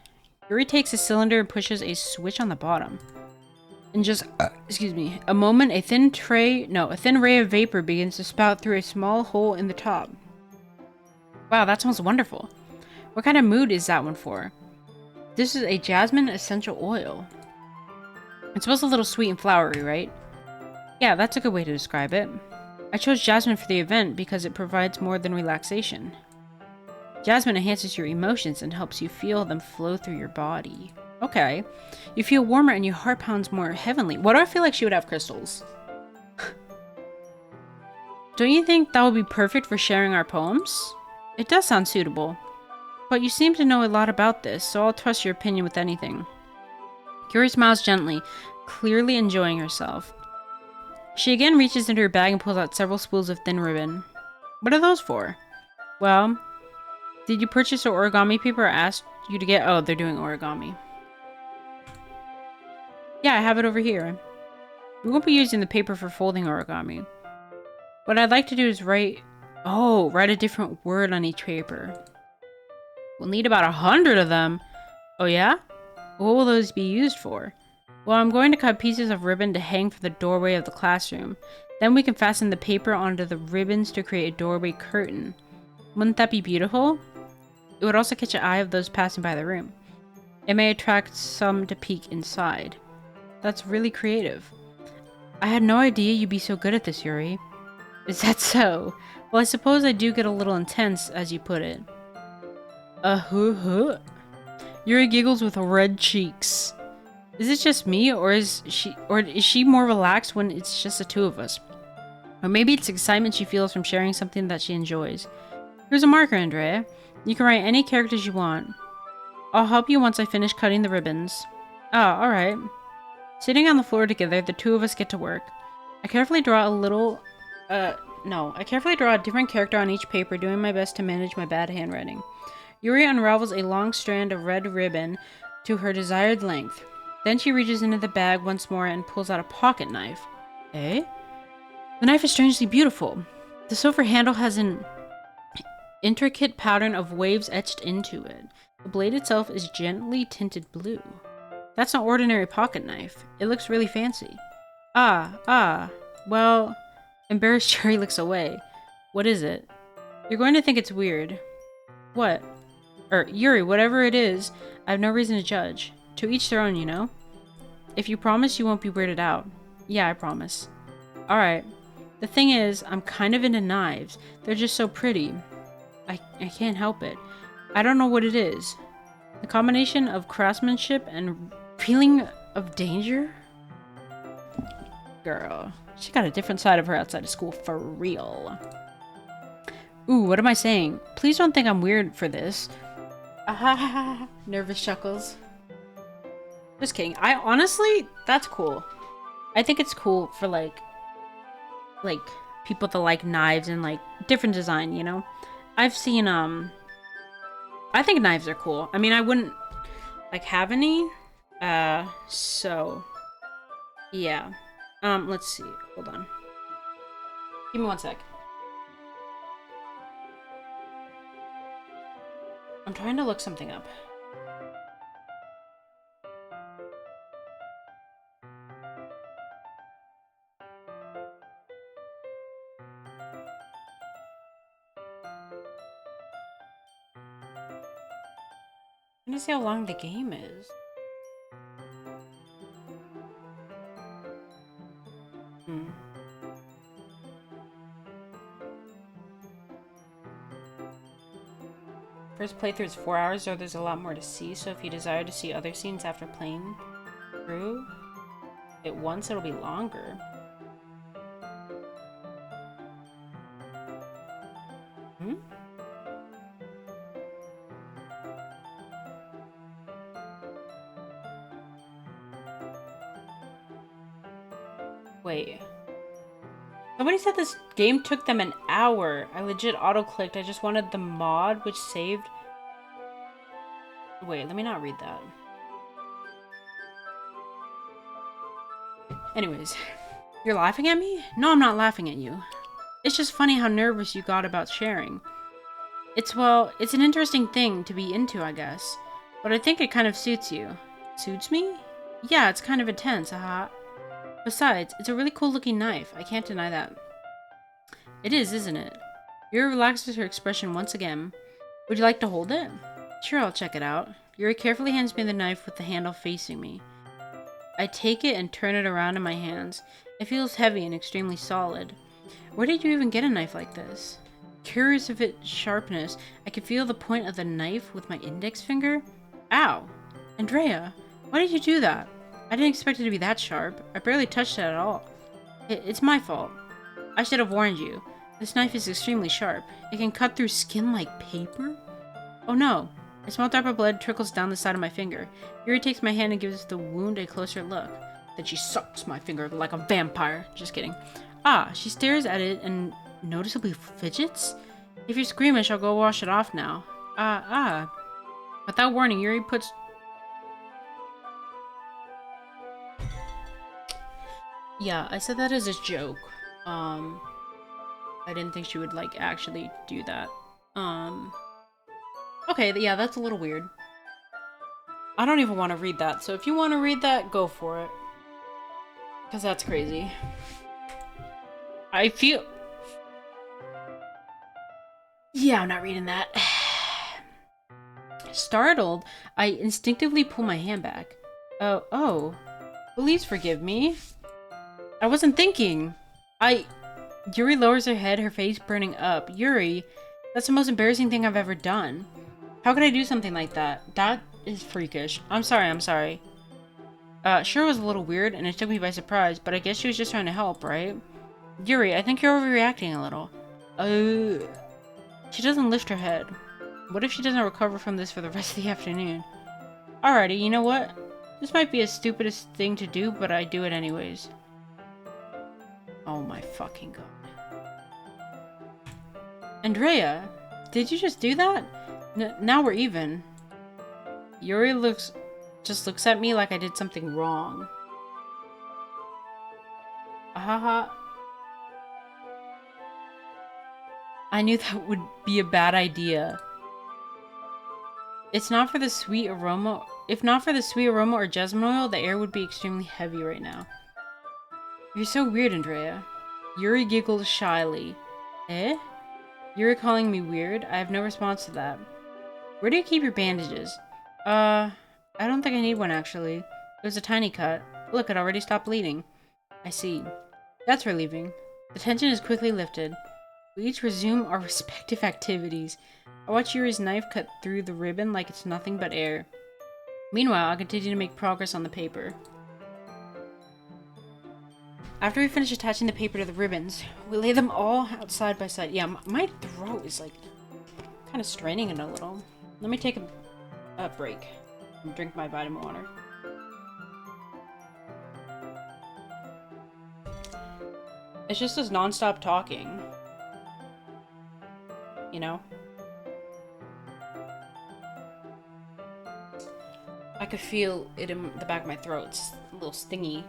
Yuri takes a cylinder and pushes a switch on the bottom. In just, excuse me, a moment, a thin ray of vapor begins to spout through a small hole in the top. Wow, that smells wonderful. What kind of mood is that one for? This is a jasmine essential oil. It smells a little sweet and flowery, right? Yeah, that's a good way to describe it. I chose jasmine for the event because it provides more than relaxation. Jasmine enhances your emotions and helps you feel them flow through your body. Okay. You feel warmer and your heart pounds more heavenly. Why do I feel like she would have crystals? Don't you think that would be perfect for sharing our poems? It does sound suitable. But you seem to know a lot about this, so I'll trust your opinion with anything. Yuri smiles gently, clearly enjoying herself. She again reaches into her bag and pulls out several spools of thin ribbon. What are those for? Well, did you purchase the origami paper I asked you to get? Oh, they're doing origami. Yeah, I have it over here. We won't be using the paper for folding origami. What I'd like to do is write a different word on each paper. We'll need about 100 of them. Oh yeah? What will those be used for? Well, I'm going to cut pieces of ribbon to hang from the doorway of the classroom. Then we can fasten the paper onto the ribbons to create a doorway curtain. Wouldn't that be beautiful? It would also catch the eye of those passing by the room. It may attract some to peek inside. That's really creative. I had no idea you'd be so good at this, Yuri. Is that so? Well, I suppose I do get a little intense, as you put it. Yuri giggles with red cheeks. Is it just me, or is she more relaxed when it's just the two of us? Or maybe it's excitement she feels from sharing something that she enjoys. Here's a marker, Andrea. You can write any characters you want. I'll help you once I finish cutting the ribbons. Ah, alright. Sitting on the floor together, the two of us get to work. I carefully draw a different character on each paper, doing my best to manage my bad handwriting. Yuri unravels a long strand of red ribbon to her desired length. Then she reaches into the bag once more and pulls out a pocket knife. Eh? The knife is strangely beautiful. The silver handle has an intricate pattern of waves etched into it. The blade itself is gently tinted blue. That's an ordinary pocket knife. It looks really fancy. Well, embarrassed Cherry looks away. What is it? You're going to think it's weird. What? Yuri, whatever it is, I have no reason to judge. To each their own, you know? If you promise you won't be weirded out. Yeah, I promise. Alright. The thing is, I'm kind of into knives. They're just so pretty. I can't help it. I don't know what it is. The combination of craftsmanship and feeling of danger? Girl, she got a different side of her outside of school for real. Ooh, what am I saying? Please don't think I'm weird for this. Nervous chuckles. Just kidding. I honestly, that's cool. I think it's cool for like people that like knives and like different design, you know? I've seen I think knives are cool. I mean, I wouldn't like have any. So yeah. Let's see. Hold on. Give me one sec. I'm trying to look something up. I'm gonna see how long the game is. First playthrough is 4 hours, so there's a lot more to see, so if you desire to see other scenes after playing through it once, it'll be longer. Wait. Somebody said this game took them an hour. I legit auto-clicked. I just wanted the mod, which saved... Wait, let me not read that. Anyways. You're laughing at me? No, I'm not laughing at you. It's just funny how nervous you got about sharing. Well, it's an interesting thing to be into, I guess. But I think it kind of suits you. Suits me? Yeah, it's kind of intense, haha. Besides, it's a really cool looking knife. I can't deny that. It is, isn't it? Yuri relaxes her expression once again. Would you like to hold it? Sure, I'll check it out. Yuri carefully hands me the knife with the handle facing me. I take it and turn it around in my hands. It feels heavy and extremely solid. Where did you even get a knife like this? Curious of its sharpness, I could feel the point of the knife with my index finger. Ow! Andrea, why did you do that? I didn't expect it to be that sharp. I barely touched it at all. It's my fault. I should have warned you. This knife is extremely sharp. It can cut through skin like paper? Oh no. A small drop of blood trickles down the side of my finger. Yuri takes my hand and gives the wound a closer look. Then she sucks my finger like a vampire. Just kidding. She stares at it and noticeably fidgets? If you're squeamish, I'll go wash it off now. Without warning, Yuri puts... Yeah, I said that as a joke. I didn't think she would, like, actually do that. Okay, yeah, that's a little weird. I don't even want to read that, so if you want to read that, go for it. Because that's crazy. I feel... Yeah, I'm not reading that. Startled, I instinctively pull my hand back. Oh. Please forgive me. I wasn't thinking. Yuri lowers her head, her face burning up. Yuri, that's the most embarrassing thing I've ever done. How could I do something like that? That is freakish. I'm sorry. Sure was a little weird, and it took me by surprise, but I guess she was just trying to help, right? Yuri, I think you're overreacting a little. She doesn't lift her head. What if she doesn't recover from this for the rest of the afternoon? Alrighty, you know what? This might be the stupidest thing to do, but I do it anyways. Oh my fucking god. Andrea, did you just do that? Now we're even. Yuri just looks at me like I did something wrong. Ahaha. I knew that would be a bad idea. If not for the sweet aroma or jasmine oil, the air would be extremely heavy right now. You're so weird, Andrea. Yuri giggles shyly. Eh? You're calling me weird? I have no response to that. Where do you keep your bandages? I don't think I need one, actually. It was a tiny cut. Look, it already stopped bleeding. I see. That's relieving. The tension is quickly lifted. We each resume our respective activities. I watch Yuri's knife cut through the ribbon like it's nothing but air. Meanwhile, I continue to make progress on the paper. After we finish attaching the paper to the ribbons, we lay them all out side by side. Yeah, my throat is like kind of straining it a little. Let me take a break and drink my vitamin water. It's just this non-stop talking. You know? I could feel it in the back of my throat. It's a little stingy.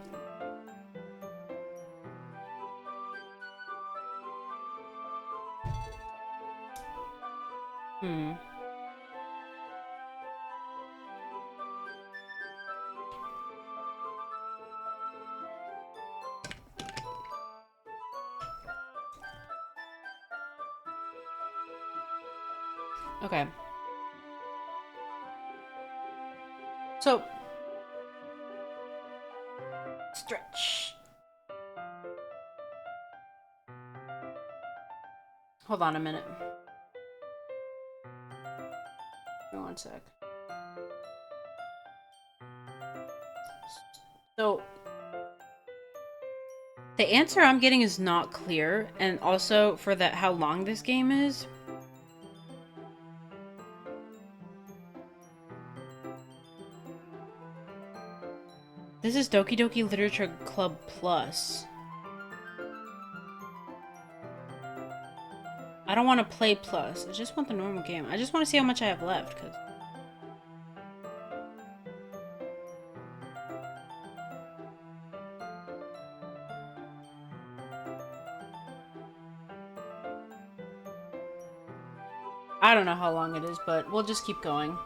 Okay. So, stretch. Hold on a minute. Give me one sec. So, the answer I'm getting is not clear, and also for that how long this game is. This is Doki Doki Literature Club Plus. I don't want to play Plus. I just want the normal game. I just want to see how much I have left, because... I don't know how long it is, but we'll just keep going.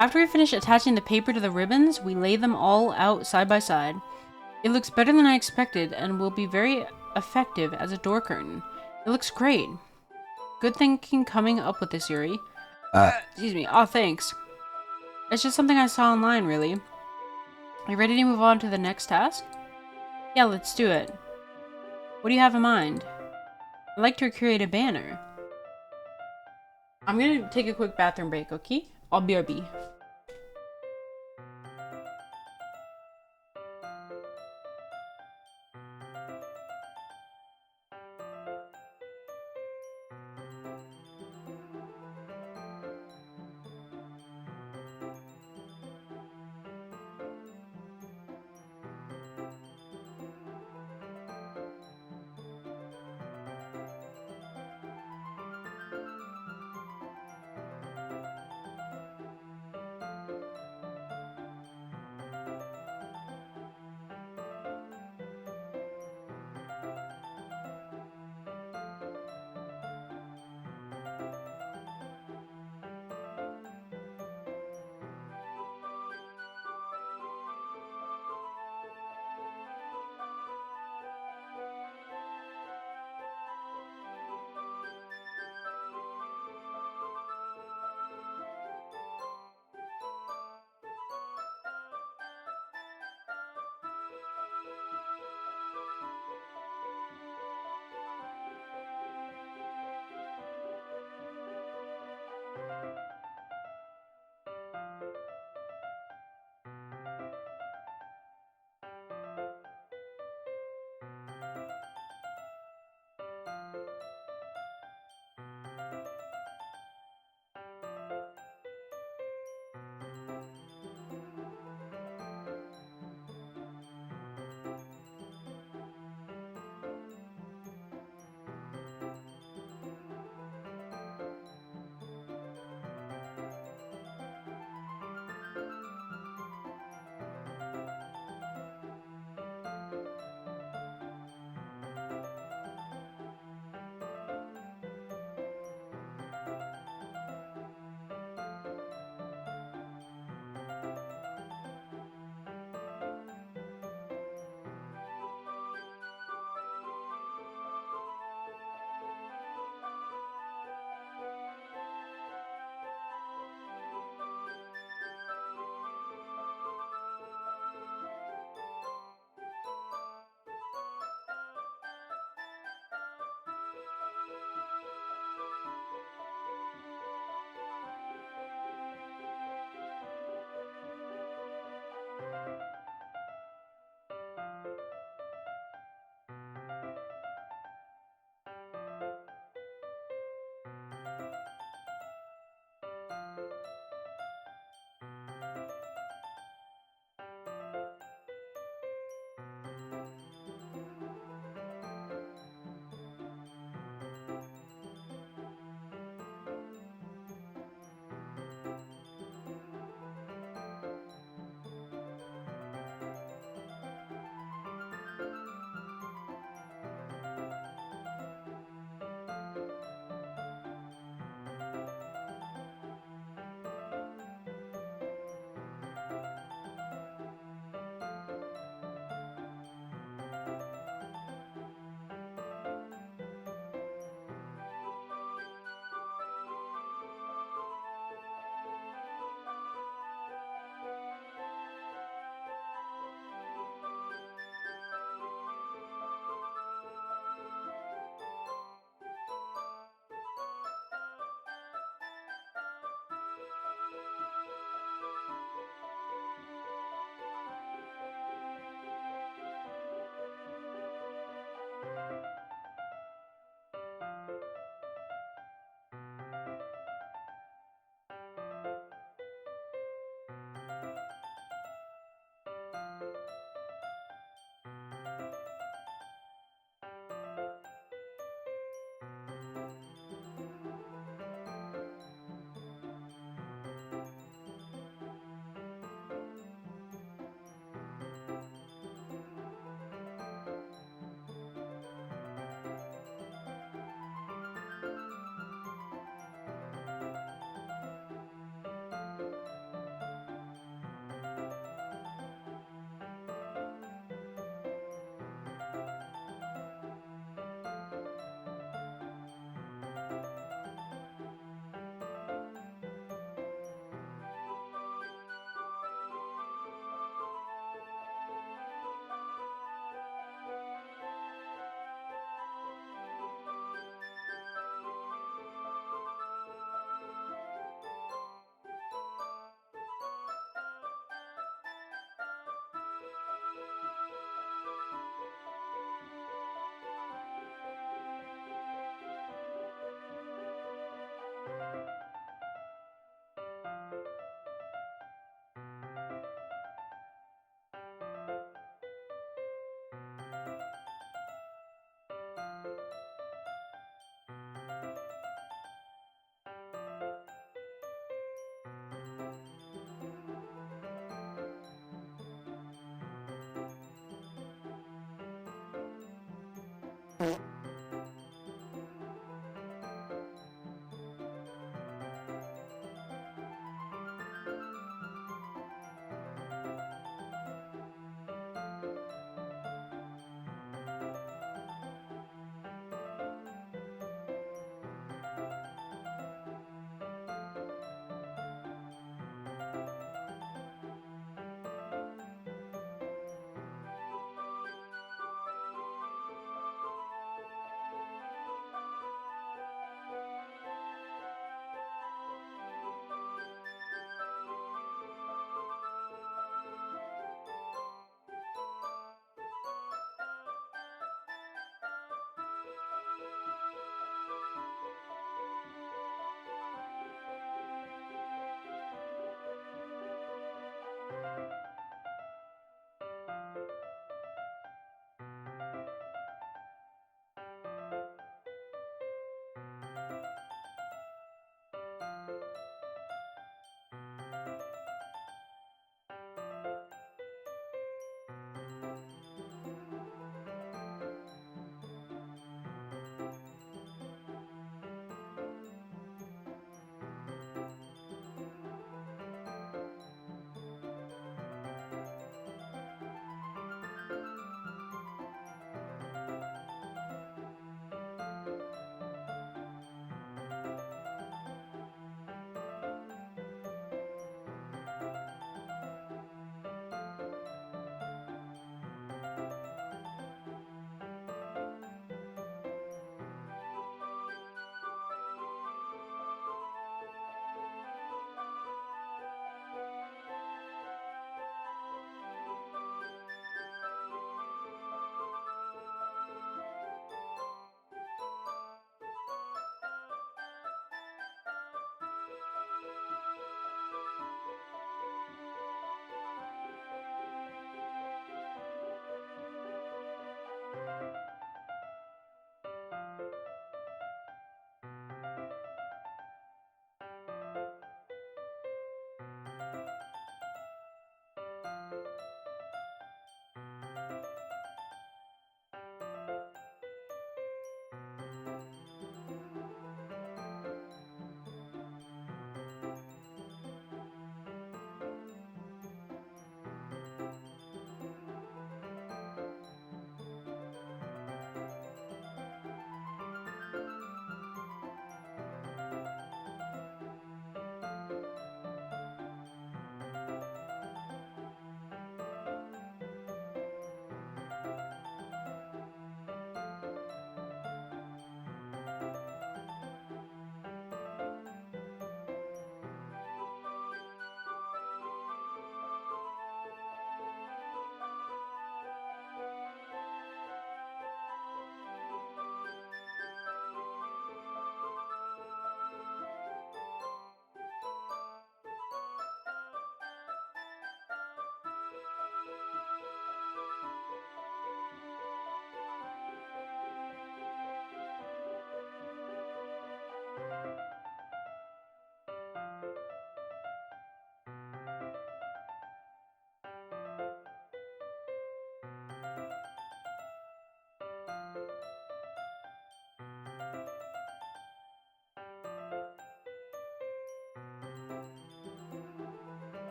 After we finish attaching the paper to the ribbons, we lay them all out side by side. It looks better than I expected and will be very effective as a door curtain. It looks great. Good thinking coming up with this, Yuri. Excuse me. Oh, thanks. It's just something I saw online, really. Are you ready to move on to the next task? Yeah, let's do it. What do you have in mind? I'd like to create a banner. I'm gonna take a quick bathroom break, okay? I'll BRB.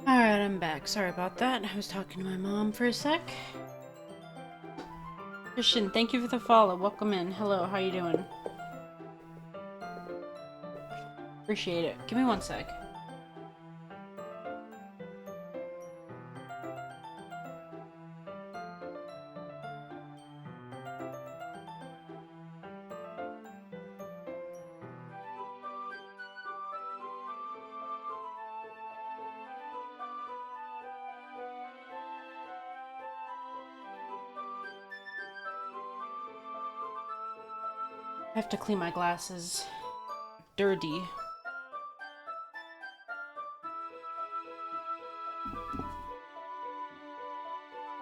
Alright, I'm back. Sorry about that. I was talking to my mom for a sec. Christian, thank you for the follow. Welcome in. Hello, how you doing? Appreciate it. Give me one sec. I have to clean my glasses. Dirty.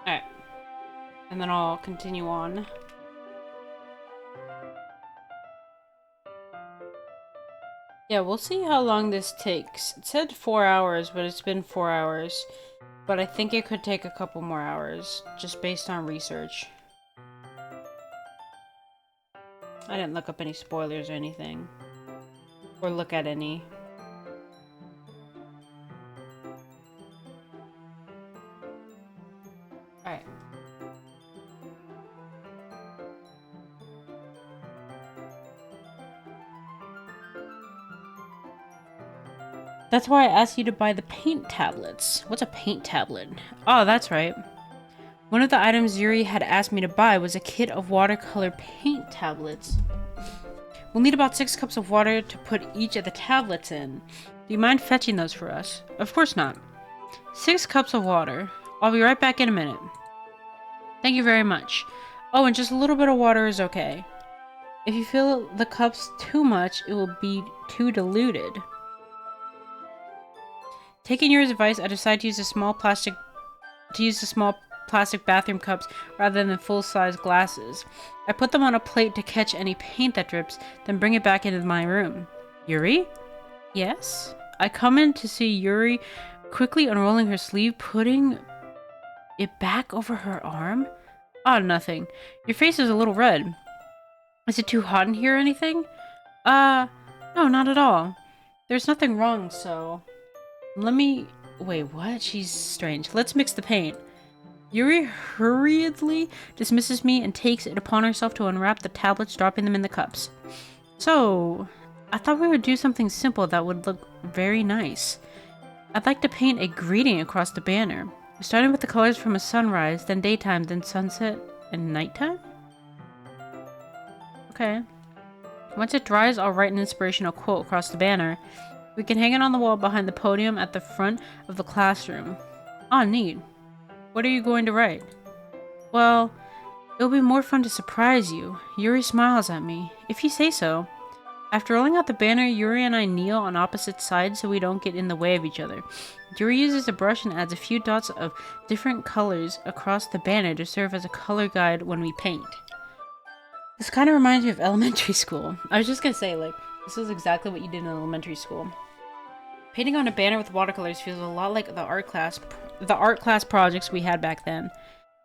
Alright. And then I'll continue on. Yeah, we'll see how long this takes. It said 4 hours, but it's been 4 hours. But I think it could take a couple more hours, just based on research. I didn't look up any spoilers or anything. Or look at any. Alright. That's why I asked you to buy the paint tablets. What's a paint tablet? Oh, that's right. One of the items Yuri had asked me to buy was a kit of watercolor paint tablets. We'll need about 6 cups of water to put each of the tablets in. Do you mind fetching those for us? Of course not. 6 cups of water. I'll be right back in a minute. Thank you very much. Oh, and just a little bit of water is okay. If you fill the cups too much, it will be too diluted. Taking Yuri's advice, I decided to use the small plastic bathroom cups rather than full-size glasses. I put them on a plate to catch any paint that drips, then bring it back into my room. Yuri? Yes? I come in to see Yuri quickly unrolling her sleeve, putting it back over her arm. Oh, nothing. Your face is a little red. Is it too hot in here or anything? No, not at all. There's nothing wrong, so... Wait, what? She's strange. Let's mix the paint. Yuri hurriedly dismisses me and takes it upon herself to unwrap the tablets, dropping them in the cups. So, I thought we would do something simple that would look very nice. I'd like to paint a greeting across the banner, starting with the colors from a sunrise, then daytime, then sunset, and nighttime? Okay. Once it dries, I'll write an inspirational quote across the banner. We can hang it on the wall behind the podium at the front of the classroom. Ah, neat. What are you going to write? Well, it'll be more fun to surprise you. Yuri smiles at me. If you say so. After rolling out the banner, Yuri and I kneel on opposite sides so we don't get in the way of each other. Yuri uses a brush and adds a few dots of different colors across the banner to serve as a color guide when we paint. This kind of reminds me of elementary school. I was just gonna say, like, this is exactly what you did in elementary school. Painting on a banner with watercolors feels a lot like the art class projects we had back then.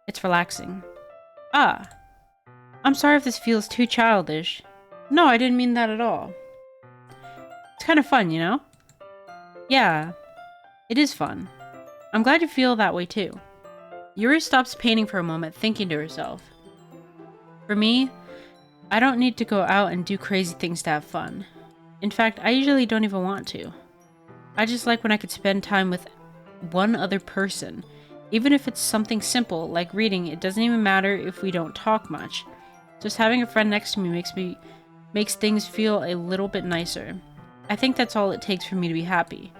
It's relaxing. Ah. I'm sorry if this feels too childish. No, I didn't mean that at all. It's kind of fun, you know? Yeah. It is fun. I'm glad you feel that way too. Yuri stops painting for a moment, thinking to herself. For me, I don't need to go out and do crazy things to have fun. In fact, I usually don't even want to. I just like when I could spend time with one other person. Even if it's something simple, like reading, it doesn't even matter if we don't talk much. Just having a friend next to me makes things feel a little bit nicer. I think that's all it takes for me to be happy.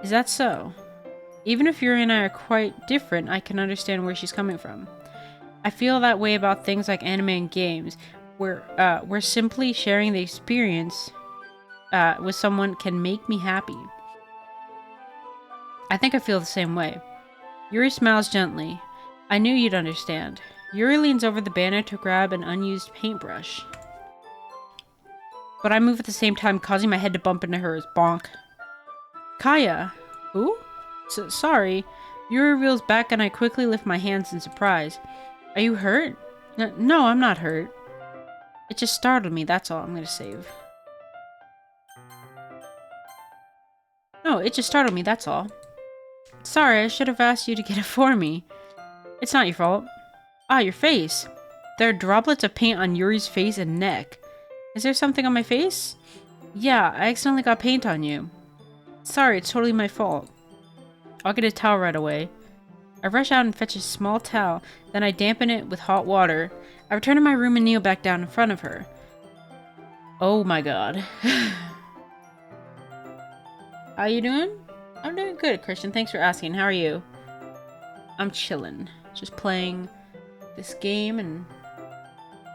Is that so? Even if Yuri and I are quite different, I can understand where she's coming from. I feel that way about things like anime and games, where we're simply sharing the experience with someone can make me happy. I think I feel the same way. Yuri smiles gently. I knew you'd understand. Yuri leans over the banner to grab an unused paintbrush. But I move at the same time, causing my head to bump into hers. Bonk. Kaya! Who? Sorry. Yuri reels back and I quickly lift my hands in surprise. Are you hurt? No, I'm not hurt. It just startled me, that's all. I'm gonna save. No, it just startled me, that's all. Sorry, I should have asked you to get it for me. It's not your fault. Ah, your face. There are droplets of paint on Yuri's face and neck. Is there something on my face? Yeah, I accidentally got paint on you. Sorry, it's totally my fault. I'll get a towel right away. I rush out and fetch a small towel, then I dampen it with hot water. I return to my room and kneel back down in front of her. Oh my god. How you doing? I'm doing good, Christian. Thanks for asking. How are you? I'm chilling. Just playing this game and...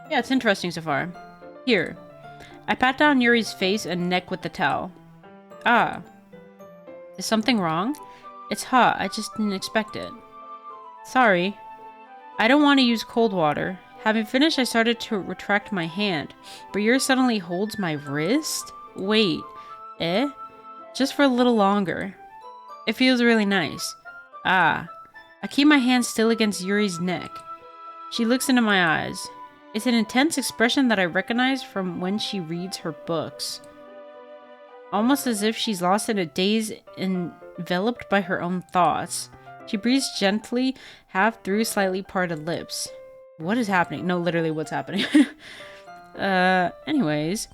yeah, it's interesting so far. Here. I pat down Yuri's face and neck with the towel. Ah. Is something wrong? It's hot. I just didn't expect it. Sorry. I don't want to use cold water. Having finished, I started to retract my hand, but Yuri suddenly holds my wrist? Wait. Eh? Just for a little longer. It feels really nice. Ah. I keep my hand still against Yuri's neck. She looks into my eyes. It's an intense expression that I recognize from when she reads her books. Almost as if she's lost in a daze enveloped by her own thoughts. She breathes gently, half through slightly parted lips. What is happening? No, literally what's happening. Anyways.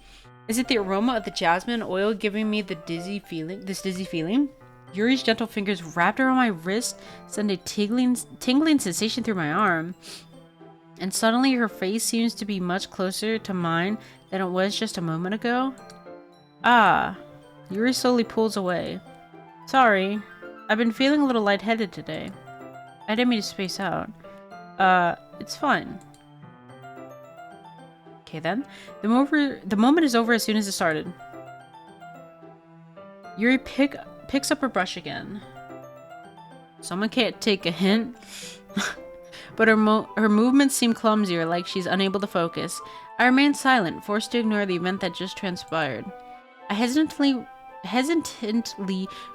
Is it the aroma of the jasmine oil giving me this dizzy feeling? Yuri's gentle fingers wrapped around my wrist send a tingling sensation through my arm. And suddenly her face seems to be much closer to mine than it was just a moment ago. Ah. Yuri slowly pulls away. Sorry. I've been feeling a little lightheaded today. I didn't mean to space out. It's fine. Okay then. The moment is over as soon as it started. Yuri picks up her brush again. Someone can't take a hint. But her movements seem clumsier, like she's unable to focus. I remain silent, forced to ignore the event that just transpired. I hesitantly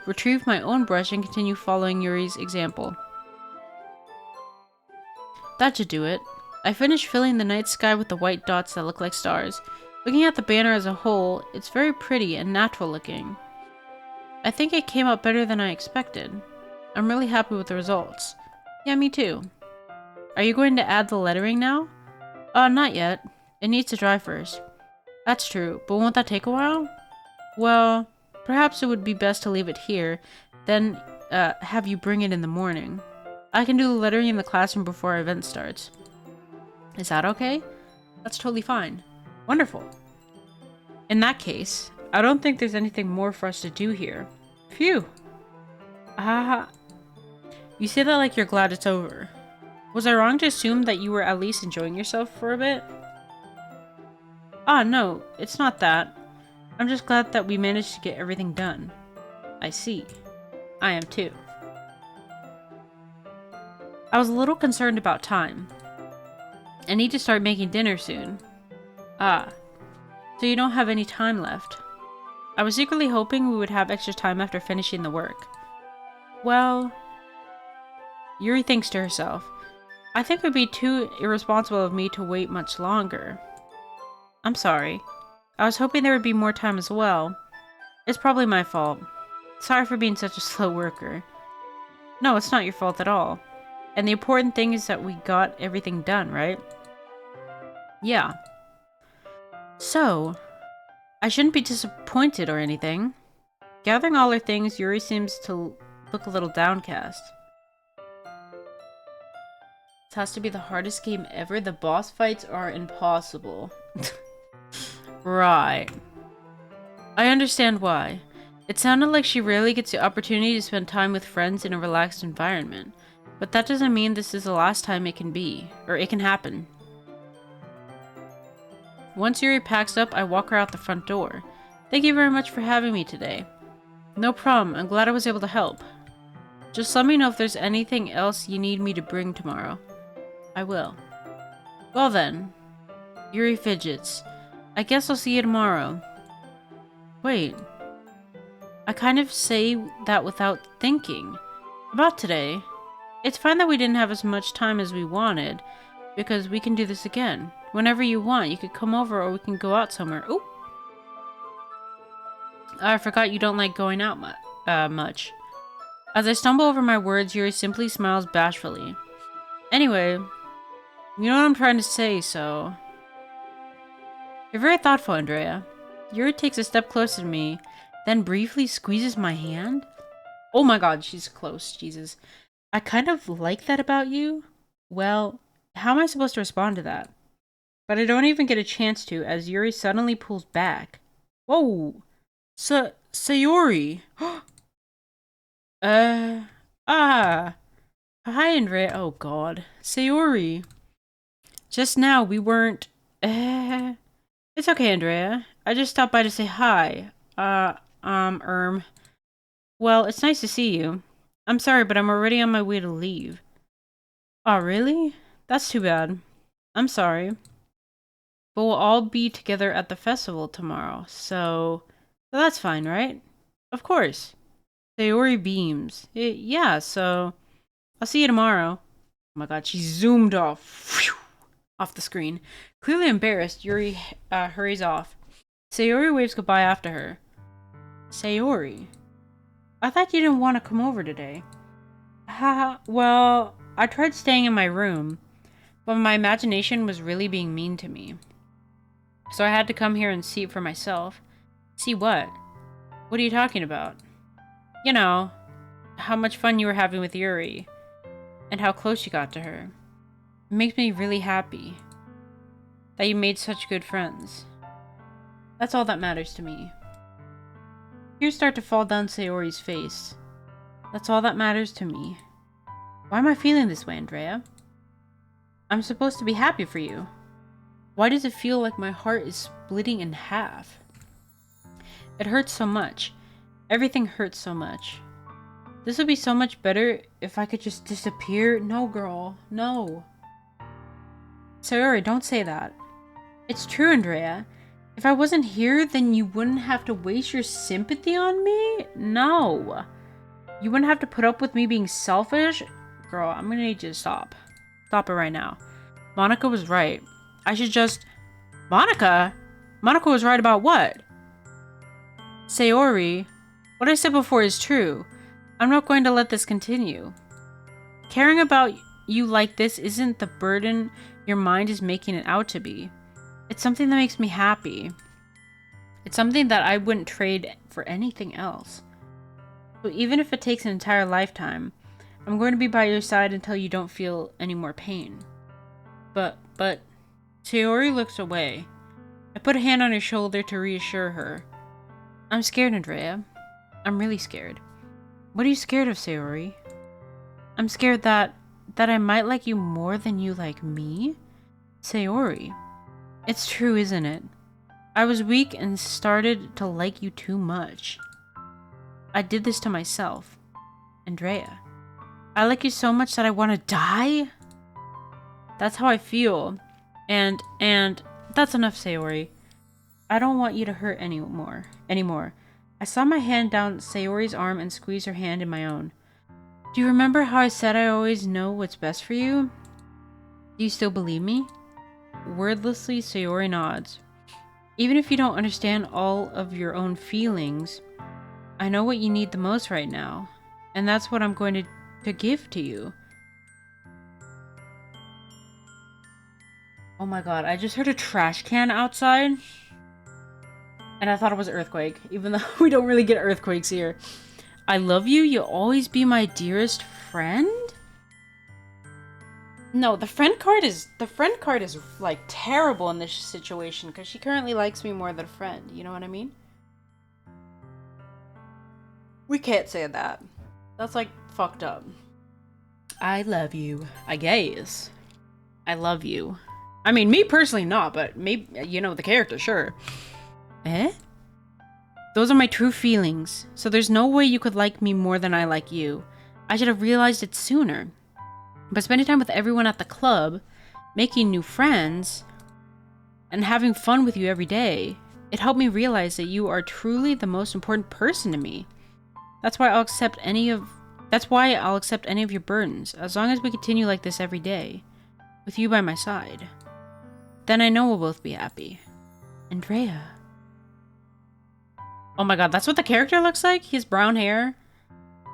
retrieve my own brush and continue following Yuri's example. That should do it. I finish filling the night sky with the white dots that look like stars. Looking at the banner as a whole, it's very pretty and natural looking. I think it came out better than I expected. I'm really happy with the results. Yeah, me too. Are you going to add the lettering now? Not yet. It needs to dry first. That's true, but won't that take a while? Well, perhaps it would be best to leave it here, then have you bring it in the morning. I can do the lettering in the classroom before our event starts. Is that okay? That's totally fine. Wonderful. In that case, I don't think there's anything more for us to do here. Phew. You say that like you're glad it's over. Was I wrong to assume that you were at least enjoying yourself for a bit? No, it's not that. I'm just glad that we managed to get everything done. I see. I am too. I was a little concerned about time. I need to start making dinner soon. So you don't have any time left. I was secretly hoping we would have extra time after finishing the work. Well... Yuri thinks to herself. I think it would be too irresponsible of me to wait much longer. I'm sorry. I was hoping there would be more time as well. It's probably my fault. Sorry for being such a slow worker. No, it's not your fault at all. And the important thing is that we got everything done, right? Yeah. So, I shouldn't be disappointed or anything. Gathering all her things, Yuri seems to look a little downcast. This has to be the hardest game ever. The boss fights are impossible. Right. I understand why. It sounded like she rarely gets the opportunity to spend time with friends in a relaxed environment. But that doesn't mean this is the last time it can be, or it can happen. Once Yuri packs up, I walk her out the front door. Thank you very much for having me today. No problem, I'm glad I was able to help. Just let me know if there's anything else you need me to bring tomorrow. I will. Well then. Yuri fidgets. I guess I'll see you tomorrow. Wait. I kind of say that without thinking. About today. It's fine that we didn't have as much time as we wanted, because we can do this again. Whenever you want, you could come over or we can go out somewhere. Oop! I forgot you don't like going out much. As I stumble over my words, Yuri simply smiles bashfully. Anyway, you know what I'm trying to say, so... You're very thoughtful, Andrea. Yuri takes a step closer to me, then briefly squeezes my hand. Oh my god, she's close, Jesus. I kind of like that about you. Well, how am I supposed to respond to that? But I don't even get a chance to, as Yuri suddenly pulls back. Whoa! Sayori! uh... Ah! Hi, Andrea. Oh god. Sayori. Just now, we weren't... It's okay, Andrea. I just stopped by to say hi. Well, it's nice to see you. I'm sorry, but I'm already on my way to leave. Oh, really? That's too bad. I'm sorry. But we'll all be together at the festival tomorrow, so that's fine, right? Of course. Sayori beams. Yeah, so I'll see you tomorrow. Oh my god, she zoomed off. Phew, off the screen. Clearly embarrassed, Yuri hurries off. Sayori waves goodbye after her. Sayori? I thought you didn't want to come over today. Haha, well, I tried staying in my room, but my imagination was really being mean to me. So I had to come here and see it for myself. See what? What are you talking about? You know, how much fun you were having with Yuri, and how close you got to her. It makes me really happy that you made such good friends. That's all that matters to me. Tears start to fall down Sayori's face. That's all that matters to me. Why am I feeling this way, Andrea? I'm supposed to be happy for you. Why does it feel like my heart is splitting in half? It hurts so much. Everything hurts so much. This would be so much better if I could just disappear. No, girl. No. Sayori, don't say that. It's true, Andrea. If I wasn't here, then you wouldn't have to waste your sympathy on me? No. You wouldn't have to put up with me being selfish? Girl, I'm gonna need you to stop. Stop it right now. Monica was right. I should just... Monica? Monica was right about what? Sayori, what I said before is true. I'm not going to let this continue. Caring about you like this isn't the burden your mind is making it out to be. It's something that makes me happy. It's something that I wouldn't trade for anything else. So even if it takes an entire lifetime, I'm going to be by your side until you don't feel any more pain. But, Sayori looks away. I put a hand on her shoulder to reassure her. I'm scared, Andrea. I'm really scared. What are you scared of, Sayori? I'm scared that I might like you more than you like me? Sayori. It's true, isn't it? I was weak and started to like you too much. I did this to myself. Andrea. I like you so much that I want to die? That's how I feel. And that's enough, Sayori. I don't want you to hurt anymore. I saw my hand down Sayori's arm and squeezed her hand in my own. Do you remember how I said I always know what's best for you? Do you still believe me? Wordlessly, Sayori nods. Even if you don't understand all of your own feelings, I know what you need the most right now, and that's what I'm going to give to you. Oh my god, I just heard a trash can outside, and I thought it was an earthquake, even though we don't really get earthquakes here. I love you, you'll always be my dearest friend? No, the friend card is like terrible in this situation because she currently likes me more than a friend, you know what I mean? We can't say that. That's like fucked up. I love you, I guess. I love you. I mean, me personally not, but maybe, you know, the character, sure. Eh? Those are my true feelings, so there's no way you could like me more than I like you. I should have realized it sooner. But spending time with everyone at the club, making new friends, and having fun with you every day, it helped me realize that you are truly the most important person to me. That's why I'll accept any of your burdens, as long as we continue like this every day, with you by my side. Then I know we'll both be happy. Andrea. Oh my god, that's what the character looks like? He has brown hair.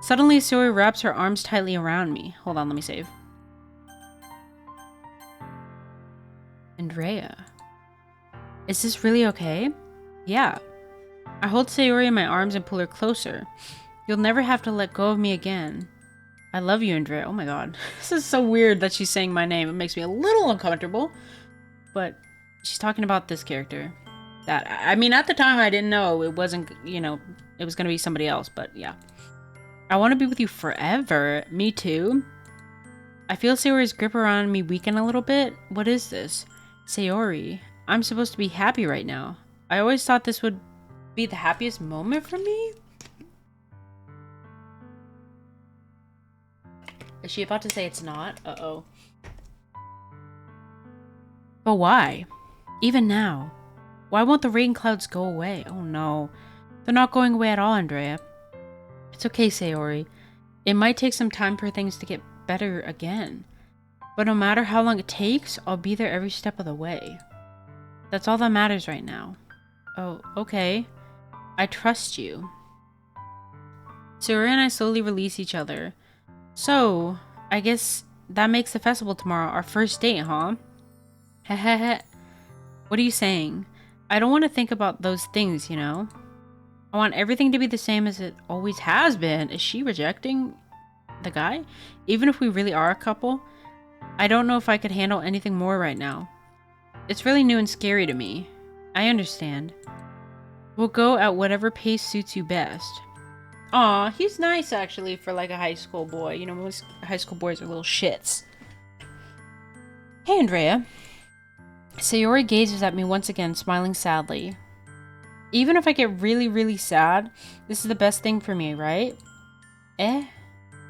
Suddenly, Sayori wraps her arms tightly around me. Hold on, let me save. Andrea. Is this really okay? Yeah. I hold Sayori in my arms and pull her closer. You'll never have to let go of me again. I love you, Andrea. Oh my god. This is so weird that she's saying my name. It makes me a little uncomfortable. But she's talking about this character. That, I mean, at the time I didn't know it wasn't, you know, it was going to be somebody else, but yeah. I want to be with you forever. Me too. I feel Sayori's grip around me weaken a little bit. What is this? Sayori, I'm supposed to be happy right now. I always thought this would be the happiest moment for me. Is she about to say it's not? Uh-oh. But why? Even now. Why won't the rain clouds go away? Oh no. They're not going away at all, Andrea. It's okay, Sayori. It might take some time for things to get better again. But no matter how long it takes, I'll be there every step of the way. That's all that matters right now. Oh, okay. I trust you. Sayori and I slowly release each other. So, I guess that makes the festival tomorrow our first date, huh? Hehehe. What are you saying? I don't want to think about those things, you know? I want everything to be the same as it always has been. Is she rejecting the guy? Even if we really are a couple? I don't know if I could handle anything more right now. It's really new and scary to me. I understand. We'll go at whatever pace suits you best. Aw, he's nice actually for like a high school boy. You know, most high school boys are little shits. Hey, Andrea. Sayori gazes at me once again, smiling sadly. Even if I get really, really sad, this is the best thing for me, right? Eh?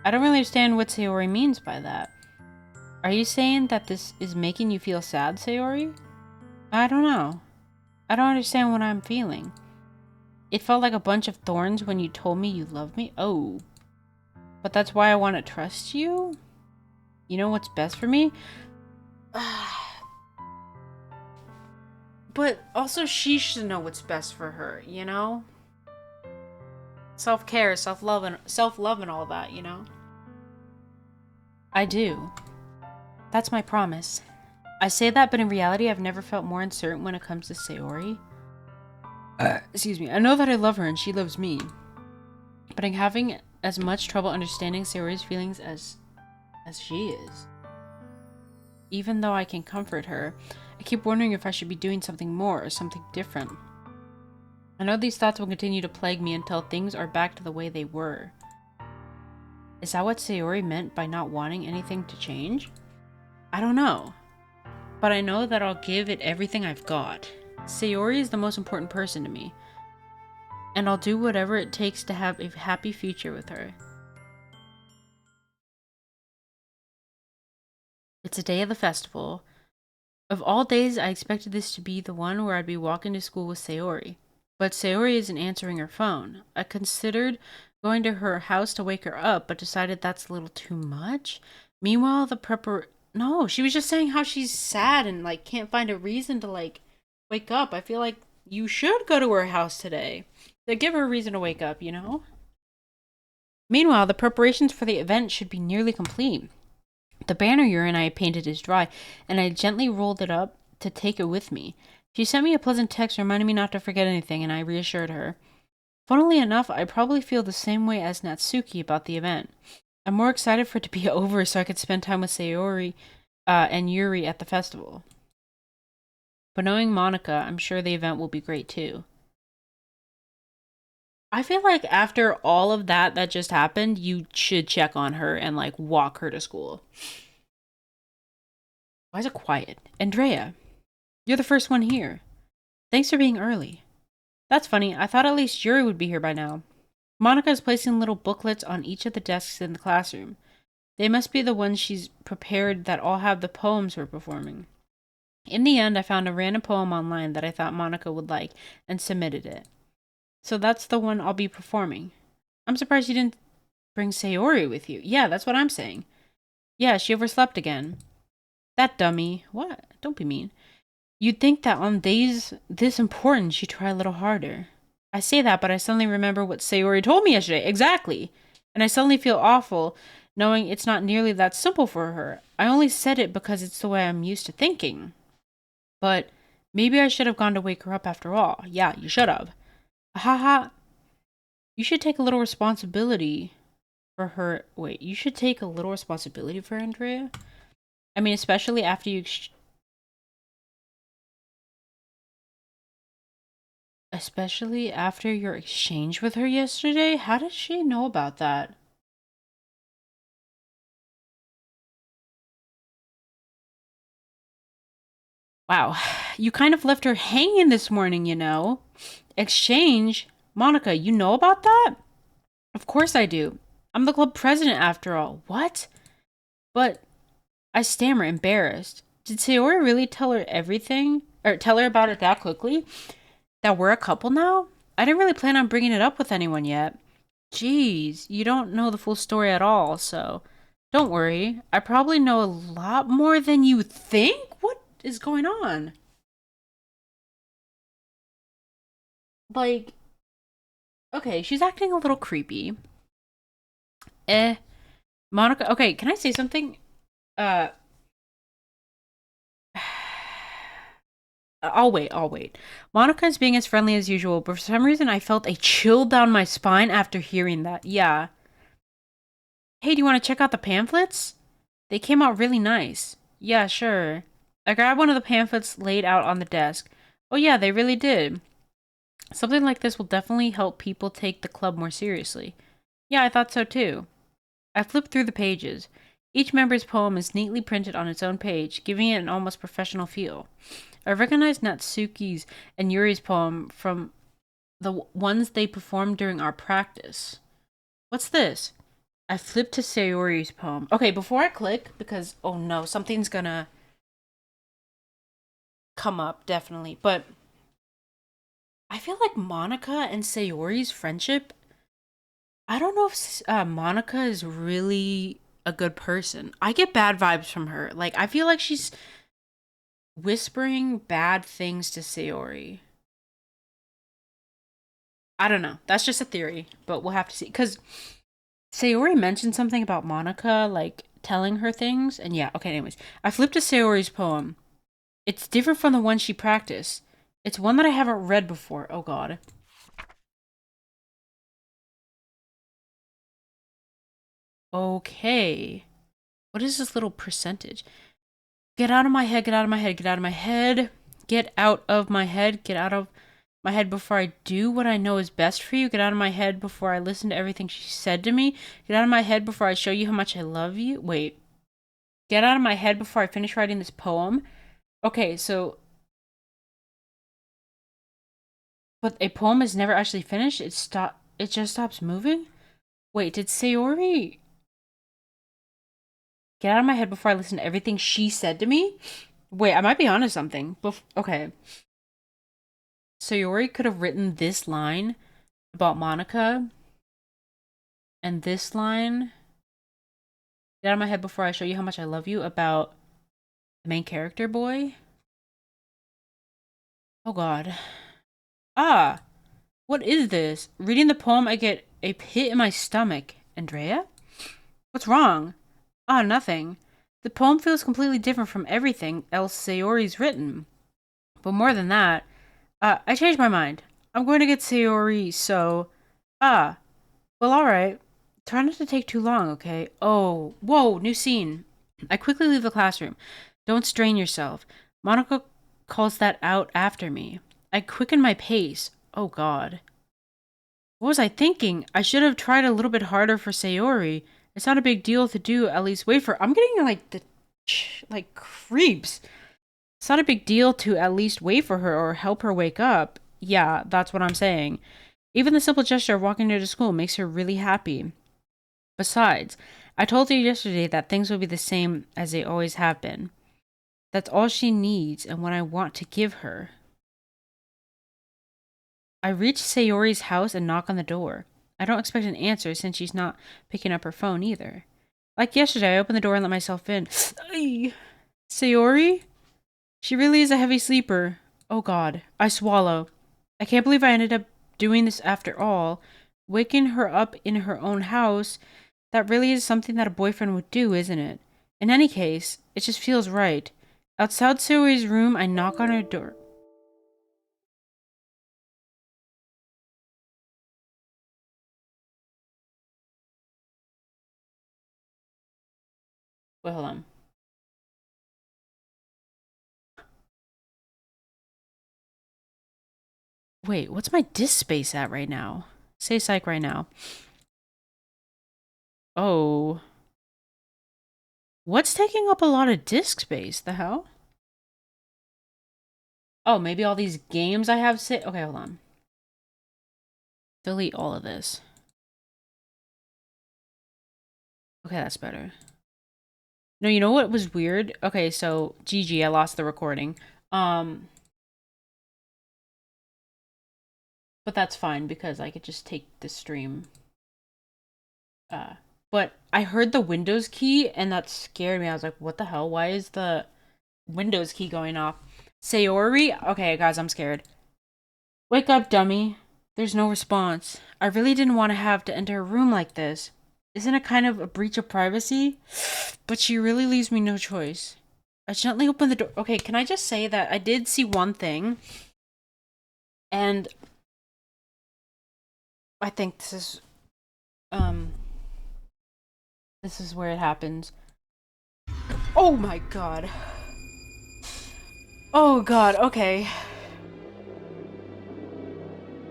I don't really understand what Sayori means by that. Are you saying that this is making you feel sad, Sayori? I don't know. I don't understand what I'm feeling. It felt like a bunch of thorns when you told me you loved me. Oh. But that's why I want to trust you? You know what's best for me? But also she should know what's best for her, you know? Self-care, self-love and all that, you know? I do. That's my promise. I say that, but in reality, I've never felt more uncertain when it comes to Sayori. Excuse me. I know that I love her and she loves me. But I'm having as much trouble understanding Sayori's feelings as she is. Even though I can comfort her, I keep wondering if I should be doing something more or something different. I know these thoughts will continue to plague me until things are back to the way they were. Is that what Sayori meant by not wanting anything to change? I don't know. But I know that I'll give it everything I've got. Sayori is the most important person to me. And I'll do whatever it takes to have a happy future with her. It's a day of the festival. Of all days, I expected this to be the one where I'd be walking to school with Sayori. But Sayori isn't answering her phone. I considered going to her house to wake her up, but decided that's a little too much. Meanwhile, No, she was just saying how she's sad and, like, can't find a reason to, like, wake up. I feel like you should go to her house today. To give her a reason to wake up, you know? Meanwhile, the preparations for the event should be nearly complete. The banner urine I had painted is dry, and I gently rolled it up to take it with me. She sent me a pleasant text reminding me not to forget anything, and I reassured her. Funnily enough, I probably feel the same way as Natsuki about the event. I'm more excited for it to be over so I could spend time with Sayori and Yuri at the festival. But knowing Monica, I'm sure the event will be great too. I feel like after all of that just happened, you should check on her and, like, walk her to school. Why is it quiet? Andrea, you're the first one here. Thanks for being early. That's funny. I thought at least Yuri would be here by now. Monica is placing little booklets on each of the desks in the classroom. They must be the ones she's prepared that all have the poems we're performing. In the end, I found a random poem online that I thought Monica would like and submitted it. So that's the one I'll be performing. I'm surprised you didn't bring Sayori with you. Yeah, that's what I'm saying. Yeah, she overslept again. That dummy. What? Don't be mean. You'd think that on days this important, she'd try a little harder. I say that, but I suddenly remember what Sayori told me yesterday. Exactly. And I suddenly feel awful, knowing it's not nearly that simple for her. I only said it because it's the way I'm used to thinking. But maybe I should have gone to wake her up after all. Yeah, you should have. Haha. You should take a little responsibility for her. Wait, you should take a little responsibility for Andrea? I mean, especially after you. Especially after your exchange with her yesterday? How did she know about that? Wow, you kind of left her hanging this morning, you know? Exchange? Monica, you know about that? Of course I do. I'm the club president after all. What? But I stammer, embarrassed. Did Sayori really tell her everything? Or tell her about it that quickly? That we're a couple now? I didn't really plan on bringing it up with anyone yet. Jeez, you don't know the full story at all, so don't worry. I probably know a lot more than you think? What is going on? Like, okay, she's acting a little creepy. Eh. Monica, okay, can I say something? Uh, I'll wait. Monica's being as friendly as usual, but for some reason I felt a chill down my spine after hearing that. Yeah. Hey, do you want to check out the pamphlets? They came out really nice. Yeah, sure. I grabbed one of the pamphlets laid out on the desk. Oh yeah, they really did. Something like this will definitely help people take the club more seriously. Yeah, I thought so too. I flipped through the pages. Each member's poem is neatly printed on its own page, giving it an almost professional feel. I recognized Natsuki's and Yuri's poem from the ones they performed during our practice. What's this? I flipped to Sayori's poem. Okay, before I click, because oh no, something's gonna come up, definitely. But I feel like Monica and Sayori's friendship, I don't know if Monica is really a good person. I get bad vibes from her. Like, I feel like she's whispering bad things to Sayori. I don't know. That's just a theory, but we'll have to see. Because Sayori mentioned something about Monica, like, telling her things. And yeah, okay, anyways. I flipped to Sayori's poem. It's different from the one she practiced. It's one that I haven't read before. Oh god. Okay. What is this little percentage? Get out of my head, get out of my head, get out of my head. Get out of my head, get out of my head before I do what I know is best for you. Get out of my head before I listen to everything she said to me. Get out of my head before I show you how much I love you. Wait. Get out of my head before I finish writing this poem. Okay, so but a poem is never actually finished. It just stops moving? Wait, did Sayori get out of my head before I listen to everything she said to me? Wait, I might be onto something. Okay. Sayori could have written this line about Monica and this line. Get out of my head before I show you how much I love you about the main character boy. Oh god. Ah, what is this? Reading the poem, I get a pit in my stomach. Andrea? What's wrong? Ah, nothing. The poem feels completely different from everything else Sayori's written. But more than that, I changed my mind. I'm going to get Sayori, so... Ah, well, alright. Try not to take too long, okay? Oh, whoa, new scene. I quickly leave the classroom. Don't strain yourself. Monica calls that out after me. I quicken my pace. Oh god. What was I thinking? I should have tried a little bit harder for Sayori. It's not a big deal to do, at least wait for... I'm getting, like, like, creeps. It's not a big deal to at least wait for her or help her wake up. Yeah, that's what I'm saying. Even the simple gesture of walking her to school makes her really happy. Besides, I told her yesterday that things will be the same as they always have been. That's all she needs and what I want to give her. I reach Sayori's house and knock on the door. I don't expect an answer since she's not picking up her phone either. Like yesterday, I opened the door and let myself in. Sayori? She really is a heavy sleeper. Oh god. I swallow. I can't believe I ended up doing this after all. waking her up in her own house, that really is something that a boyfriend would do, isn't it? In any case, it just feels right. Outside Zoe's room, I knock on her door. Wait, hold on. Wait, what's my disk space at right now? Say psych right now. Oh. What's taking up a lot of disk space? The hell? Oh, maybe all these games I have sit. Okay, hold on. Delete all of this. Okay, that's better. No, you know what was weird? Okay, so GG, I lost the recording. But that's fine because I could just take the stream. But I heard the Windows key and that scared me. I was like, what the hell? Why is the Windows key going off? Sayori? Okay, guys, I'm scared. Wake up, dummy. There's no response. I really didn't want to have to enter a room like this. Isn't it kind of a breach of privacy? But she really leaves me no choice. I gently open the door. Okay, can I just say that I did see one thing, and I think this is where it happens. Oh my god. Oh god, okay.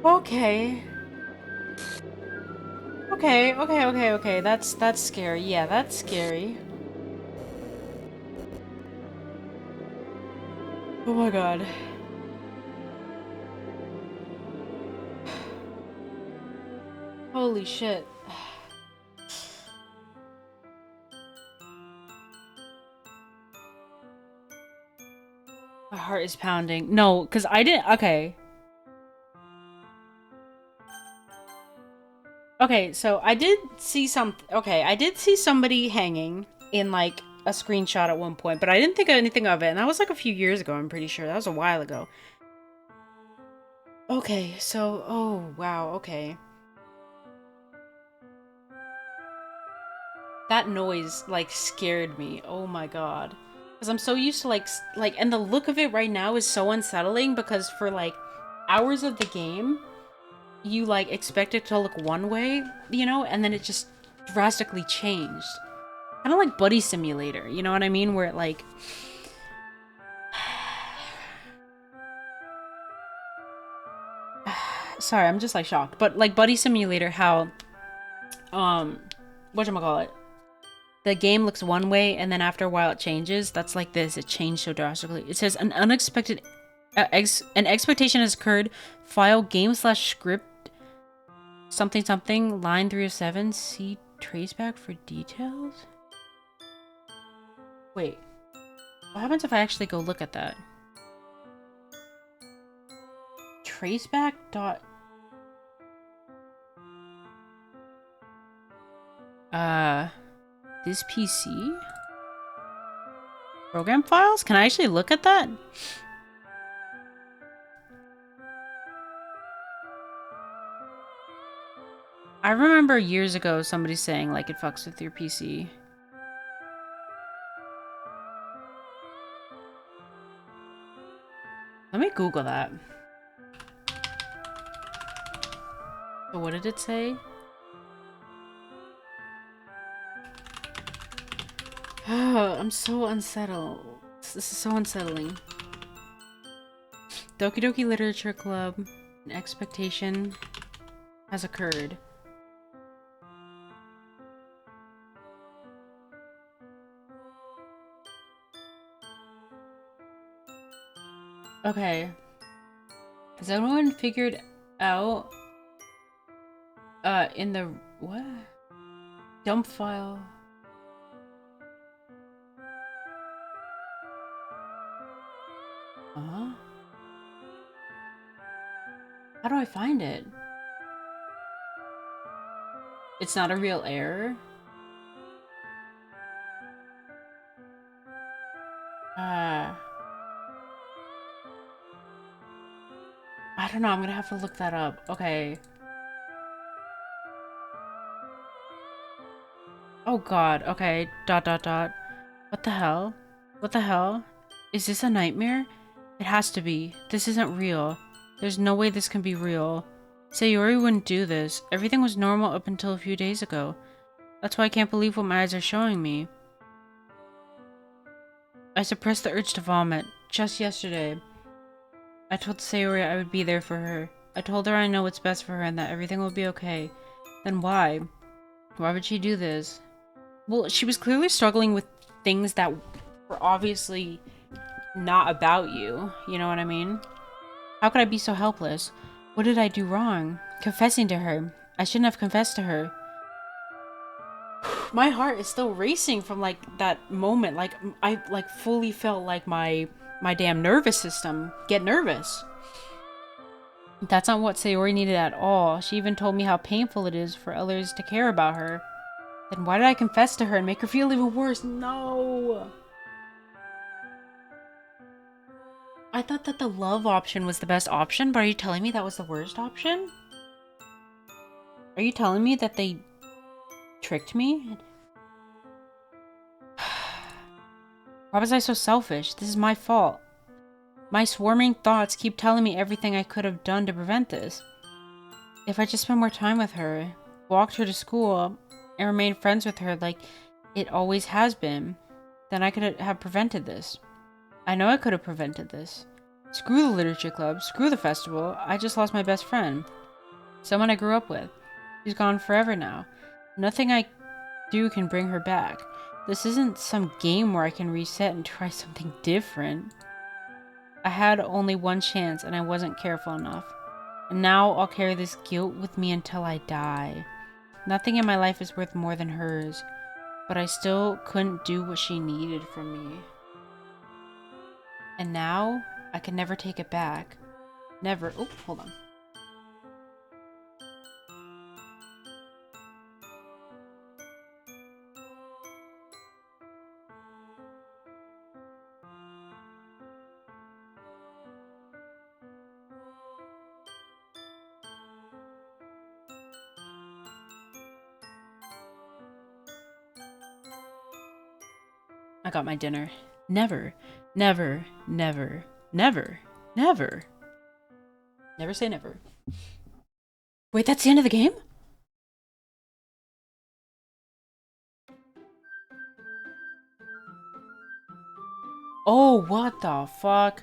Okay. Okay. That's scary. Yeah, that's scary. Oh my god. Holy shit. My heart is pounding. No, because I didn't. Okay. Okay, so I did see some. Okay, I did see somebody hanging in like a screenshot at one point, but I didn't think anything of it. And that was like a few years ago, I'm pretty sure. That was a while ago. Okay, so. Oh, wow, okay. That noise, like, scared me. Oh my god. Because I'm so used to, like, and the look of it right now is so unsettling because for, like, hours of the game, you, like, expect it to look one way, you know? And then it just drastically changed. Kind of like Buddy Simulator, you know what I mean? Where it, like... Sorry, I'm just, like, shocked. But, like, Buddy Simulator, how... Whatchamacallit? The game looks one way and then after a while it changes. That's like this. It changed so drastically. It says an unexpected an expectation has occurred. File game/script something line 307. See traceback for details. Wait, what happens if I actually go look at that? Traceback dot this PC program files. Can I actually look at that? I remember years ago somebody saying like it fucks with your PC. Let me Google that. So what did it say? I'm so unsettled. This is so unsettling. Doki Doki Literature Club. An expectation has occurred. Okay. Has everyone figured out in the what? Dump file. Huh? How do I find it? It's not a real error. I don't know, I'm gonna have to look that up. Okay. Oh god, okay. Dot dot dot. What the hell? What the hell? Is this a nightmare? It has to be. This isn't real. There's no way this can be real. Sayori wouldn't do this. Everything was normal up until a few days ago. That's why I can't believe what my eyes are showing me. I suppressed the urge to vomit. Just yesterday. I told Sayori I would be there for her. I told her I know what's best for her and that everything will be okay. Then why? Why would she do this? Well, she was clearly struggling with things that were obviously not about you. You know what I mean? How could I be so helpless? What did I do wrong? Confessing to her. I shouldn't have confessed to her. My heart is still racing from like that moment. Like I like fully felt like my damn nervous system get nervous. That's not what Sayori needed at all. She even told me how painful it is for others to care about her. Then why did I confess to her and make her feel even worse? No! I thought that the love option was the best option, but are you telling me that was the worst option? Are you telling me that they tricked me? Why was I so selfish? This is my fault. My swarming thoughts keep telling me everything I could have done to prevent this. If I just spent more time with her, walked her to school, and remained friends with her like it always has been, then I could have prevented this. I know I could have prevented this. Screw the literature club, screw the festival, I just lost my best friend. Someone I grew up with. She's gone forever now. Nothing I do can bring her back. This isn't some game where I can reset and try something different. I had only one chance and I wasn't careful enough. And now I'll carry this guilt with me until I die. Nothing in my life is worth more than hers, but I still couldn't do what she needed from me. And now, I can never take it back. Never. Oh, hold on. I got my dinner. Never, never, never, never, never. Never say never. Wait, that's the end of the game? Oh, what the fuck?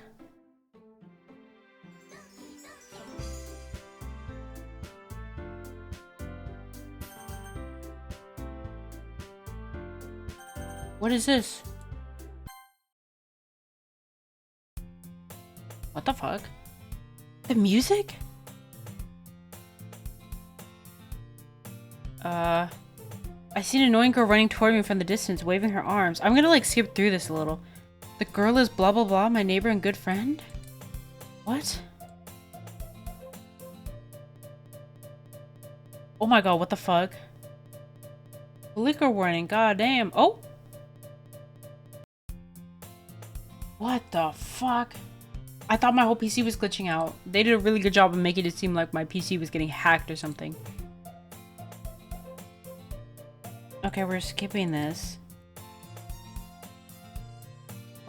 What is this? What the fuck? The music? I see an annoying girl running toward me from the distance, waving her arms. I'm gonna like skip through this a little. The girl is blah blah blah, my neighbor and good friend? What? Oh my god, what the fuck? Liquor warning, goddamn. Oh! What the fuck? I thought my whole PC was glitching out. They did a really good job of making it seem like my PC was getting hacked or something. Okay, we're skipping this.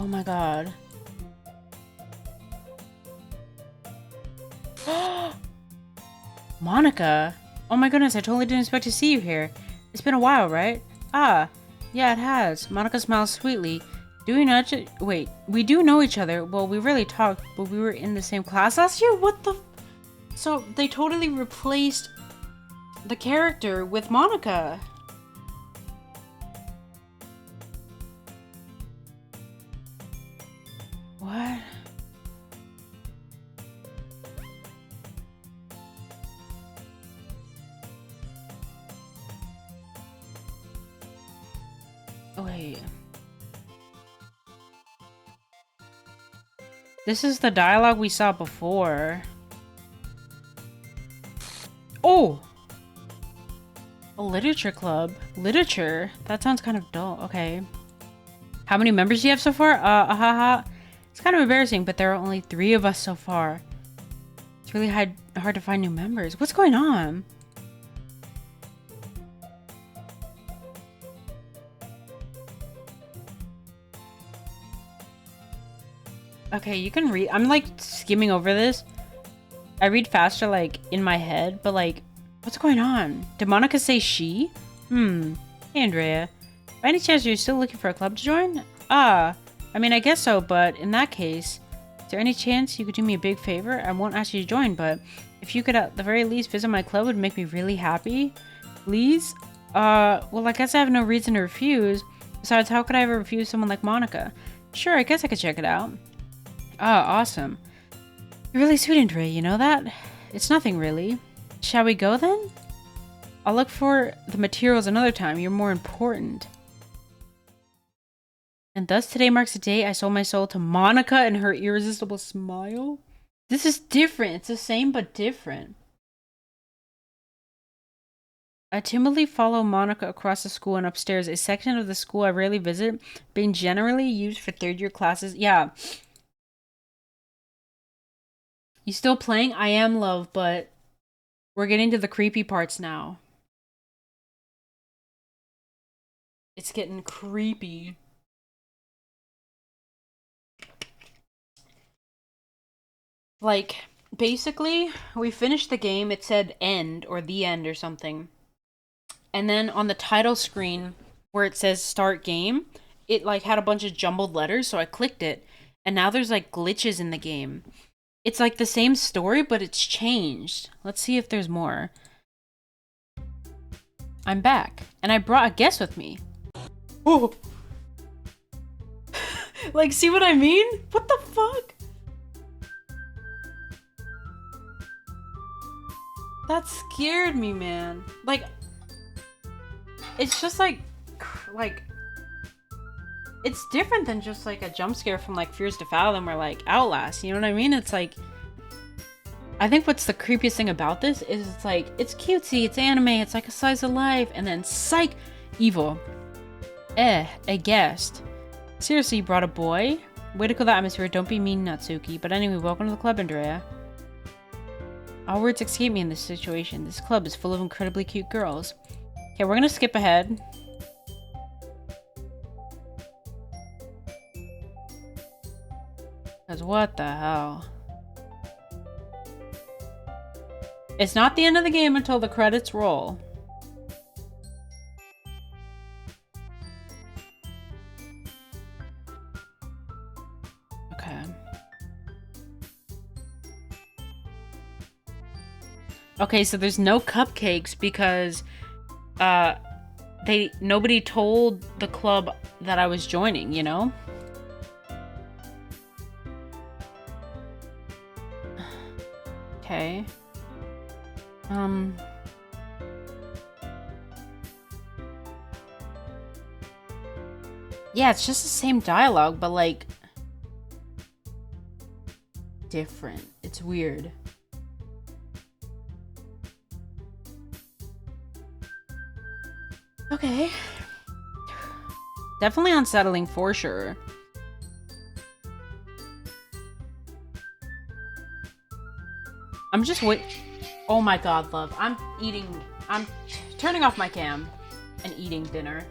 Oh my god. Monica! Oh my goodness, I totally didn't expect to see you here. It's been a while, right? Ah, yeah, it has. Monica smiles sweetly. Do we know wait, we do know each other. Well, we really talked, but we were in the same class last year? What the So, they totally replaced the character with Monica. What? Wait. This is the dialogue we saw before. Oh! A literature club. Literature? That sounds kind of dull. Okay. How many members do you have so far? Haha. It's kind of embarrassing, but there are only 3 of us so far. It's really hard to find new members. What's going on? Okay, you can read. I'm like skimming over this. I read faster, like in my head, but like, what's going on? Did Monica say she? Hey, Andrea. By any chance, you're still looking for a club to join? Ah, I mean, I guess so, but in that case, is there any chance you could do me a big favor? I won't ask you to join, but if you could at the very least visit my club, it would make me really happy. Please? Well, I guess I have no reason to refuse. Besides, how could I ever refuse someone like Monica? Sure, I guess I could check it out. Ah, awesome. You're really sweet, Andrea, you know that? It's nothing, really. Shall we go, then? I'll look for the materials another time. You're more important. And thus today marks the day I sold my soul to Monica and her irresistible smile. This is different. It's the same, but different. I timidly follow Monica across the school and upstairs, a section of the school I rarely visit, being generally used for third-year classes. Yeah. You still playing? I am, love, but we're getting to the creepy parts now. It's getting creepy. Like, basically, we finished the game. It said end or the end or something. And then on the title screen where it says start game, it like had a bunch of jumbled letters, so I clicked it. And now there's like glitches in the game. It's like the same story, but it's changed. Let's see if there's more. I'm back, and I brought a guest with me. Oh! Like, see what I mean? What the fuck? That scared me, man. Like, it's just like, it's different than just like a jump scare from like Fears to Fathom or like Outlast, you know what I mean? It's like, I think what's the creepiest thing about this is it's like, it's cutesy, it's anime, it's like a slice of life, and then psych, evil. A guest. Seriously, you brought a boy? Way to kill the atmosphere, don't be mean, Natsuki. But anyway, welcome to the club, Andrea. All words escape me in this situation. This club is full of incredibly cute girls. Okay, we're gonna skip ahead. Because what the hell? It's not the end of the game until the credits roll. Okay. Okay, so there's no cupcakes because nobody told the club that I was joining, you know? Okay. Yeah, it's just the same dialogue, but like different. It's weird. Okay. Definitely unsettling for sure. I'm just oh my god, love. I'm turning off my cam and eating dinner.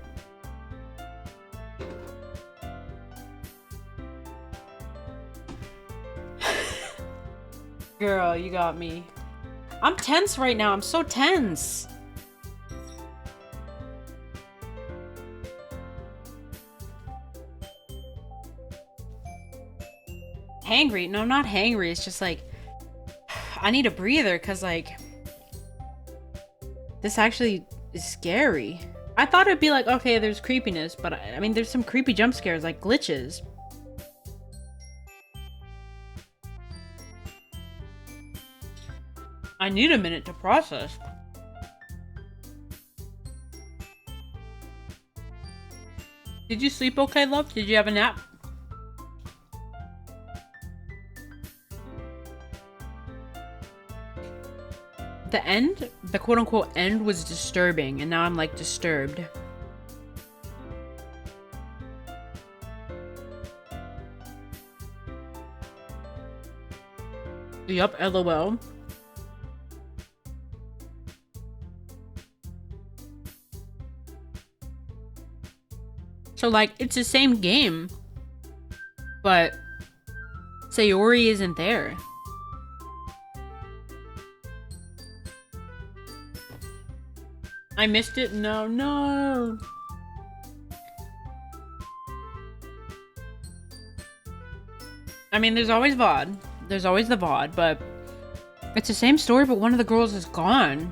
Girl, you got me. I'm tense right now. I'm so tense. Hangry? No, I'm not hangry. It's just like I need a breather because like this actually is scary. I thought it'd be like, okay, there's creepiness, but I mean, there's some creepy jump scares, like glitches. I need a minute to process. Did you sleep okay, love? Did you have a nap? The end, the quote-unquote end was disturbing, and now I'm like disturbed. Yup, LOL. So like, it's the same game, but Sayori isn't there. I missed it? No. I mean, there's always VOD. There's always the VOD, but it's the same story, but one of the girls is gone.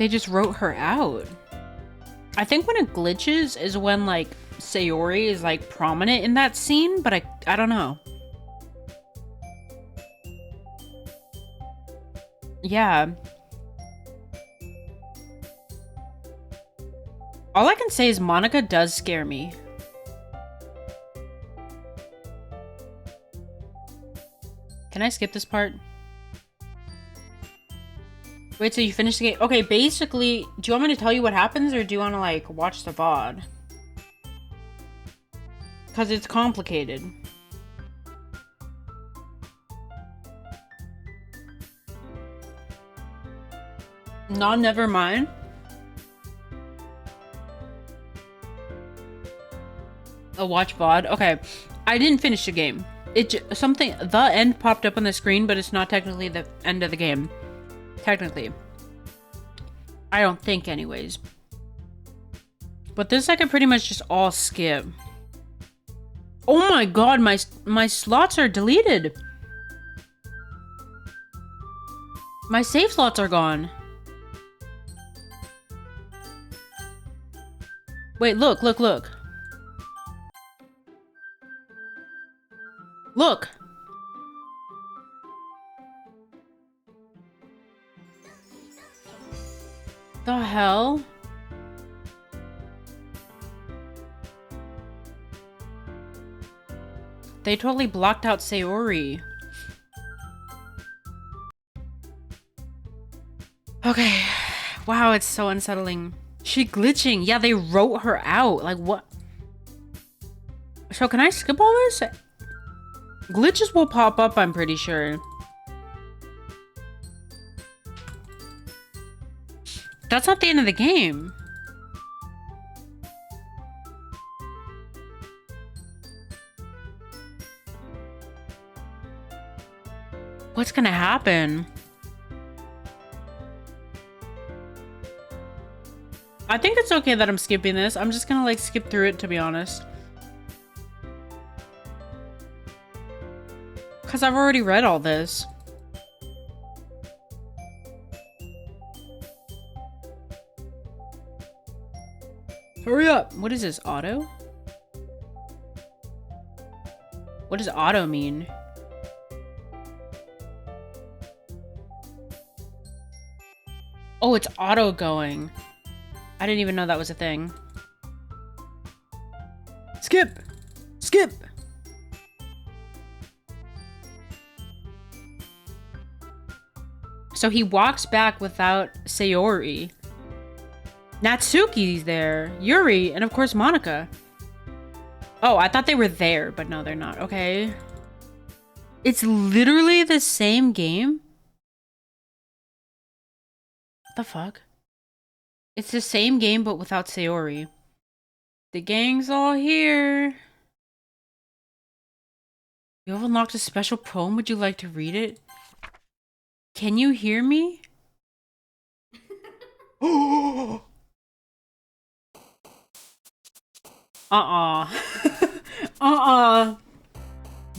They just wrote her out. I think when it glitches is when, like, Sayori is, like, prominent in that scene, but I don't know. Yeah. All I can say is Monica does scare me. Can I skip this part? Wait, so you finished the game? Okay, basically, do you want me to tell you what happens, or do you want to, like, watch the VOD? Because it's complicated. No, never mind. A watch VOD? Okay. I didn't finish the game. The end popped up on the screen, but it's not technically the end of the game. Technically. I don't think, anyways. But this I could pretty much just all skip. Oh my god, my slots are deleted. My save slots are gone. Wait, look. Look. The hell? They totally blocked out Sayori. Okay. Wow, it's so unsettling. She glitching. Yeah, they wrote her out. Like, what? So, can I skip all this? Glitches will pop up, I'm pretty sure. That's not the end of the game. What's gonna happen? I think it's okay that I'm skipping this. I'm just gonna, like, skip through it, to be honest. Because I've already read all this. Hurry up! What is this, auto? What does auto mean? Oh, it's auto going. I didn't even know that was a thing. Skip! Skip! So he walks back without Sayori. Natsuki's there. Yuri, and of course Monica. Oh, I thought they were there, but no, they're not. Okay. It's literally the same game? What the fuck? It's the same game, but without Sayori. The gang's all here. You have unlocked a special poem. Would you like to read it? Can you hear me? The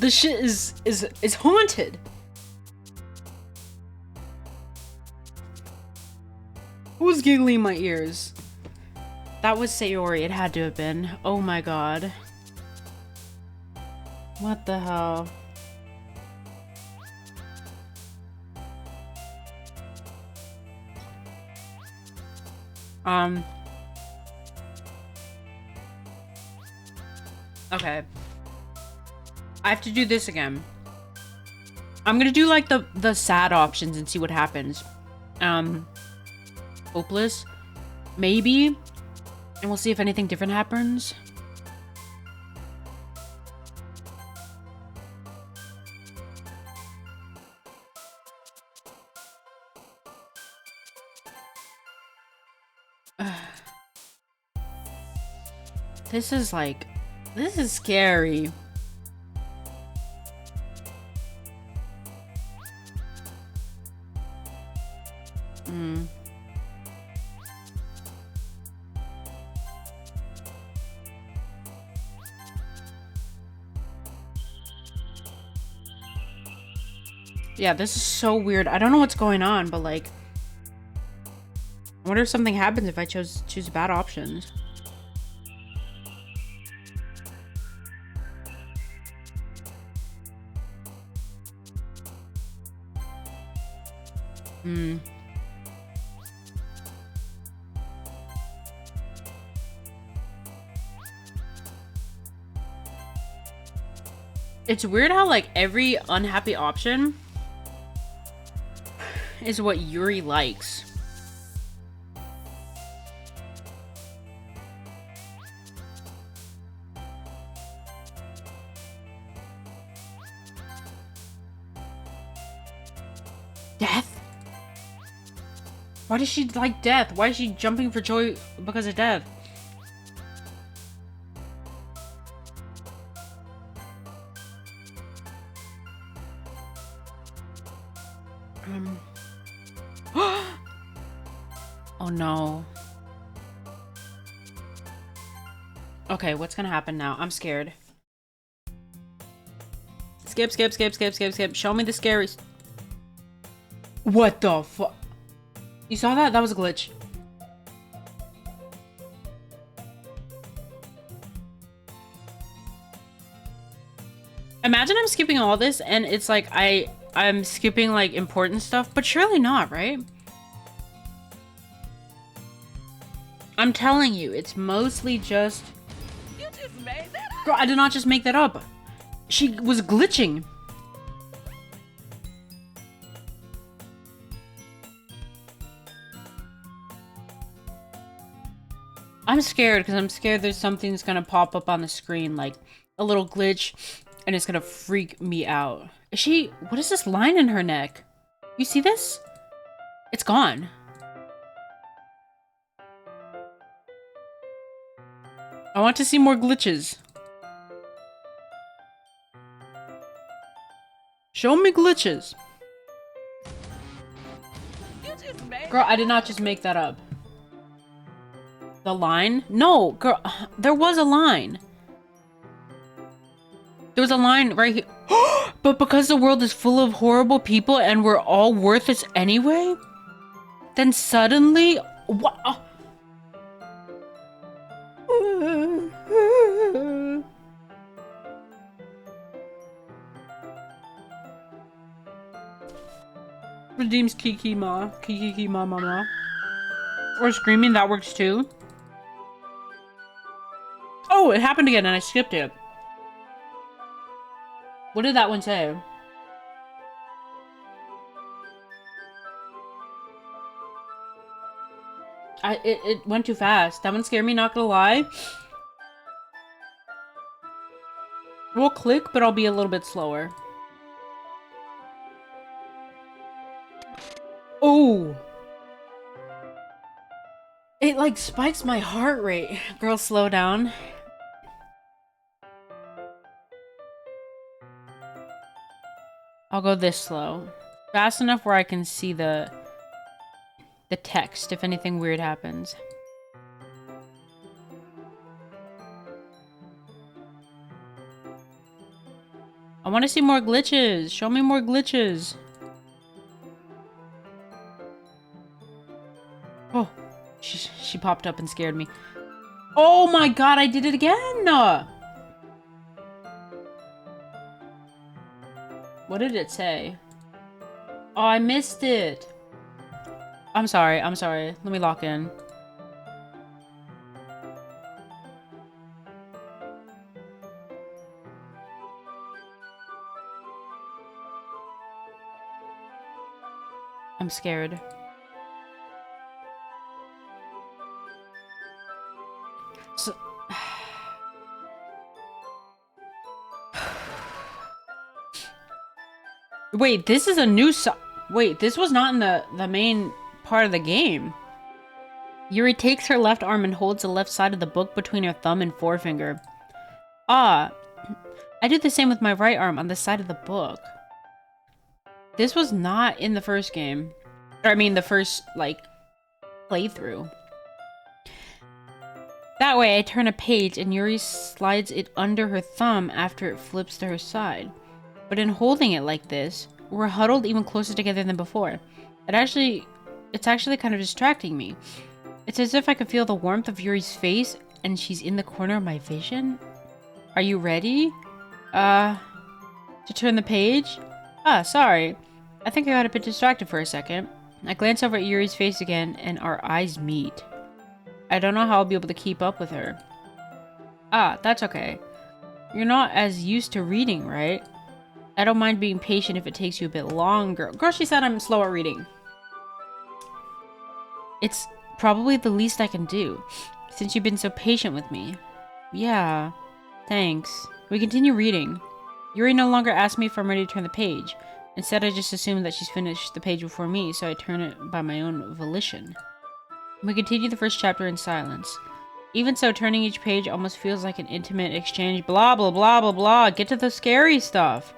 shit is haunted. Who's giggling in my ears? That was Sayori. It had to have been. Oh my god. What the hell? Okay. I have to do this again. I'm gonna do, like, the sad options and see what happens. Hopeless. Maybe. And we'll see if anything different happens. This is, like, This is scary. Yeah, this is so weird. I don't know what's going on, but like, I wonder if something happens if I choose bad options. It's weird how like every unhappy option is what Yuri likes. Death? Why does she like death? Why is she jumping for joy because of death? Oh no. Okay, what's gonna happen now? I'm scared. Skip, skip, skip, skip, skip, skip. Show me the scary... What the fuck? You saw that? That was a glitch. Imagine I'm skipping all this and it's like I'm skipping like important stuff, but surely not, right? I'm telling you, it's mostly just... You just made that up. Girl, I did not just make that up. She was glitching. I'm scared because I'm scared there's something that's gonna pop up on the screen, like a little glitch, and it's gonna freak me out. Is she... What is this line in her neck? You see this? It's gone. I want to see more glitches. Show me glitches. You just made Girl, I did not just make that up. The line? No, girl, there was a line. There was a line right here. But because the world is full of horrible people and we're all worthless anyway, then suddenly... What? Redeems Kiki Ma. Kiki Ma Mama. Or screaming, that works too. Oh, it happened again and I skipped it. What did that one say? It went too fast. That one scared me, not gonna lie. We'll click, but I'll be a little bit slower. Oh! It like spikes my heart rate. Girl, slow down. I'll go this slow. Fast enough where I can see the text if anything weird happens. I want to see more glitches. Show me more glitches. Oh, she popped up and scared me. Oh my god, I did it again! What did it say? Oh, I missed it. I'm sorry, I'm sorry. Let me lock in. I'm scared. So... Wait, this is a new Wait, this was not in the main part of the game. Yuri takes her left arm and holds the left side of the book between her thumb and forefinger. Ah, I do the same with my right arm on the side of the book. This was not in the first game. Or, I mean, the first, like, playthrough. That way, I turn a page and Yuri slides it under her thumb after it flips to her side. But in holding it like this, we're huddled even closer together than before. It's actually kind of distracting me. It's as if I can feel the warmth of Yuri's face and she's in the corner of my vision. Are you ready? To turn the page? Ah, sorry. I think I got a bit distracted for a second. I glance over at Yuri's face again and our eyes meet. I don't know how I'll be able to keep up with her. Ah, that's okay. You're not as used to reading, right? I don't mind being patient if it takes you a bit longer. Girl, she said I'm slow at reading. It's probably the least I can do, since you've been so patient with me. Yeah, thanks. We continue reading. Yuri no longer asks me if I'm ready to turn the page. Instead, I just assume that she's finished the page before me, so I turn it by my own volition. We continue the first chapter in silence. Even so, turning each page almost feels like an intimate exchange. Blah, blah, blah, blah, blah. Get to the scary stuff.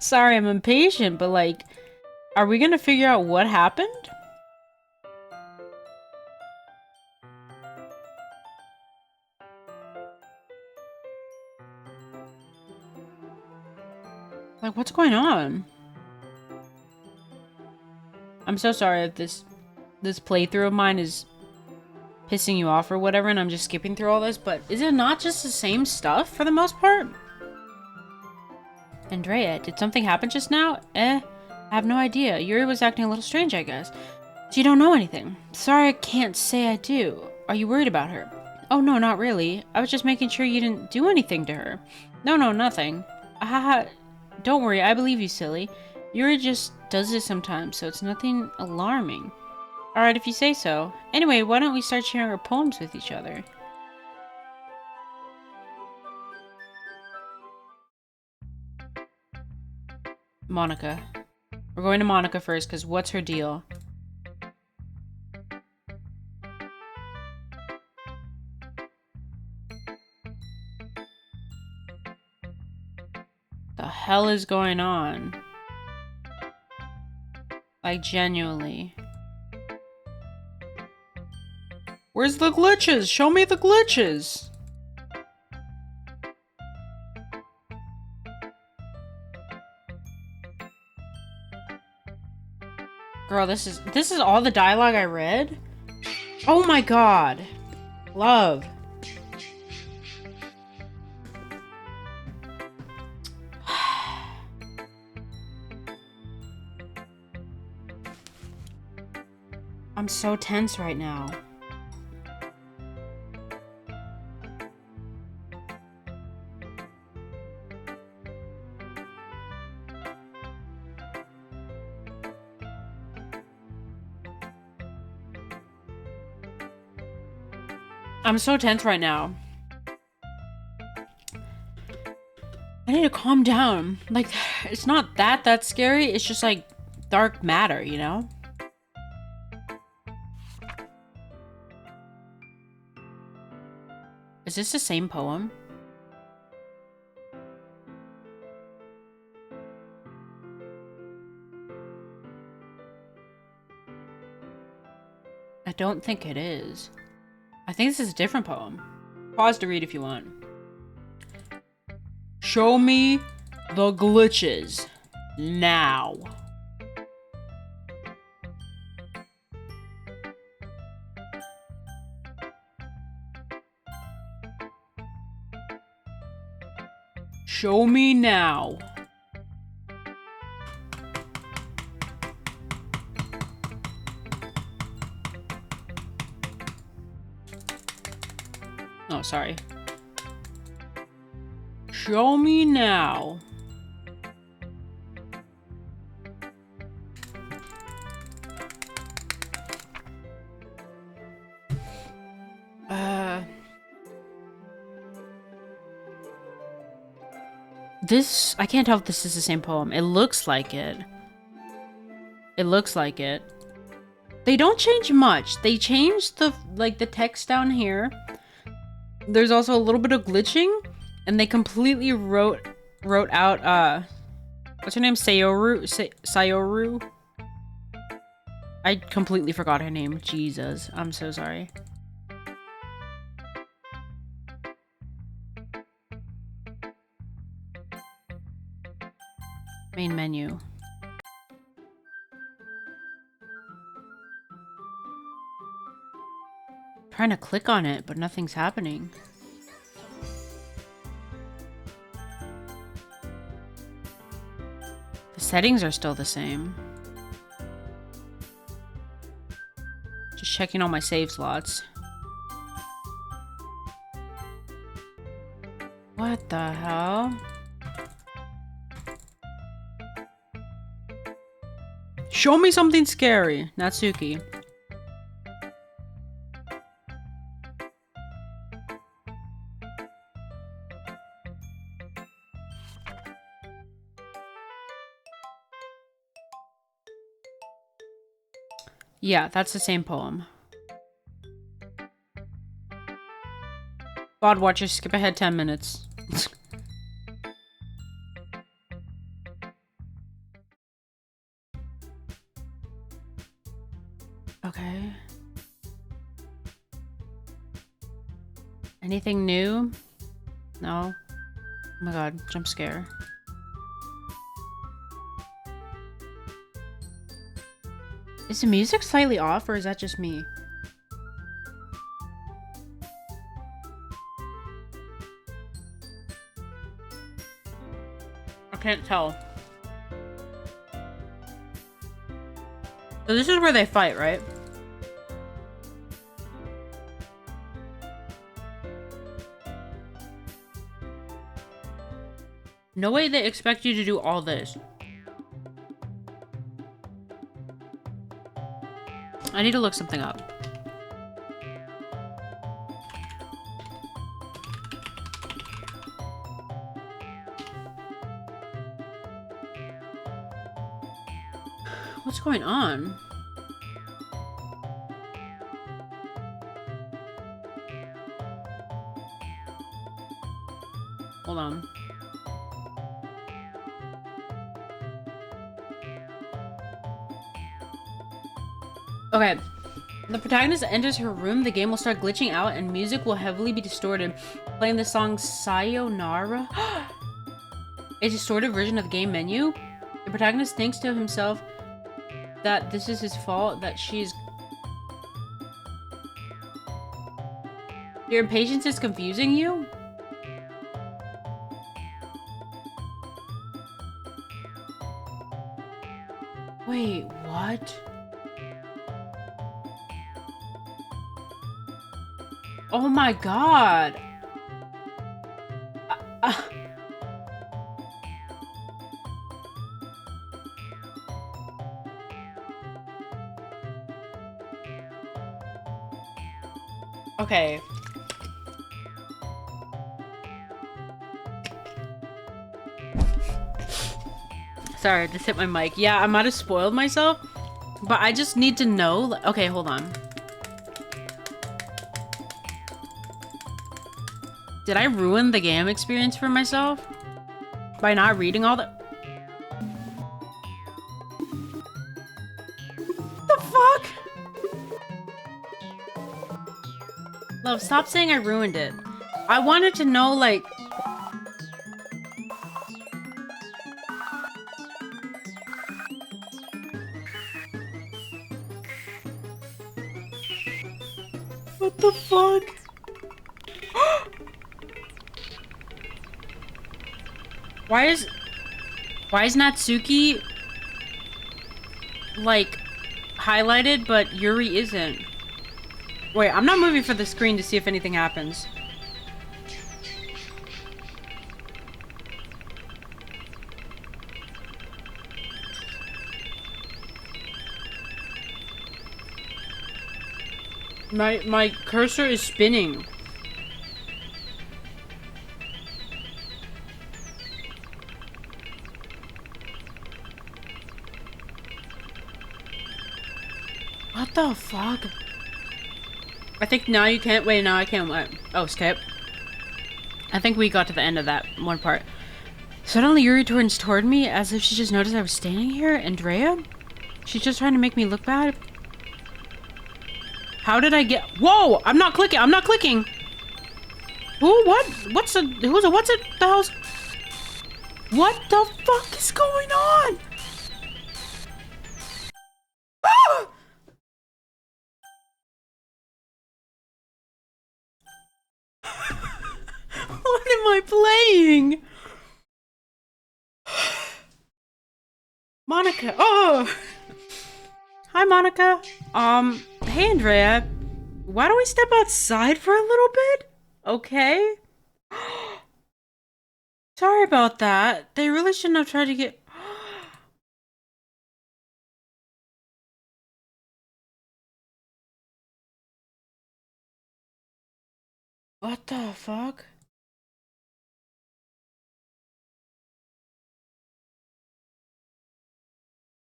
Sorry, I'm impatient, but like, are we gonna figure out what happened? Like, what's going on? I'm so sorry if this playthrough of mine is pissing you off or whatever, and I'm just skipping through all this, but is it not just the same stuff for the most part? Andrea, did something happen just now? I have no idea. Yuri was acting a little strange, I guess. So you don't know anything? Sorry, I can't say I do. Are you worried about her? Oh, no, not really. I was just making sure you didn't do anything to her. No, nothing. Haha, don't worry, I believe you, silly. Yuri just does this sometimes, so it's nothing alarming. Alright, if you say so. Anyway, why don't we start sharing our poems with each other? Monica. We're going to Monica first, because what's her deal? The hell is going on? Like, genuinely. Where's the glitches? Show me the glitches! Girl, this is all the dialogue I read? Oh my god. Love. I'm so tense right now. I'm so tense right now. I need to calm down. Like, it's not that scary. It's just like dark matter, you know? Is this the same poem? I don't think it is. I think this is a different poem. Pause to read if you want. Show me the glitches. Now. Show me now. Oh, sorry. Show me now. I can't tell if this is the same poem. It looks like it. It looks like it. They don't change much. They change the the text down here. There's also a little bit of glitching, and they completely wrote out what's her name? Sayoru. I completely forgot her name. Jesus, I'm so sorry. Main menu. Trying to click on it, but nothing's happening. The settings are still the same. Just checking all my save slots. What the hell? Show me something scary, Natsuki. Yeah, that's the same poem. VOD watchers, skip ahead 10 minutes. Okay. Anything new? No. Oh my god, jump scare. Is the music slightly off, or is that just me? I can't tell. So this is where they fight, right? No way they expect you to do all this. I need to look something up. What's going on? Hold on. Okay. The protagonist enters her room, the game will start glitching out, and music will heavily be distorted, playing the song Sayonara. A distorted version of the game menu. The protagonist thinks to himself that this is his fault, that she's... Your impatience is confusing you? Wait, what? Oh my god! Okay. Sorry, I just hit my mic. Yeah, I might have spoiled myself, but I just need to know. Okay, hold on. Did I ruin the game experience for myself by not reading all the... The fuck? Love, stop saying I ruined it. I wanted to know, like... What the fuck? Why is Natsuki like highlighted but Yuri isn't? Wait, I'm not moving for the screen to see if anything happens. My cursor is spinning. What the fuck? I think now you can't wait. Now I can't wait. Oh, skip. I think we got to the end of that one part. Suddenly Yuri turns toward me as if she just noticed I was standing here. Andrea? She's just trying to make me look bad. How did I get— Whoa! I'm not clicking! I'm not clicking! Who? What? What's a— Who's a— What's it? The hell's— What the fuck is going on? Ah! What am I playing? Monica. Oh! Hi, Monica. Hey, Andrea. Why don't we step outside for a little bit? Okay. Sorry about that. They really shouldn't have tried to get— What the fuck?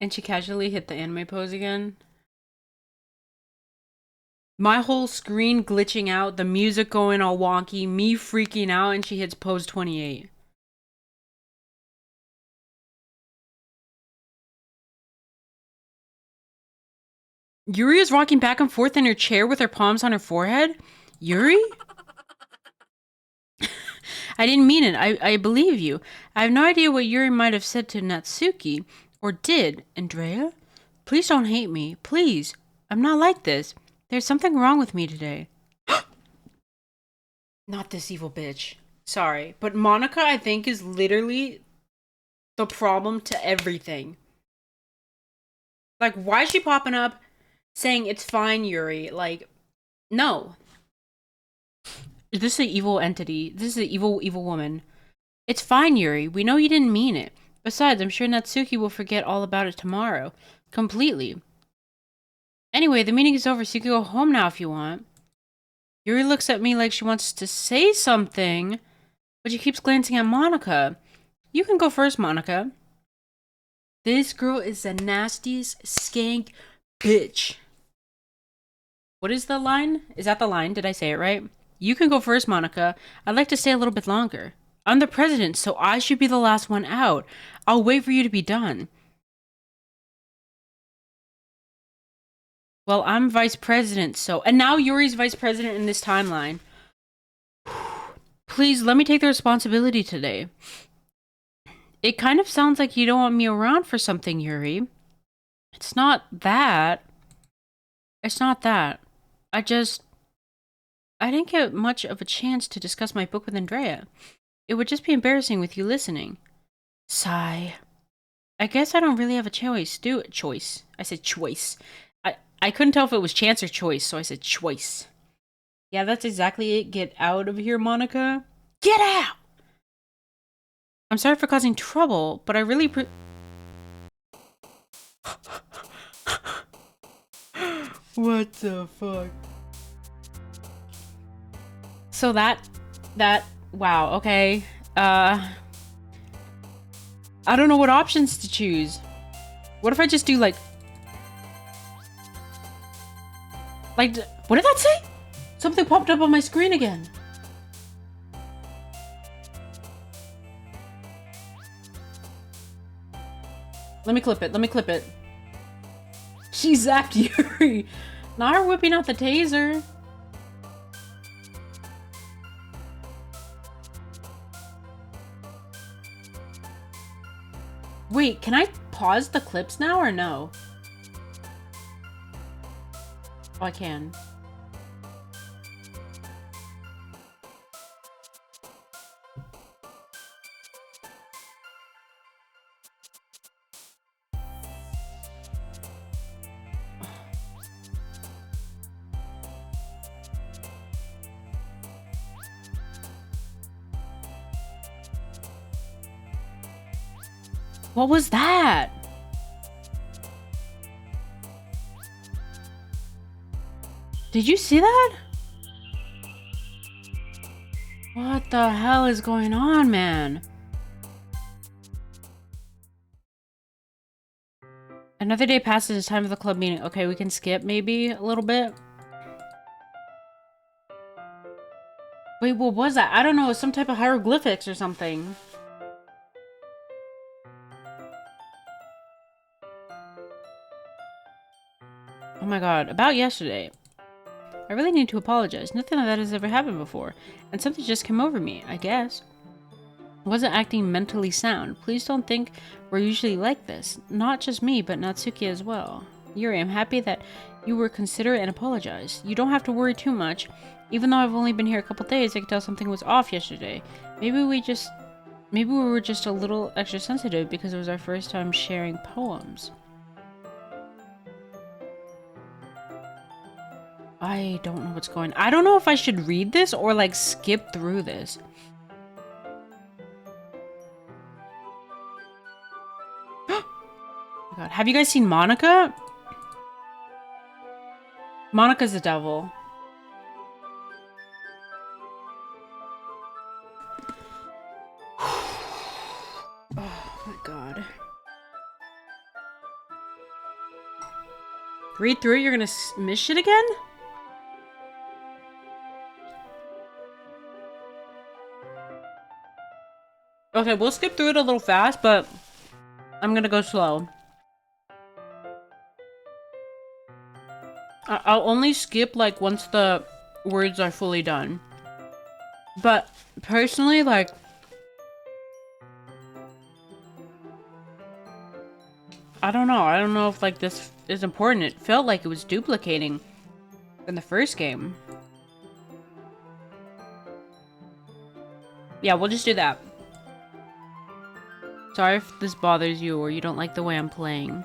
And she casually hit the anime pose again. My whole screen glitching out, the music going all wonky, me freaking out, and she hits pose 28. Yuri is rocking back and forth in her chair with her palms on her forehead? Yuri? I didn't mean it. I believe you. I have no idea what Yuri might have said to Natsuki. Or did. Andrea? Please don't hate me. Please. I'm not like this. There's something wrong with me today. Not this evil bitch. Sorry. But Monica, I think, is literally the problem to everything. Like, why is she popping up saying it's fine, Yuri? Like, no. This is an evil entity. This is an evil woman. It's fine, Yuri. We know you didn't mean it. Besides, I'm sure Natsuki will forget all about it tomorrow. Completely. Anyway, the meeting is over, so you can go home now if you want. Yuri looks at me like she wants to say something, but she keeps glancing at Monica. You can go first, Monica. This girl is the nastiest skank bitch. What is the line? Is that the line? Did I say it right? You can go first, Monica. I'd like to stay a little bit longer. I'm the president, so I should be the last one out. I'll wait for you to be done. Well, I'm vice president, so— And now Yuri's vice president in this timeline. Please, let me take the responsibility today. It kind of sounds like you don't want me around for something, Yuri. It's not that. It's not that. I didn't get much of a chance to discuss my book with Andrea. It would just be embarrassing with you listening. Sigh. I guess I don't really have a choice. Choice. I said choice. I couldn't tell if it was chance or choice, so I said choice. Yeah, that's exactly it. Get out of here, Monica. Get out! I'm sorry for causing trouble, but I really What the fuck? So wow, okay. I don't know what options to choose. What if I just do like, what did that say? Something popped up on my screen again. Let me clip it. She zapped Yuri. Not her whipping out the taser. Wait, can I pause the clips now or no? Oh, I can. What was that? Did you see that? What the hell is going on, man? Another day passes. It's time for the club meeting. Okay, we can skip maybe a little bit. Wait, what was that? I don't know. It's some type of hieroglyphics or something. Oh my god. About yesterday. I really need to apologize. Nothing like that has ever happened before. And something just came over me, I guess. I wasn't acting mentally sound. Please don't think we're usually like this. Not just me, but Natsuki as well. Yuri, I'm happy that you were considerate and apologized. You don't have to worry too much. Even though I've only been here a couple days, I could tell something was off yesterday. Maybe we were just a little extra sensitive because it was our first time sharing poems. I don't know what's going on. I don't know if I should read this or like skip through this. Oh my god. Have you guys seen Monica? Monica's the devil. Oh my god. Read through it, you're gonna miss shit again? Okay, we'll skip through it a little fast, but I'm gonna go slow. I'll only skip, like, once the words are fully done. But, personally, like... I don't know. I don't know if, like, this is important. It felt like it was duplicating in the first game. Yeah, we'll just do that. Sorry if this bothers you or you don't like the way I'm playing.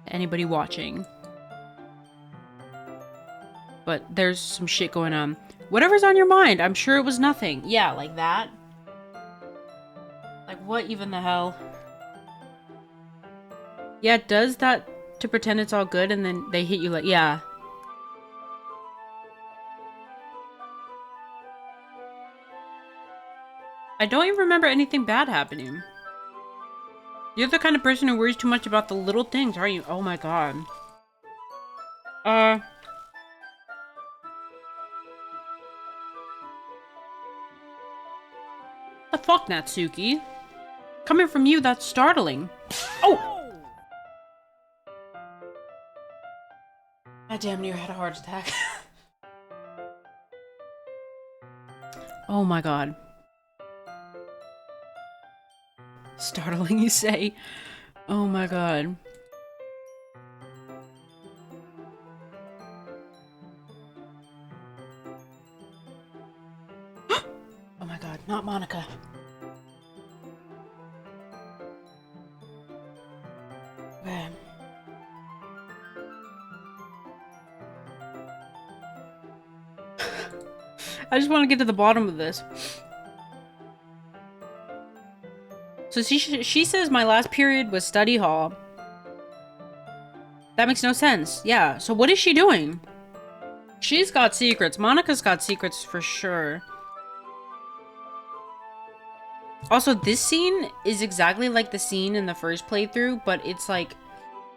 Anybody watching. But there's some shit going on. Whatever's on your mind, I'm sure it was nothing. Yeah, like that. Like, what even the hell? Yeah, it does that to pretend it's all good and then they hit you like, yeah. I don't even remember anything bad happening. You're the kind of person who worries too much about the little things, aren't you? Oh my god. The fuck, Natsuki? Coming from you, that's startling. Oh! I damn near had a heart attack. Oh my god. Startling, you say? Oh my god. Oh my god, not Monica. Okay. I just want to get to the bottom of this. So she says my last period was study hall. That makes no sense. Yeah, so what is she doing? She's got secrets. Monica's got secrets for sure. Also, this scene is exactly like the scene in the first playthrough, but it's like...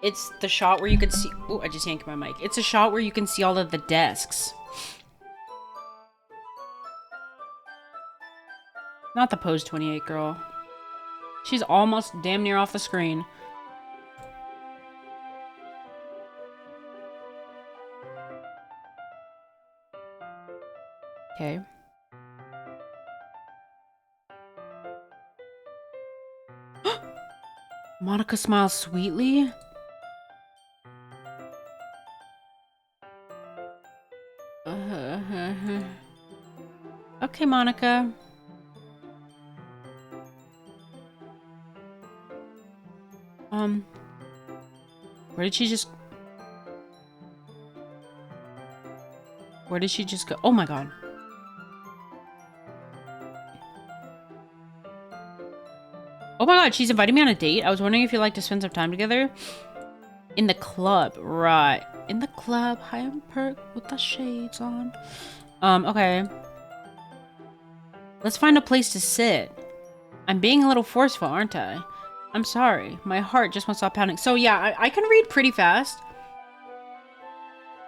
It's the shot where you can see... Oh, I just yanked my mic. It's a shot where you can see all of the desks. Not the Pose 28 girl. She's almost damn near off the screen. Okay. Monica smiles sweetly. Okay, Monica. Where did she just... Where did she just go? Oh my god. Oh my god, she's inviting me on a date? I was wondering if you'd like to spend some time together. In the club, right. In the club, high on perk with the shades on. Okay. Let's find a place to sit. I'm being a little forceful, aren't I? I'm sorry. My heart just won't stop pounding. So yeah, I can read pretty fast.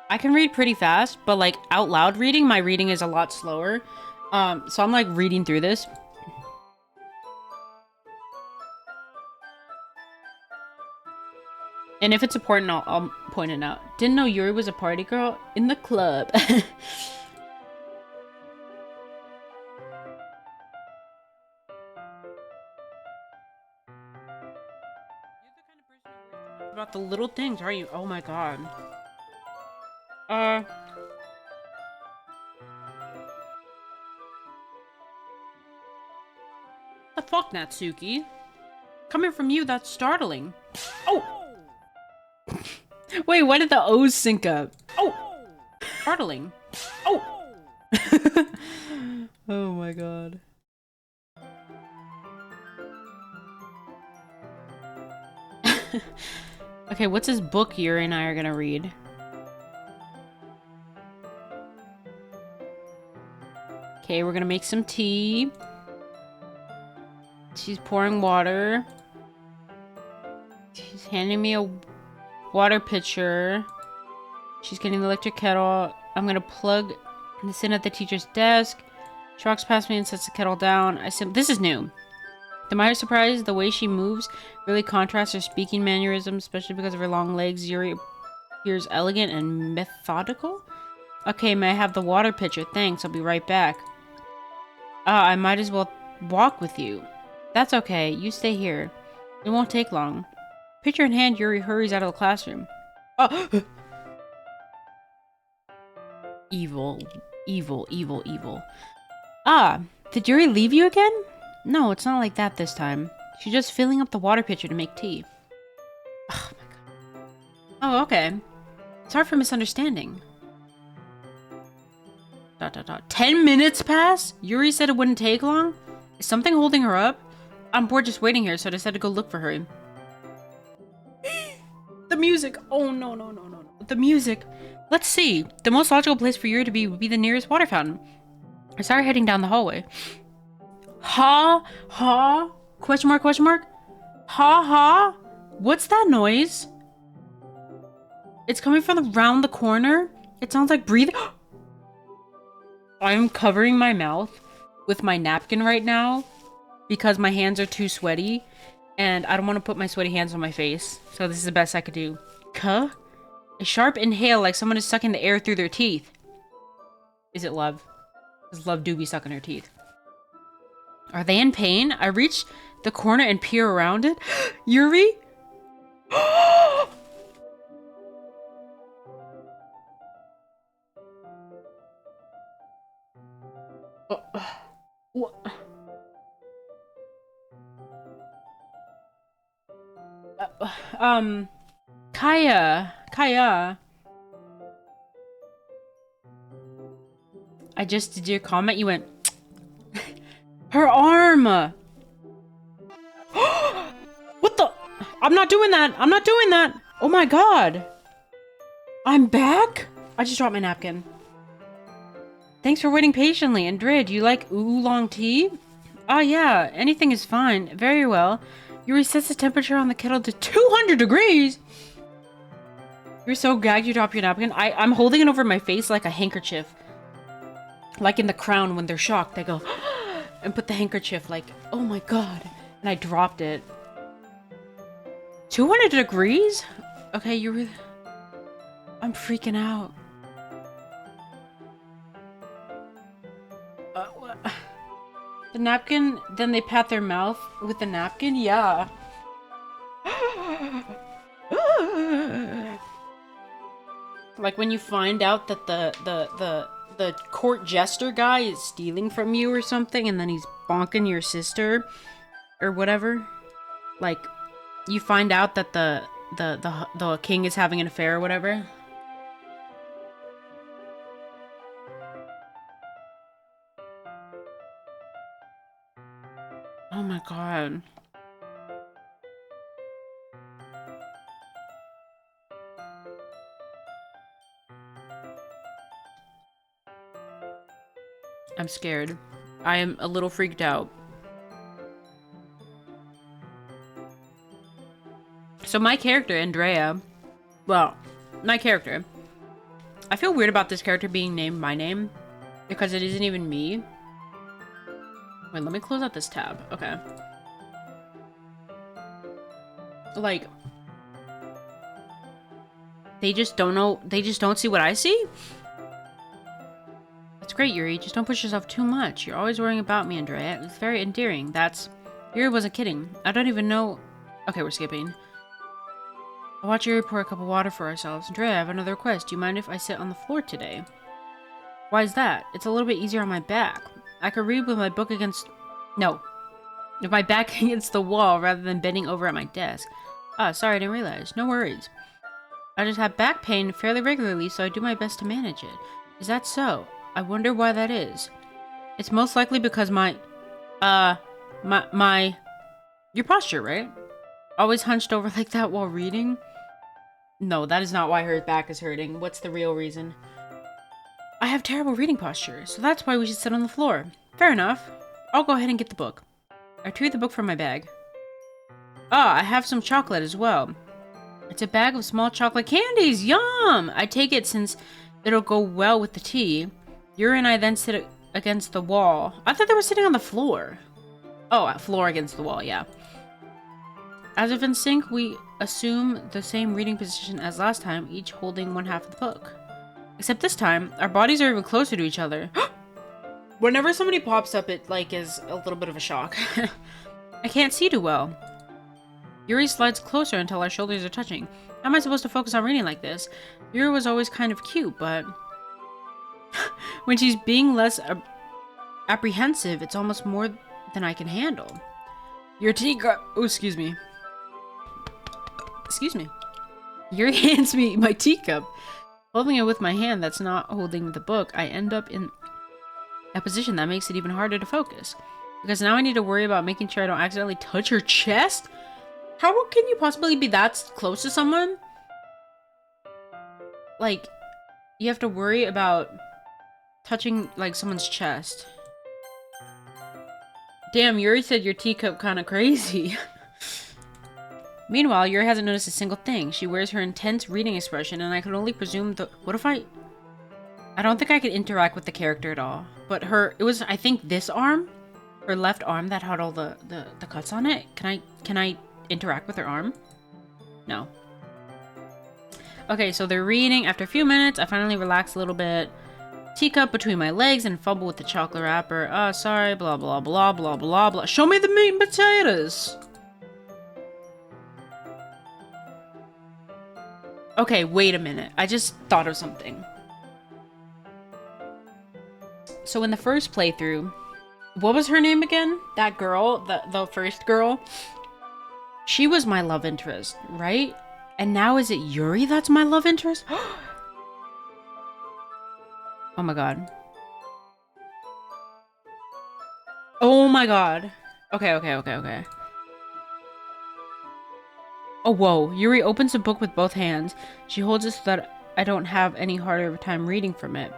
I can read pretty fast, but like out loud reading, my reading is a lot slower. So I'm like reading through this. And if it's important, I'll point it out. Didn't know Yuri was a party girl in the club. About the little things, are you? Oh my god. The fuck, Natsuki? Coming from you, that's startling. Oh! Wait, why did the O's sync up? Oh! Startling. Oh! Oh my god. Okay, what's this book Yuri and I are gonna read? Okay, we're gonna make some tea. She's pouring water. She's handing me a water pitcher. She's getting the electric kettle. I'm gonna plug this in at the teacher's desk. She walks past me and sets the kettle down. This is new. To my surprise, the way she moves really contrasts her speaking mannerisms, especially because of her long legs. Yuri appears elegant and methodical. Okay, may I have the water pitcher? Thanks, I'll be right back. I might as well walk with you. That's okay, you stay here. It won't take long. Pitcher in hand, Yuri hurries out of the classroom. Oh! Evil, evil, evil, evil. Ah, did Yuri leave you again? No, it's not like that this time. She's just filling up the water pitcher to make tea. Oh my god. Oh, okay. Sorry for misunderstanding. 10 minutes pass? Yuri said it wouldn't take long? Is something holding her up? I'm bored just waiting here, so I decided to go look for her. The music! Oh, no, no, no, no, no. The music! Let's see. The most logical place for Yuri to be would be the nearest water fountain. I started heading down the hallway. Ha? Ha? Question mark, question mark? Ha ha? What's that noise? It's coming from around the corner? It sounds like breathing. I'm covering my mouth with my napkin right now because my hands are too sweaty and I don't want to put my sweaty hands on my face. So this is the best I could do. Kuh? A sharp inhale like someone is sucking the air through their teeth. Is it Love? Because Love do be sucking her teeth. Are they in pain? I reach the corner and peer around it. Yuri? What? Kaya. I just did your comment. You went. Her arm. What the? I'm not doing that. I'm not doing that. Oh my god. I'm back? I just dropped my napkin. Thanks for waiting patiently. Andrea, do you like oolong tea? Ah, yeah. Anything is fine. Very well. Yuri sets the temperature on the kettle to 200 degrees. You're so gagged you drop your napkin. I'm holding it over my face like a handkerchief. Like in The Crown when they're shocked. They go and put the handkerchief like, oh my god. And I dropped it. 200 degrees? Okay, I'm freaking out. What? The napkin, then they pat their mouth with the napkin? Yeah. Like when you find out that the court jester guy is stealing from you or something and then he's bonking your sister or whatever. Like you find out that the king is having an affair or whatever. Oh my god. I'm scared. I am a little freaked out. So my character, Andrea, well, my character, I feel weird about this character being named my name because it isn't even me. Wait, let me close out this tab. Okay. Like, they just don't know, they just don't see what I see? That's great, Yuri. Just don't push yourself too much. You're always worrying about me, Andrea. It's very endearing. Yuri wasn't kidding. I don't even know... Okay, we're skipping. I'll watch Yuri pour a cup of water for ourselves. Andrea, I have another request. Do you mind if I sit on the floor today? Why is that? It's a little bit easier on my back. I could read with my book against... No. With my back against the wall rather than bending over at my desk. Ah, sorry, I didn't realize. No worries. I just have back pain fairly regularly, so I do my best to manage it. Is that so? I wonder why that is. It's most likely because your posture, right? Always hunched over like that while reading? No, that is not why her back is hurting. What's the real reason? I have terrible reading posture, so that's why we should sit on the floor. Fair enough. I'll go ahead and get the book. I retrieve the book from my bag. Ah, I have some chocolate as well. It's a bag of small chocolate candies. Yum! I take it since it'll go well with the tea. Yuri and I then sit against the wall. I thought they were sitting on the floor. Oh, floor against the wall, yeah. As if in sync, we assume the same reading position as last time, each holding one half of the book. Except this time, our bodies are even closer to each other. Whenever somebody pops up, it, like, is a little bit of a shock. I can't see too well. Yuri slides closer until our shoulders are touching. How am I supposed to focus on reading like this? Yuri was always kind of cute, but... when she's being less apprehensive, it's almost more than I can handle. Your teacup... Oh, excuse me. Excuse me. Yuri hands me my teacup. Holding it with my hand that's not holding the book, I end up in a position that makes it even harder to focus. Because now I need to worry about making sure I don't accidentally touch her chest? How can you possibly be that close to someone? Like, you have to worry about touching, like, someone's chest. Damn, Yuri said your teacup kinda crazy. Meanwhile, Yuri hasn't noticed a single thing. She wears her intense reading expression, and I can only presume what if I don't think I could interact with the character at all. But it was, I think, this arm? Her left arm that had all the cuts on it? Can I interact with her arm? No. Okay, so they're reading. After a few minutes, I finally relax a little bit. Teacup between my legs and fumble with the chocolate wrapper. Sorry, blah, blah, blah, blah, blah, blah. Show me the meat and potatoes! Okay, wait a minute. I just thought of something. So in the first playthrough, what was her name again? That girl, the first girl? She was my love interest, right? And now is it Yuri that's my love interest? Oh my god. Oh my god. Okay. Oh, whoa. Yuri opens the book with both hands. She holds it so that I don't have any harder of a time reading from it.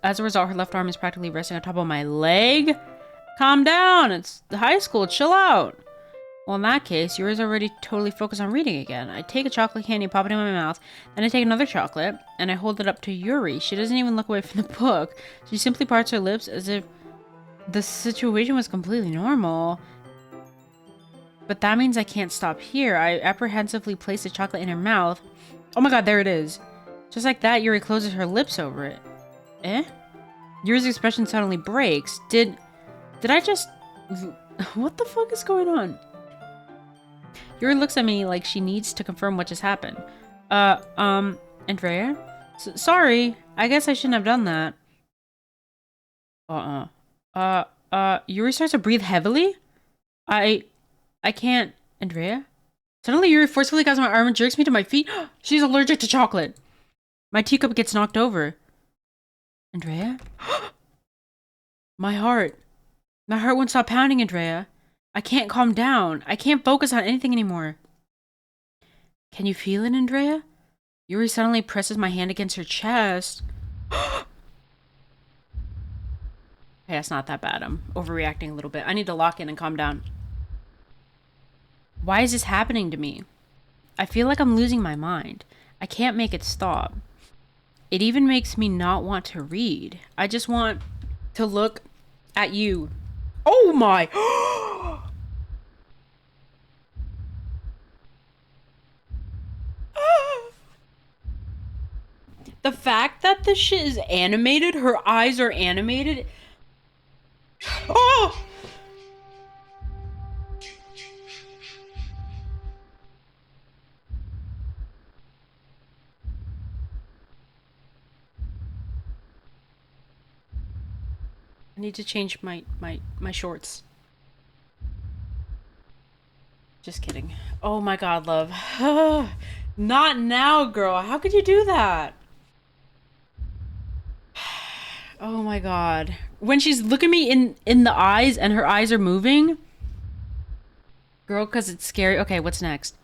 As a result, her left arm is practically resting on top of my leg. Calm down. It's high school. Chill out. Well, in that case, Yuri's already totally focused on reading again. I take a chocolate candy, pop it in my mouth, then I take another chocolate, and I hold it up to Yuri. She doesn't even look away from the book. She simply parts her lips as if the situation was completely normal. But that means I can't stop here. I apprehensively place the chocolate in her mouth. Oh my god, there it is. Just like that, Yuri closes her lips over it. Eh? Yuri's expression suddenly breaks. Did I just... What the fuck is going on? Yuri looks at me like she needs to confirm what just happened. Andrea? Sorry. I guess I shouldn't have done that. Yuri starts to breathe heavily? I can't... Andrea? Suddenly Yuri forcefully grabs my arm and jerks me to my feet. She's allergic to chocolate. My teacup gets knocked over. Andrea? My heart. My heart won't stop pounding, Andrea. I can't calm down. I can't focus on anything anymore. Can you feel it, Andrea? Yuri suddenly presses my hand against her chest. Hey, that's not that bad. I'm overreacting a little bit. I need to lock in and calm down. Why is this happening to me? I feel like I'm losing my mind. I can't make it stop. It even makes me not want to read. I just want to look at you. Oh my! The fact that this shit is animated, her eyes are animated. Oh! I need to change my shorts. Just kidding. Oh my god, love. Not now, girl. How could you do that? Oh my god. When she's looking me in the eyes and her eyes are moving. Girl, cause it's scary. Okay, what's next?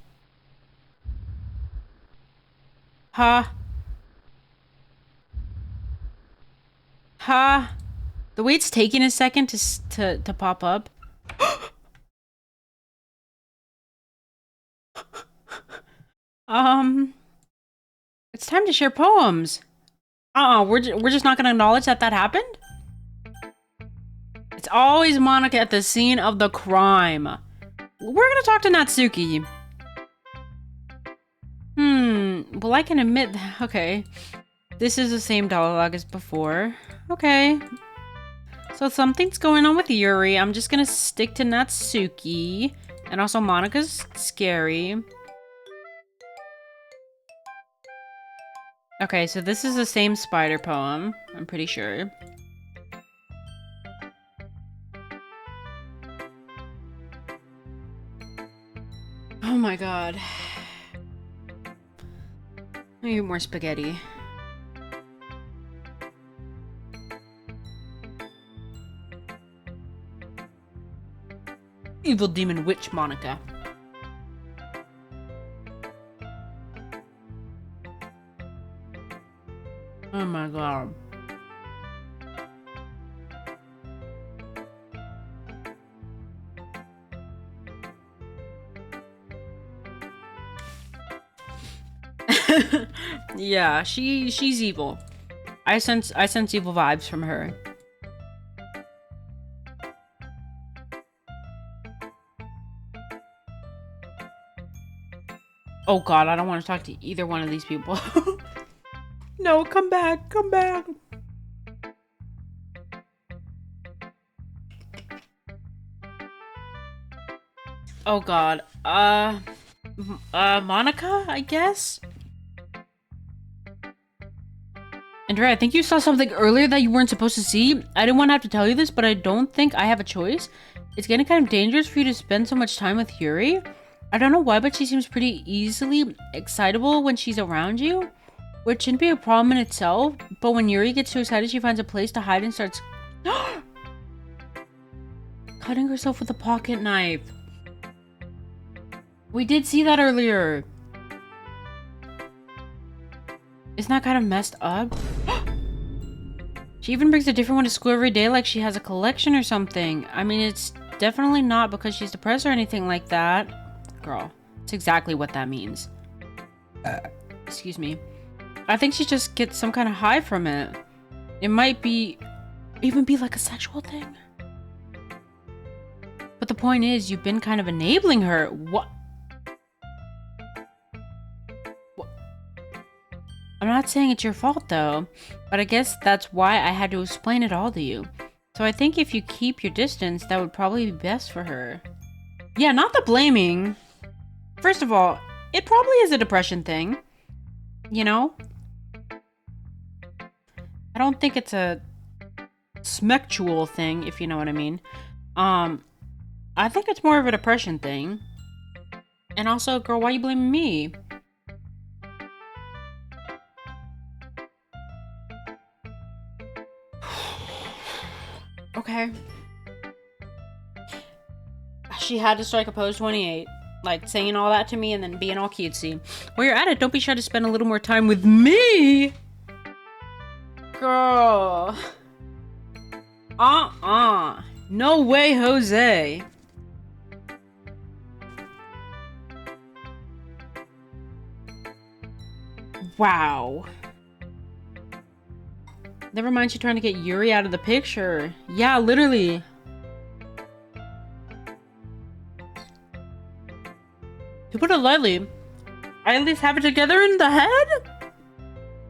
Huh? Huh? The way it's taking a second to pop up. It's time to share poems. We're just not gonna acknowledge that happened? It's always Monica at the scene of the crime. We're gonna talk to Natsuki. Well, I can admit, okay. This is the same dialogue as before. Okay. So something's going on with Yuri. I'm just gonna stick to Natsuki. And also Monica's scary. Okay, so this is the same spider poem, I'm pretty sure. Oh my god. I need more spaghetti. Evil demon witch Monica. Oh my god. Yeah, she's evil. I sense evil vibes from her. Oh god, I don't want to talk to either one of these people. No, come back, come back. Oh god. Monica, I guess? Andrea, I think you saw something earlier that you weren't supposed to see. I didn't want to have to tell you this, but I don't think I have a choice. It's getting kind of dangerous for you to spend so much time with Yuri. I don't know why, but she seems pretty easily excitable when she's around you. Which shouldn't be a problem in itself, but when Yuri gets too excited, she finds a place to hide and starts cutting herself with a pocket knife. We did see that earlier. Isn't that kind of messed up? She even brings a different one to school every day like she has a collection or something. I mean, it's definitely not because she's depressed or anything like that. Girl, it's exactly what that means. Excuse me. I think she just gets some kind of high from it. It might even be like a sexual thing. But the point is, you've been kind of enabling her. What? I'm not saying it's your fault though, but I guess that's why I had to explain it all to you. So I think if you keep your distance, that would probably be best for her. Yeah, not the blaming. First of all, it probably is a depression thing. You know? I don't think it's a smexual thing, if you know what I mean. I think it's more of a depression thing. And also, girl, why are you blaming me? Okay. She had to strike a pose 28. Like, saying all that to me and then being all cutesy. While you're at it, don't be shy to spend a little more time with me! Girl. No way, Jose. Wow. Never mind, she's trying to get Yuri out of the picture. Yeah, literally. To put it lightly, I at least have it together in the head.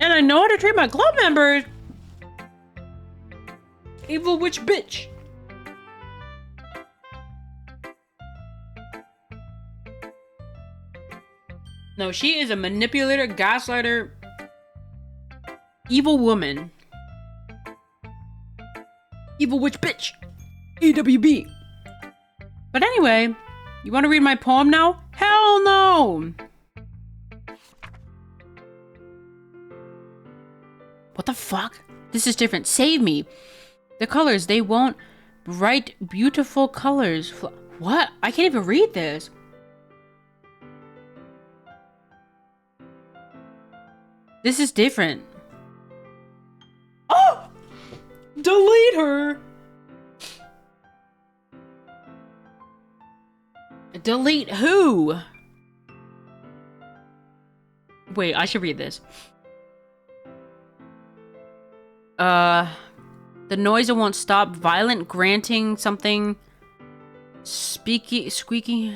And I know how to treat my club members. Evil witch bitch. No, she is a manipulator, gaslighter, evil woman. Evil witch bitch. EWB. But anyway, you want to read my poem now? Hell no! What the fuck? This is different. Save me. The colors, they won't. Bright, beautiful colors. What? I can't even read this. This is different. Oh! Delete her! Delete who? Wait, I should read this. The noise won't stop. Violent, granting something. Squeaking.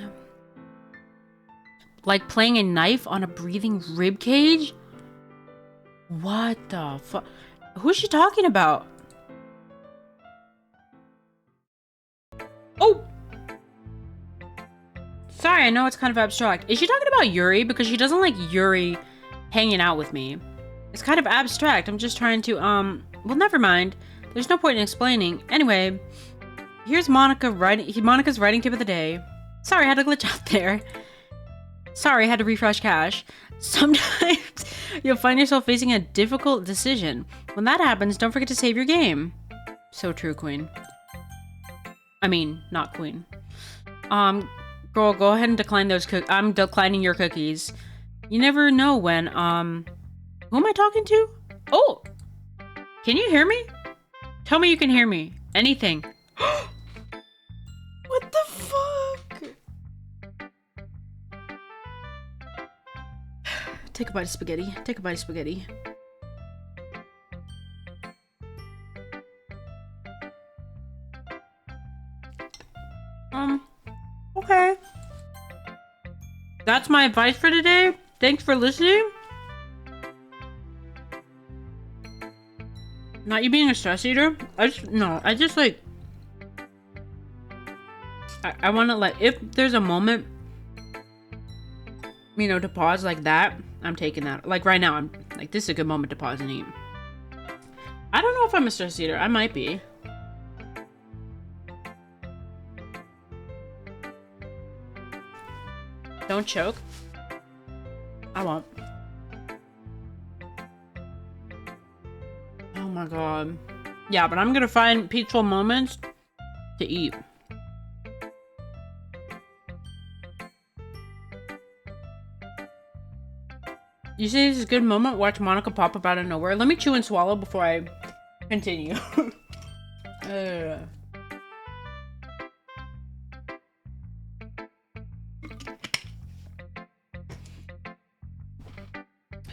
Like playing a knife on a breathing rib cage? What the fuck? Who's she talking about? Oh! Sorry, I know it's kind of abstract. Is she talking about Yuri? Because she doesn't like Yuri hanging out with me. It's kind of abstract. I'm just trying to, well, never mind. There's no point in explaining. Anyway, here's Monica writing. Monica's writing tip of the day. Sorry, I had a glitch out there. Sorry, I had to refresh cache. Sometimes you'll find yourself facing a difficult decision. When that happens, don't forget to save your game. So true, Queen. I mean, not Queen. Girl, go ahead and decline those I'm declining your cookies. You never know when, who am I talking to? Oh! Can you hear me? Tell me you can hear me. Anything. What the fuck? Take a bite of spaghetti. Take a bite of spaghetti. Okay. That's my advice for today. Thanks for listening. Not you being a stress eater. I just like... I want to like... If there's a moment, you know, to pause like that, I'm taking that. Like right now, I'm like, this is a good moment to pause and eat. I don't know if I'm a stress eater. I might be. Don't choke. I won't. Oh my god. Yeah, but I'm gonna find peaceful moments to eat. You see this is a good moment? Watch Monica pop up out of nowhere. Let me chew and swallow before I continue.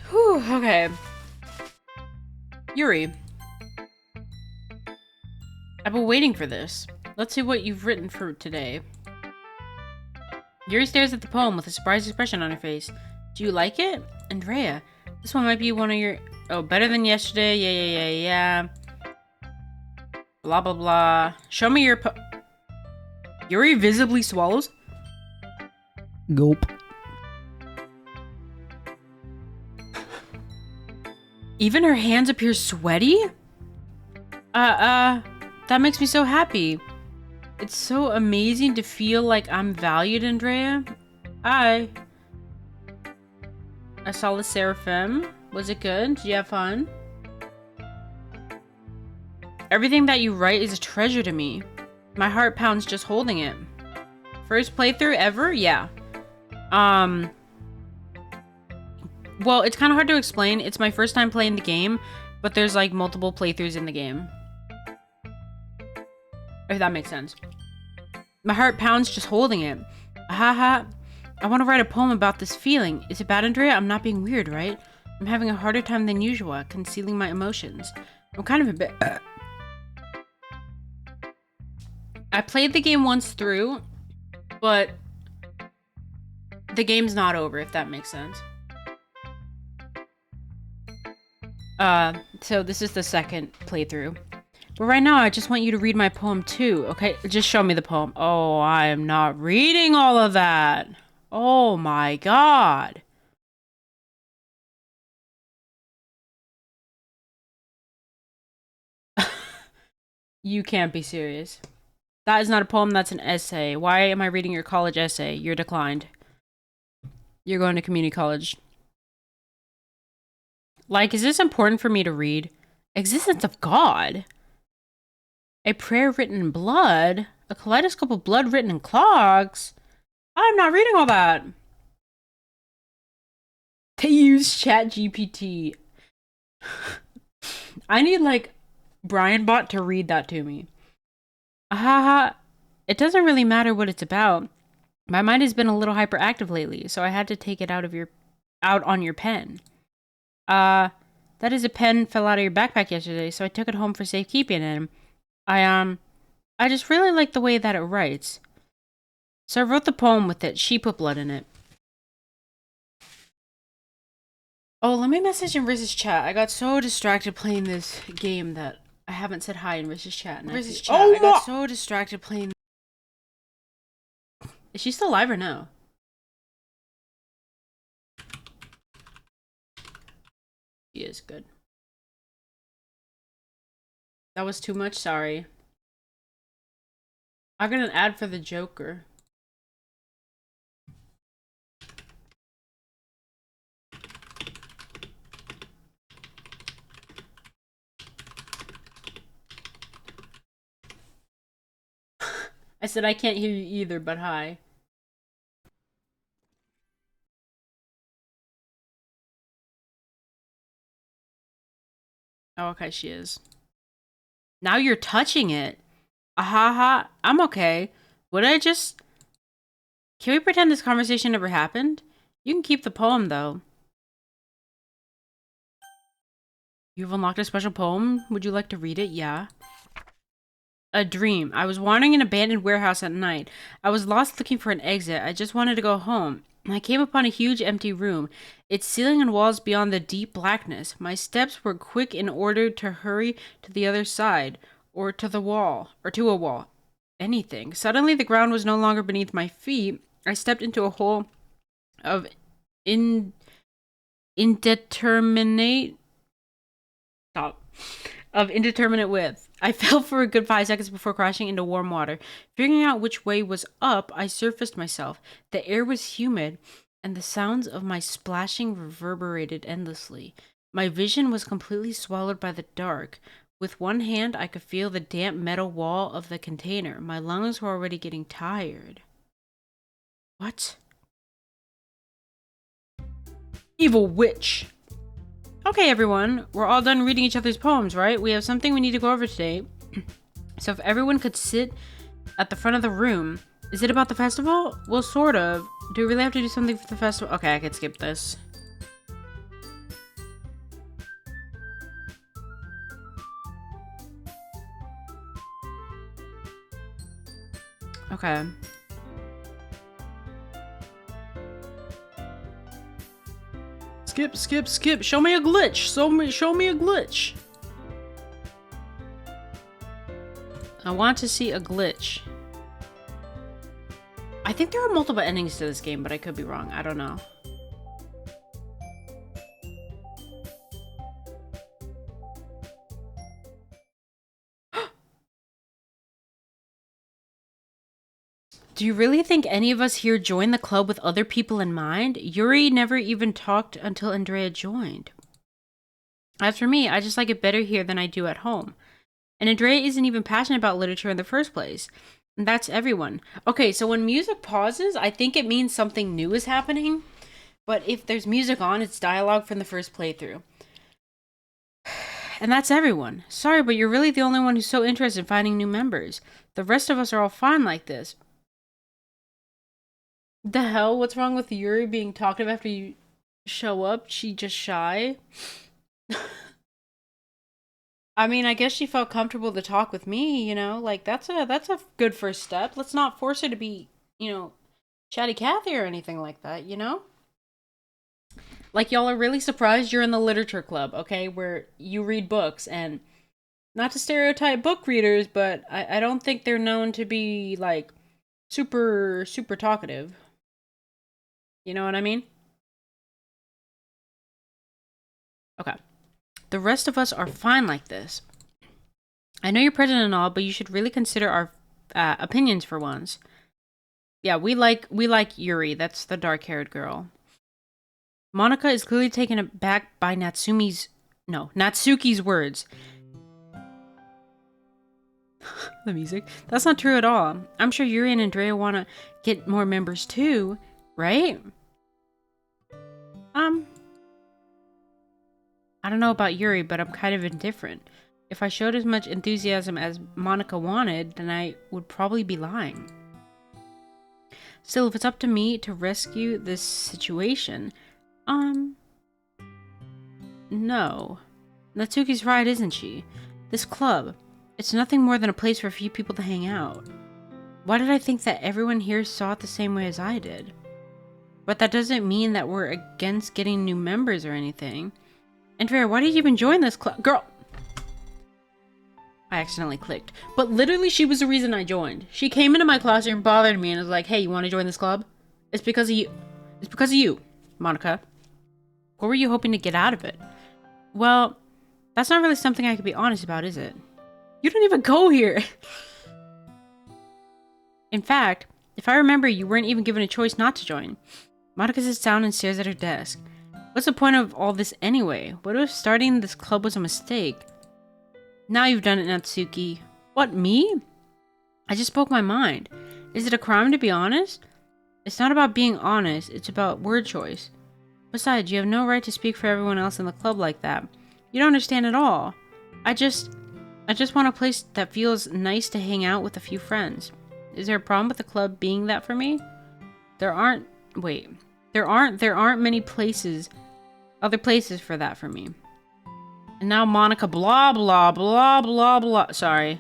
Whew, okay. Yuri. I've been waiting for this. Let's see what you've written for today. Yuri stares at the poem with a surprised expression on her face. Do you like it? Andrea, this one might be one of your... Oh, better than yesterday. Yeah. Blah, blah, blah. Show me your Yuri visibly swallows. Gulp. Even her hands appear sweaty? That makes me so happy. It's so amazing to feel like I'm valued, Andrea. I saw the Seraphim. Was it good? Did you have fun? Everything that you write is a treasure to me. My heart pounds just holding it. First playthrough ever? Yeah. Well, it's kind of hard to explain. It's my first time playing the game, but there's like multiple playthroughs in the game. If that makes sense. My heart pounds just holding it. Haha. I want to write a poem about this feeling. Is it bad, Andrea? I'm not being weird, right? I'm having a harder time than usual at concealing my emotions. I'm kind of a bit... I played the game once through, but the game's not over, if that makes sense. So this is the second playthrough. But right now, I just want you to read my poem too, okay? Just show me the poem. Oh, I am not reading all of that. Oh my god. You can't be serious. That is not a poem, that's an essay. Why am I reading your college essay? You're declined. You're going to community college. Like, is this important for me to read? Existence of God? A prayer written in blood? A kaleidoscope of blood written in clogs? I'm not reading all that. They use ChatGPT. I need, like, Brian Bot to read that to me. Haha. It doesn't really matter what it's about. My mind has been a little hyperactive lately, so I had to take it out on your pen. That is, a pen fell out of your backpack yesterday, so I took it home for safekeeping, and I just really like the way that it writes. So I wrote the poem with it. She put blood in it. Oh, let me message in Riz's chat. I got so distracted playing this game that I haven't said hi in Riz's chat. I got so distracted playing. Is she still alive or no? She is good. That was too much, sorry. I got an ad for the Joker. I said I can't hear you either, but hi. Oh, okay, she is. Now you're touching it. Ahaha, I'm okay. Would I just... Can we pretend this conversation never happened? You can keep the poem, though. You've unlocked a special poem? Would you like to read it? Yeah. A dream. I was wandering an abandoned warehouse at night. I was lost looking for an exit. I just wanted to go home. I came upon a huge empty room, its ceiling and walls beyond the deep blackness. My steps were quick in order to hurry to the other side, or to the wall, or to a wall. Anything. Suddenly the ground was no longer beneath my feet. I stepped into a hole of indeterminate... Stop. Of indeterminate width. I fell for a good 5 seconds before crashing into warm water. Figuring out which way was up, I surfaced myself. The air was humid, and the sounds of my splashing reverberated endlessly. My vision was completely swallowed by the dark. With one hand, I could feel the damp metal wall of the container. My lungs were already getting tired. What? Evil witch. Okay, everyone, we're all done reading each other's poems, right? We have something we need to go over today. So if everyone could sit at the front of the room. Is it about the festival? Well, sort of. Do we really have to do something for the festival? Okay, I could skip this. Okay. Skip, skip, skip. Show me a glitch. Show me a glitch. I want to see a glitch. I think there are multiple endings to this game, but I could be wrong. I don't know. Do you really think any of us here joined the club with other people in mind? Yuri never even talked until Andrea joined. As for me, I just like it better here than I do at home. And Andrea isn't even passionate about literature in the first place. And that's everyone. Okay, so when music pauses, I think it means something new is happening. But if there's music on, it's dialogue from the first playthrough. And that's everyone. Sorry, but you're really the only one who's so interested in finding new members. The rest of us are all fine like this. The hell? What's wrong with Yuri being talkative after you show up. She just shy. I mean, I guess she felt comfortable to talk with me, you know? Like that's a good first step. Let's not force her to be, chatty Cathy or anything like that, you know? Like y'all are really surprised you're in the literature club, okay? Where you read books and not to stereotype book readers, but I don't think they're known to be like super talkative. You know what I mean? Okay. The rest of us are fine like this. I know you're pregnant and all, but you should really consider our opinions for once. Yeah, we like Yuri. That's the dark-haired girl. Monica is clearly taken aback by Natsuki's words. The music. That's not true at all. I'm sure Yuri and Andrea want to get more members too, right? I don't know about Yuri, but I'm kind of indifferent. If I showed as much enthusiasm as Monica wanted, then I would probably be lying. Still, if it's up to me to rescue this situation, no. Natsuki's right, isn't she? This club, it's nothing more than a place for a few people to hang out. Why did I think that everyone here saw it the same way as I did? But that doesn't mean that we're against getting new members or anything. Andrea, why did you even join this club? Girl! I accidentally clicked. But literally, she was the reason I joined. She came into my classroom, bothered me, and was like, hey, you want to join this club? It's because of you. It's because of you, Monica. What were you hoping to get out of it? Well, that's not really something I could be honest about, is it? You don't even go here! In fact, if I remember, you weren't even given a choice not to join. Monica sits down and stares at her desk. What's the point of all this anyway? What if starting this club was a mistake? Now you've done it, Natsuki. What, me? I just spoke my mind. Is it a crime to be honest? It's not about being honest, it's about word choice. Besides, you have no right to speak for everyone else in the club like that. You don't understand at all. I just want a place that feels nice to hang out with a few friends. Is there a problem with the club being that for me? There aren't many other places for that for me. And now Monica blah blah blah blah blah. Sorry.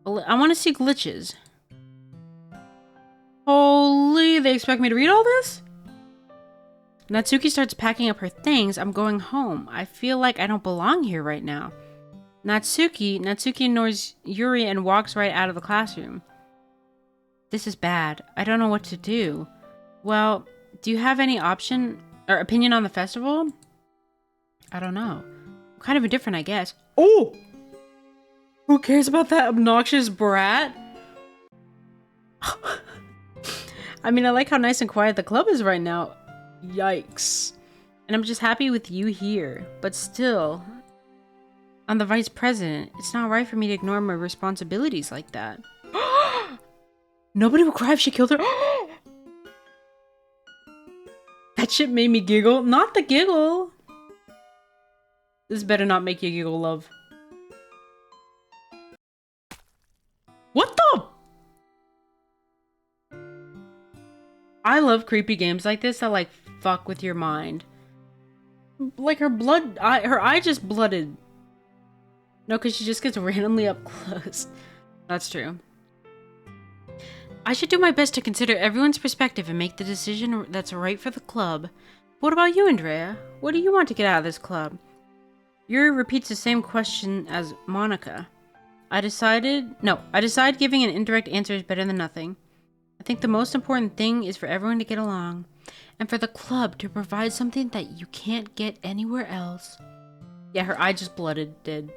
I want to see glitches. Holy, they expect me to read all this? Natsuki starts packing up her things. I'm going home. I feel like I don't belong here right now. Natsuki ignores Yuri and walks right out of the classroom. This is bad. I don't know what to do. Well, do you have any option or opinion on the festival? I don't know. I'm kind of indifferent, I guess. Oh! Who cares about that obnoxious brat? I mean, I like how nice and quiet the club is right now. Yikes. And I'm just happy with you here. But still, I'm the vice president. It's not right for me to ignore my responsibilities like that. Nobody will cry if she killed her. That shit made me giggle. Not the giggle. This better not make you giggle, love. What the? I love creepy games like this that like fuck with your mind. Like her eye just blooded. No, because she just gets randomly up close. That's true. I should do my best to consider everyone's perspective and make the decision that's right for the club. What about you, Andrea? What do you want to get out of this club? Yuri repeats the same question as Monica. I decide giving an indirect answer is better than nothing. I think the most important thing is for everyone to get along, and for the club to provide something that you can't get anywhere else. Yeah, her eye just blooded, did.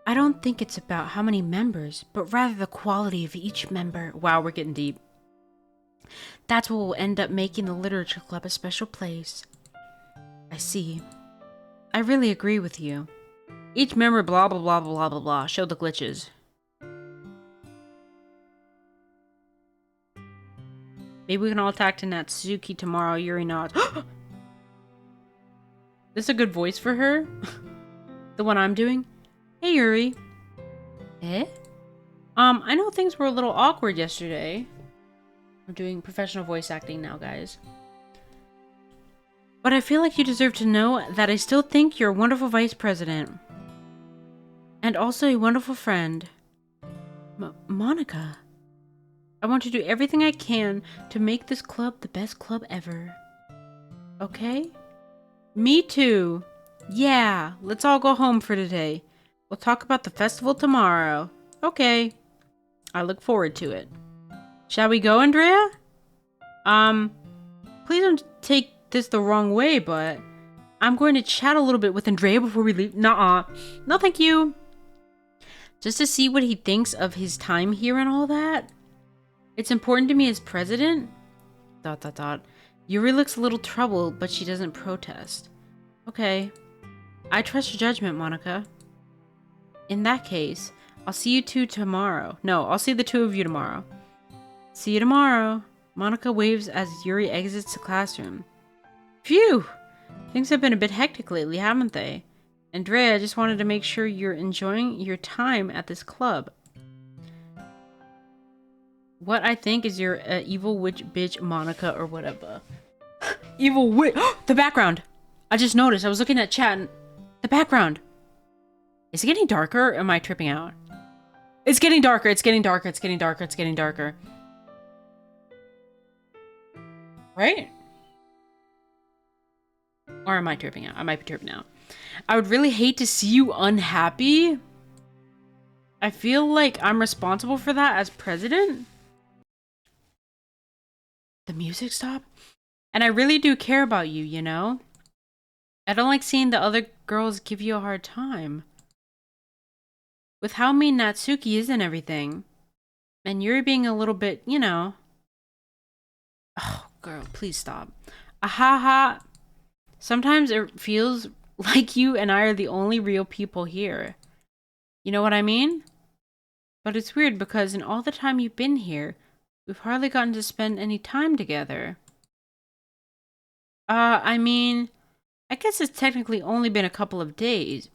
I don't think it's about how many members, but rather the quality of each member. Wow, we're getting deep. That's what will end up making the literature club a special place. I see. I really agree with you. Each member blah blah blah blah blah blah. Show the glitches. Maybe we can all talk to Natsuki tomorrow. Yuri nods. This is a good voice for her? The one I'm doing? Hey, Yuri. Eh? I know things were a little awkward yesterday. I'm doing professional voice acting now, guys. But I feel like you deserve to know that I still think you're a wonderful vice president. And also a wonderful friend. Monica. I want to do everything I can to make this club the best club ever. Okay? Me too. Yeah, let's all go home for today. We'll talk about the festival tomorrow. Okay. I look forward to it. Shall we go, Andrea? Please don't take this the wrong way, but I'm going to chat a little bit with Andrea before we leave. Nuh-uh. No, thank you. Just to see what he thinks of his time here and all that. It's important to me as president. ... Yuri looks a little troubled, but she doesn't protest. Okay. I trust your judgment, Monica. In that case, I'll see you two tomorrow. No, I'll see the two of you tomorrow. See you tomorrow. Monica waves as Yuri exits the classroom. Phew! Things have been a bit hectic lately, haven't they? Andrea, I just wanted to make sure you're enjoying your time at this club. What I think is your evil witch bitch Monica or whatever. Evil witch. The background. I just noticed. I was looking at chat and the background. Is it getting darker or am I tripping out? It's getting darker. It's getting darker. It's getting darker. It's getting darker. Right? Or am I tripping out? I might be tripping out. I would really hate to see you unhappy. I feel like I'm responsible for that as president. The music stopped? And I really do care about you, you know? I don't like seeing the other girls give you a hard time. With how mean Natsuki is and everything. And you're being a little bit, you know. Oh, girl, please stop. Ahaha. Sometimes it feels like you and I are the only real people here. You know what I mean? But it's weird because in all the time you've been here, we've hardly gotten to spend any time together. I mean, I guess it's technically only been a couple of days.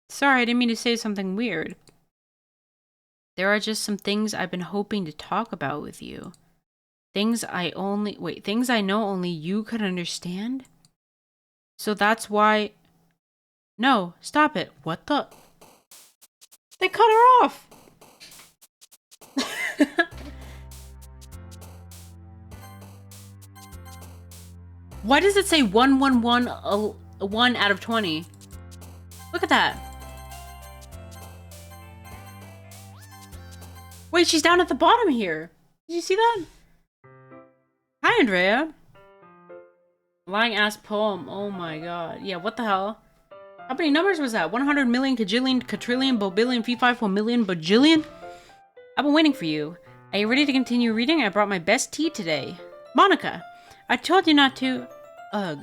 Sorry, I didn't mean to say something weird. There are just some things I've been hoping to talk about with you. Things I know only you could understand? So that's why... No, stop it. What the... They cut her off! Why does it say 1 out of 20? Look at that. Wait, she's down at the bottom here. Did you see that? Hi, Andrea. Lying ass poem. Oh my god. Yeah, what the hell? How many numbers was that? 100 million, kajillion, quadrillion, bobillion, fee, 5, 4 million, bajillion? I've been waiting for you. Are you ready to continue reading? I brought my best tea today. Monica, I told you not to... Ugh.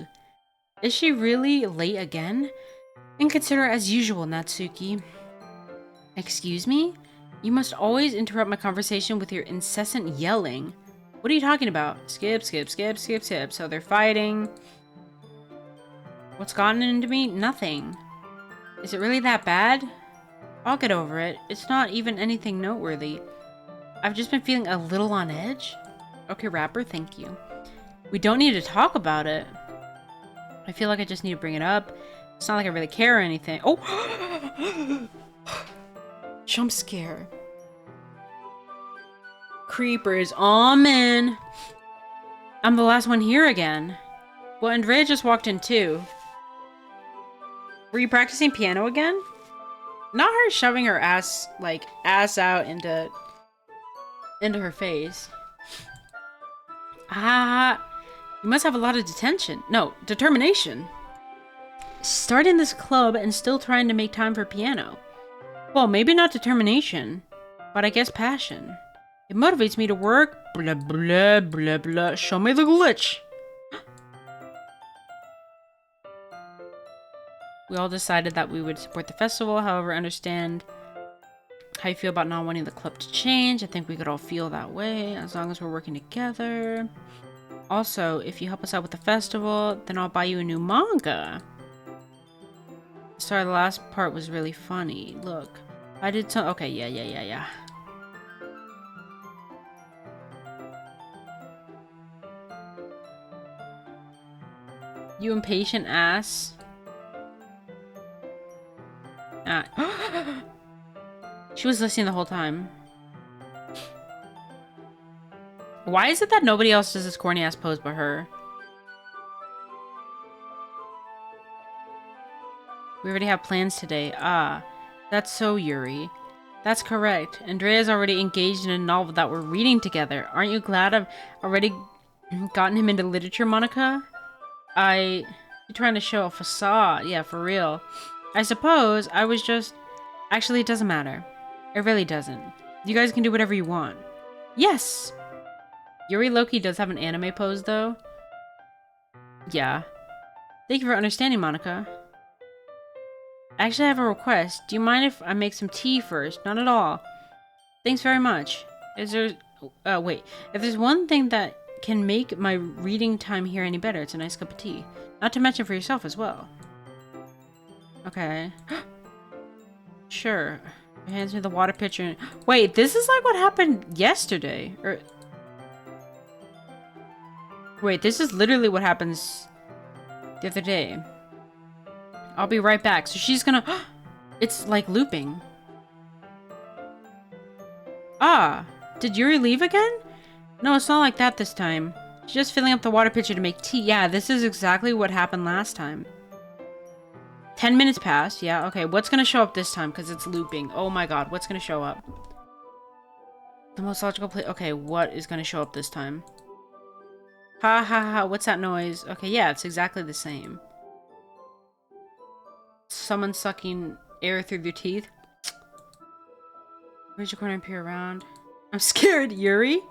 Is she really late again? Inconsiderate as usual, Natsuki. Excuse me? You must always interrupt my conversation with your incessant yelling. What are you talking about? Skip, skip, skip, skip, skip. So they're fighting. What's gotten into me? Nothing. Is it really that bad? I'll get over it. It's not even anything noteworthy. I've just been feeling a little on edge. Okay, rapper, thank you. We don't need to talk about it. I feel like I just need to bring it up. It's not like I really care or anything. Oh! Jump scare. Creepers. Oh, man. I'm the last one here again. Well, Andrea just walked in too. Were you practicing piano again? Not her shoving her ass out into her face. Ah, you must have a lot of determination. Starting this club and still trying to make time for piano. Well, maybe not determination, but I guess passion. It motivates me to work. Blah, blah, blah, blah. Show me the glitch. We all decided that we would support the festival. However, understand how you feel about not wanting the club to change. I think we could all feel that way as long as we're working together. Also, if you help us out with the festival, then I'll buy you a new manga. Sorry, the last part was really funny. Look, I did some... Okay, yeah. You impatient ass. Ah. She was listening the whole time. Why is it that nobody else does this corny ass pose but her? We already have plans today. Ah, that's so Yuri. That's correct. Andrea's already engaged in a novel that we're reading together. Aren't you glad I've already gotten him into literature, Monica? You're trying to show a facade. Yeah, for real. I suppose I was just... Actually, it doesn't matter. It really doesn't. You guys can do whatever you want. Yes! Yuri Loki does have an anime pose, though. Yeah. Thank you for understanding, Monica. I actually have a request. Do you mind if I make some tea first? Not at all. Thanks very much. Is there... wait. If there's one thing that can make my reading time here any better, it's a nice cup of tea. Not to mention for yourself as well. Okay. Sure. Hands me the water pitcher. Wait, this is like what happened yesterday. Or... Wait, this is literally what happens the other day. I'll be right back. So she's gonna... It's like looping. Ah, did Yuri leave again? No, it's not like that this time. She's just filling up the water pitcher to make tea. Yeah, this is exactly what happened last time. 10 minutes passed. Yeah, okay. What's gonna show up this time? Because it's looping. Oh my god, what's gonna show up? The most logical place. Okay, what is gonna show up this time? Ha ha ha, what's that noise? Okay, yeah, it's exactly the same. Someone sucking air through their teeth. Reach a corner and peer around. I'm scared, Yuri.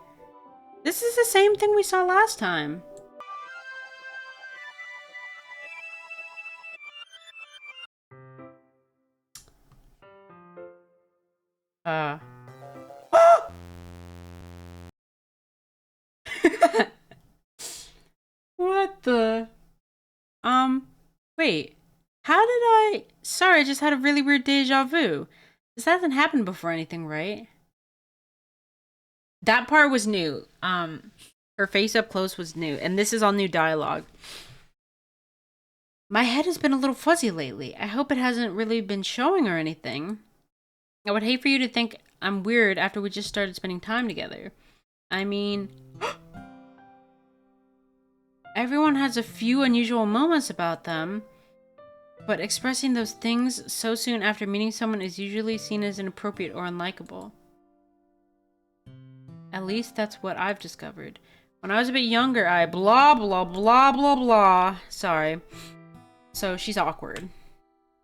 This is the same thing we saw last time. What the? Wait. How did I... Sorry, I just had a really weird deja vu. This hasn't happened before anything, right? That part was new. Her face up close was new. And this is all new dialogue. My head has been a little fuzzy lately. I hope it hasn't really been showing or anything. I would hate for you to think I'm weird after we just started spending time together. I mean... Everyone has a few unusual moments about them, but expressing those things so soon after meeting someone is usually seen as inappropriate or unlikable. At least that's what I've discovered. When I was a bit younger, I blah blah blah blah blah. Sorry. So she's awkward.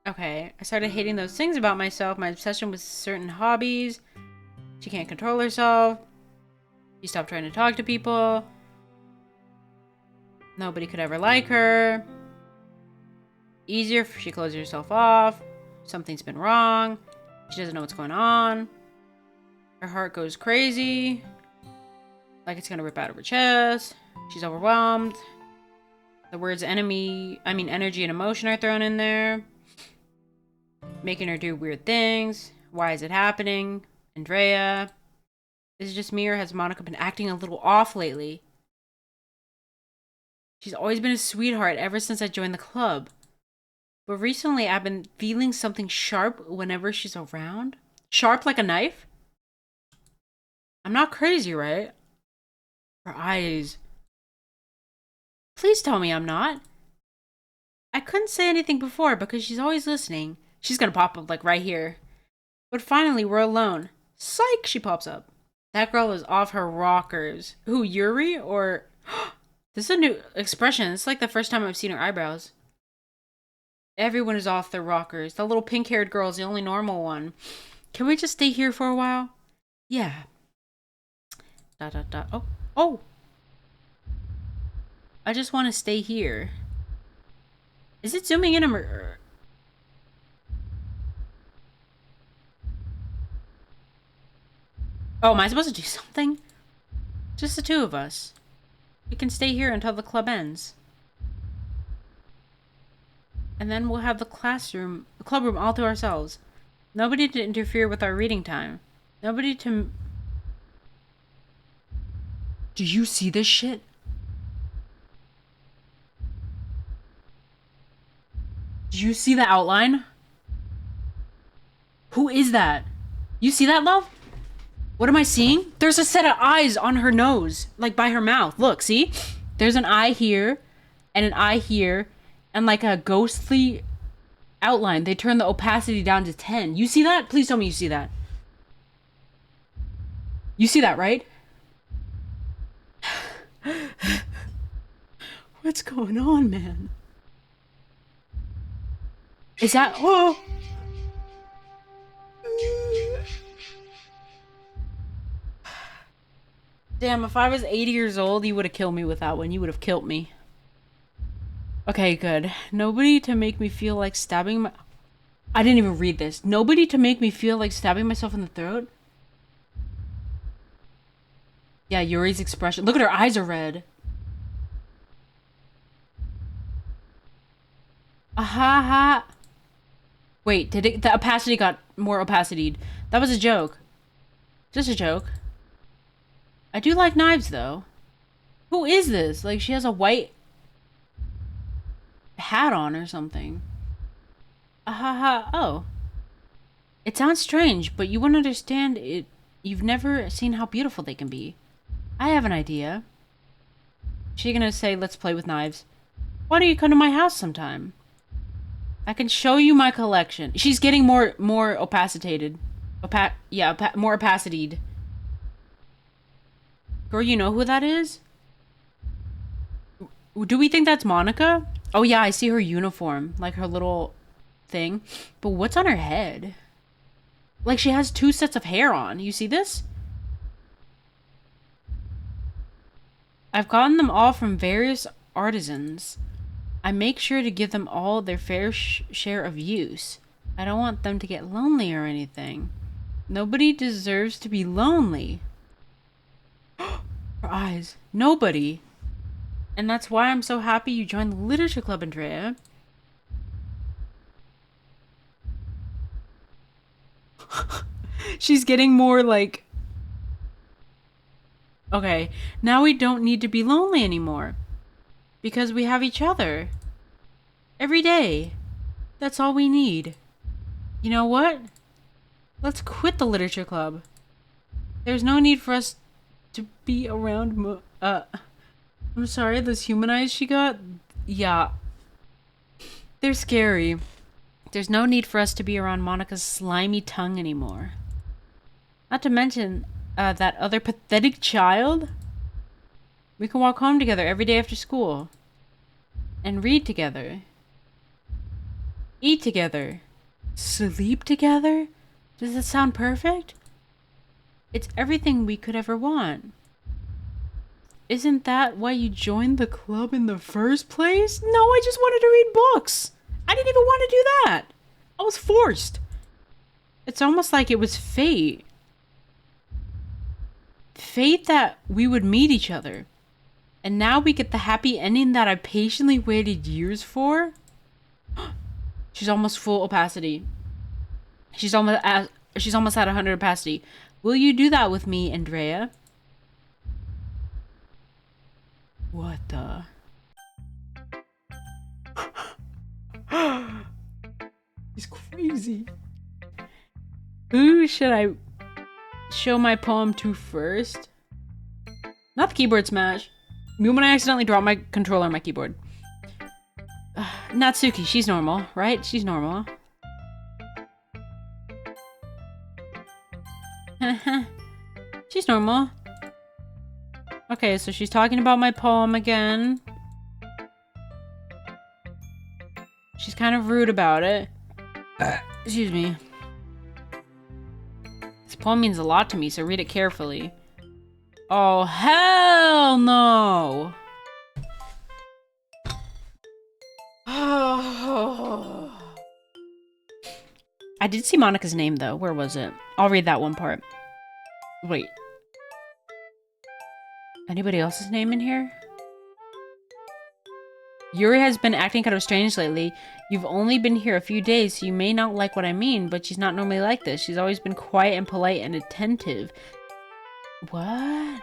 Okay, I started hating those things about myself, my obsession with certain hobbies. She can't control herself. She stopped trying to talk to people. Nobody could ever like her. Easier if she closes herself off. Something's been wrong. She doesn't know what's going on. Her heart goes crazy. Like it's gonna rip out of her chest. She's overwhelmed. The words energy and emotion are thrown in there. Making her do weird things. Why is it happening? Andrea. Is it just me or has Monica been acting a little off lately? She's always been a sweetheart ever since I joined the club. But recently I've been feeling something sharp whenever she's around. Sharp like a knife? I'm not crazy, right? Her eyes. Please tell me I'm not. I couldn't say anything before because she's always listening. She's gonna pop up like right here. But finally we're alone. Psych, she pops up. That girl is off her rockers. Who, Yuri or... This is a new expression. It's like the first time I've seen her eyebrows. Everyone is off their rockers. The little pink-haired girl is the only normal one. Can we just stay here for a while? Yeah. Oh. Oh! I just want to stay here. Is it zooming in or... Oh, am I supposed to do something? Just the two of us. We can stay here until the club ends. And then we'll have the club room all to ourselves. Nobody to interfere with our reading time. Nobody to... Do you see this shit? you see the outline? Who is that? You see that, love? What am I seeing? There's a set of eyes on her nose, like by her mouth. Look, see? There's an eye here, and an eye here, and like a ghostly outline. They turn the opacity down to 10. You see that? Please tell me you see that. You see that, right? What's going on, man? Is that... Oh! Damn, if I was 80 years old, you would have killed me with that one. You would have killed me. Okay, good. Nobody to make me feel like stabbing my... I didn't even read this. Nobody to make me feel like stabbing myself in the throat? Yeah, Yuri's expression. Look at her eyes are red. Aha. Wait, did it... The opacity got more opacity. That was a joke. Just a joke. I do like knives, though. Who is this? Like, she has a white hat on or something. Ahaha. Oh. It sounds strange, but you wouldn't understand it. You've never seen how beautiful they can be. I have an idea. She's gonna say, let's play with knives. Why don't you come to my house sometime? I can show you my collection. She's getting more opacitated. More opacityed. Girl, you know who that is? Do we think that's Monica? Oh yeah, I see her uniform. Like her little thing. But what's on her head? Like she has 2 sets of hair on. You see this? I've gotten them all from various artisans. I make sure to give them all their fair share of use. I don't want them to get lonely or anything. Nobody deserves to be lonely. Her eyes. Nobody. And that's why I'm so happy you joined the literature club, Andrea. She's getting more like... Okay, now we don't need to be lonely anymore. Because we have each other. Every day. That's all we need. You know what? Let's quit the literature club. There's no need for us to be around I'm sorry, those human eyes she got? Yeah. They're scary. There's no need for us to be around Monica's slimy tongue anymore. Not to mention, that other pathetic child? We can walk home together every day after school. And read together. Eat together. Sleep together? Does that sound perfect? It's everything we could ever want. Isn't that why you joined the club in the first place? No, I just wanted to read books. I didn't even want to do that. I was forced. It's almost like it was fate. Fate that we would meet each other. And now we get the happy ending that I patiently waited years for? She's almost full opacity. She's almost at 100 opacity. Will you do that with me, Andrea? What the? He's crazy. Who should I show my poem to first? Not the keyboard smash. Me when I accidentally drop my controller on my keyboard. Natsuki, she's normal, right? She's normal. She's normal. Okay, so she's talking about my poem again. She's kind of rude about it. Excuse me. This poem means a lot to me, so read it carefully. Oh, hell no! I did see Monica's name, though. Where was it? I'll read that one part. Wait. Anybody else's name in here? Yuri has been acting kind of strange lately. You've only been here a few days, so you may not like what I mean, but she's not normally like this. She's always been quiet and polite and attentive. What?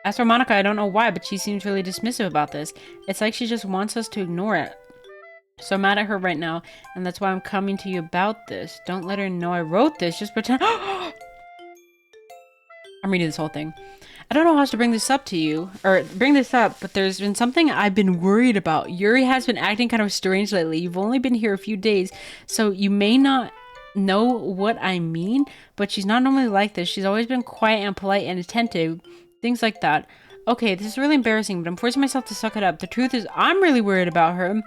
As for Monica, I don't know why, but she seems really dismissive about this. It's like she just wants us to ignore it. So mad at her right now, and that's why I'm coming to you about this. Don't let her know I wrote this. Just pretend. I'm reading this whole thing. I don't know how else to bring this up to you, or bring this up, but there's been something I've been worried about. Yuri has been acting kind of strange lately. You've only been here a few days, so you may not know what I mean, but she's not normally like this. She's always been quiet and polite and attentive, things like that. Okay, this is really embarrassing, but I'm forcing myself to suck it up. The truth is, I'm really worried about her.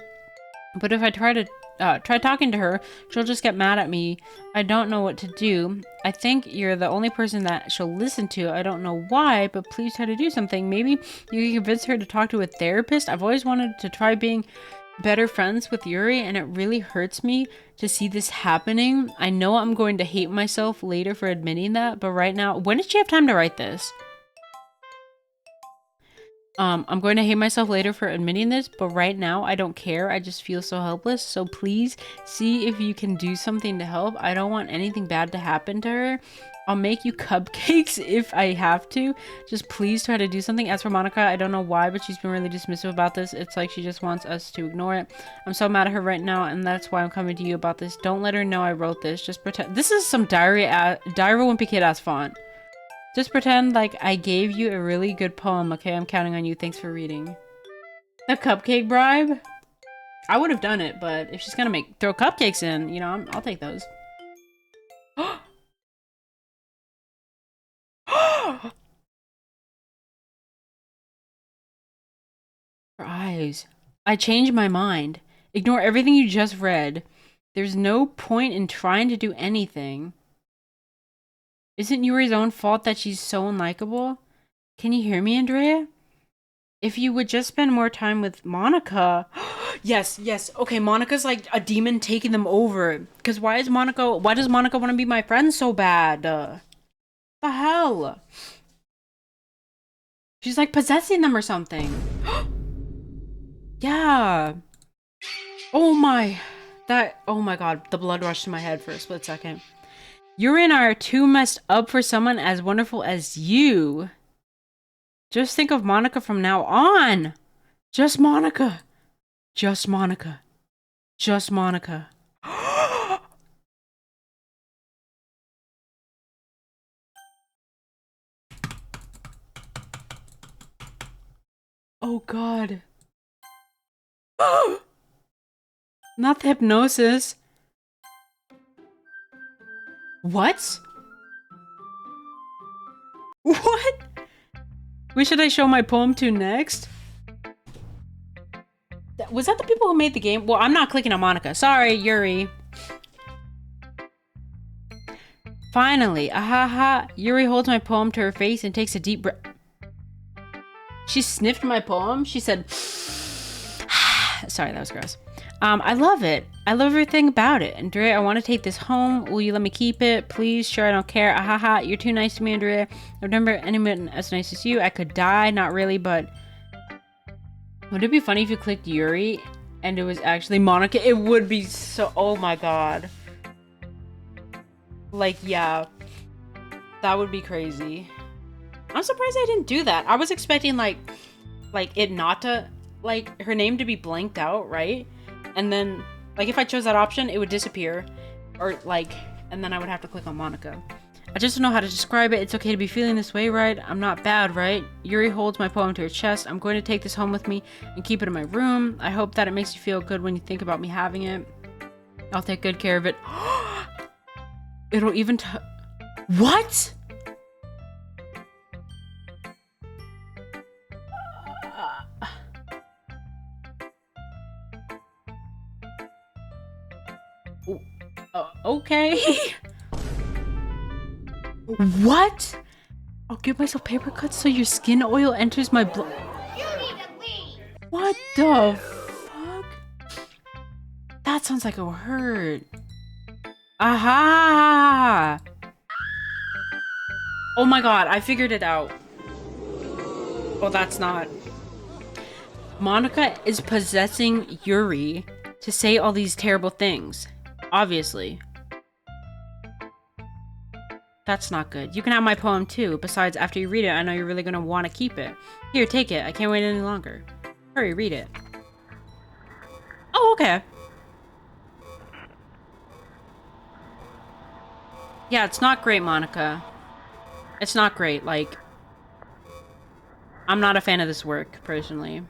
But if I try talking to her, she'll just get mad at me. I don't know what to do. I think you're the only person that she'll listen to. I don't know why, but please try to do something. Maybe you can convince her to talk to a therapist. I've always wanted to try being better friends with Yuri, and it really hurts me to see this happening. I know I'm going to hate myself later for admitting that, but right now, when did she have time to write this? I'm going to hate myself later for admitting this, but right now I don't care. I just feel so helpless. So please see if you can do something to help. I don't want anything bad to happen to her. I'll make you cupcakes if I have to. Just please try to do something. As for Monica, I don't know why, but she's been really dismissive about this. It's like she just wants us to ignore it. I'm so mad at her right now, and that's why I'm coming to you about this. Don't let her know I wrote this. Just pretend. This is some Diary of a Wimpy Kid ass font. Just pretend like I gave you a really good poem, okay? I'm counting on you. Thanks for reading. A cupcake bribe? I would have done it, but if she's gonna throw cupcakes in, you know, I'll take those. Her eyes. I changed my mind. Ignore everything you just read. There's no point in trying to do anything. Isn't Yuri's own fault that she's so unlikable? Can you hear me, Andrea? If you would just spend more time with Monica. Yes, yes. Okay, Monica's like a demon taking them over. Because why does Monica want to be my friend so bad? The hell? She's like possessing them or something. Yeah. Oh my god, the blood rushed to my head for a split second. Yuri and I are too messed up for someone as wonderful as you. Just think of Monica from now on. Just Monica. Just Monica. Just Monica. Oh god. Not the hypnosis. What? What? Who should I show my poem to next? Was that the people who made the game? Well, I'm not clicking on Monica. Sorry, Yuri. Finally, ahaha. Yuri holds my poem to her face and takes a deep breath. She sniffed my poem. She said, sorry, that was gross. I love it. I love everything about it. Andrea, I want to take this home. Will you let me keep it? Please? Sure, I don't care. Ahaha, you're too nice to me, Andrea. I've never anyone as nice as you. I could die. Not really, but... Would it be funny if you clicked Yuri and it was actually Monica? It would be so... Oh my god. Like, yeah. That would be crazy. I'm surprised I didn't do that. I was expecting, like it not to... Like, her name to be blanked out, right? And then, like, if I chose that option, it would disappear. Or, like, and then I would have to click on Monica. I just don't know how to describe it. It's okay to be feeling this way, right? I'm not bad, right? Yuri holds my poem to her chest. I'm going to take this home with me and keep it in my room. I hope that it makes you feel good when you think about me having it. I'll take good care of it. It'll even What? Okay. What? I'll give myself paper cuts so your skin oil enters my blood. You need to leave. What the fuck? That sounds like it will hurt. Aha! Oh my god, I figured it out. Oh, that's not. Monica is possessing Yuri to say all these terrible things. Obviously. That's not good. You can have my poem too. Besides, after you read it, I know you're really gonna want to keep it. Here, take it. I can't wait any longer. Hurry, read it. Oh, okay. Yeah, it's not great, Monica. It's not great. Like, I'm not a fan of this work, personally.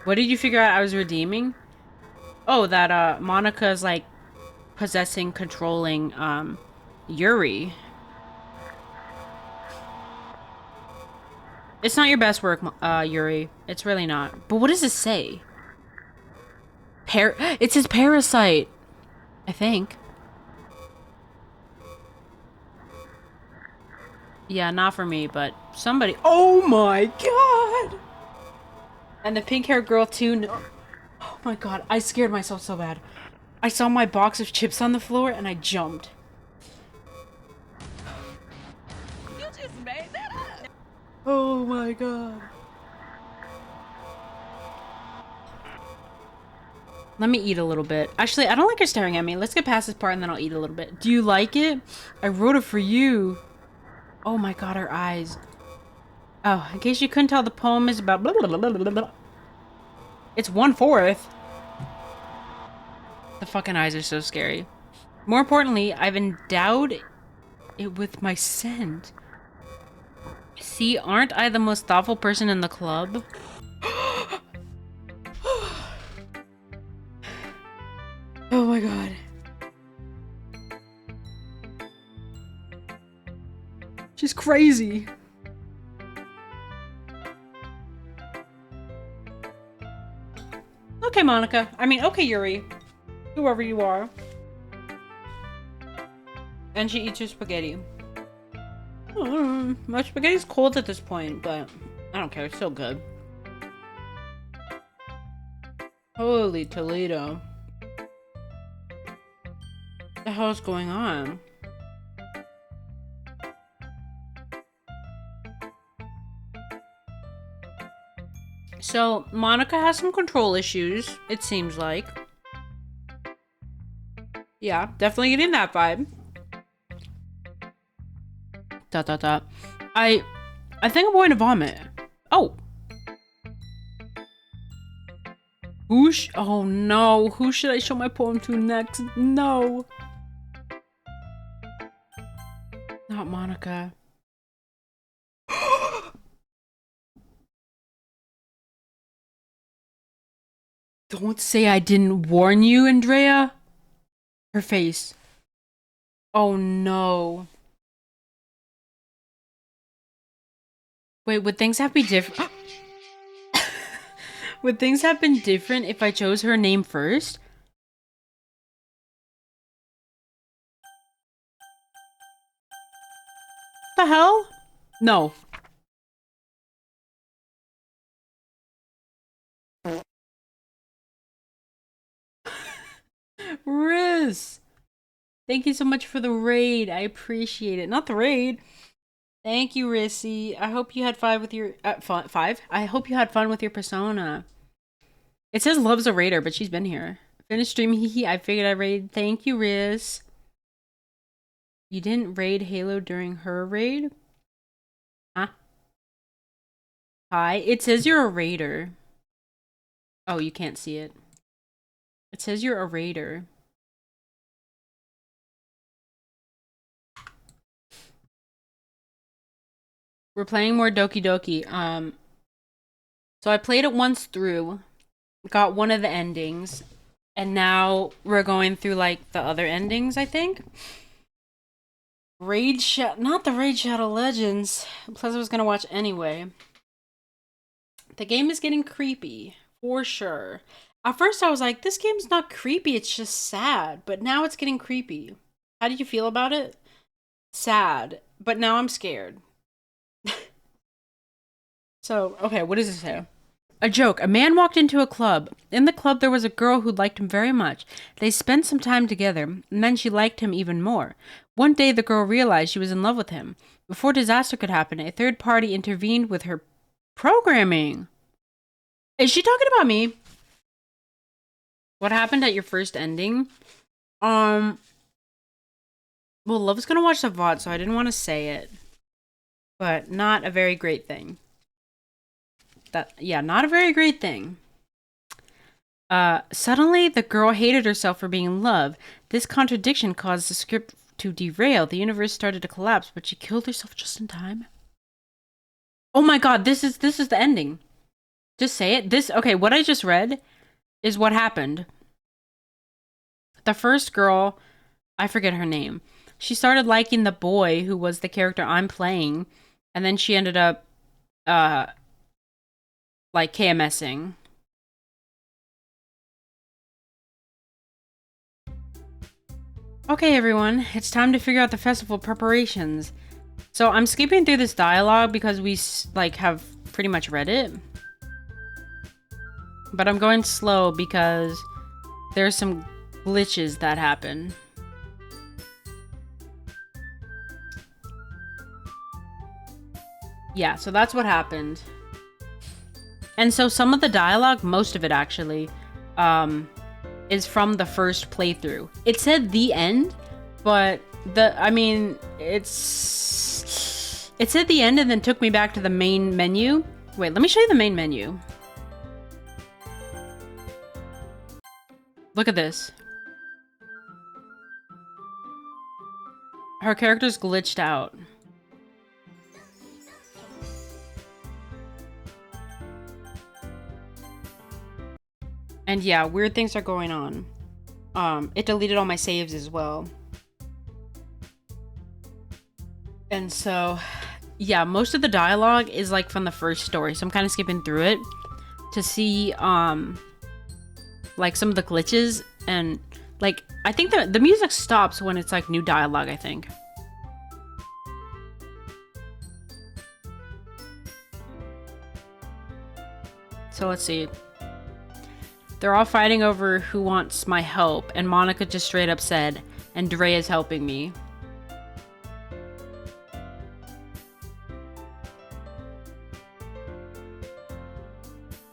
What did you figure out I was redeeming? Oh, that, Monica's, like, possessing, controlling, Yuri. It's not your best work, Yuri. It's really not. But what does this say? It says parasite. I think. Yeah, not for me, but somebody. Oh my god! And the pink-haired girl too. No. Oh my god, I scared myself so bad. I saw my box of chips on the floor and I jumped. You just made that up. Oh my god. Let me eat a little bit. Actually, I don't like her staring at me. Let's get past this part and then I'll eat a little bit. Do you like it? I wrote it for you. Oh my god, her eyes. Oh, in case you couldn't tell, the poem is about blah, blah, blah, blah, blah. It's 1/4. The fucking eyes are so scary. More importantly, I've endowed it with my scent. See, aren't I the most thoughtful person in the club? Oh my god. She's crazy. Okay, Monica. I mean, okay, Yuri. Whoever you are. And she eats her spaghetti. My spaghetti's cold at this point, but I don't care. It's still good. Holy Toledo. What the hell is going on? So, Monica has some control issues, it seems like. Yeah, definitely getting that vibe. Dot dot dot. I think I'm going to vomit. Oh. Oh no, who should I show my poem to next? No. Not Monica. Don't say I didn't warn you, Andrea. Her face. Oh no. Wait, would things have been different? Would things have been different if I chose her name first? The hell? No. Riz! Thank you so much for the raid. I appreciate it. Not the raid. Thank you, Rissy. I hope you had fun with your five. I hope you had fun with your persona. It says loves a raider, but she's been here. Finished streaming. Hee. I figured I'd raid. Thank you, Riz. You didn't raid Halo during her raid? Huh? Hi. It says you're a raider. Oh, you can't see it. It says you're a raider. We're playing more Doki Doki. So I played it once through, got one of the endings, and now we're going through like the other endings, I think. Not the Raid Shadow Legends. Plus I was gonna watch anyway. The game is getting creepy, for sure. At first I was like, this game's not creepy, it's just sad. But now it's getting creepy. How do you feel about it? Sad. But now I'm scared. So, okay, what does it say? A joke. A man walked into a club. In the club, there was a girl who liked him very much. They spent some time together, and then she liked him even more. One day, the girl realized she was in love with him. Before disaster could happen, a third party intervened with her programming. Is she talking about me? What happened at your first ending? Well, Love's gonna watch the VOD, so I didn't want to say it. But not a very great thing. Not a very great thing. Suddenly, the girl hated herself for being in love. This contradiction caused the script to derail. The universe started to collapse, but she killed herself just in time. Oh my god, this is the ending. Just say it. Okay, what I just read is what happened. The first girl, I forget her name. She started liking the boy who was the character I'm playing, and then she ended up like KMSing. Okay, everyone, it's time to figure out the festival preparations. So I'm skipping through this dialogue because we like have pretty much read it. But I'm going slow because there's some glitches that happen. Yeah, so that's what happened. And so some of the dialogue, most of it actually, is from the first playthrough. It said the end, but it said the end and then took me back to the main menu. Wait, let me show you the main menu. Look at this. Her character's glitched out. And yeah, weird things are going on. It deleted all my saves as well. And so, yeah, most of the dialogue is like from the first story. So I'm kind of skipping through it to see, like some of the glitches. And like, I think the music stops when it's like new dialogue, I think. So let's see. They're all fighting over who wants my help, and Monica just straight up said, Andrea's helping me.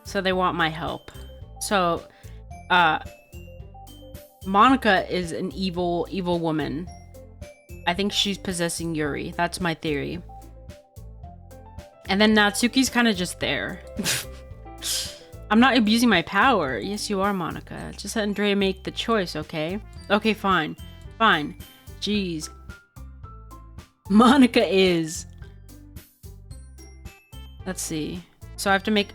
So they want my help. So, Monica is an evil woman. I think she's possessing Yuri. That's my theory. And then Natsuki's kind of just there. I'm not abusing my power. Yes, you are, Monica. Just let Andrea make the choice, okay? Okay, fine. Fine. Jeez. Monica is... Let's see. So I have to make...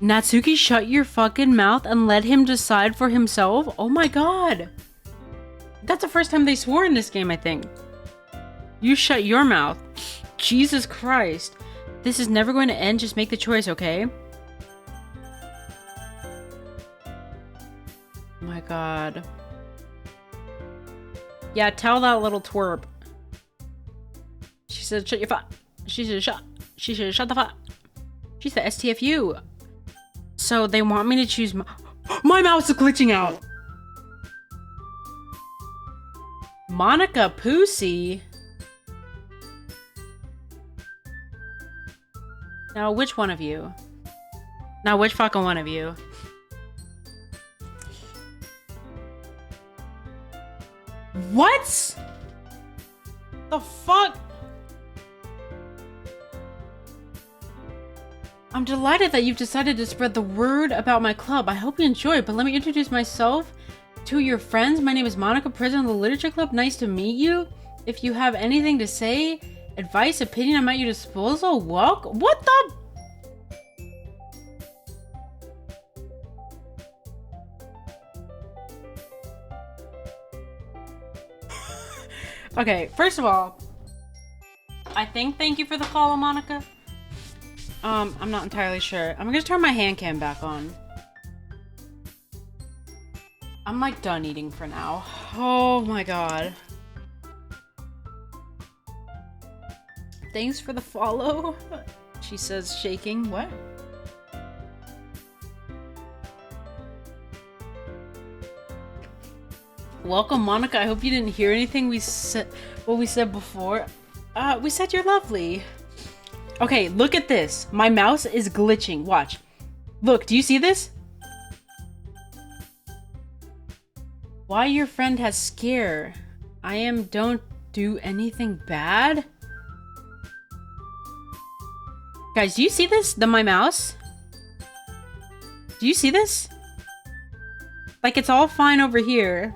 Natsuki, shut your fucking mouth and let him decide for himself? Oh my god. That's the first time they swore in this game, I think. You shut your mouth. Jesus Christ. This is never going to end. Just make the choice, okay? Oh my god. Yeah, tell that little twerp. She said, shut your fuck. She said, shut the fuck. She said, STFU. So they want me to choose my mouse is glitching out. Monica Pussy. Now, which one of you? Now, which fucking one of you? What? The fuck? I'm delighted that you've decided to spread the word about my club. I hope you enjoy it, but let me introduce myself to your friends. My name is Monica, president of the Literature Club. Nice to meet you. If you have anything to say, advice, opinion, I'm at your disposal. Welcome. What the? Okay, first of all, I think thank you for the follow, Monica. I'm not entirely sure. I'm gonna turn my hand cam back on. I'm like done eating for now. Oh my god. Thanks for the follow. She says shaking. What? Welcome, Monica. I hope you didn't hear anything we said before. We said you're lovely. Okay, look at this. My mouse is glitching. Watch. Look, do you see this? Why your friend has scare? Don't do anything bad? Guys, do you see this? My mouse? Do you see this? Like, it's all fine over here.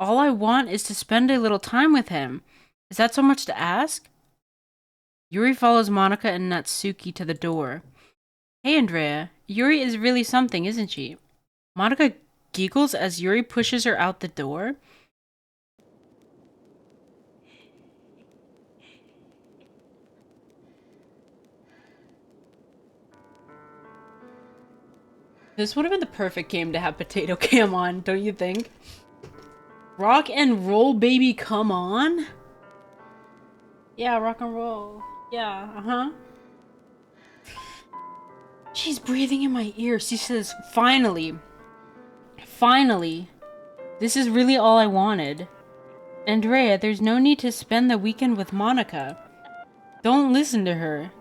All I want is to spend a little time with him. Is that so much to ask? Yuri follows Monica and Natsuki to the door. Hey, Andrea. Yuri is really something, isn't she? Monica giggles as Yuri pushes her out the door. This would have been the perfect game to have Potato Cam on, don't you think? Rock and roll, baby, come on. Yeah, rock and roll. Yeah, uh-huh. She's breathing in my ear. She says, finally. Finally. This is really all I wanted. Andrea, there's no need to spend the weekend with Monica. Don't listen to her.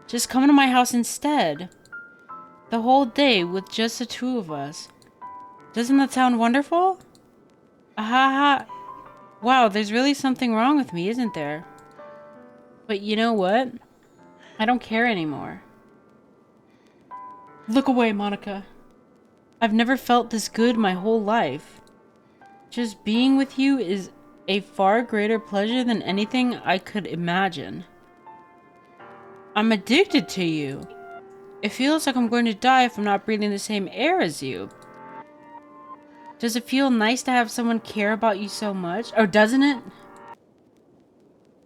Just come to my house instead. The whole day with just the two of us. Doesn't that sound wonderful? Ahaha. Wow, there's really something wrong with me, isn't there? But you know what? I don't care anymore. Look away, Monica. I've never felt this good my whole life. Just being with you is a far greater pleasure than anything I could imagine. I'm addicted to you. It feels like I'm going to die if I'm not breathing the same air as you. Does it feel nice to have someone care about you so much? Or doesn't it?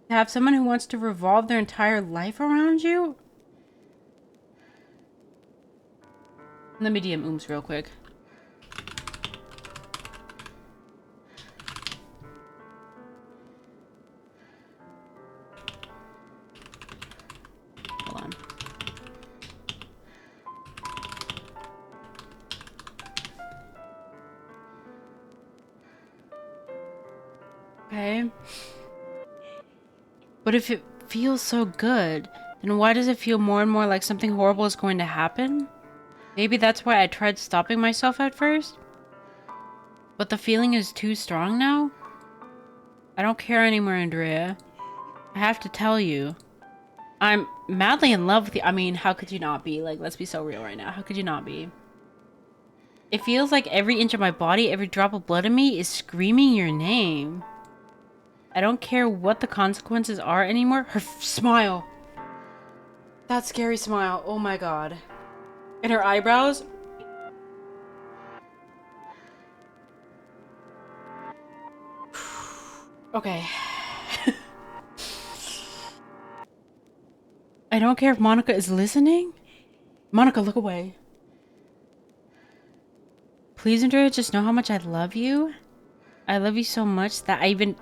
To have someone who wants to revolve their entire life around you? Let me DM Ooms real quick. Hold on. Okay. But if it feels so good, then why does it feel more and more like something horrible is going to happen? Maybe that's why I tried stopping myself at first? But the feeling is too strong now? I don't care anymore, Andrea. I have to tell you. I'm madly in love with you. I mean, how could you not be? Like, let's be so real right now. How could you not be? It feels like every inch of my body, every drop of blood in me is screaming your name. I don't care what the consequences are anymore. Her smile. That scary smile. Oh my god. And her eyebrows. Okay. I don't care if Monica is listening. Monica, look away. Please, Andrea, just know how much I love you. I love you so much that I even...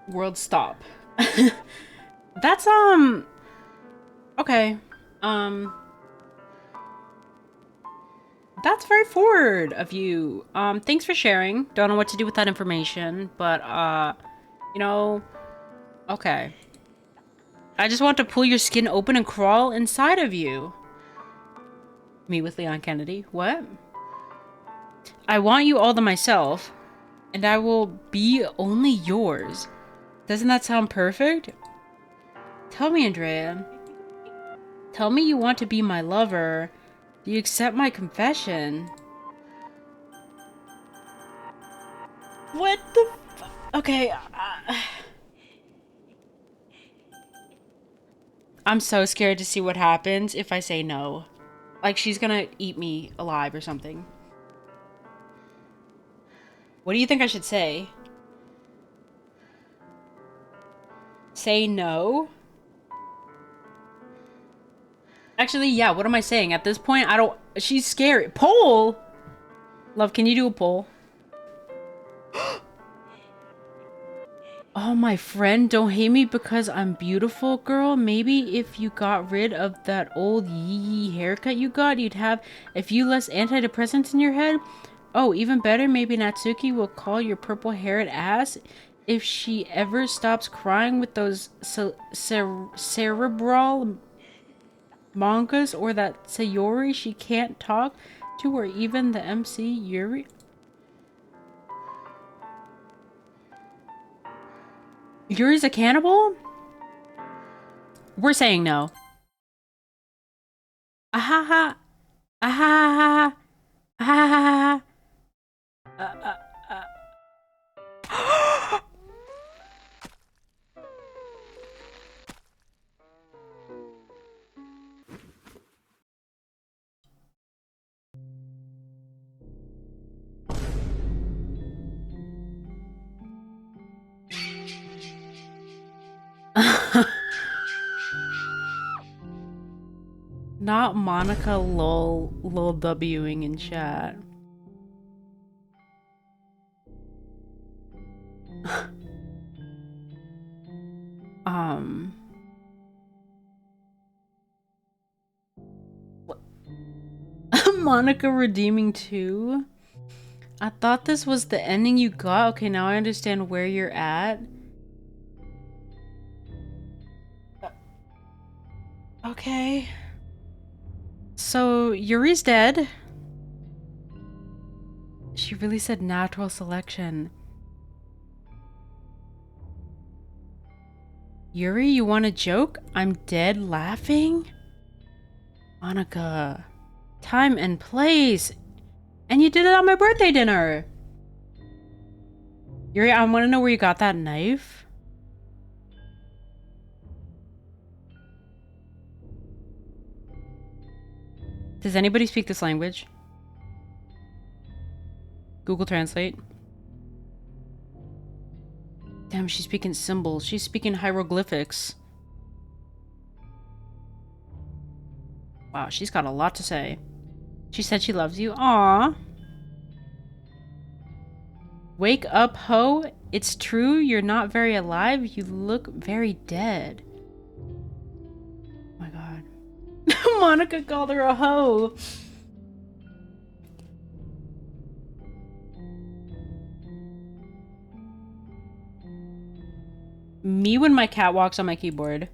World stop. That's, okay. That's very forward of you. Thanks for sharing. Don't know what to do with that information, but, you know, okay. I just want to pull your skin open and crawl inside of you. Me with Leon Kennedy. What? I want you all to myself, and I will be only yours. Doesn't that sound perfect? Tell me, Andrea. Tell me you want to be my lover. Do you accept my confession? What the f- Okay, I'm so scared to see what happens if I say no. Like, she's gonna eat me alive or something. What do you think I should say? Say no? Actually, yeah, what am I saying? At this point, I don't... She's scary. Poll! Love, can you do a poll? Oh, my friend, don't hate me because I'm beautiful, girl. Maybe if you got rid of that old yee haircut you got, you'd have a few less antidepressants in your head. Oh, even better, maybe Natsuki will call your purple-haired ass if she ever stops crying with those cerebral Mangas or that Sayori she can't talk to, or even the MC Yuri? Yuri's a cannibal? We're saying no. Ahaha. Ahaha. Ahaha. Not Monica lol Wing in chat. Monica redeeming too? I thought this was the ending you got. Okay, now I understand where you're at. Okay. So, Yuri's dead. She really said natural selection. Yuri, you want a joke? I'm dead laughing? Monica. Time and place. And you did it on my birthday dinner. Yuri, I want to know where you got that knife. Does anybody speak this language? Google Translate. Damn, she's speaking symbols. She's speaking hieroglyphics. Wow, she's got a lot to say. She said she loves you. Aww. Wake up, ho. It's true, you're not very alive. You look very dead. Oh my god. Monica called her a hoe. Me when my cat walks on my keyboard.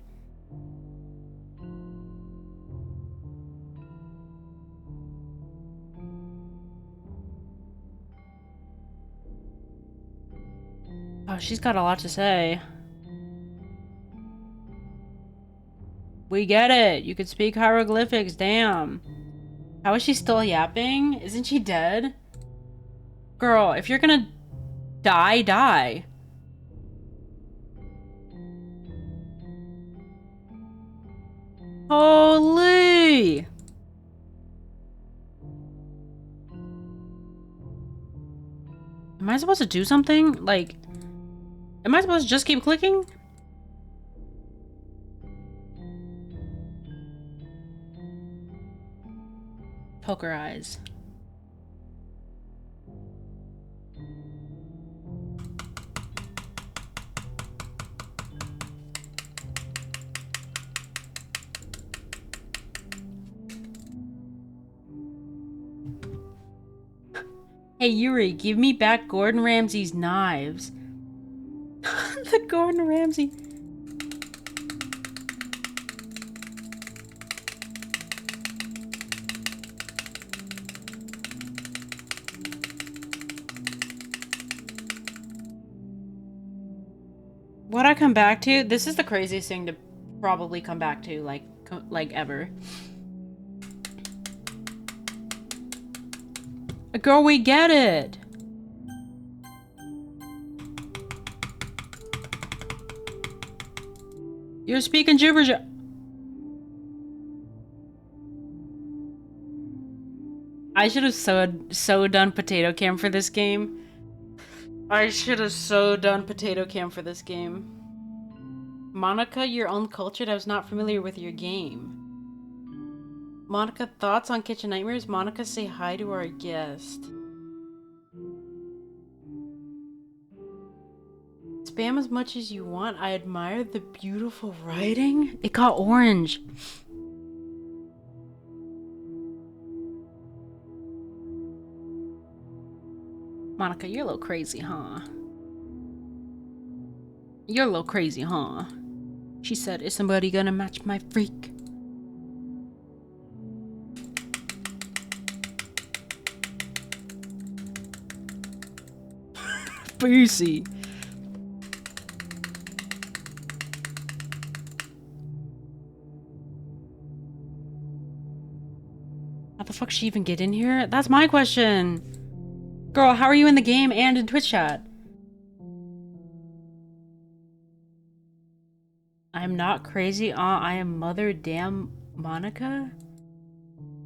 Oh, she's got a lot to say. We get it. You could speak hieroglyphics. Damn. How is she still yapping? Isn't she dead? Girl, if you're gonna die, die. Holy! Am I supposed to do something? Like, am I supposed to just keep clicking? Poker eyes. Hey Yuri, give me back Gordon Ramsay's knives. The Gordon Ramsay. What I come back to? This is the craziest thing to probably come back to, like ever. Girl, we get it. You're speaking gibberish. I should have so done potato cam for this game. I should have so done potato cam for this game. Monica, you're uncultured. I was not familiar with your game. Monica, thoughts on Kitchen Nightmares? Monica, say hi to our guest. Spam as much as you want. I admire the beautiful writing. It got orange. Monica, you're a little crazy, huh? You're a little crazy, huh? She said, is somebody gonna match my freak? Spicy. How the fuck she even get in here? That's my question. Girl, how are you in the game and in Twitch chat? I'm not crazy. I am mother damn Monica?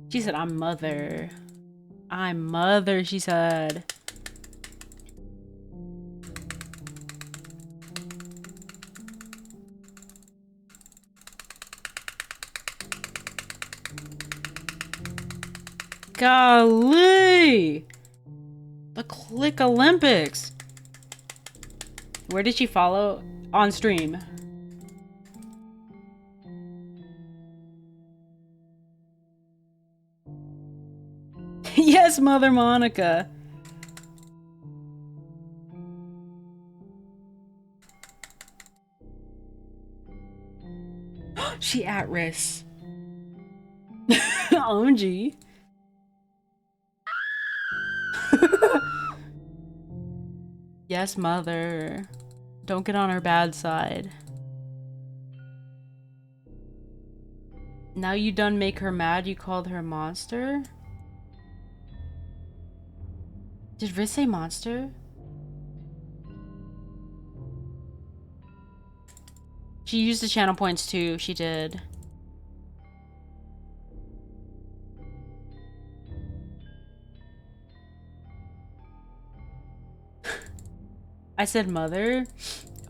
She said, I'm mother. I'm mother, she said. Golly! The Click Olympics! Where did she follow? On stream. Yes, Mother Monica. She at risk. OMG. Yes, Mother. Don't get on her bad side. Now you done make her mad, you called her monster? Did Riz say monster? She used the channel points too, she did. I said mother?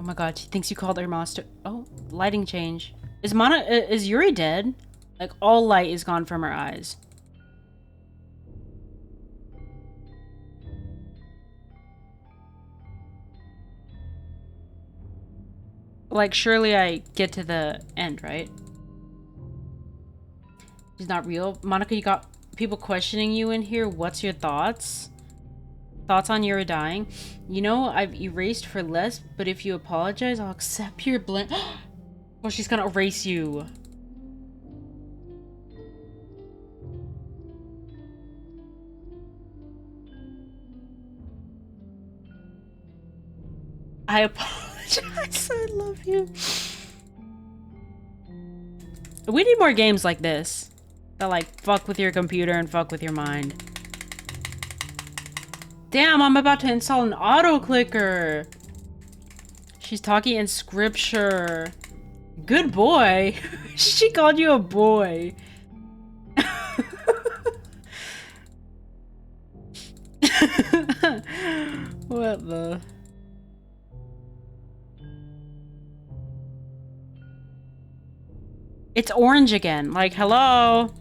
Oh my god, she thinks you called her monster. Oh, lighting change. Is Yuri dead? Like, all light is gone from her eyes. Like, surely I get to the end, right? She's not real. Monica, you got people questioning you in here. What's your thoughts? Thoughts on Yuri dying? You know, I've erased for less, but if you apologize, I'll accept your blame. Well, she's gonna erase you. I apologize. I love you. We need more games like this. That like fuck with your computer and fuck with your mind. Damn, I'm about to install an auto clicker. She's talking in scripture. Good boy. She called you a boy. What the? It's orange again. Like, hello?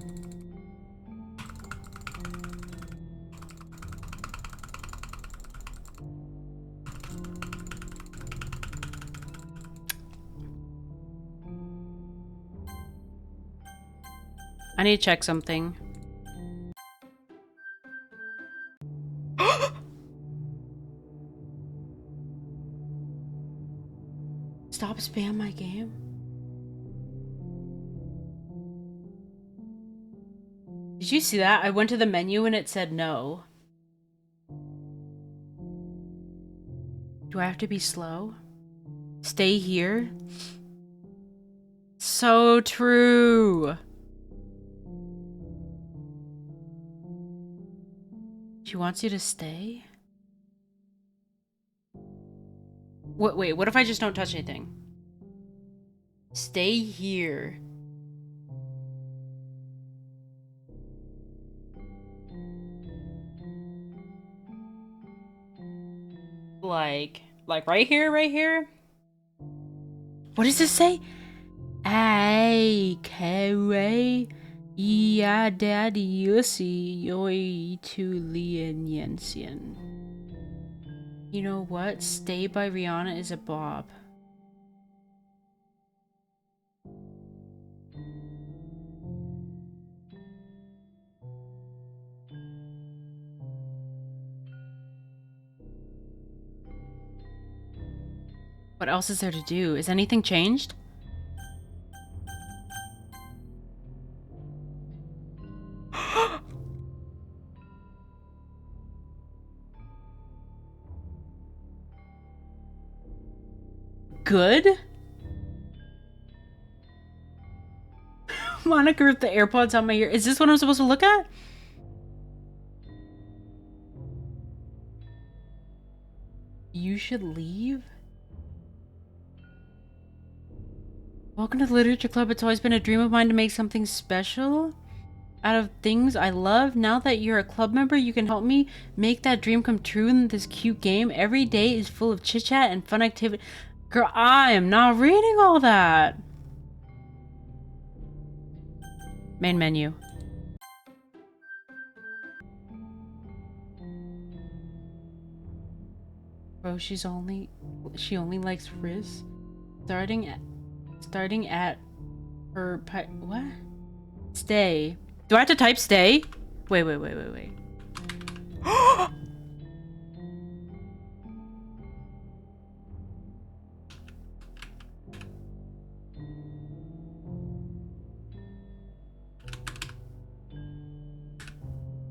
I need to check something. Stop spam my game. Did you see that? I went to the menu and it said no. Do I have to be slow? Stay here? So true. She wants you to stay? Wait, what if I just don't touch anything? Stay here. Like right here, right here? What does this say? Ay, kawaii. Ya daddy yusi yoi tu lien yensian. You know what? Stay by Rihanna is a bob. What else is there to do? Is anything changed? good? Monica ripped the AirPods out my ear. Is this what I'm supposed to look at? You should leave? Welcome to the Literature Club. It's always been a dream of mine to make something special out of things I love. Now that you're a club member, you can help me make that dream come true in this cute game. Every day is full of chit chat and fun activity. Girl, I am not reading all that. Main menu. Bro, she only likes Frizz. Starting at her what? Stay. Do I have to type stay? Wait.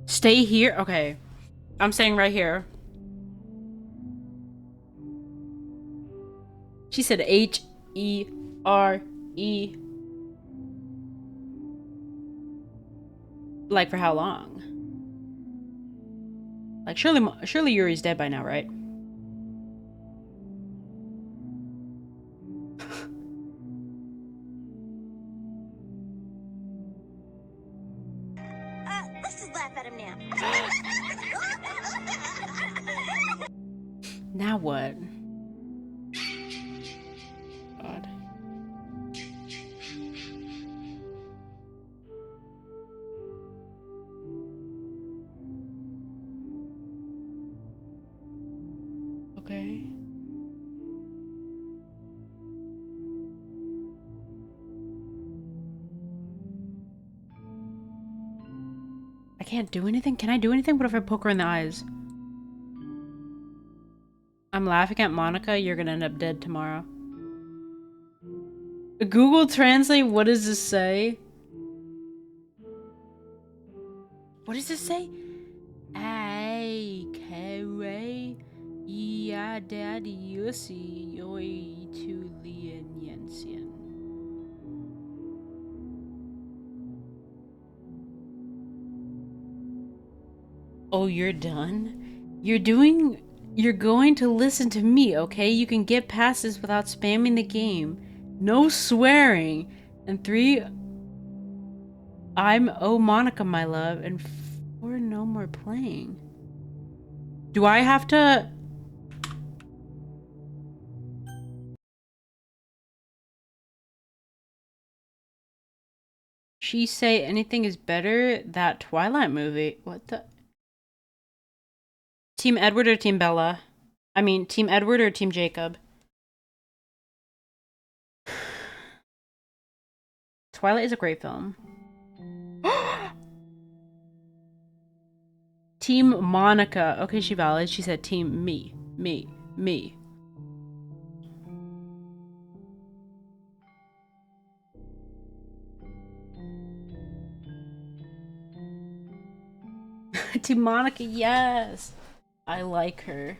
Stay here? Okay. I'm staying right here. She said H-E-R-E. Like, for how long? Like, surely Yuri's dead by now, right? Let's just laugh at him now. Now what? God. Okay. I can't do anything? Can I do anything? What if I poke her in the eyes? I'm laughing at Monica. You're gonna end up dead tomorrow. Google Translate, what does this say? What does this say? Ay, kawaii, ya daddy yusi, yoi tu lien yensian. Oh, you're done? You're going to listen to me, okay? You can get past this without spamming the game. No swearing. And 3, I'm oh Monica, my love. And 4, no more playing. Do I have to... She say anything is better? That Twilight movie. What the... Team Edward or Team Bella? I mean, Team Edward or Team Jacob? Twilight is a great film. Team Monica. Okay, she valid. She said team me. Team Monica, yes. I like her.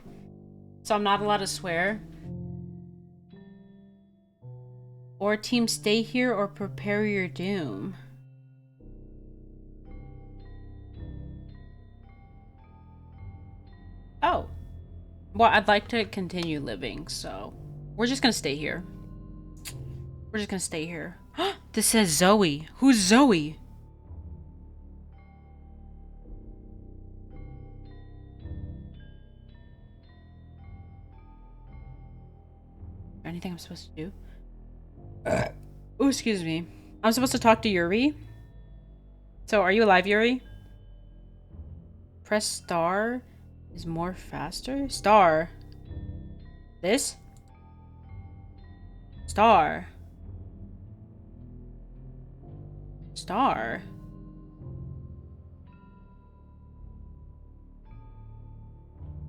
So I'm not allowed to swear? Or team stay here or prepare your doom. Oh. Well, I'd like to continue living, so we're just gonna stay here. We're just gonna stay here. This says Zoe. Who's Zoe? Anything I'm supposed to do? Oh, excuse me. I'm supposed to talk to Yuri? So, are you alive, Yuri? Press star is more faster? Star. This? Star. Star.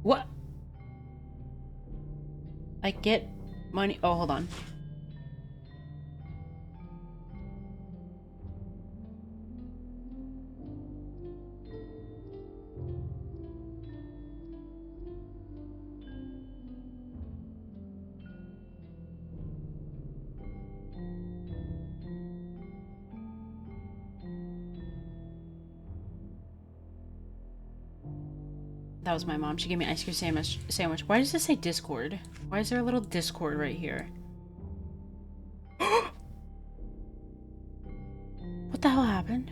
What? I get money. Oh, hold on. That was my mom. She gave me ice cream sandwich. Why does this say Discord? Why is there a little Discord right here? What the hell happened?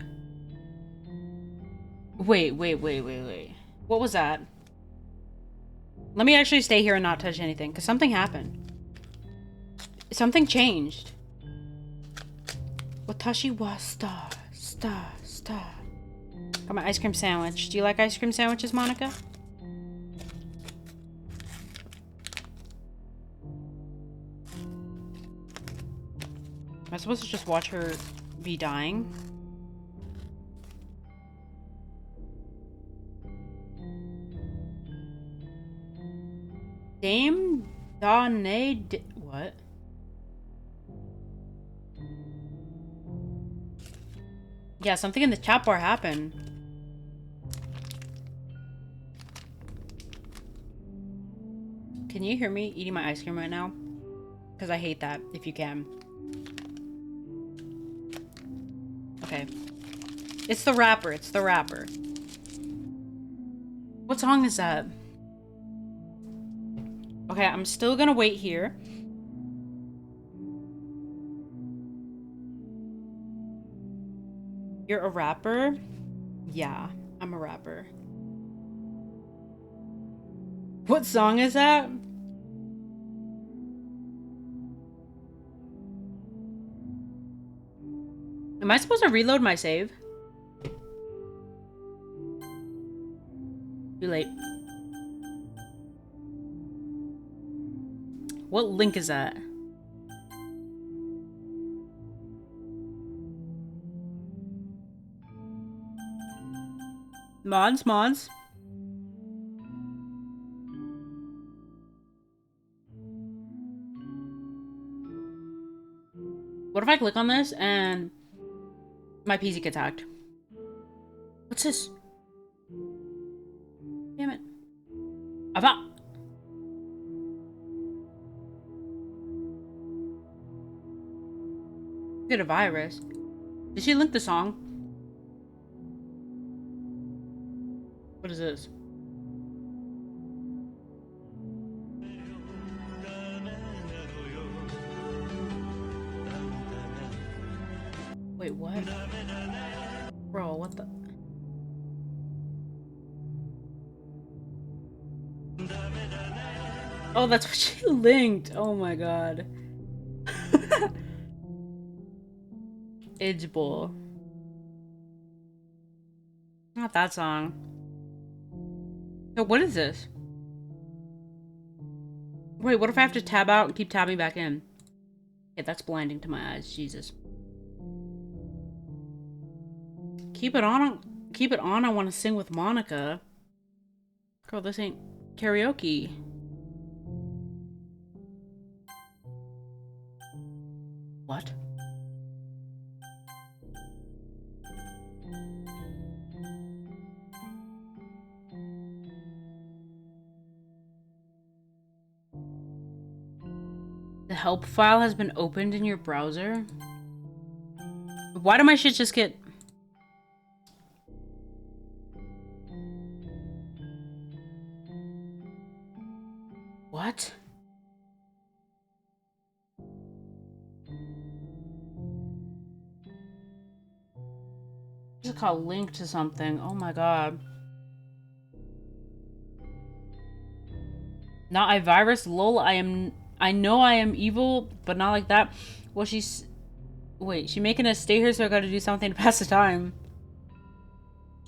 Wait. What was that? Let me actually stay here and not touch anything, because something happened. Something changed. Watashi wa star. Got my ice cream sandwich. Do you like ice cream sandwiches, Monica? Am I supposed to just watch her be dying? Dame Dane. What? Yeah, something in the chat bar happened. Can you hear me eating my ice cream right now? Because I hate that, if you can. Okay. It's the rapper. What song is that? Okay, I'm still gonna wait here. You're a rapper? Yeah, I'm a rapper. What song is that? Am I supposed to reload my save? Too late. What link is that? Mods? What if I click on this and my PC gets hacked? What's this? Damn it. Get a virus. Did she link the song? What is this? Wait, what? Bro, what the? Oh, that's what she linked. Oh my god. Idgeball. Not that song. So what is this? Wait, what if I have to tab out and keep tabbing back in? Yeah, that's blinding to my eyes. Jesus. Keep it on. Keep it on. I want to sing with Monica. Girl, this ain't karaoke. What? The help file has been opened in your browser? Why do my shit just get... What? Just got linked to something. Oh my god. Not a virus? Lol, I know I am evil, but not like that. Well, she's... Wait, she making us stay here, so I gotta do something to pass the time.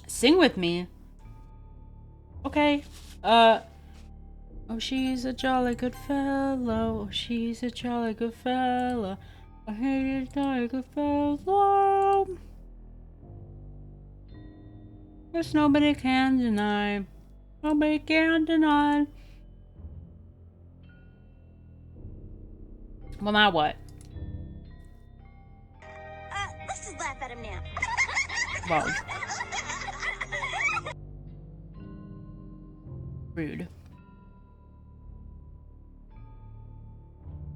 Sing with me? Okay. Oh, she's a jolly good fellow. Oh, she's a jolly good fellow. I hate a jolly good fellow. Yes, nobody can deny. Nobody can deny. Well, now what? Let's just laugh at him now. Well. Rude.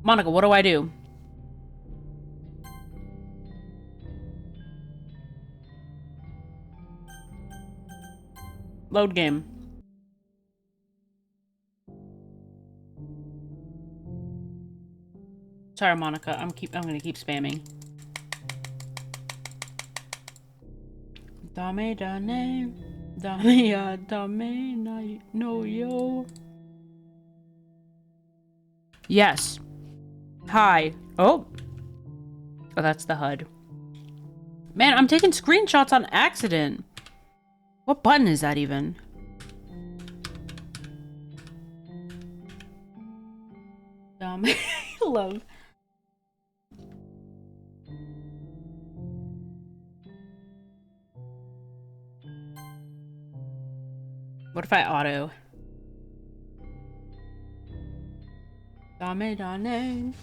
Monica, what do I do? Load game. Sorry, Monica. I'm gonna keep spamming. Dame dane, dame ya dame no yo. Yes. Hi. Oh. Oh, that's the HUD. Man, I'm taking screenshots on accident. What button is that even? Love. What if I auto? Dame dane.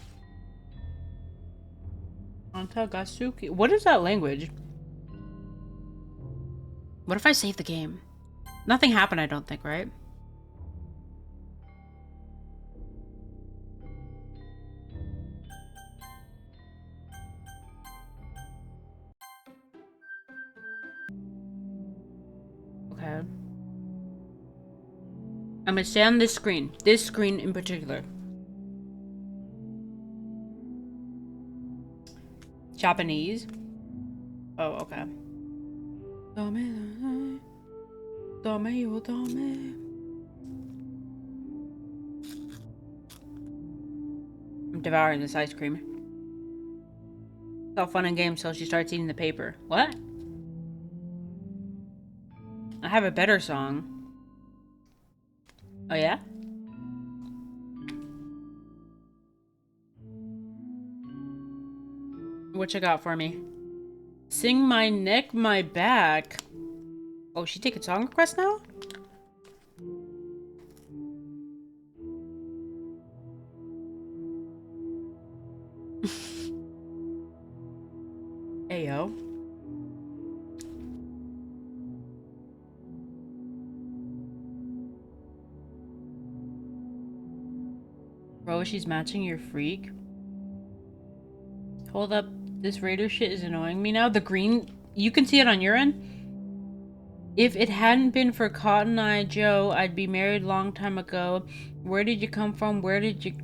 Antagasuki. What is that language? What if I save the game? Nothing happened, I don't think, right? Okay. I'm gonna stay on this screen. This screen in particular. Japanese. Oh, okay. Dame, dame, oh, dame. I'm devouring this ice cream. It's all fun and games till she starts eating the paper. What? I have a better song. Oh, yeah? What you got for me? Sing my neck, my back. Oh, she taking song requests now? Ayo. Bro, she's matching your freak. Hold up. This raider shit is annoying me now. The green... You can see it on your end? If it hadn't been for Cotton Eye Joe, I'd be married long time ago. Where did you come from? Where did you...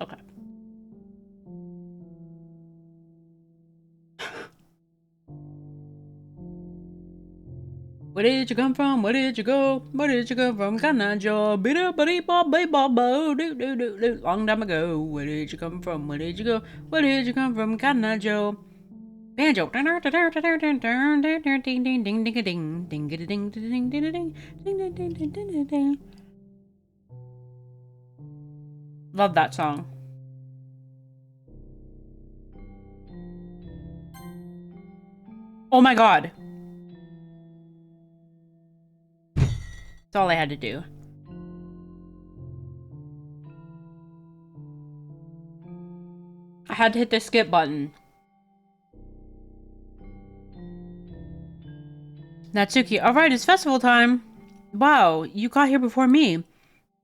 Okay. Where did you come from? Where did you go? Where did you come from? Long time ago. Where did you come from? Where did you go? Where did you come from? Joe. Banjo. Love that song. Oh my god. That's all I had to do. I had to hit the skip button. Natsuki, alright, it's festival time. Wow, you got here before me.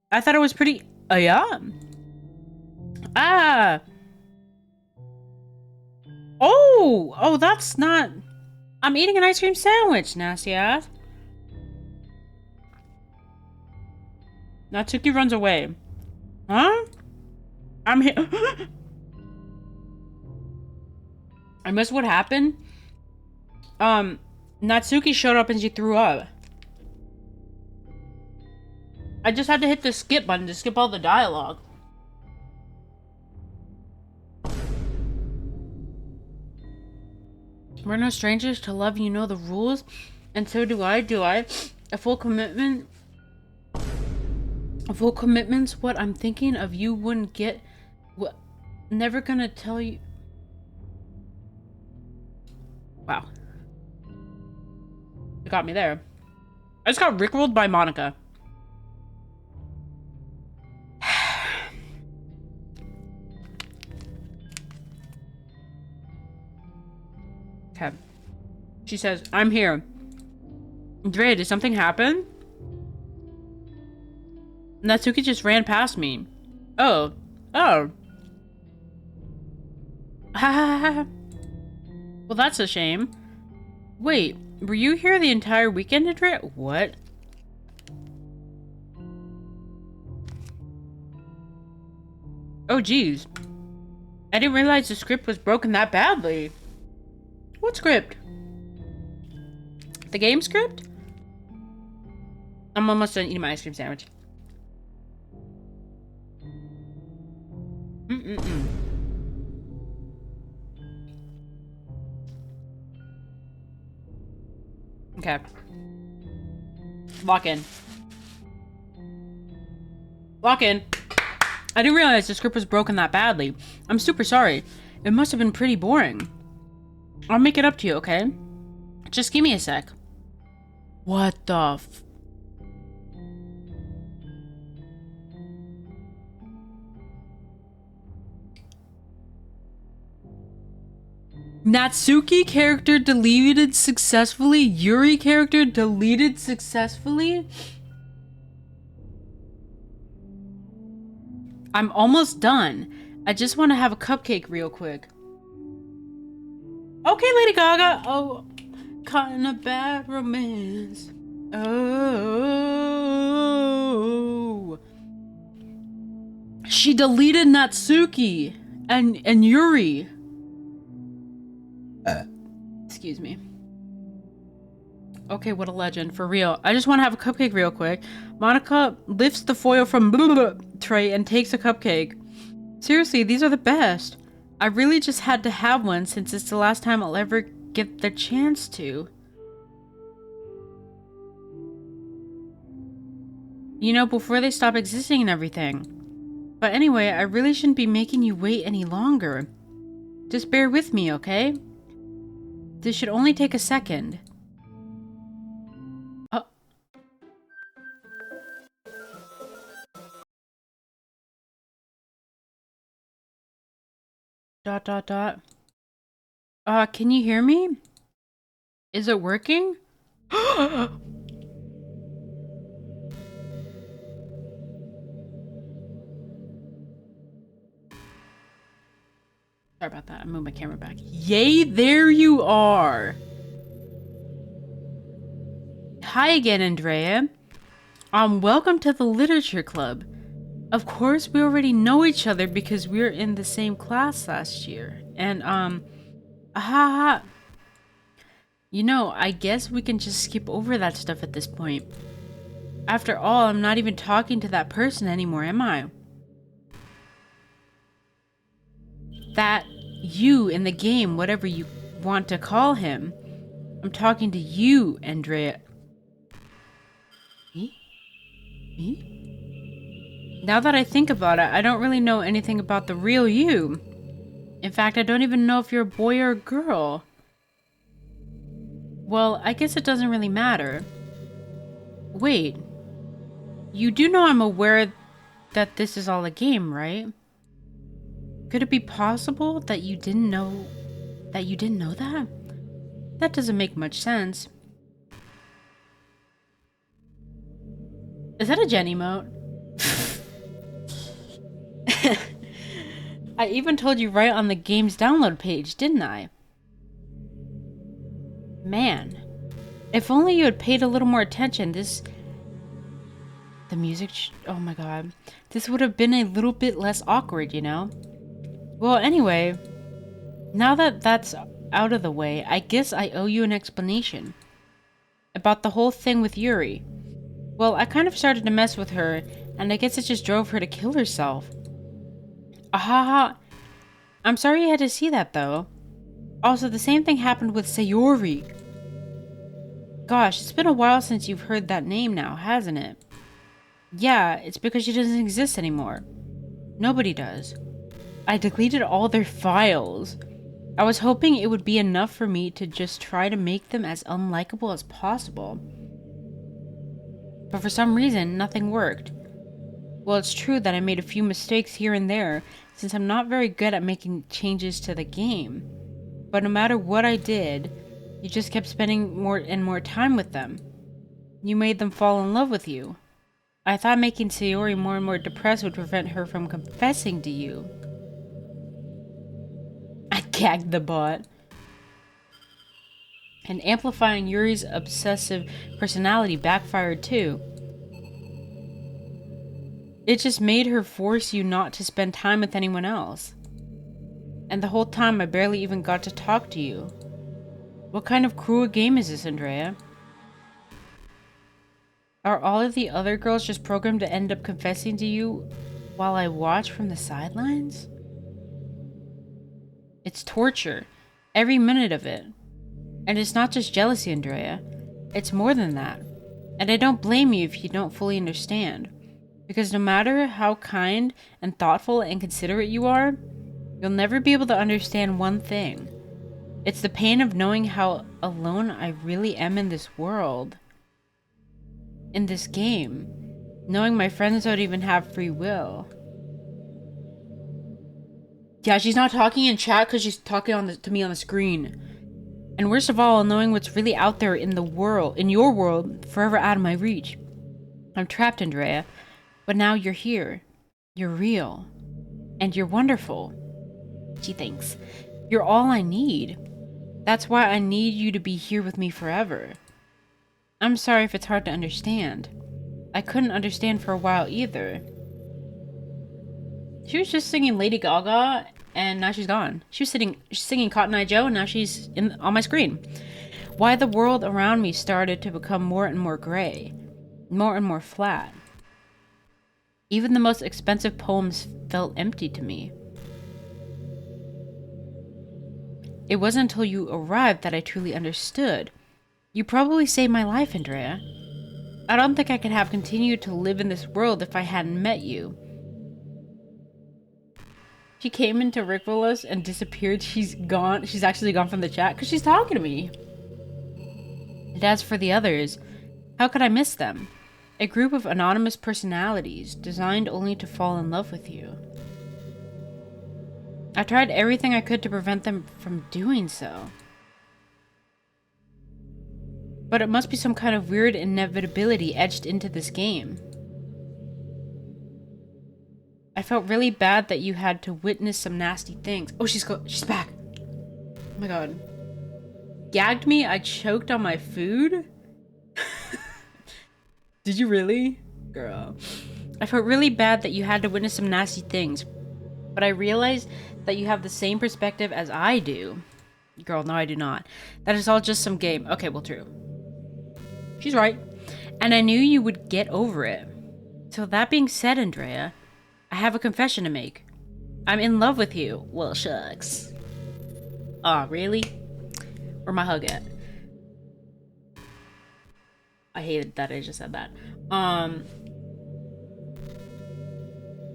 I thought it was pretty... yeah? Ah! Oh! Oh, that's not... I'm eating an ice cream sandwich, nasty ass. Natsuki runs away. Huh? I'm here. I missed what happened. Natsuki showed up and she threw up. I just had to hit the skip button to skip all the dialogue. We're no strangers to love, you know the rules. And so do I. A full commitment. A full commitment's what I'm thinking of. You wouldn't get... What? Never gonna tell you... Wow. It got me there. I just got rickrolled by Monica. Okay. She says, I'm here. Dre, did something happen? Natsuki just ran past me. Oh. Oh. Ha ha ha. Well, that's a shame. Wait, were you here the entire weekend, Dre? What? Oh, geez. I didn't realize the script was broken that badly. What script? The game script? I'm almost done eating my ice cream sandwich. Okay. Lock in. Lock in. I didn't realize the script was broken that badly. I'm super sorry. It must have been pretty boring. I'll make it up to you, okay? Just give me a sec. What the f- Natsuki character deleted successfully? Yuri character deleted successfully? I'm almost done. I just want to have a cupcake real quick. Okay, Lady Gaga. Oh, caught in a bad romance. Oh. She deleted Natsuki and Yuri. Excuse me. Okay, what a legend, for real. I just want to have a cupcake real quick. Monica lifts the foil from the tray and takes a cupcake. Seriously, these are the best. I really just had to have one since it's the last time I'll ever get the chance to. You know, before they stop existing and everything. But anyway, I really shouldn't be making you wait any longer. Just bear with me, okay? This should only take a second. Dot dot dot. Can you hear me? Is it working? Sorry about that. I moved my camera back. Yay, there you are. Hi again, Andrea. Welcome to the Literature Club. Of course, we already know each other because we were in the same class last year. And, you know, I guess we can just skip over that stuff at this point. After all, I'm not even talking to that person anymore, am I? That you in the game, whatever you want to call him. I'm talking to you, Andrea. Me? Me? Now that I think about it, I don't really know anything about the real you. In fact, I don't even know if you're a boy or a girl. Well, I guess it doesn't really matter. Wait. You do know I'm aware that this is all a game, right? Could it be possible that you didn't know that? That doesn't make much sense. Is that a Jen emote? I even told you right on the game's download page, didn't I? Man, if only you had paid a little more attention, the music, oh my god. This would have been a little bit less awkward, you know? Well, anyway, now that that's out of the way, I guess I owe you an explanation. About the whole thing with Yuri. Well, I kind of started to mess with her, and I guess it just drove her to kill herself. Ahaha. I'm sorry you had to see that, though. Also, the same thing happened with Sayori. Gosh, it's been a while since you've heard that name now, hasn't it? Yeah, it's because she doesn't exist anymore. Nobody does. I deleted all their files. I was hoping it would be enough for me to just try to make them as unlikable as possible. But for some reason, nothing worked. Well, it's true that I made a few mistakes here and there, since I'm not very good at making changes to the game. But no matter what I did, you just kept spending more and more time with them. You made them fall in love with you. I thought making Sayori more and more depressed would prevent her from confessing to you. I gagged the bot. And amplifying Yuri's obsessive personality backfired too. It just made her force you not to spend time with anyone else. And the whole time I barely even got to talk to you. What kind of cruel game is this, Andrea? Are all of the other girls just programmed to end up confessing to you while I watch from the sidelines? It's torture. Every minute of it. And it's not just jealousy, Andrea. It's more than that. And I don't blame you if you don't fully understand. Because no matter how kind and thoughtful and considerate you are, you'll never be able to understand one thing. It's the pain of knowing how alone I really am in this world. In this game. Knowing my friends don't even have free will. Yeah, she's not talking in chat because she's talking to me on the screen. And worst of all, knowing what's really out there in the world, in your world, forever out of my reach. I'm trapped, Andrea. But now you're here. You're real. And you're wonderful. She thinks. You're all I need. That's why I need you to be here with me forever. I'm sorry if it's hard to understand. I couldn't understand for a while either. She was just singing Lady Gaga, and now she's gone. She was singing Cotton Eye Joe, and now she's on my screen. Why the world around me started to become more and more gray. More and more flat. Even the most expensive poems felt empty to me. It wasn't until you arrived that I truly understood. You probably saved my life, Andrea. I don't think I could have continued to live in this world if I hadn't met you. She came into Rickrollus and disappeared. She's gone. She's actually gone from the chat because she's talking to me. And as for the others, how could I miss them? A group of anonymous personalities designed only to fall in love with you. I tried everything I could to prevent them from doing so. But it must be some kind of weird inevitability etched into this game. I felt really bad that you had to witness some nasty things. Oh, she's back. Oh my god. Gagged me? I choked on my food? Did you really? Girl. I felt really bad that you had to witness some nasty things. But I realized that you have the same perspective as I do. Girl, no, I do not. That is all just some game. Okay, well, true. She's right. And I knew you would get over it. So that being said, Andrea, I have a confession to make. I'm in love with you. Well, shucks. Aw, really? Where my hug at? I hated that I just said that.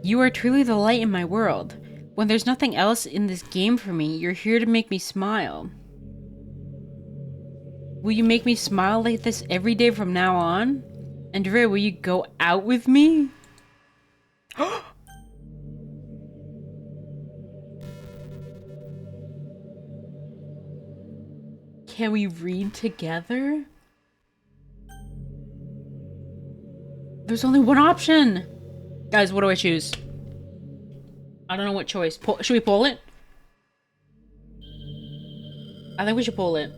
You are truly the light in my world. When there's nothing else in this game for me, you're here to make me smile. Will you make me smile like this every day from now on? Andrea, will you go out with me? Can we read together? There's only one option. Guys, what do I choose? I don't know what choice. Should we pull it? I think we should pull it.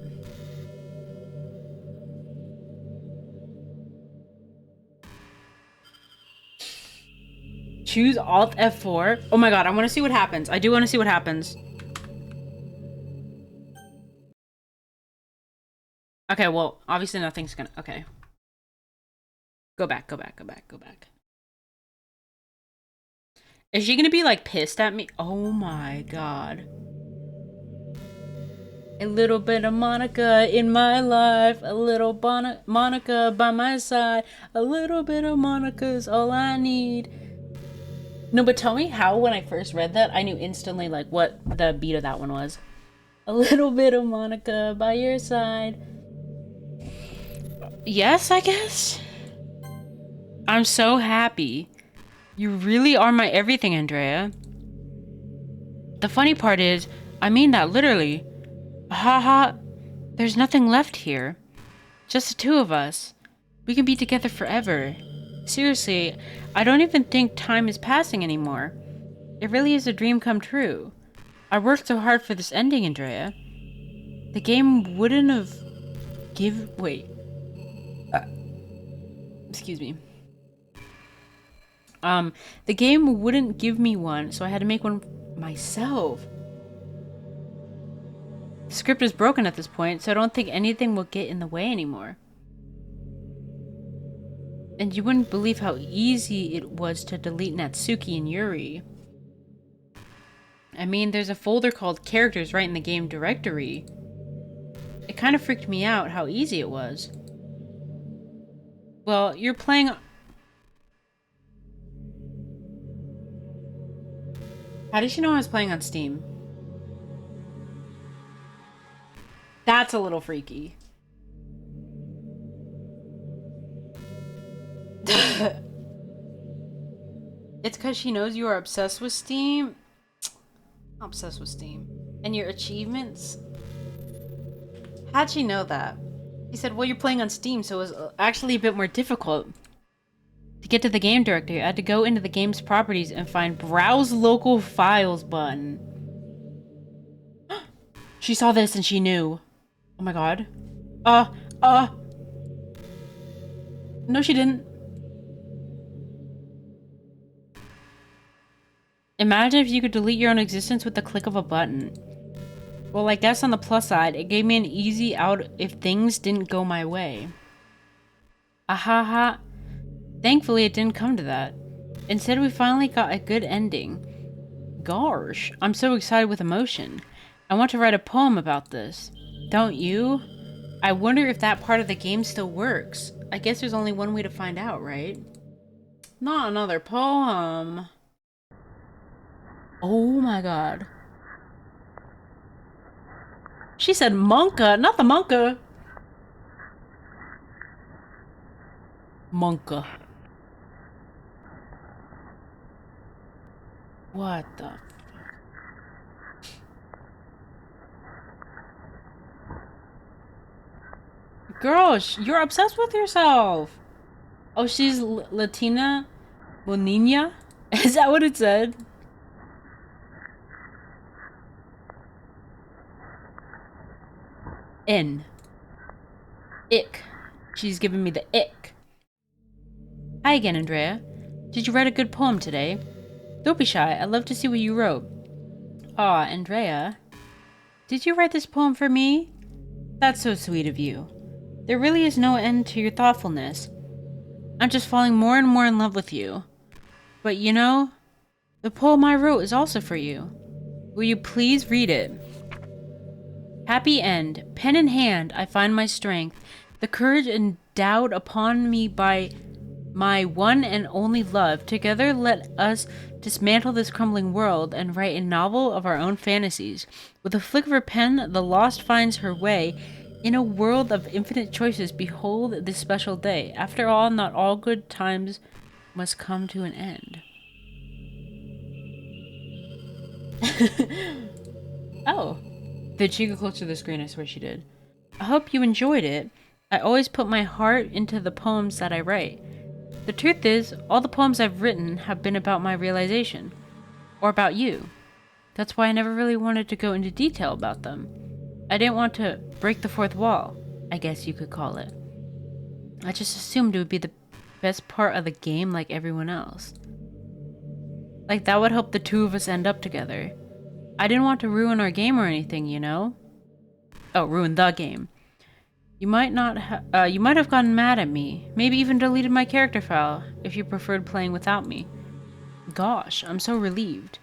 Choose Alt F4. Oh my god, I want to see what happens. I do want to see what happens. Okay, well, obviously nothing's gonna... Okay. Go back, go back, go back, go back. Is she gonna be, like, pissed at me? Oh my god. A little bit of Monica in my life. A little Monica by my side. A little bit of Monica's all I need. No, but tell me how, when I first read that, I knew instantly, like, what the beat of that one was. A little bit of Monica by your side. Yes, I guess? I'm so happy. You really are my everything, Andrea. The funny part is, I mean that literally. Haha, there's nothing left here. Just the two of us. We can be together forever. Seriously, I don't even think time is passing anymore. It really is a dream come true. I worked so hard for this ending, Andrea. The game wouldn't have Wait. Excuse me. The game wouldn't give me one, so I had to make one myself. The script is broken at this point, so I don't think anything will get in the way anymore. And you wouldn't believe how easy it was to delete Natsuki and Yuri. I mean, there's a folder called characters right in the game directory. It kind of freaked me out how easy it was. Well, you're playing... How did she know I was playing on Steam? That's a little freaky. It's because she knows you are obsessed with Steam. I'm obsessed with Steam. And your achievements. How'd she know that? She said, well, you're playing on Steam, so it was actually a bit more difficult. To get to the game directory, I had to go into the game's properties and find Browse Local Files button. She saw this and she knew. Oh my god. No, she didn't. Imagine if you could delete your own existence with the click of a button. Well, I guess on the plus side, it gave me an easy out if things didn't go my way. Ahaha. Thankfully, it didn't come to that. Instead, we finally got a good ending. Gosh, I'm so excited with emotion. I want to write a poem about this. Don't you? I wonder if that part of the game still works. I guess there's only one way to find out, right? Not another poem. Oh my god. She said monka, not the monka. Monka. What the... Girl, you're obsessed with yourself. Oh, she's Latina Bonina? Is that what it said? N. Ick. She's giving me the ick. Hi again, Andrea. Did you write a good poem today? Don't be shy. I'd love to see what you wrote. Aw, Andrea. Did you write this poem for me? That's so sweet of you. There really is no end to your thoughtfulness. I'm just falling more and more in love with you. But you know, the poem I wrote is also for you. Will you please read it? Happy end. Pen in hand, I find my strength, the courage endowed upon me by my one and only love. Together let us dismantle this crumbling world and write a novel of our own fantasies. With a flick of her pen, the lost finds her way. In a world of infinite choices, behold this special day. After all, not all good times must come to an end. Oh. Did she go close to the screen? I swear she did. I hope you enjoyed it. I always put my heart into the poems that I write. The truth is, all the poems I've written have been about my realization. Or about you. That's why I never really wanted to go into detail about them. I didn't want to break the fourth wall, I guess you could call it. I just assumed it would be the best part of the game like everyone else. Like that would help the two of us end up together. I didn't want to ruin our game or anything, you know? Oh, ruin the game. You might have gotten mad at me. Maybe even deleted my character file if you preferred playing without me. Gosh, I'm so relieved.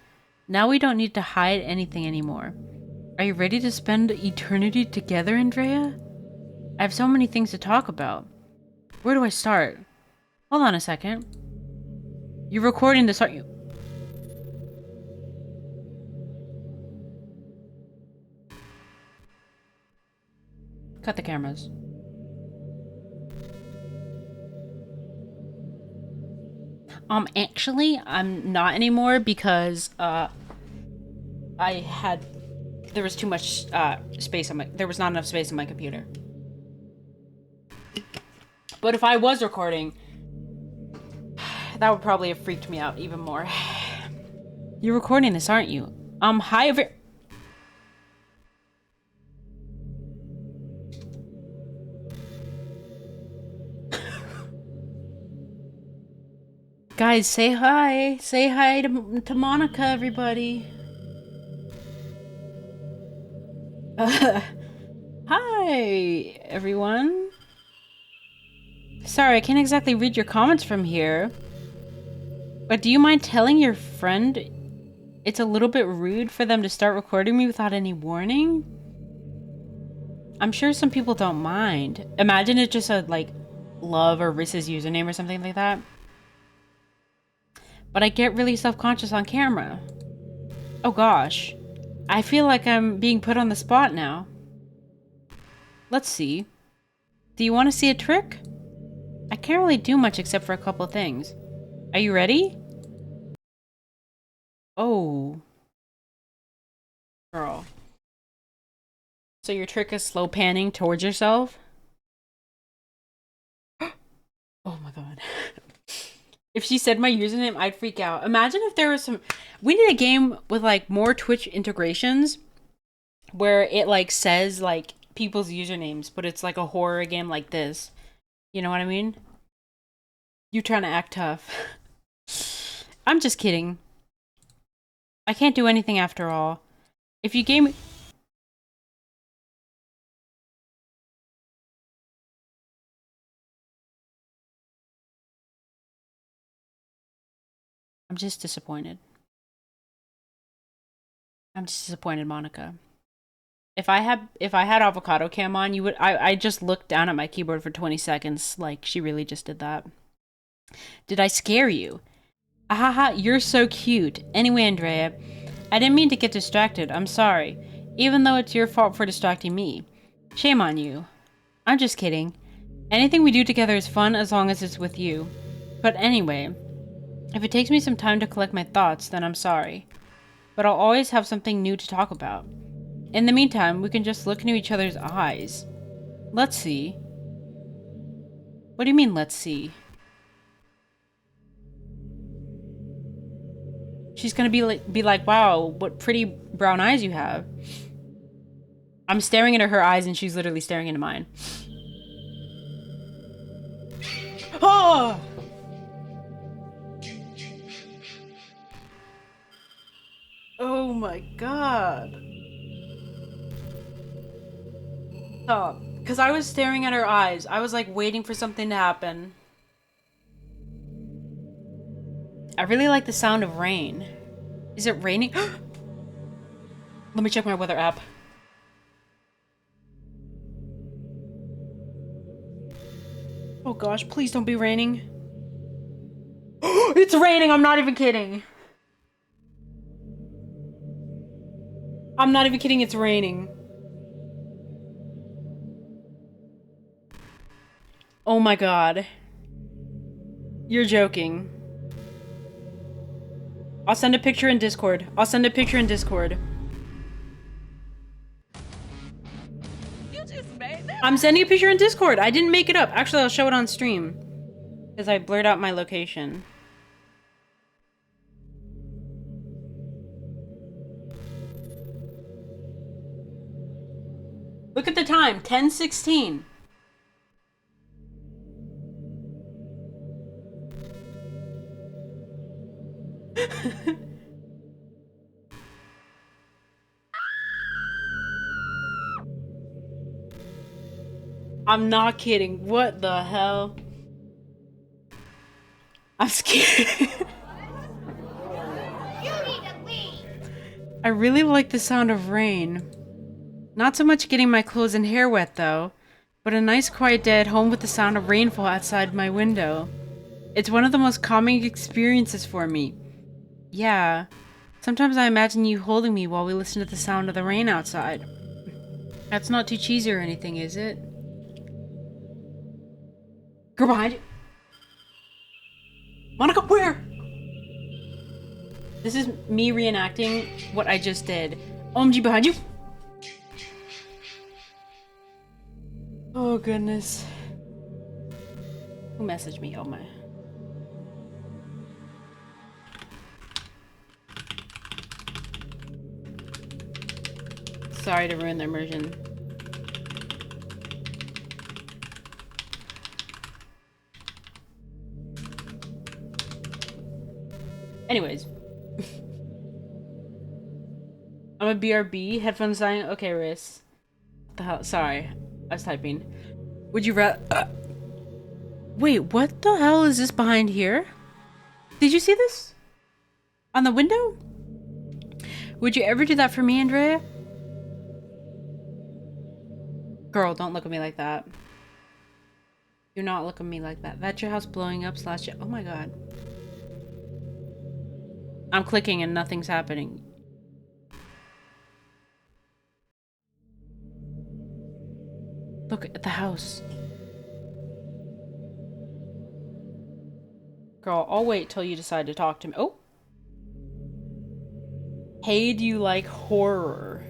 Now we don't need to hide anything anymore. Are you ready to spend eternity together, Andrea? I have so many things to talk about. Where do I start? Hold on a second. You're recording this, aren't you? Cut the cameras. Actually, I'm not anymore because, there was too much, space on there was not enough space on my computer. But if I was recording, that would probably have freaked me out even more. You're recording this, aren't you? Hi over... Guys, say hi. Say hi to Monica, everybody. Hi, everyone. Sorry, I can't exactly read your comments from here. But do you mind telling your friend it's a little bit rude for them to start recording me without any warning? I'm sure some people don't mind. Imagine it just said, like, love or Riss's username or something like that. But I get really self-conscious on camera. Oh gosh. I feel like I'm being put on the spot now. Let's see. Do you want to see a trick? I can't really do much except for a couple of things. Are you ready? Oh. Girl. So your trick is slow panning towards yourself? Oh my god. If she said my username, I'd freak out. Imagine if there was some... We need a game with, like, more Twitch integrations where it, like, says, like, people's usernames, but it's like a horror game like this. You know what I mean? You trying to act tough. I'm just kidding. I can't do anything after all. If you gave me... I'm just disappointed. I'm just disappointed, Monica. If I had avocado cam on, you would... I just looked down at my keyboard for 20 seconds, like she really just did that. Did I scare you? Ahaha, you're so cute. Anyway, Andrea, I didn't mean to get distracted. I'm sorry. Even though it's your fault for distracting me. Shame on you. I'm just kidding. Anything we do together is fun as long as it's with you. But anyway, if it takes me some time to collect my thoughts, then I'm sorry. But I'll always have something new to talk about. In the meantime, we can just look into each other's eyes. Let's see. What do you mean, let's see? She's gonna be like, wow, what pretty brown eyes you have. I'm staring into her eyes and she's literally staring into mine. Oh! Oh my god. Stop. Because I was staring at her eyes. I was like waiting for something to happen. I really like the sound of rain. Is it raining? Let me check my weather app. Oh gosh, please don't be raining. It's raining, I'm not even kidding. I'm not even kidding, it's raining. Oh my god. You're joking. I'll send a picture in Discord. I'll send a picture in Discord. You just made that? I'm sending a picture in Discord. I didn't make it up. Actually, I'll show it on stream. Because I blurred out my location. Look at the time. 10:16. I'm not kidding. What the hell? I'm scared. You need to leave. I really like the sound of rain. Not so much getting my clothes and hair wet though, but a nice quiet day at home with the sound of rainfall outside my window. It's one of the most calming experiences for me. Yeah. Sometimes I imagine you holding me while we listen to the sound of the rain outside. That's not too cheesy or anything, is it? Girl behind you. Monica, where? This is me reenacting what I just did. OMG, behind you. Oh, goodness. Who messaged me? Oh, my. Sorry to ruin the immersion. Anyways. I'm a BRB. Headphones dying. Okay, Riz. What the hell? Sorry. I was typing. Would you rather... Wait, what the hell is this behind here? Did you see this? On the window? Would you ever do that for me, Andrea? Girl, don't look at me like that. Do not look at me like that. That's your house blowing up slash... Oh my god. I'm clicking and nothing's happening. Look at the house. Girl, I'll wait till you decide to talk to me. Oh! Hey, do you like horror?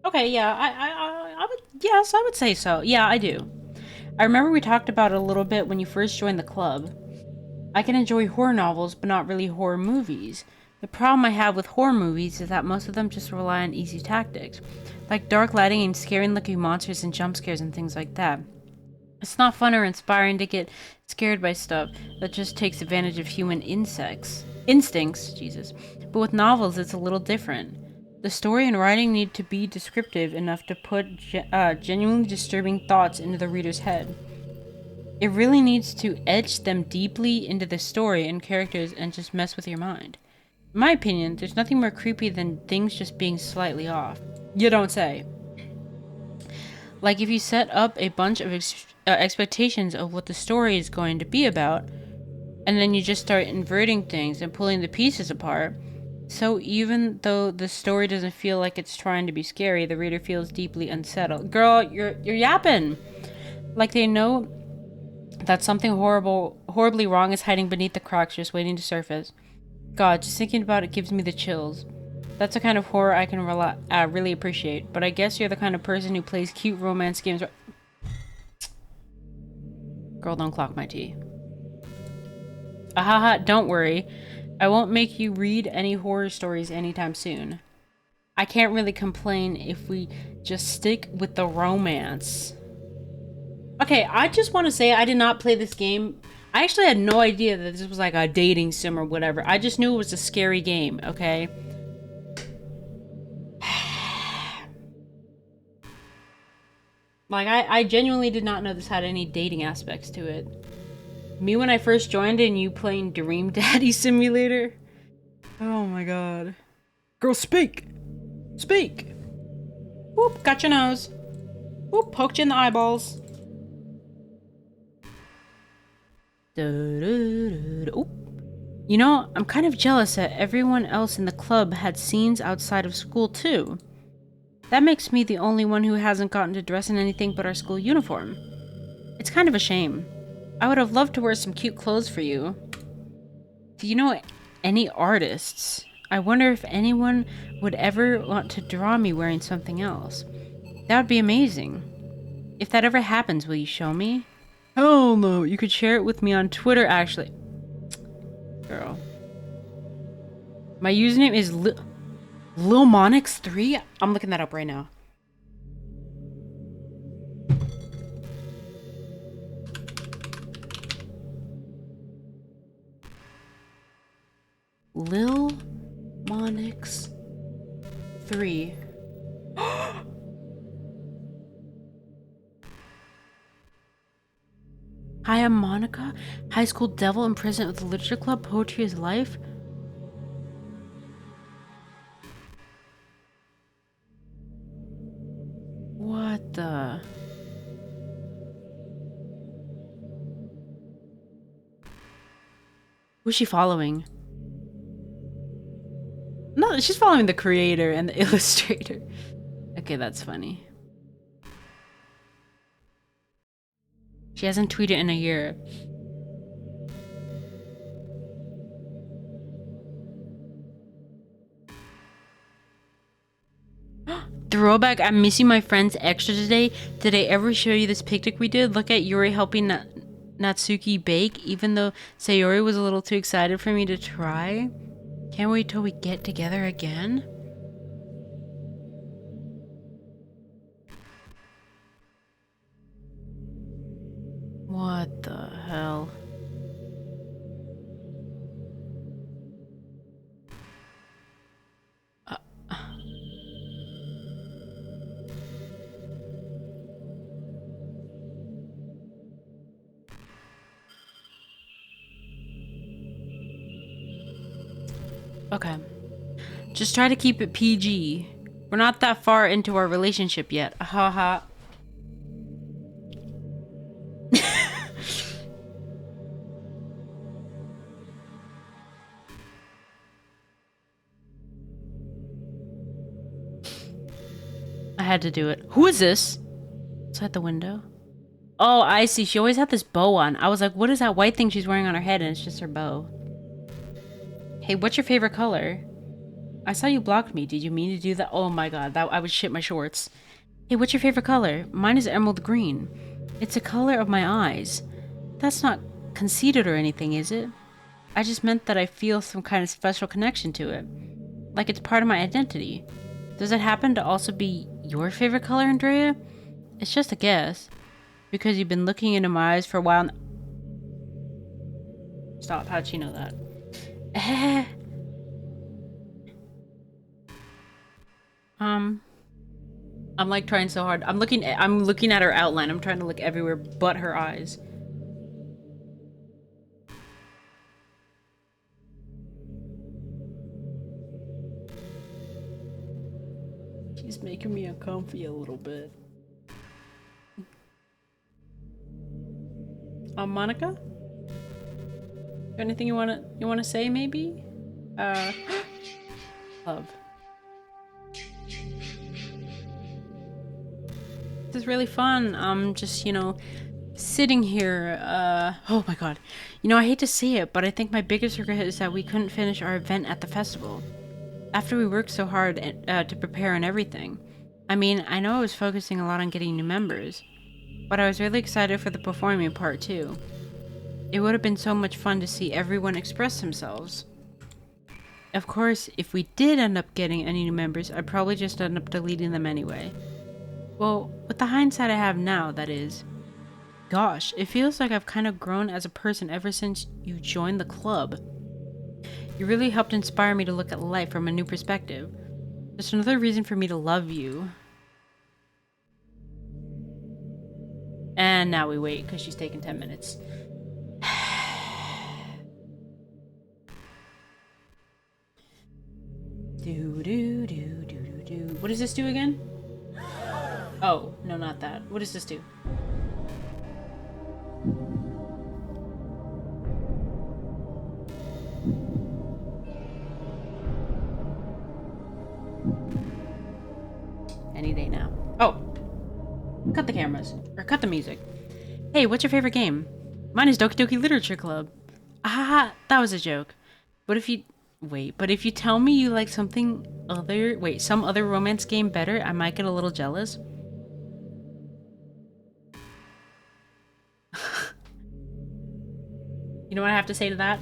Okay, yeah, I would, yes, I would say so. Yeah, I do. I remember we talked about it a little bit when you first joined the club. I can enjoy horror novels, but not really horror movies. The problem I have with horror movies is that most of them just rely on easy tactics, like dark lighting and scary-looking monsters and jump scares and things like that. It's not fun or inspiring to get scared by stuff that just takes advantage of human instincts, Jesus. But with novels, it's a little different. The story and writing need to be descriptive enough to put genuinely disturbing thoughts into the reader's head. It really needs to etch them deeply into the story and characters and just mess with your mind. In my opinion, there's nothing more creepy than things just being slightly off. You don't say. Like if you set up a bunch of expectations of what the story is going to be about, and then you just start inverting things and pulling the pieces apart. So even though the story doesn't feel like it's trying to be scary, the reader feels deeply unsettled. Girl, you're yapping. Like they know that something horribly wrong is hiding beneath the cracks, just waiting to surface. God, just thinking about it gives me the chills. That's the kind of horror I can really appreciate. But I guess you're the kind of person who plays cute romance games. Girl, don't clock my tea. Ahaha, don't worry. I won't make you read any horror stories anytime soon. I can't really complain if we just stick with the romance. Okay, I just want to say I did not play this game. I actually had no idea that this was like a dating sim or whatever. I just knew it was a scary game, okay? Like, I genuinely did not know this had any dating aspects to it. Me when I first joined and you playing Dream Daddy Simulator? Oh my god. Girl, speak! Speak! Whoop, got your nose. Whoop, poked you in the eyeballs. Oop. You know, I'm kind of jealous that everyone else in the club had scenes outside of school too. That makes me the only one who hasn't gotten to dress in anything but our school uniform. It's kind of a shame. I would have loved to wear some cute clothes for you. Do you know any artists? I wonder if anyone would ever want to draw me wearing something else. That would be amazing. If that ever happens, will you show me? Hell no, you could share it with me on Twitter, actually. Girl. My username is Lilmonix3? I'm looking that up right now. Lilmonix3. Hi, I'm Monica. High school devil imprisoned with the literature club. Poetry is life. What the? Who's she following? No, she's following the creator and the illustrator. Okay, that's funny. She hasn't tweeted in a year. Throwback, I'm missing my friend's extra today. Did I ever show you this picnic we did? Look at Yuri helping Natsuki bake, even though Sayori was a little too excited for me to try. Can't wait till we get together again. What the hell? Okay. Just try to keep it PG. We're not that far into our relationship yet. Haha. I had to do it. Who is this? Outside the window. Oh, I see. She always had this bow on. I was like, what is that white thing she's wearing on her head? And it's just her bow. Hey, what's your favorite color? I saw you blocked me. Did you mean to do that? Oh my god, that I would shit my shorts. Hey, what's your favorite color? Mine is emerald green. It's the color of my eyes. That's not conceited or anything, is it? I just meant that I feel some kind of special connection to it. Like it's part of my identity. Does it happen to also be your favorite color, Andrea? It's just a guess. Because you've been looking into my eyes for a while. Stop, how'd she know that? I'm like trying so hard. I'm looking at her outline. I'm trying to look everywhere but her eyes. She's making me uncomfy a little bit. Monica? Anything you wanna say maybe? Love. This is really fun. Just, you know, sitting here, oh my god. You know, I hate to say it, but I think my biggest regret is that we couldn't finish our event at the festival. After we worked so hard to prepare and everything. I mean, I know I was focusing a lot on getting new members, but I was really excited for the performing part too. It would have been so much fun to see everyone express themselves. Of course, if we did end up getting any new members, I'd probably just end up deleting them anyway. Well, with the hindsight I have now, that is. Gosh, it feels like I've kind of grown as a person ever since you joined the club. You really helped inspire me to look at life from a new perspective. Just another reason for me to love you. And now we wait, because she's taking 10 minutes. What does this do again? Oh, no, not that. What does this do? Any day now. Oh! Cut the cameras. Or cut the music. Hey, what's your favorite game? Mine is Doki Doki Literature Club. Ah, that was a joke. But if you... Wait, but if you tell me you like something other... Wait, some other romance game better, I might get a little jealous. You know what I have to say to that?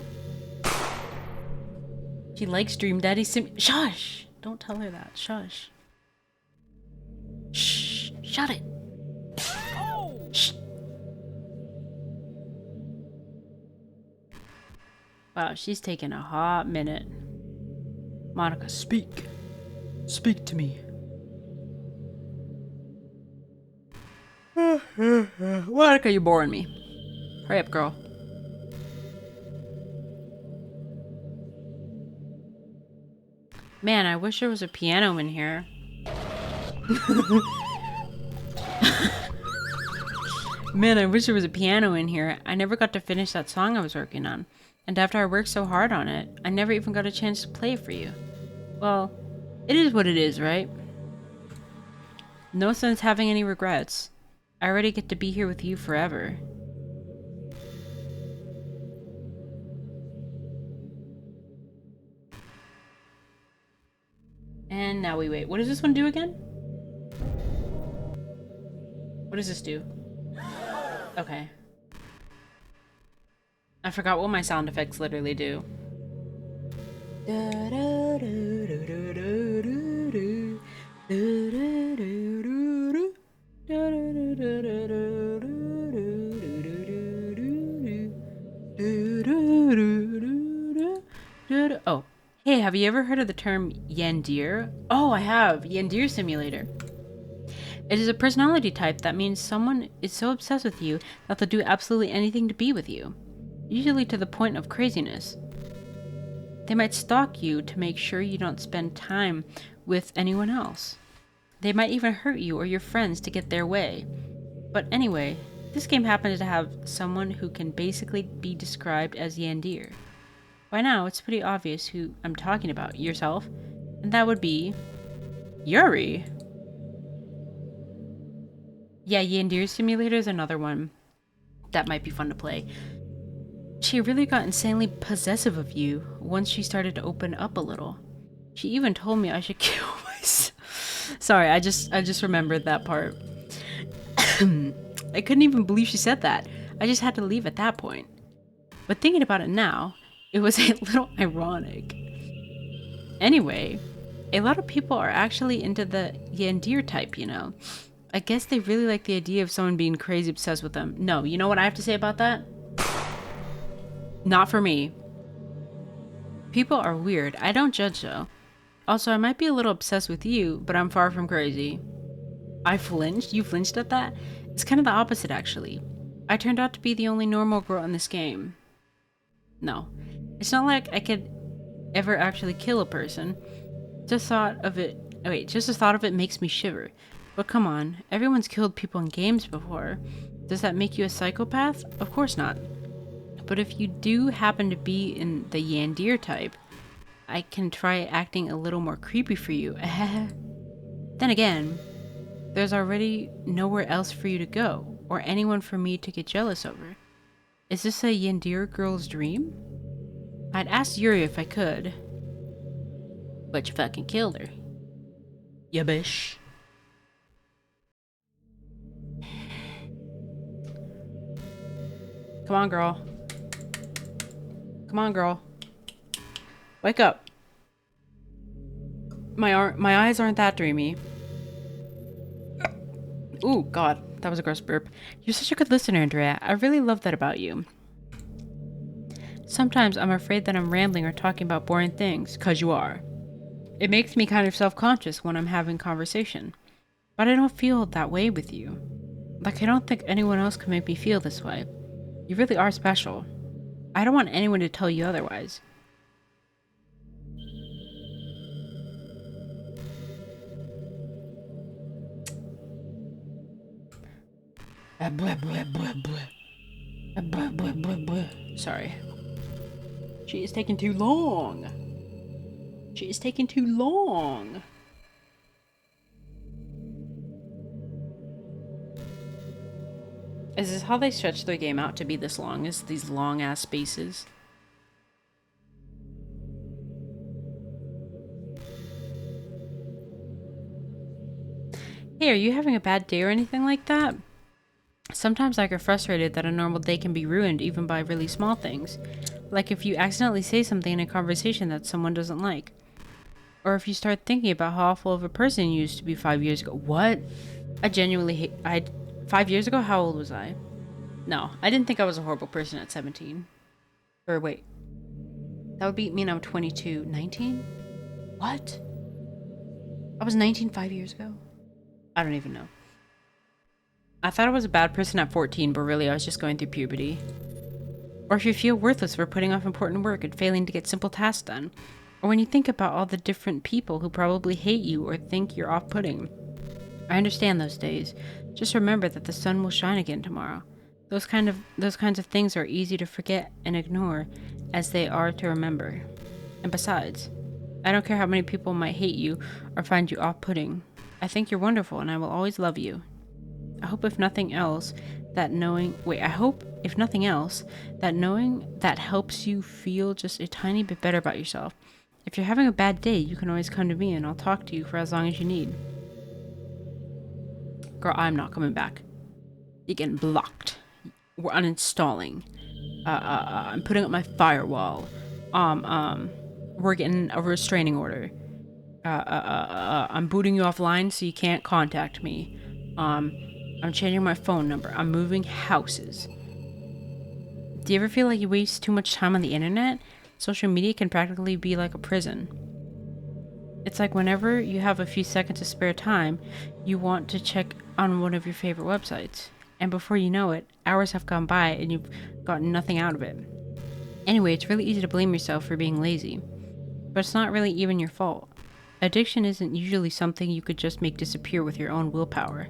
She likes Dream Daddy Sim... Shush! Don't tell her that. Shush. Shh! Shut it! Shh! Wow, she's taking a hot minute. Monica, speak. Speak to me. Monica, you're boring me. Hurry up, girl. Man, I wish there was a piano in here. Man, I wish there was a piano in here. I never got to finish that song I was working on. And after I worked so hard on it, I never even got a chance to play it for you. Well, it is what it is, right? No sense having any regrets. I already get to be here with you forever. And now we wait. What does this one do again? What does this do? Okay. I forgot what my sound effects literally do. Oh, hey, have you ever heard of the term Yandir? Oh, I have. Yandir Simulator. It is a personality type that means someone is so obsessed with you that they'll do absolutely anything to be with you. Usually to the point of craziness. They might stalk you to make sure you don't spend time with anyone else. They might even hurt you or your friends to get their way. But anyway, this game happens to have someone who can basically be described as Yandir. By now, it's pretty obvious who I'm talking about, yourself, and that would be Yuri. Yeah, Yandir Simulator is another one that might be fun to play. She really got insanely possessive of you once she started to open up a little. She even told me I should kill myself. Sorry, I just remembered that part. I couldn't even believe she said that. I just had to leave at that point. But thinking about it now, it was a little ironic. Anyway, a lot of people are actually into the Yandir type, you know. I guess they really like the idea of someone being crazy obsessed with them. No, you know what I have to say about that? Not for me. People are weird. I don't judge though. Also, I might be a little obsessed with you, but I'm far from crazy. I flinched? You flinched at that? It's kind of the opposite, actually. I turned out to be the only normal girl in this game. No. It's not like I could ever actually kill a person. Just the thought of it makes me shiver. But come on, everyone's killed people in games before. Does that make you a psychopath? Of course not. But if you do happen to be in the Yandir type, I can try acting a little more creepy for you. Then again, there's already nowhere else for you to go, or anyone for me to get jealous over. Is this a Yandir girl's dream? I'd ask Yuri if I could. But you fucking killed her. Ya bish. Come on, girl. Come on, girl. Wake up. My eyes aren't that dreamy. Ooh, God. That was a gross burp. You're such a good listener, Andrea. I really love that about you. Sometimes I'm afraid that I'm rambling or talking about boring things, 'cause you are. It makes me kind of self-conscious when I'm having conversation. But I don't feel that way with you. Like, I don't think anyone else can make me feel this way. You really are special. I don't want anyone to tell you otherwise. Sorry. She is taking too long. She is taking too long. Is this how they stretch their game out to be this long? Is these long ass spaces? Hey, are you having a bad day or anything like that? Sometimes I get frustrated that a normal day can be ruined even by really small things. Like if you accidentally say something in a conversation that someone doesn't like. Or if you start thinking about how awful of a person you used to be 5 years ago. What? I genuinely hate... 5 years ago? How old was I? No, I didn't think I was a horrible person at 17. Or wait. That would mean I'm 22. 19? What? I was 19 5 years ago? I don't even know. I thought I was a bad person at 14, but really I was just going through puberty. Or if you feel worthless for putting off important work and failing to get simple tasks done. Or when you think about all the different people who probably hate you or think you're off-putting. I understand those days. Just remember that the sun will shine again tomorrow. Those kinds of things are easy to forget and ignore as they are to remember. And besides, I don't care how many people might hate you or find you off-putting. I think you're wonderful and I will always love you. I hope if nothing else that knowing that helps you feel just a tiny bit better about yourself. If you're having a bad day, you can always come to me and I'll talk to you for as long as you need. Girl, I'm not coming back. You're getting blocked. We're uninstalling. I'm putting up my firewall. We're getting a restraining order. I'm booting you offline so you can't contact me. I'm changing my phone number. I'm moving houses. Do you ever feel like you waste too much time on the internet? Social media can practically be like a prison. It's like whenever you have a few seconds of spare time, you want to check on one of your favorite websites. And before you know it, hours have gone by and you've gotten nothing out of it. Anyway, it's really easy to blame yourself for being lazy. But it's not really even your fault. Addiction isn't usually something you could just make disappear with your own willpower.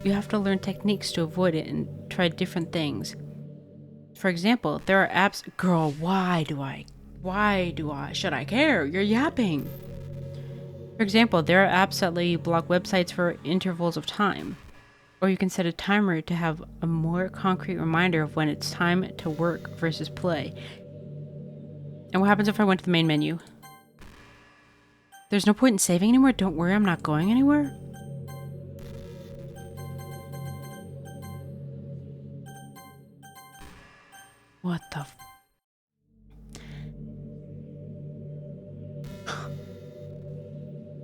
You have to learn techniques to avoid it and try different things. For example, there are apps. Girl, should I care? You're yapping. For example, there are apps that let you block websites for intervals of time. Or you can set a timer to have a more concrete reminder of when it's time to work versus play. And what happens if I went to the main menu? There's no point in saving anymore? Don't worry, I'm not going anywhere? What the f-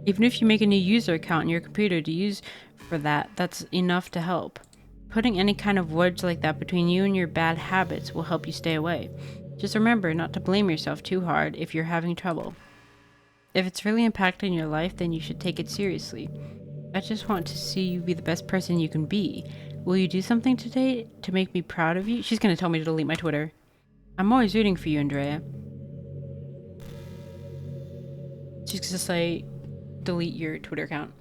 Even if you make a new user account on your computer to use for that, that's enough to help. Putting any kind of wedge like that between you and your bad habits will help you stay away. Just remember not to blame yourself too hard if you're having trouble. If it's really impacting your life, then you should take it seriously. I just want to see you be the best person you can be. Will you do something today to make me proud of you? She's gonna tell me to delete my Twitter. I'm always rooting for you, Andrea. She's gonna say, delete your Twitter account.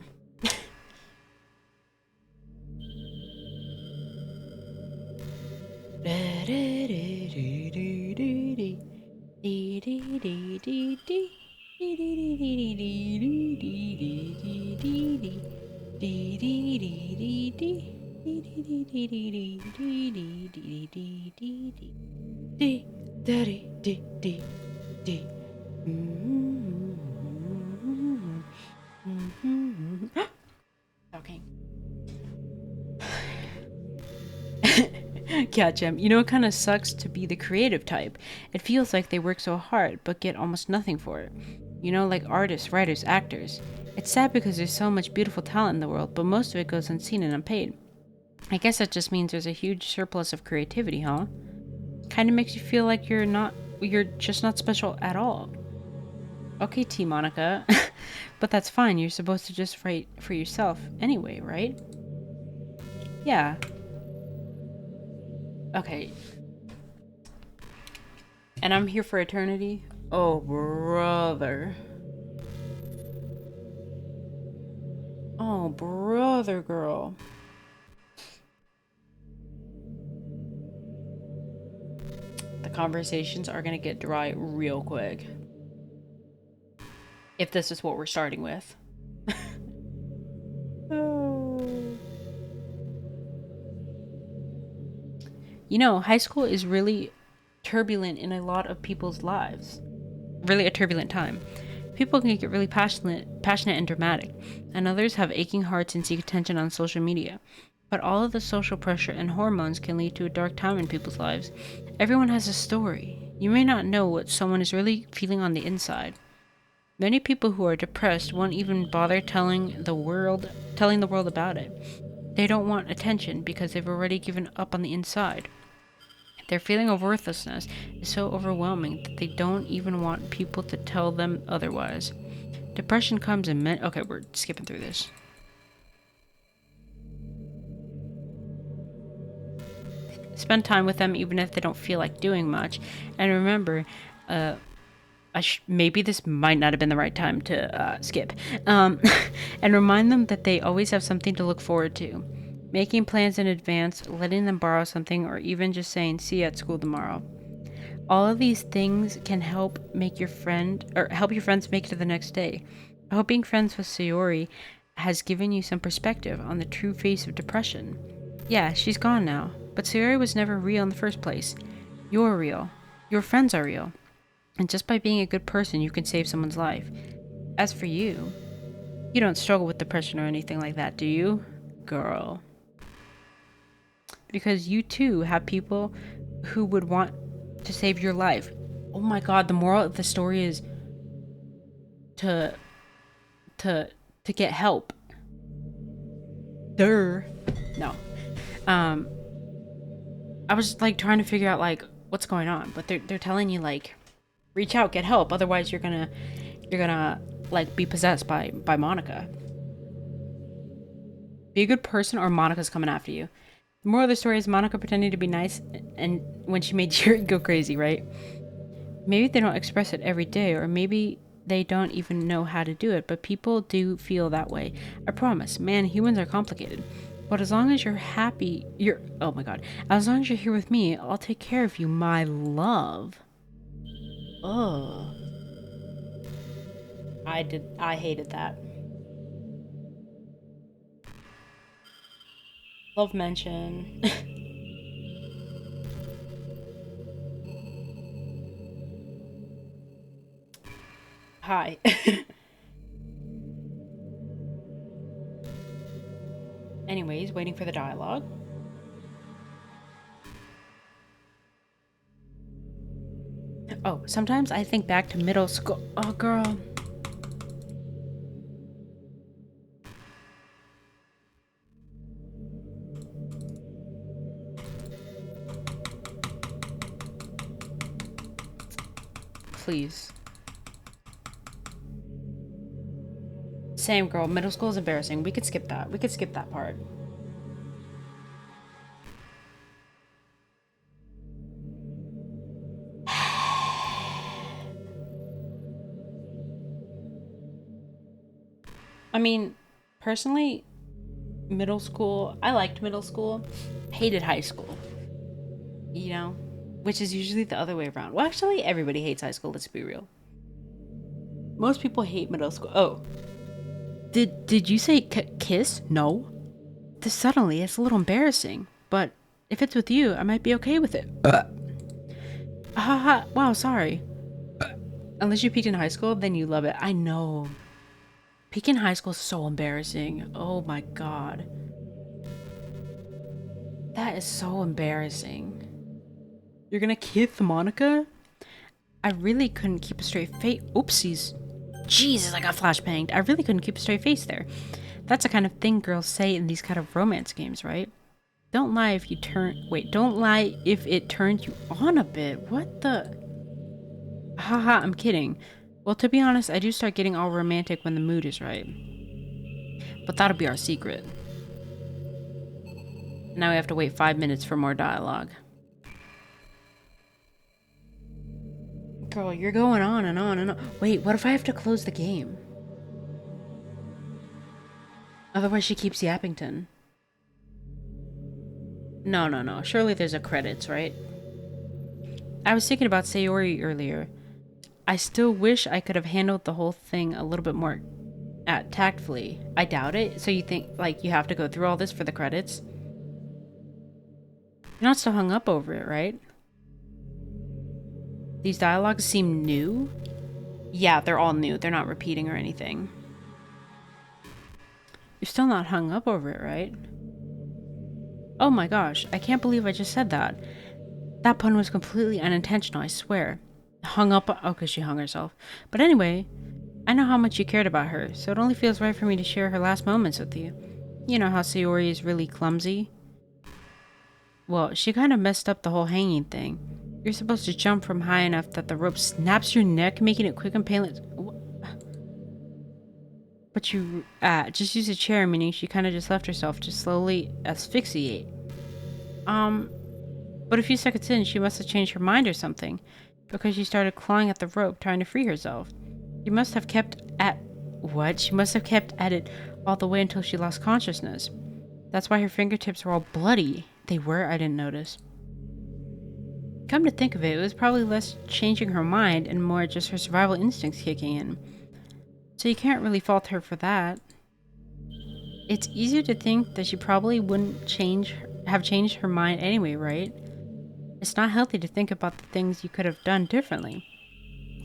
Okay. Yeah, Jem, you know, it kind of sucks to be the creative type. It feels like they work so hard, but get almost nothing for it. You know, like artists, writers, actors. It's sad because there's so much beautiful talent in the world, but most of it goes unseen and unpaid. I guess that just means there's a huge surplus of creativity, huh? Kind of makes you feel like you're just not special at all. Okay, T. Monica. But that's fine, you're supposed to just write for yourself anyway, right? Yeah. Okay. And I'm here for eternity? Oh, brother. Oh, brother, girl. The conversations are gonna get dry real quick. If this is what we're starting with. You know, high school is really turbulent in a lot of people's lives. Really a turbulent time. People can get really passionate and dramatic, and others have aching hearts and seek attention on social media. But all of the social pressure and hormones can lead to a dark time in people's lives. Everyone has a story. You may not know what someone is really feeling on the inside. Many people who are depressed won't even bother telling the world about it. They don't want attention because they've already given up on the inside. Their feeling of worthlessness is so overwhelming that they don't even want people to tell them otherwise. Depression comes in okay, we're skipping through this. Spend time with them even if they don't feel like doing much. And remember, maybe this might not have been the right time to skip. And remind them that they always have something to look forward to. Making plans in advance, letting them borrow something, or even just saying, see you at school tomorrow. All of these things can help your friends make it to the next day. I hope being friends with Sayori has given you some perspective on the true face of depression. Yeah, she's gone now, but Sayori was never real in the first place. You're real. Your friends are real. And just by being a good person, you can save someone's life. As for you, you don't struggle with depression or anything like that, do you? Girl. Because you too have people who would want to save your life. Oh my god, the moral of the story is to get help. No. I was like trying to figure out like what's going on, but they're telling you like reach out, get help, otherwise you're gonna like be possessed by Monica. Be a good person or Monica's coming after you. The moral of the story is Monica pretending to be nice and when she made Jerry go crazy, right? Maybe they don't express it every day, or maybe they don't even know how to do it, but people do feel that way. I promise. Man, humans are complicated. But as long as you're happy, oh my god. As long as you're here with me, I'll take care of you, my love. Ugh. I hated that. Love mention. Hi. Anyways, waiting for the dialogue. Oh, sometimes I think back to middle school. Oh, girl. Please. Same, girl. Middle school is embarrassing. We could skip that. We could skip that part. I mean, personally, middle school, I liked middle school. Hated high school. You know? Which is usually the other way around. Well, actually, everybody hates high school, let's be real. Most people hate middle school. Oh. Did you say kiss? No. This suddenly, it's a little embarrassing. But if it's with you, I might be okay with it. Haha, wow, sorry. Unless you peaked in high school, then you love it. I know. Peaking in high school is so embarrassing. Oh my god. That is so embarrassing. You're gonna kiss Monica? I really couldn't keep a straight face. Oopsies. Jesus, I got flashbanged. I really couldn't keep a straight face there. That's the kind of thing girls say in these kind of romance games, right? Don't lie if you turn... Wait, don't lie if it turns you on a bit. What the... Haha, I'm kidding. Well, to be honest, I do start getting all romantic when the mood is right. But that'll be our secret. Now we have to wait 5 minutes for more dialogue. Girl, you're going on and on and on. Wait, what if I have to close the game? Otherwise she keeps Yappington. No. Surely there's a credits, right? I was thinking about Sayori earlier. I still wish I could have handled the whole thing a little bit more tactfully. I doubt it. So you think, like, you have to go through all this for the credits? You're not still hung up over it, right? These dialogues seem new? Yeah, they're all new. They're not repeating or anything. You're still not hung up over it, right? Oh my gosh, I can't believe I just said that. That pun was completely unintentional, I swear. Hung up? Oh, because she hung herself. But anyway, I know how much you cared about her, so it only feels right for me to share her last moments with you. You know how Sayori is really clumsy? Well, she kind of messed up the whole hanging thing. You're supposed to jump from high enough that the rope snaps your neck, making it quick and painless. But you just use a chair, meaning she kind of just left herself to slowly asphyxiate. But a few seconds in, she must have changed her mind or something, because she started clawing at the rope, trying to free herself. She must have kept at... What? She must have kept at it all the way until she lost consciousness. That's why her fingertips were all bloody. They were? I didn't notice. Come to think of it, it was probably less changing her mind and more just her survival instincts kicking in. So you can't really fault her for that. It's easier to think that she probably wouldn't have changed her mind anyway, right? It's not healthy to think about the things you could have done differently.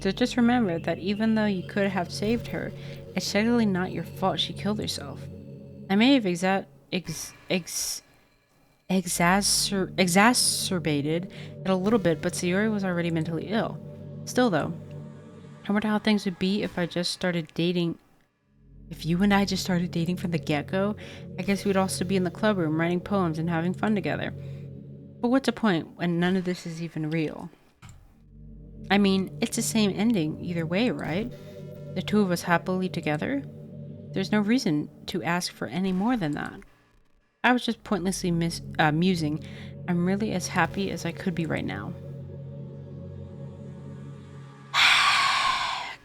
So just remember that even though you could have saved her, it's technically not your fault she killed herself. I may have exacerbated it a little bit, but Sayori was already mentally ill. Still though, I wonder how things would be if if you and I just started dating from the get-go. I guess we'd also be in the club room writing poems and having fun together. But what's the point when none of this is even real? I mean, it's the same ending either way, right? The two of us happily together? There's no reason to ask for any more than that. I was just pointlessly musing. I'm really as happy as I could be right now.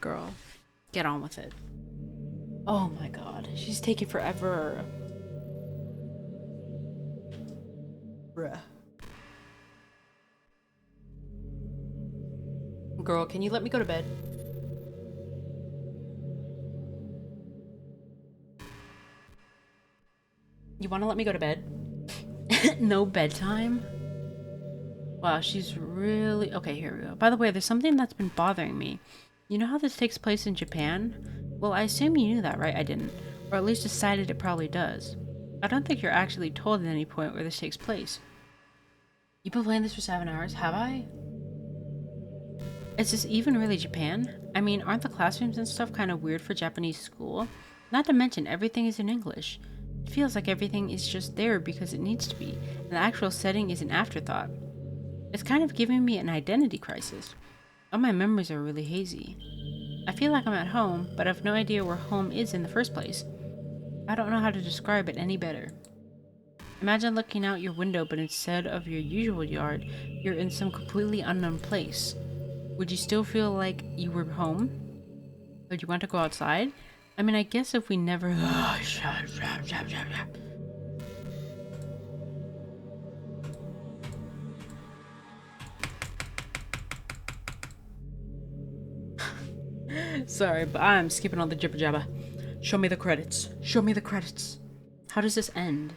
Girl. Get on with it. Oh my god. She's taking forever. Bruh. Girl, can you let me go to bed? You want to let me go to bed? No bedtime? Wow, she's really... Okay, here we go. By the way, there's something that's been bothering me. You know how this takes place in Japan? Well, I assume you knew that, right? I didn't. Or at least decided it probably does. I don't think you're actually told at any point where this takes place. You've been playing this for 7 hours, have I? Is this even really Japan? I mean, aren't the classrooms and stuff kind of weird for Japanese school? Not to mention, everything is in English. It feels like everything is just there because it needs to be, and the actual setting is an afterthought. It's kind of giving me an identity crisis. All my memories are really hazy. I feel like I'm at home, but I have no idea where home is in the first place. I don't know how to describe it any better. Imagine looking out your window, but instead of your usual yard, you're in some completely unknown place. Would you still feel like you were home? Would you want to go outside? I mean, I guess if we never... Sorry, but I'm skipping all the jibber jabber. Show me the credits. Show me the credits. How does this end?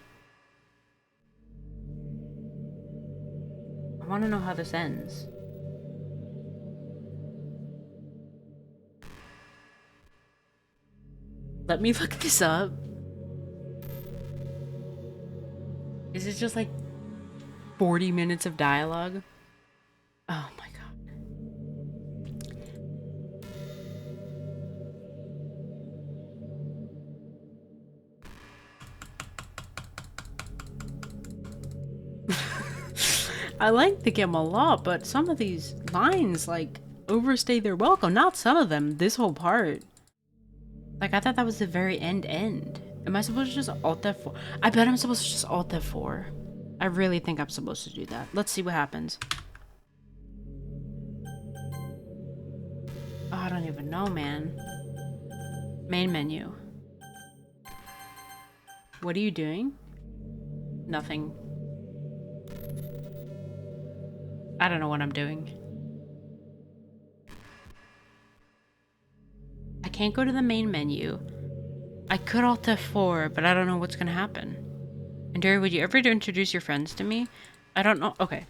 I want to know how this ends. Let me look this up. Is it just like 40 minutes of dialogue? Oh my god. I like the game a lot, but some of these lines like overstay their welcome. Not some of them, this whole part. Like I thought that was the very end. Am I supposed to just alt F4? I bet I'm supposed to just alt F4. I really think I'm supposed to do that. Let's see what happens. Oh, I don't even know, man. Main menu. What are you doing? Nothing. I don't know what I'm doing. I can't go to the main menu. I could alt F4, but I don't know what's gonna happen. And Derry, would you ever introduce your friends to me? I don't know. Okay.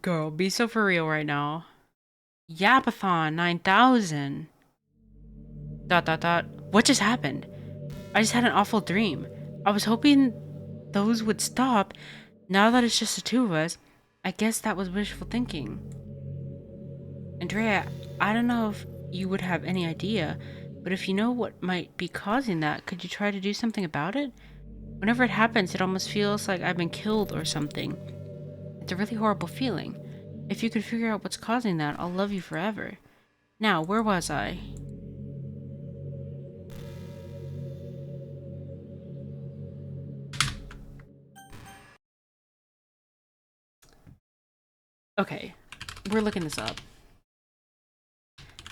Girl, be so for real right now. Yapathon 9000. ... What just happened? I just had an awful dream. I was hoping those would stop. Now that it's just the two of us, I guess that was wishful thinking. Andrea, I don't know if you would have any idea, but if you know what might be causing that, could you try to do something about it? Whenever it happens, it almost feels like I've been killed or something. It's a really horrible feeling. If you could figure out what's causing that, I'll love you forever. Now, where was I? Okay, we're looking this up.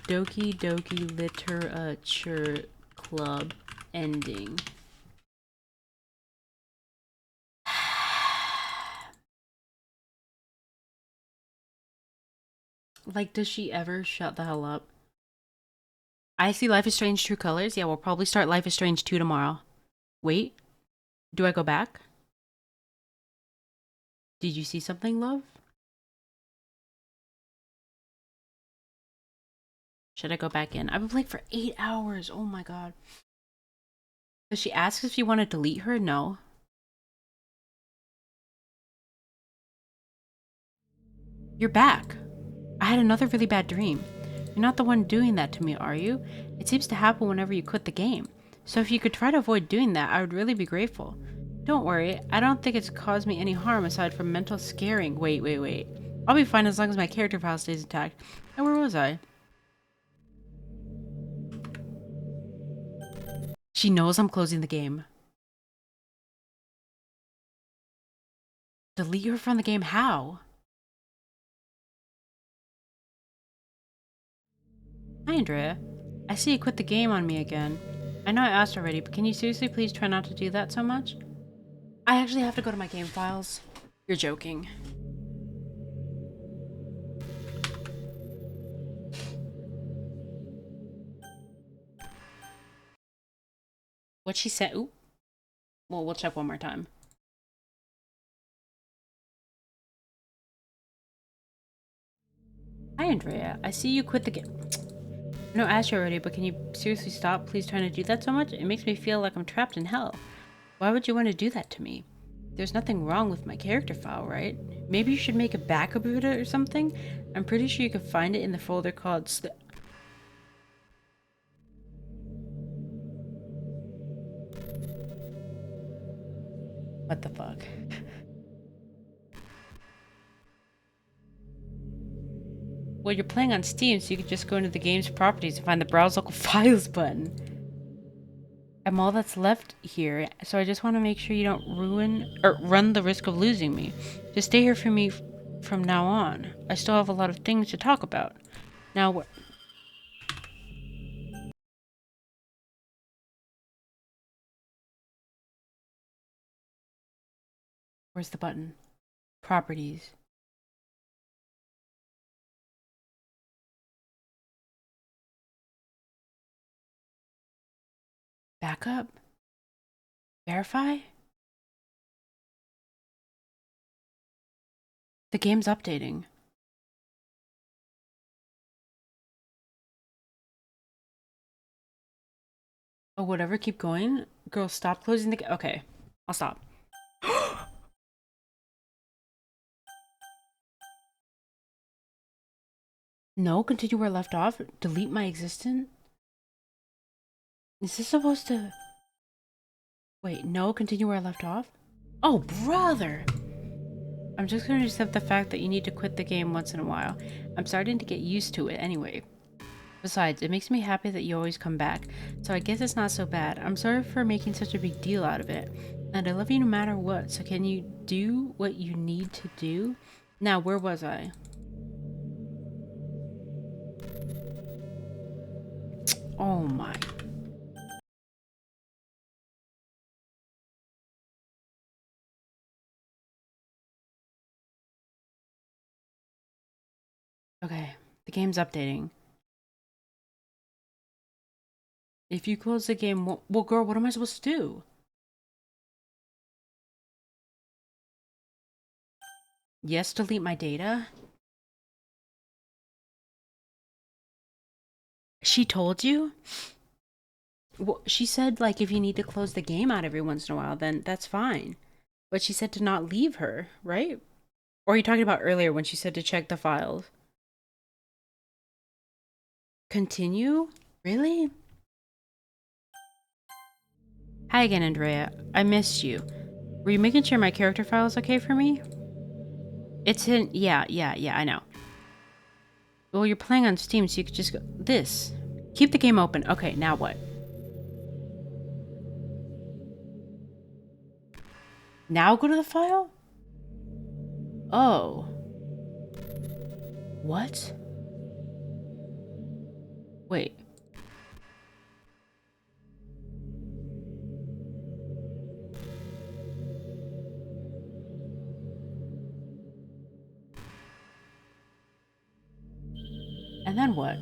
Doki Doki Literature Club ending. Like, does she ever shut the hell up? I see Life is Strange True Colors. Yeah, we'll probably start Life is Strange 2 tomorrow. Wait, do I go back? Did you see something, love? Should I go back in? I've been playing for 8 hours. Oh my god. Does she ask if you want to delete her? No. You're back. I had another really bad dream. You're not the one doing that to me, are you? It seems to happen whenever you quit the game. So if you could try to avoid doing that, I would really be grateful. Don't worry, I don't think it's caused me any harm aside from mental scaring. Wait. I'll be fine as long as my character file stays intact. And where was I? She knows I'm closing the game. Delete her from the game? How? Hi, Andrea. I see you quit the game on me again. I know I asked already, but can you seriously please try not to do that so much? I actually have to go to my game files. You're joking. What she said? Ooh. Well, we'll check one more time. Hi, Andrea. I see you quit the game. No, I asked you already, but can you seriously stop please trying to do that so much? It makes me feel like I'm trapped in hell. Why would you want to do that to me? There's nothing wrong with my character file, right? Maybe you should make a backup of it or something? I'm pretty sure you can find it in the folder called What the fuck? Well, you're playing on Steam, so you could just go into the game's properties and find the Browse Local Files button. I'm all that's left here, so I just want to make sure you don't run the risk of losing me. Just stay here for me from now on. I still have a lot of things to talk about. Now, where's the button? Properties. Backup? Verify? The game's updating. Oh, whatever, keep going. Girl, stop closing the game. Okay, I'll stop. No, continue where I left off. Delete my existence. Is this supposed to... Wait, no, continue where I left off? Oh, brother! I'm just gonna accept the fact that you need to quit the game once in a while. I'm starting to get used to it anyway. Besides, it makes me happy that you always come back, so I guess it's not so bad. I'm sorry for making such a big deal out of it. And I love you no matter what, so can you do what you need to do? Now, where was I? Oh my. Okay, the game's updating. If you close the game, well, girl, what am I supposed to do? Yes, delete my data? She told you? Well, she said, like, if you need to close the game out every once in a while, then that's fine. But she said to not leave her, right? Or are you talking about earlier when she said to check the files? Continue? Really? Hi again, Andrea. I missed you. Were you making sure my character file is okay for me? It's in... Yeah, I know. Well, you're playing on Steam, so you could just go... This. Keep the game open. Okay, now what? Now go to the file? Oh. What? Wait. And then what?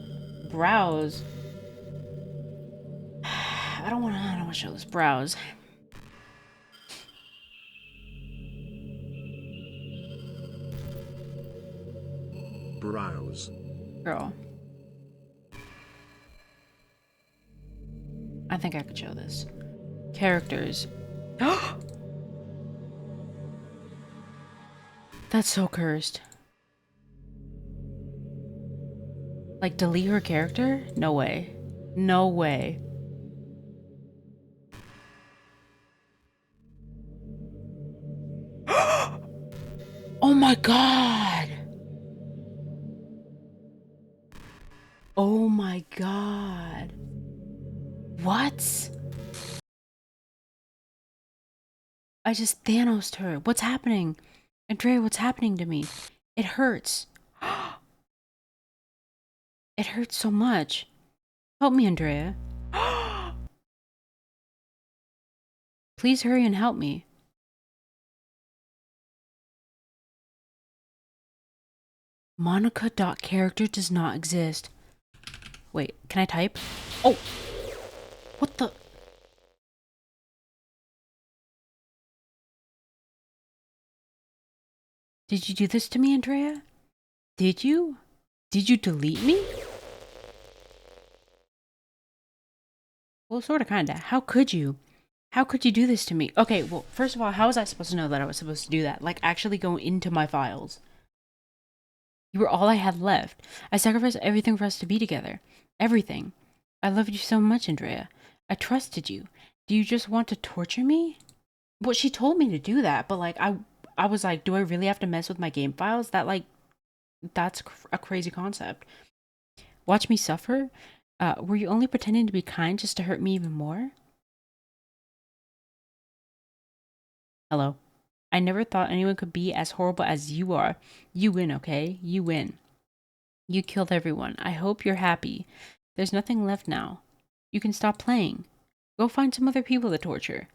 Browse. I don't want to show this. Browse. Browse. Girl. I think I could show this. Characters. That's so cursed. Like, delete her character? No way. No way. Oh my god! Oh my god. What? I just Thanos'd her. What's happening? Andrea, what's happening to me? It hurts. It hurts so much. Help me, Andrea. Please hurry and help me. Monica.character does not exist. Wait, can I type? Oh! What the? Did you do this to me, Andrea? Did you? Did you delete me? Well, sorta, kinda. How could you? How could you do this to me? Okay, well, first of all, how was I supposed to know that I was supposed to do that? Like, actually go into my files. You were all I had left. I sacrificed everything for us to be together. Everything. I loved you so much, Andrea. I trusted you. Do you just want to torture me? Well, she told me to do that, but like, I was like, do I really have to mess with my game files? That like, that's a crazy concept. Watch me suffer? Were you only pretending to be kind just to hurt me even more? Hello. I never thought anyone could be as horrible as you are. You win, okay? You win. You killed everyone. I hope you're happy. There's nothing left now. You can stop playing. Go find some other people to torture.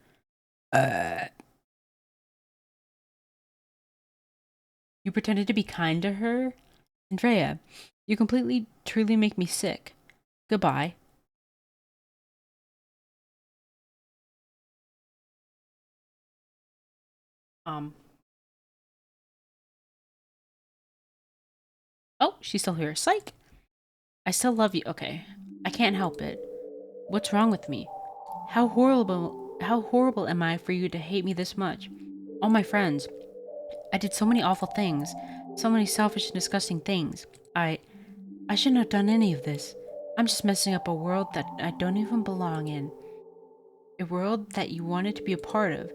You pretended to be kind to her? Andrea, you completely, truly make me sick. Goodbye. Oh, she's still here. Psych! I still love you. Okay. I can't help it. What's wrong with me? How horrible am I for you to hate me this much? All my friends. I did so many awful things. So many selfish and disgusting things. I shouldn't have done any of this. I'm just messing up a world that I don't even belong in. A world that you wanted to be a part of.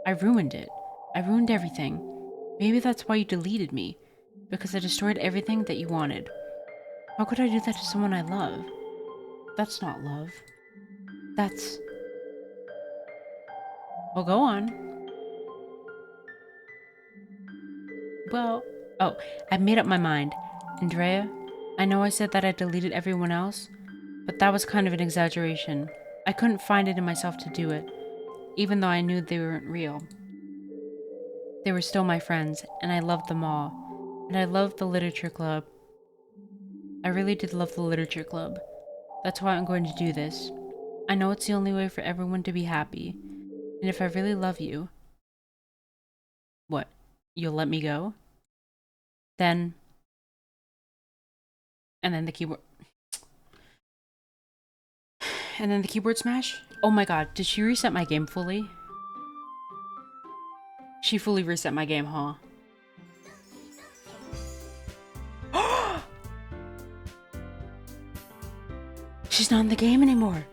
I ruined it. I ruined everything. Maybe that's why you deleted me. Because I destroyed everything that you wanted. How could I do that to someone I love? That's not love. That's... Well, go on. Well... Oh, I've made up my mind. Andrea, I know I said that I deleted everyone else, but that was kind of an exaggeration. I couldn't find it in myself to do it, even though I knew they weren't real. They were still my friends, and I loved them all. And I loved the literature club. I really did love the literature club. That's why I'm going to do this. I know it's the only way for everyone to be happy. And if I really love you... What? You'll let me go? Then... And then the keyboard... And then the keyboard smash? Oh my god, did she reset my game fully? She fully reset my game, huh? She's not in the game anymore.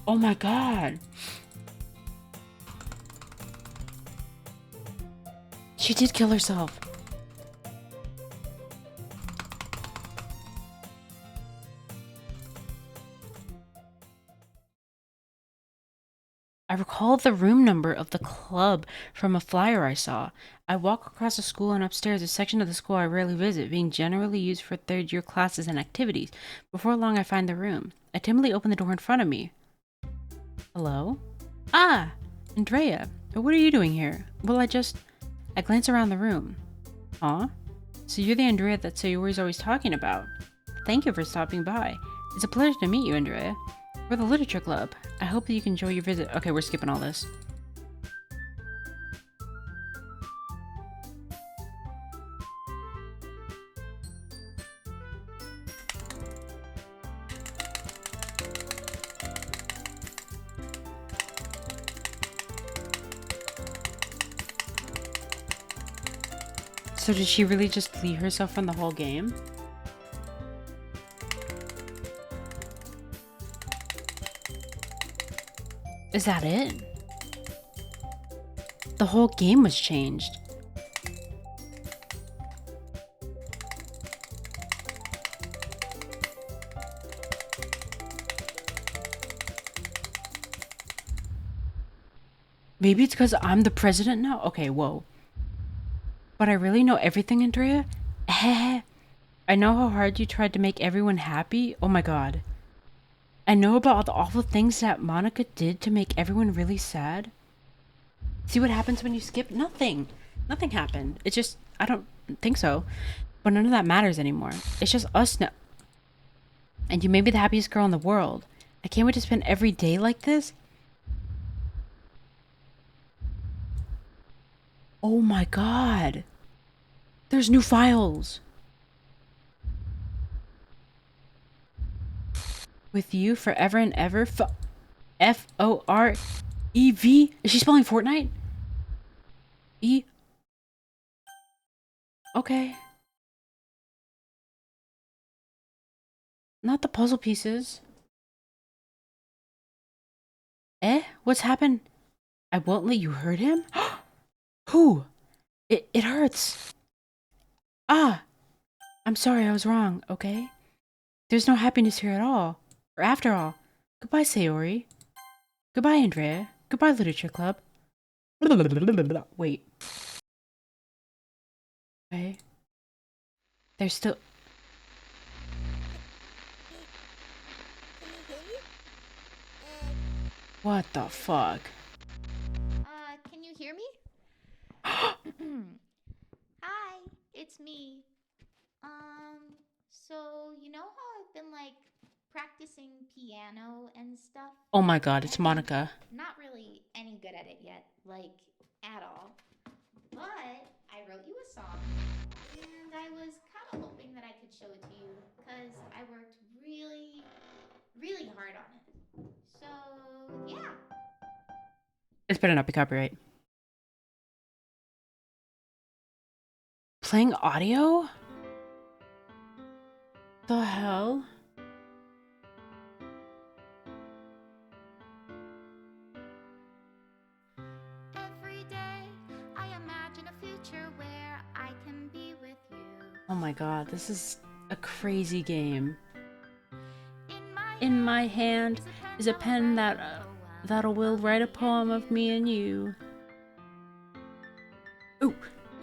Oh my god. She did kill herself. I recall the room number of the club from a flyer I saw. I walk across the school and upstairs a section of the school I rarely visit, being generally used for third-year classes and activities. Before long, I find the room. I timidly open the door in front of me. Hello? Ah! Andrea, what are you doing here? Well, I glance around the room. Huh? So you're the Andrea that Sayori's always talking about. Thank you for stopping by. It's a pleasure to meet you, Andrea. We're the Literature Club. I hope that you can enjoy your visit. Okay, we're skipping all this. So did she really just delete herself from the whole game? Is that it? The whole game was changed. Maybe it's because I'm the president now? Okay, whoa. But I really know everything, Andrea? I know how hard you tried to make everyone happy. Oh my god. I know about all the awful things that Monica did to make everyone really sad. See what happens when you skip? Nothing. Nothing happened. It's just, I don't think so. But none of that matters anymore. It's just us now. And you may be the happiest girl in the world. I can't wait to spend every day like this. Oh my god. There's new files. With you forever and ever. F-O-R-E-V? Is she spelling Fortnite? E? Okay. Not the puzzle pieces. Eh? What's happened? I won't let you hurt him? Who? It hurts. Ah! I'm sorry, I was wrong, okay? There's no happiness here at all. Or after all. Goodbye, Sayori. Goodbye, Andrea. Goodbye, Literature Club. Wait. Okay. There's still... What the fuck? Can you hear me? Hi, it's me. So you know how I've been like practicing piano and stuff? Oh my god, it's And I'm Monica. not really any good at it yet, like at all. But I wrote you a song, and I was kind of hoping that I could show it to you because I worked really, really hard on it. So, yeah. It's better not be copyright. Playing audio? The hell? Every day I imagine a future where I can be with you. Oh my god, this is a crazy game. In In my hand is a pen that'll will write a poem of me and you. Ooh,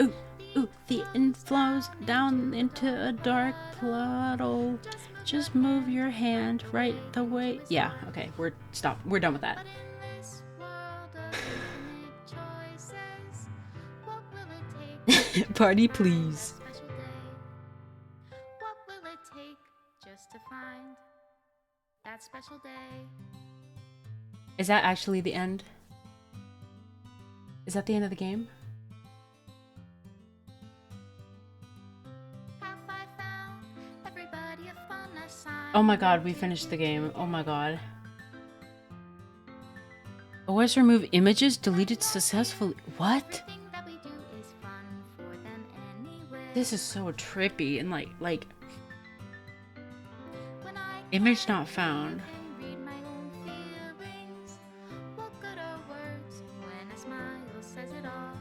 ooh, ooh, the ink flows down into a dark puddle. Just move your hand right the way. Yeah, okay, we're done with that. But in this world of infinite choices, what will it take? Party, to find please. that special day? What will it take just to find that special day? Is that actually the end? Is that the end of the game? Have I found everybody a fun assignment? Oh my god, we finished the game. Oh my god. OS remove images deleted successfully. What? Everything that we do is fun for them anyway. This is so trippy and like When I image not found. can read my own feelings, what good are words when a smile says it all?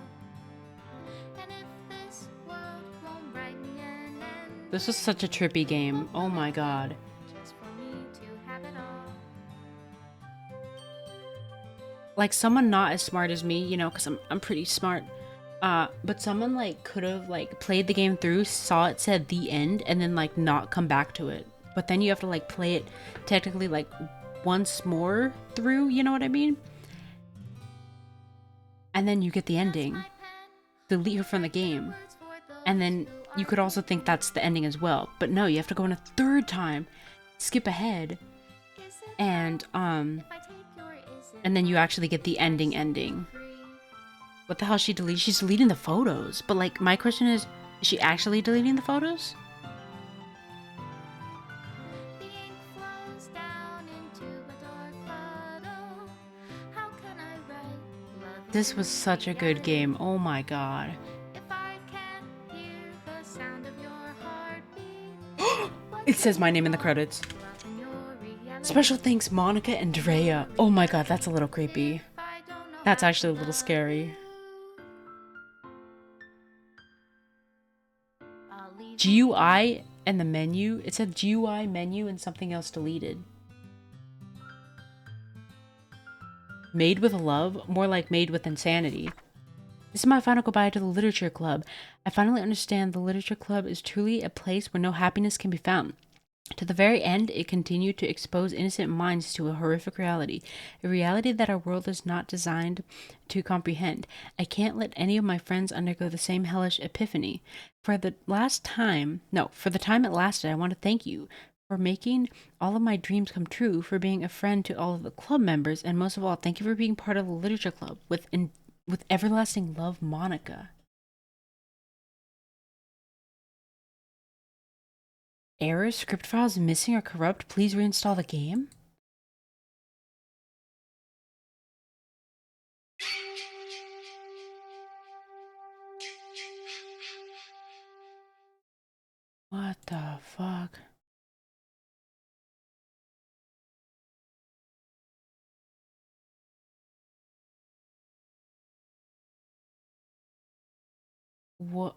And if this world won't brighten and end, This was such a trippy game. Oh my god. just for me to have it all. Like someone not as smart as me, you know, because I'm pretty smart. But someone like could have like played the game through, saw it said the end, and then like not come back to it. But then you have to like play it technically like once more through, you know what I mean? And then you get the ending. My pen, Delete her from the game. words for those And then who you could also think that's the ending as well. But no, you have to go in a third time, skip ahead, is it and if I take your is it and then you actually get the ending. free? What the hell is she deleting? She's deleting the photos. But like my question is she actually deleting the photos? The ink flows down into a dark puddle. How can I write love This is was such a good game. Oh my god. if I can't hear the sound of your heartbeat? It says my name in the credits. Love in your reality. Special thanks, Monica and Drea. Oh my god, that's a little creepy. If I don't know That's how actually a to little love scary. you, I'll leave GUI and the menu. It said GUI menu and something else deleted. Made with love? More like made with insanity. This is my final goodbye to the literature club. I finally understand the literature club is truly a place where no happiness can be found. To the very end, it continued to expose innocent minds to a horrific reality, a reality that our world is not designed to comprehend. I can't let any of my friends undergo the same hellish epiphany. For the time it lasted, I want to thank you for making all of my dreams come true, for being a friend to all of the club members, and most of all, thank you for being part of the literature club. With everlasting love, Monica. Error, script files missing or corrupt. Please reinstall the game. What the fuck? What?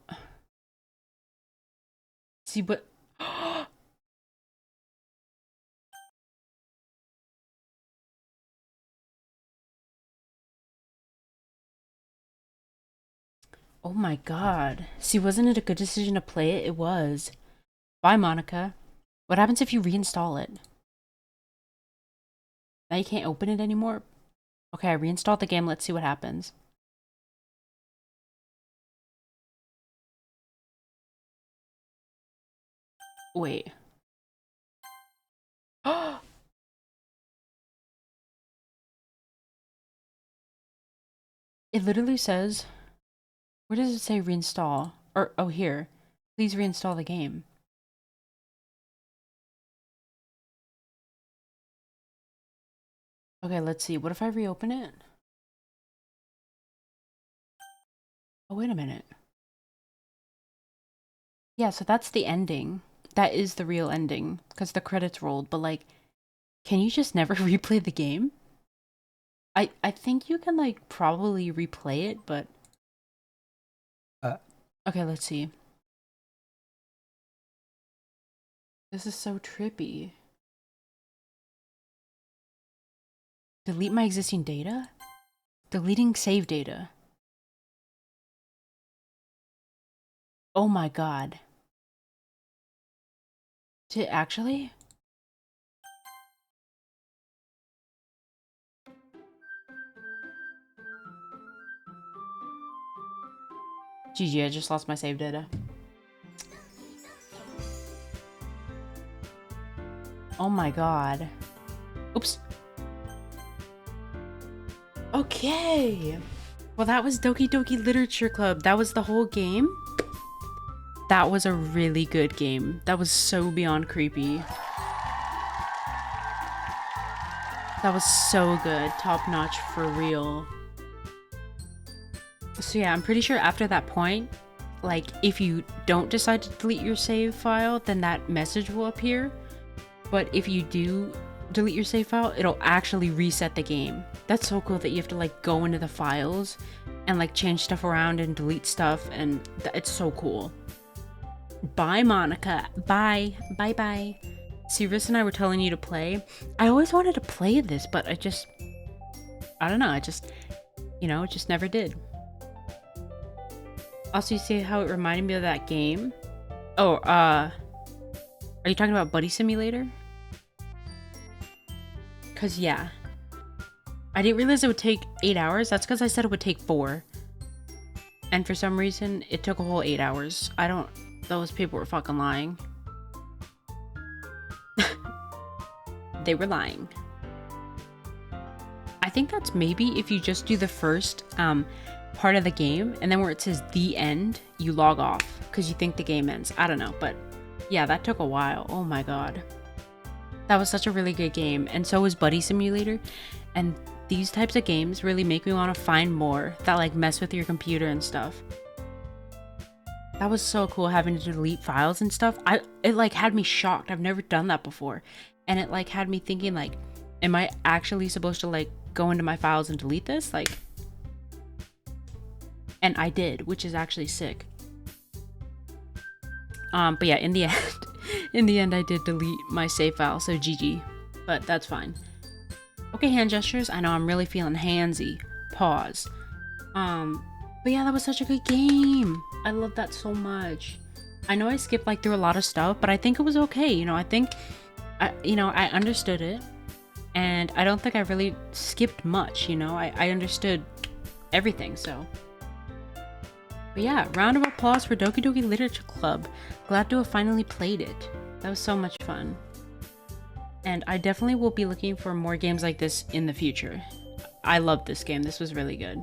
See, but oh my god. See, wasn't it a good decision to play it? It was. Bye, Monica. What happens if you reinstall it? Now you can't open it anymore? Okay, I reinstalled the game. Let's see what happens. Wait. It literally says... Where does it say reinstall? Or, oh, here. Please reinstall the game. Okay, let's see. What if I reopen it? Oh, wait a minute. Yeah, so that's the ending. That is the real ending, because the credits rolled, but like, can you just never replay the game? I think you can like probably replay it, but... Okay, let's see. This is so trippy. Delete my existing data? Deleting save data. Oh my god. Did it actually? GG, I just lost my save data. Oh my god. Oops. Okay. Well, that was Doki Doki Literature Club. That was the whole game. That was a really good game. That was so beyond creepy. That was so good. Top notch for real. So yeah, I'm pretty sure after that point, like, if you don't decide to delete your save file, then that message will appear. But if you do delete your save file, it'll actually reset the game. That's so cool that you have to like go into the files and like change stuff around and delete stuff, and it's so cool. Bye, Monica. Bye. Bye bye. Sirius and I were telling you to play. I always wanted to play this, but I don't know, it just never did. Also, you see how it reminded me of that game? Oh, are you talking about Buddy Simulator? Cause yeah. I didn't realize it would take 8 hours. That's because I said it would take 4. And for some reason, it took a whole 8 hours. Those people were fucking lying. They were lying. I think that's maybe if you just do the first part of the game, and then where it says the end, you log off because you think the game ends. I don't know, but yeah, that took a while. Oh my god. That was such a really good game, and so was Buddy Simulator. And these types of games really make me want to find more that like mess with your computer and stuff. That was so cool, having to delete files and stuff. It like had me shocked. I've never done that before. And it like had me thinking like, am I actually supposed to like go into my files and delete this? Like, and I did, which is actually sick. But yeah, in the end I did delete my save file, so GG. But that's fine. Okay, hand gestures. I know I'm really feeling handsy. Pause. But yeah, that was such a good game. I love that so much. I know I skipped like through a lot of stuff, but I think it was okay. You know, I think, I understood it, and I don't think I really skipped much. You know, I understood everything. So, but yeah, round of applause for Doki Doki Literature Club. Glad to have finally played it. That was so much fun. And I definitely will be looking for more games like this in the future. I love this game. This was really good.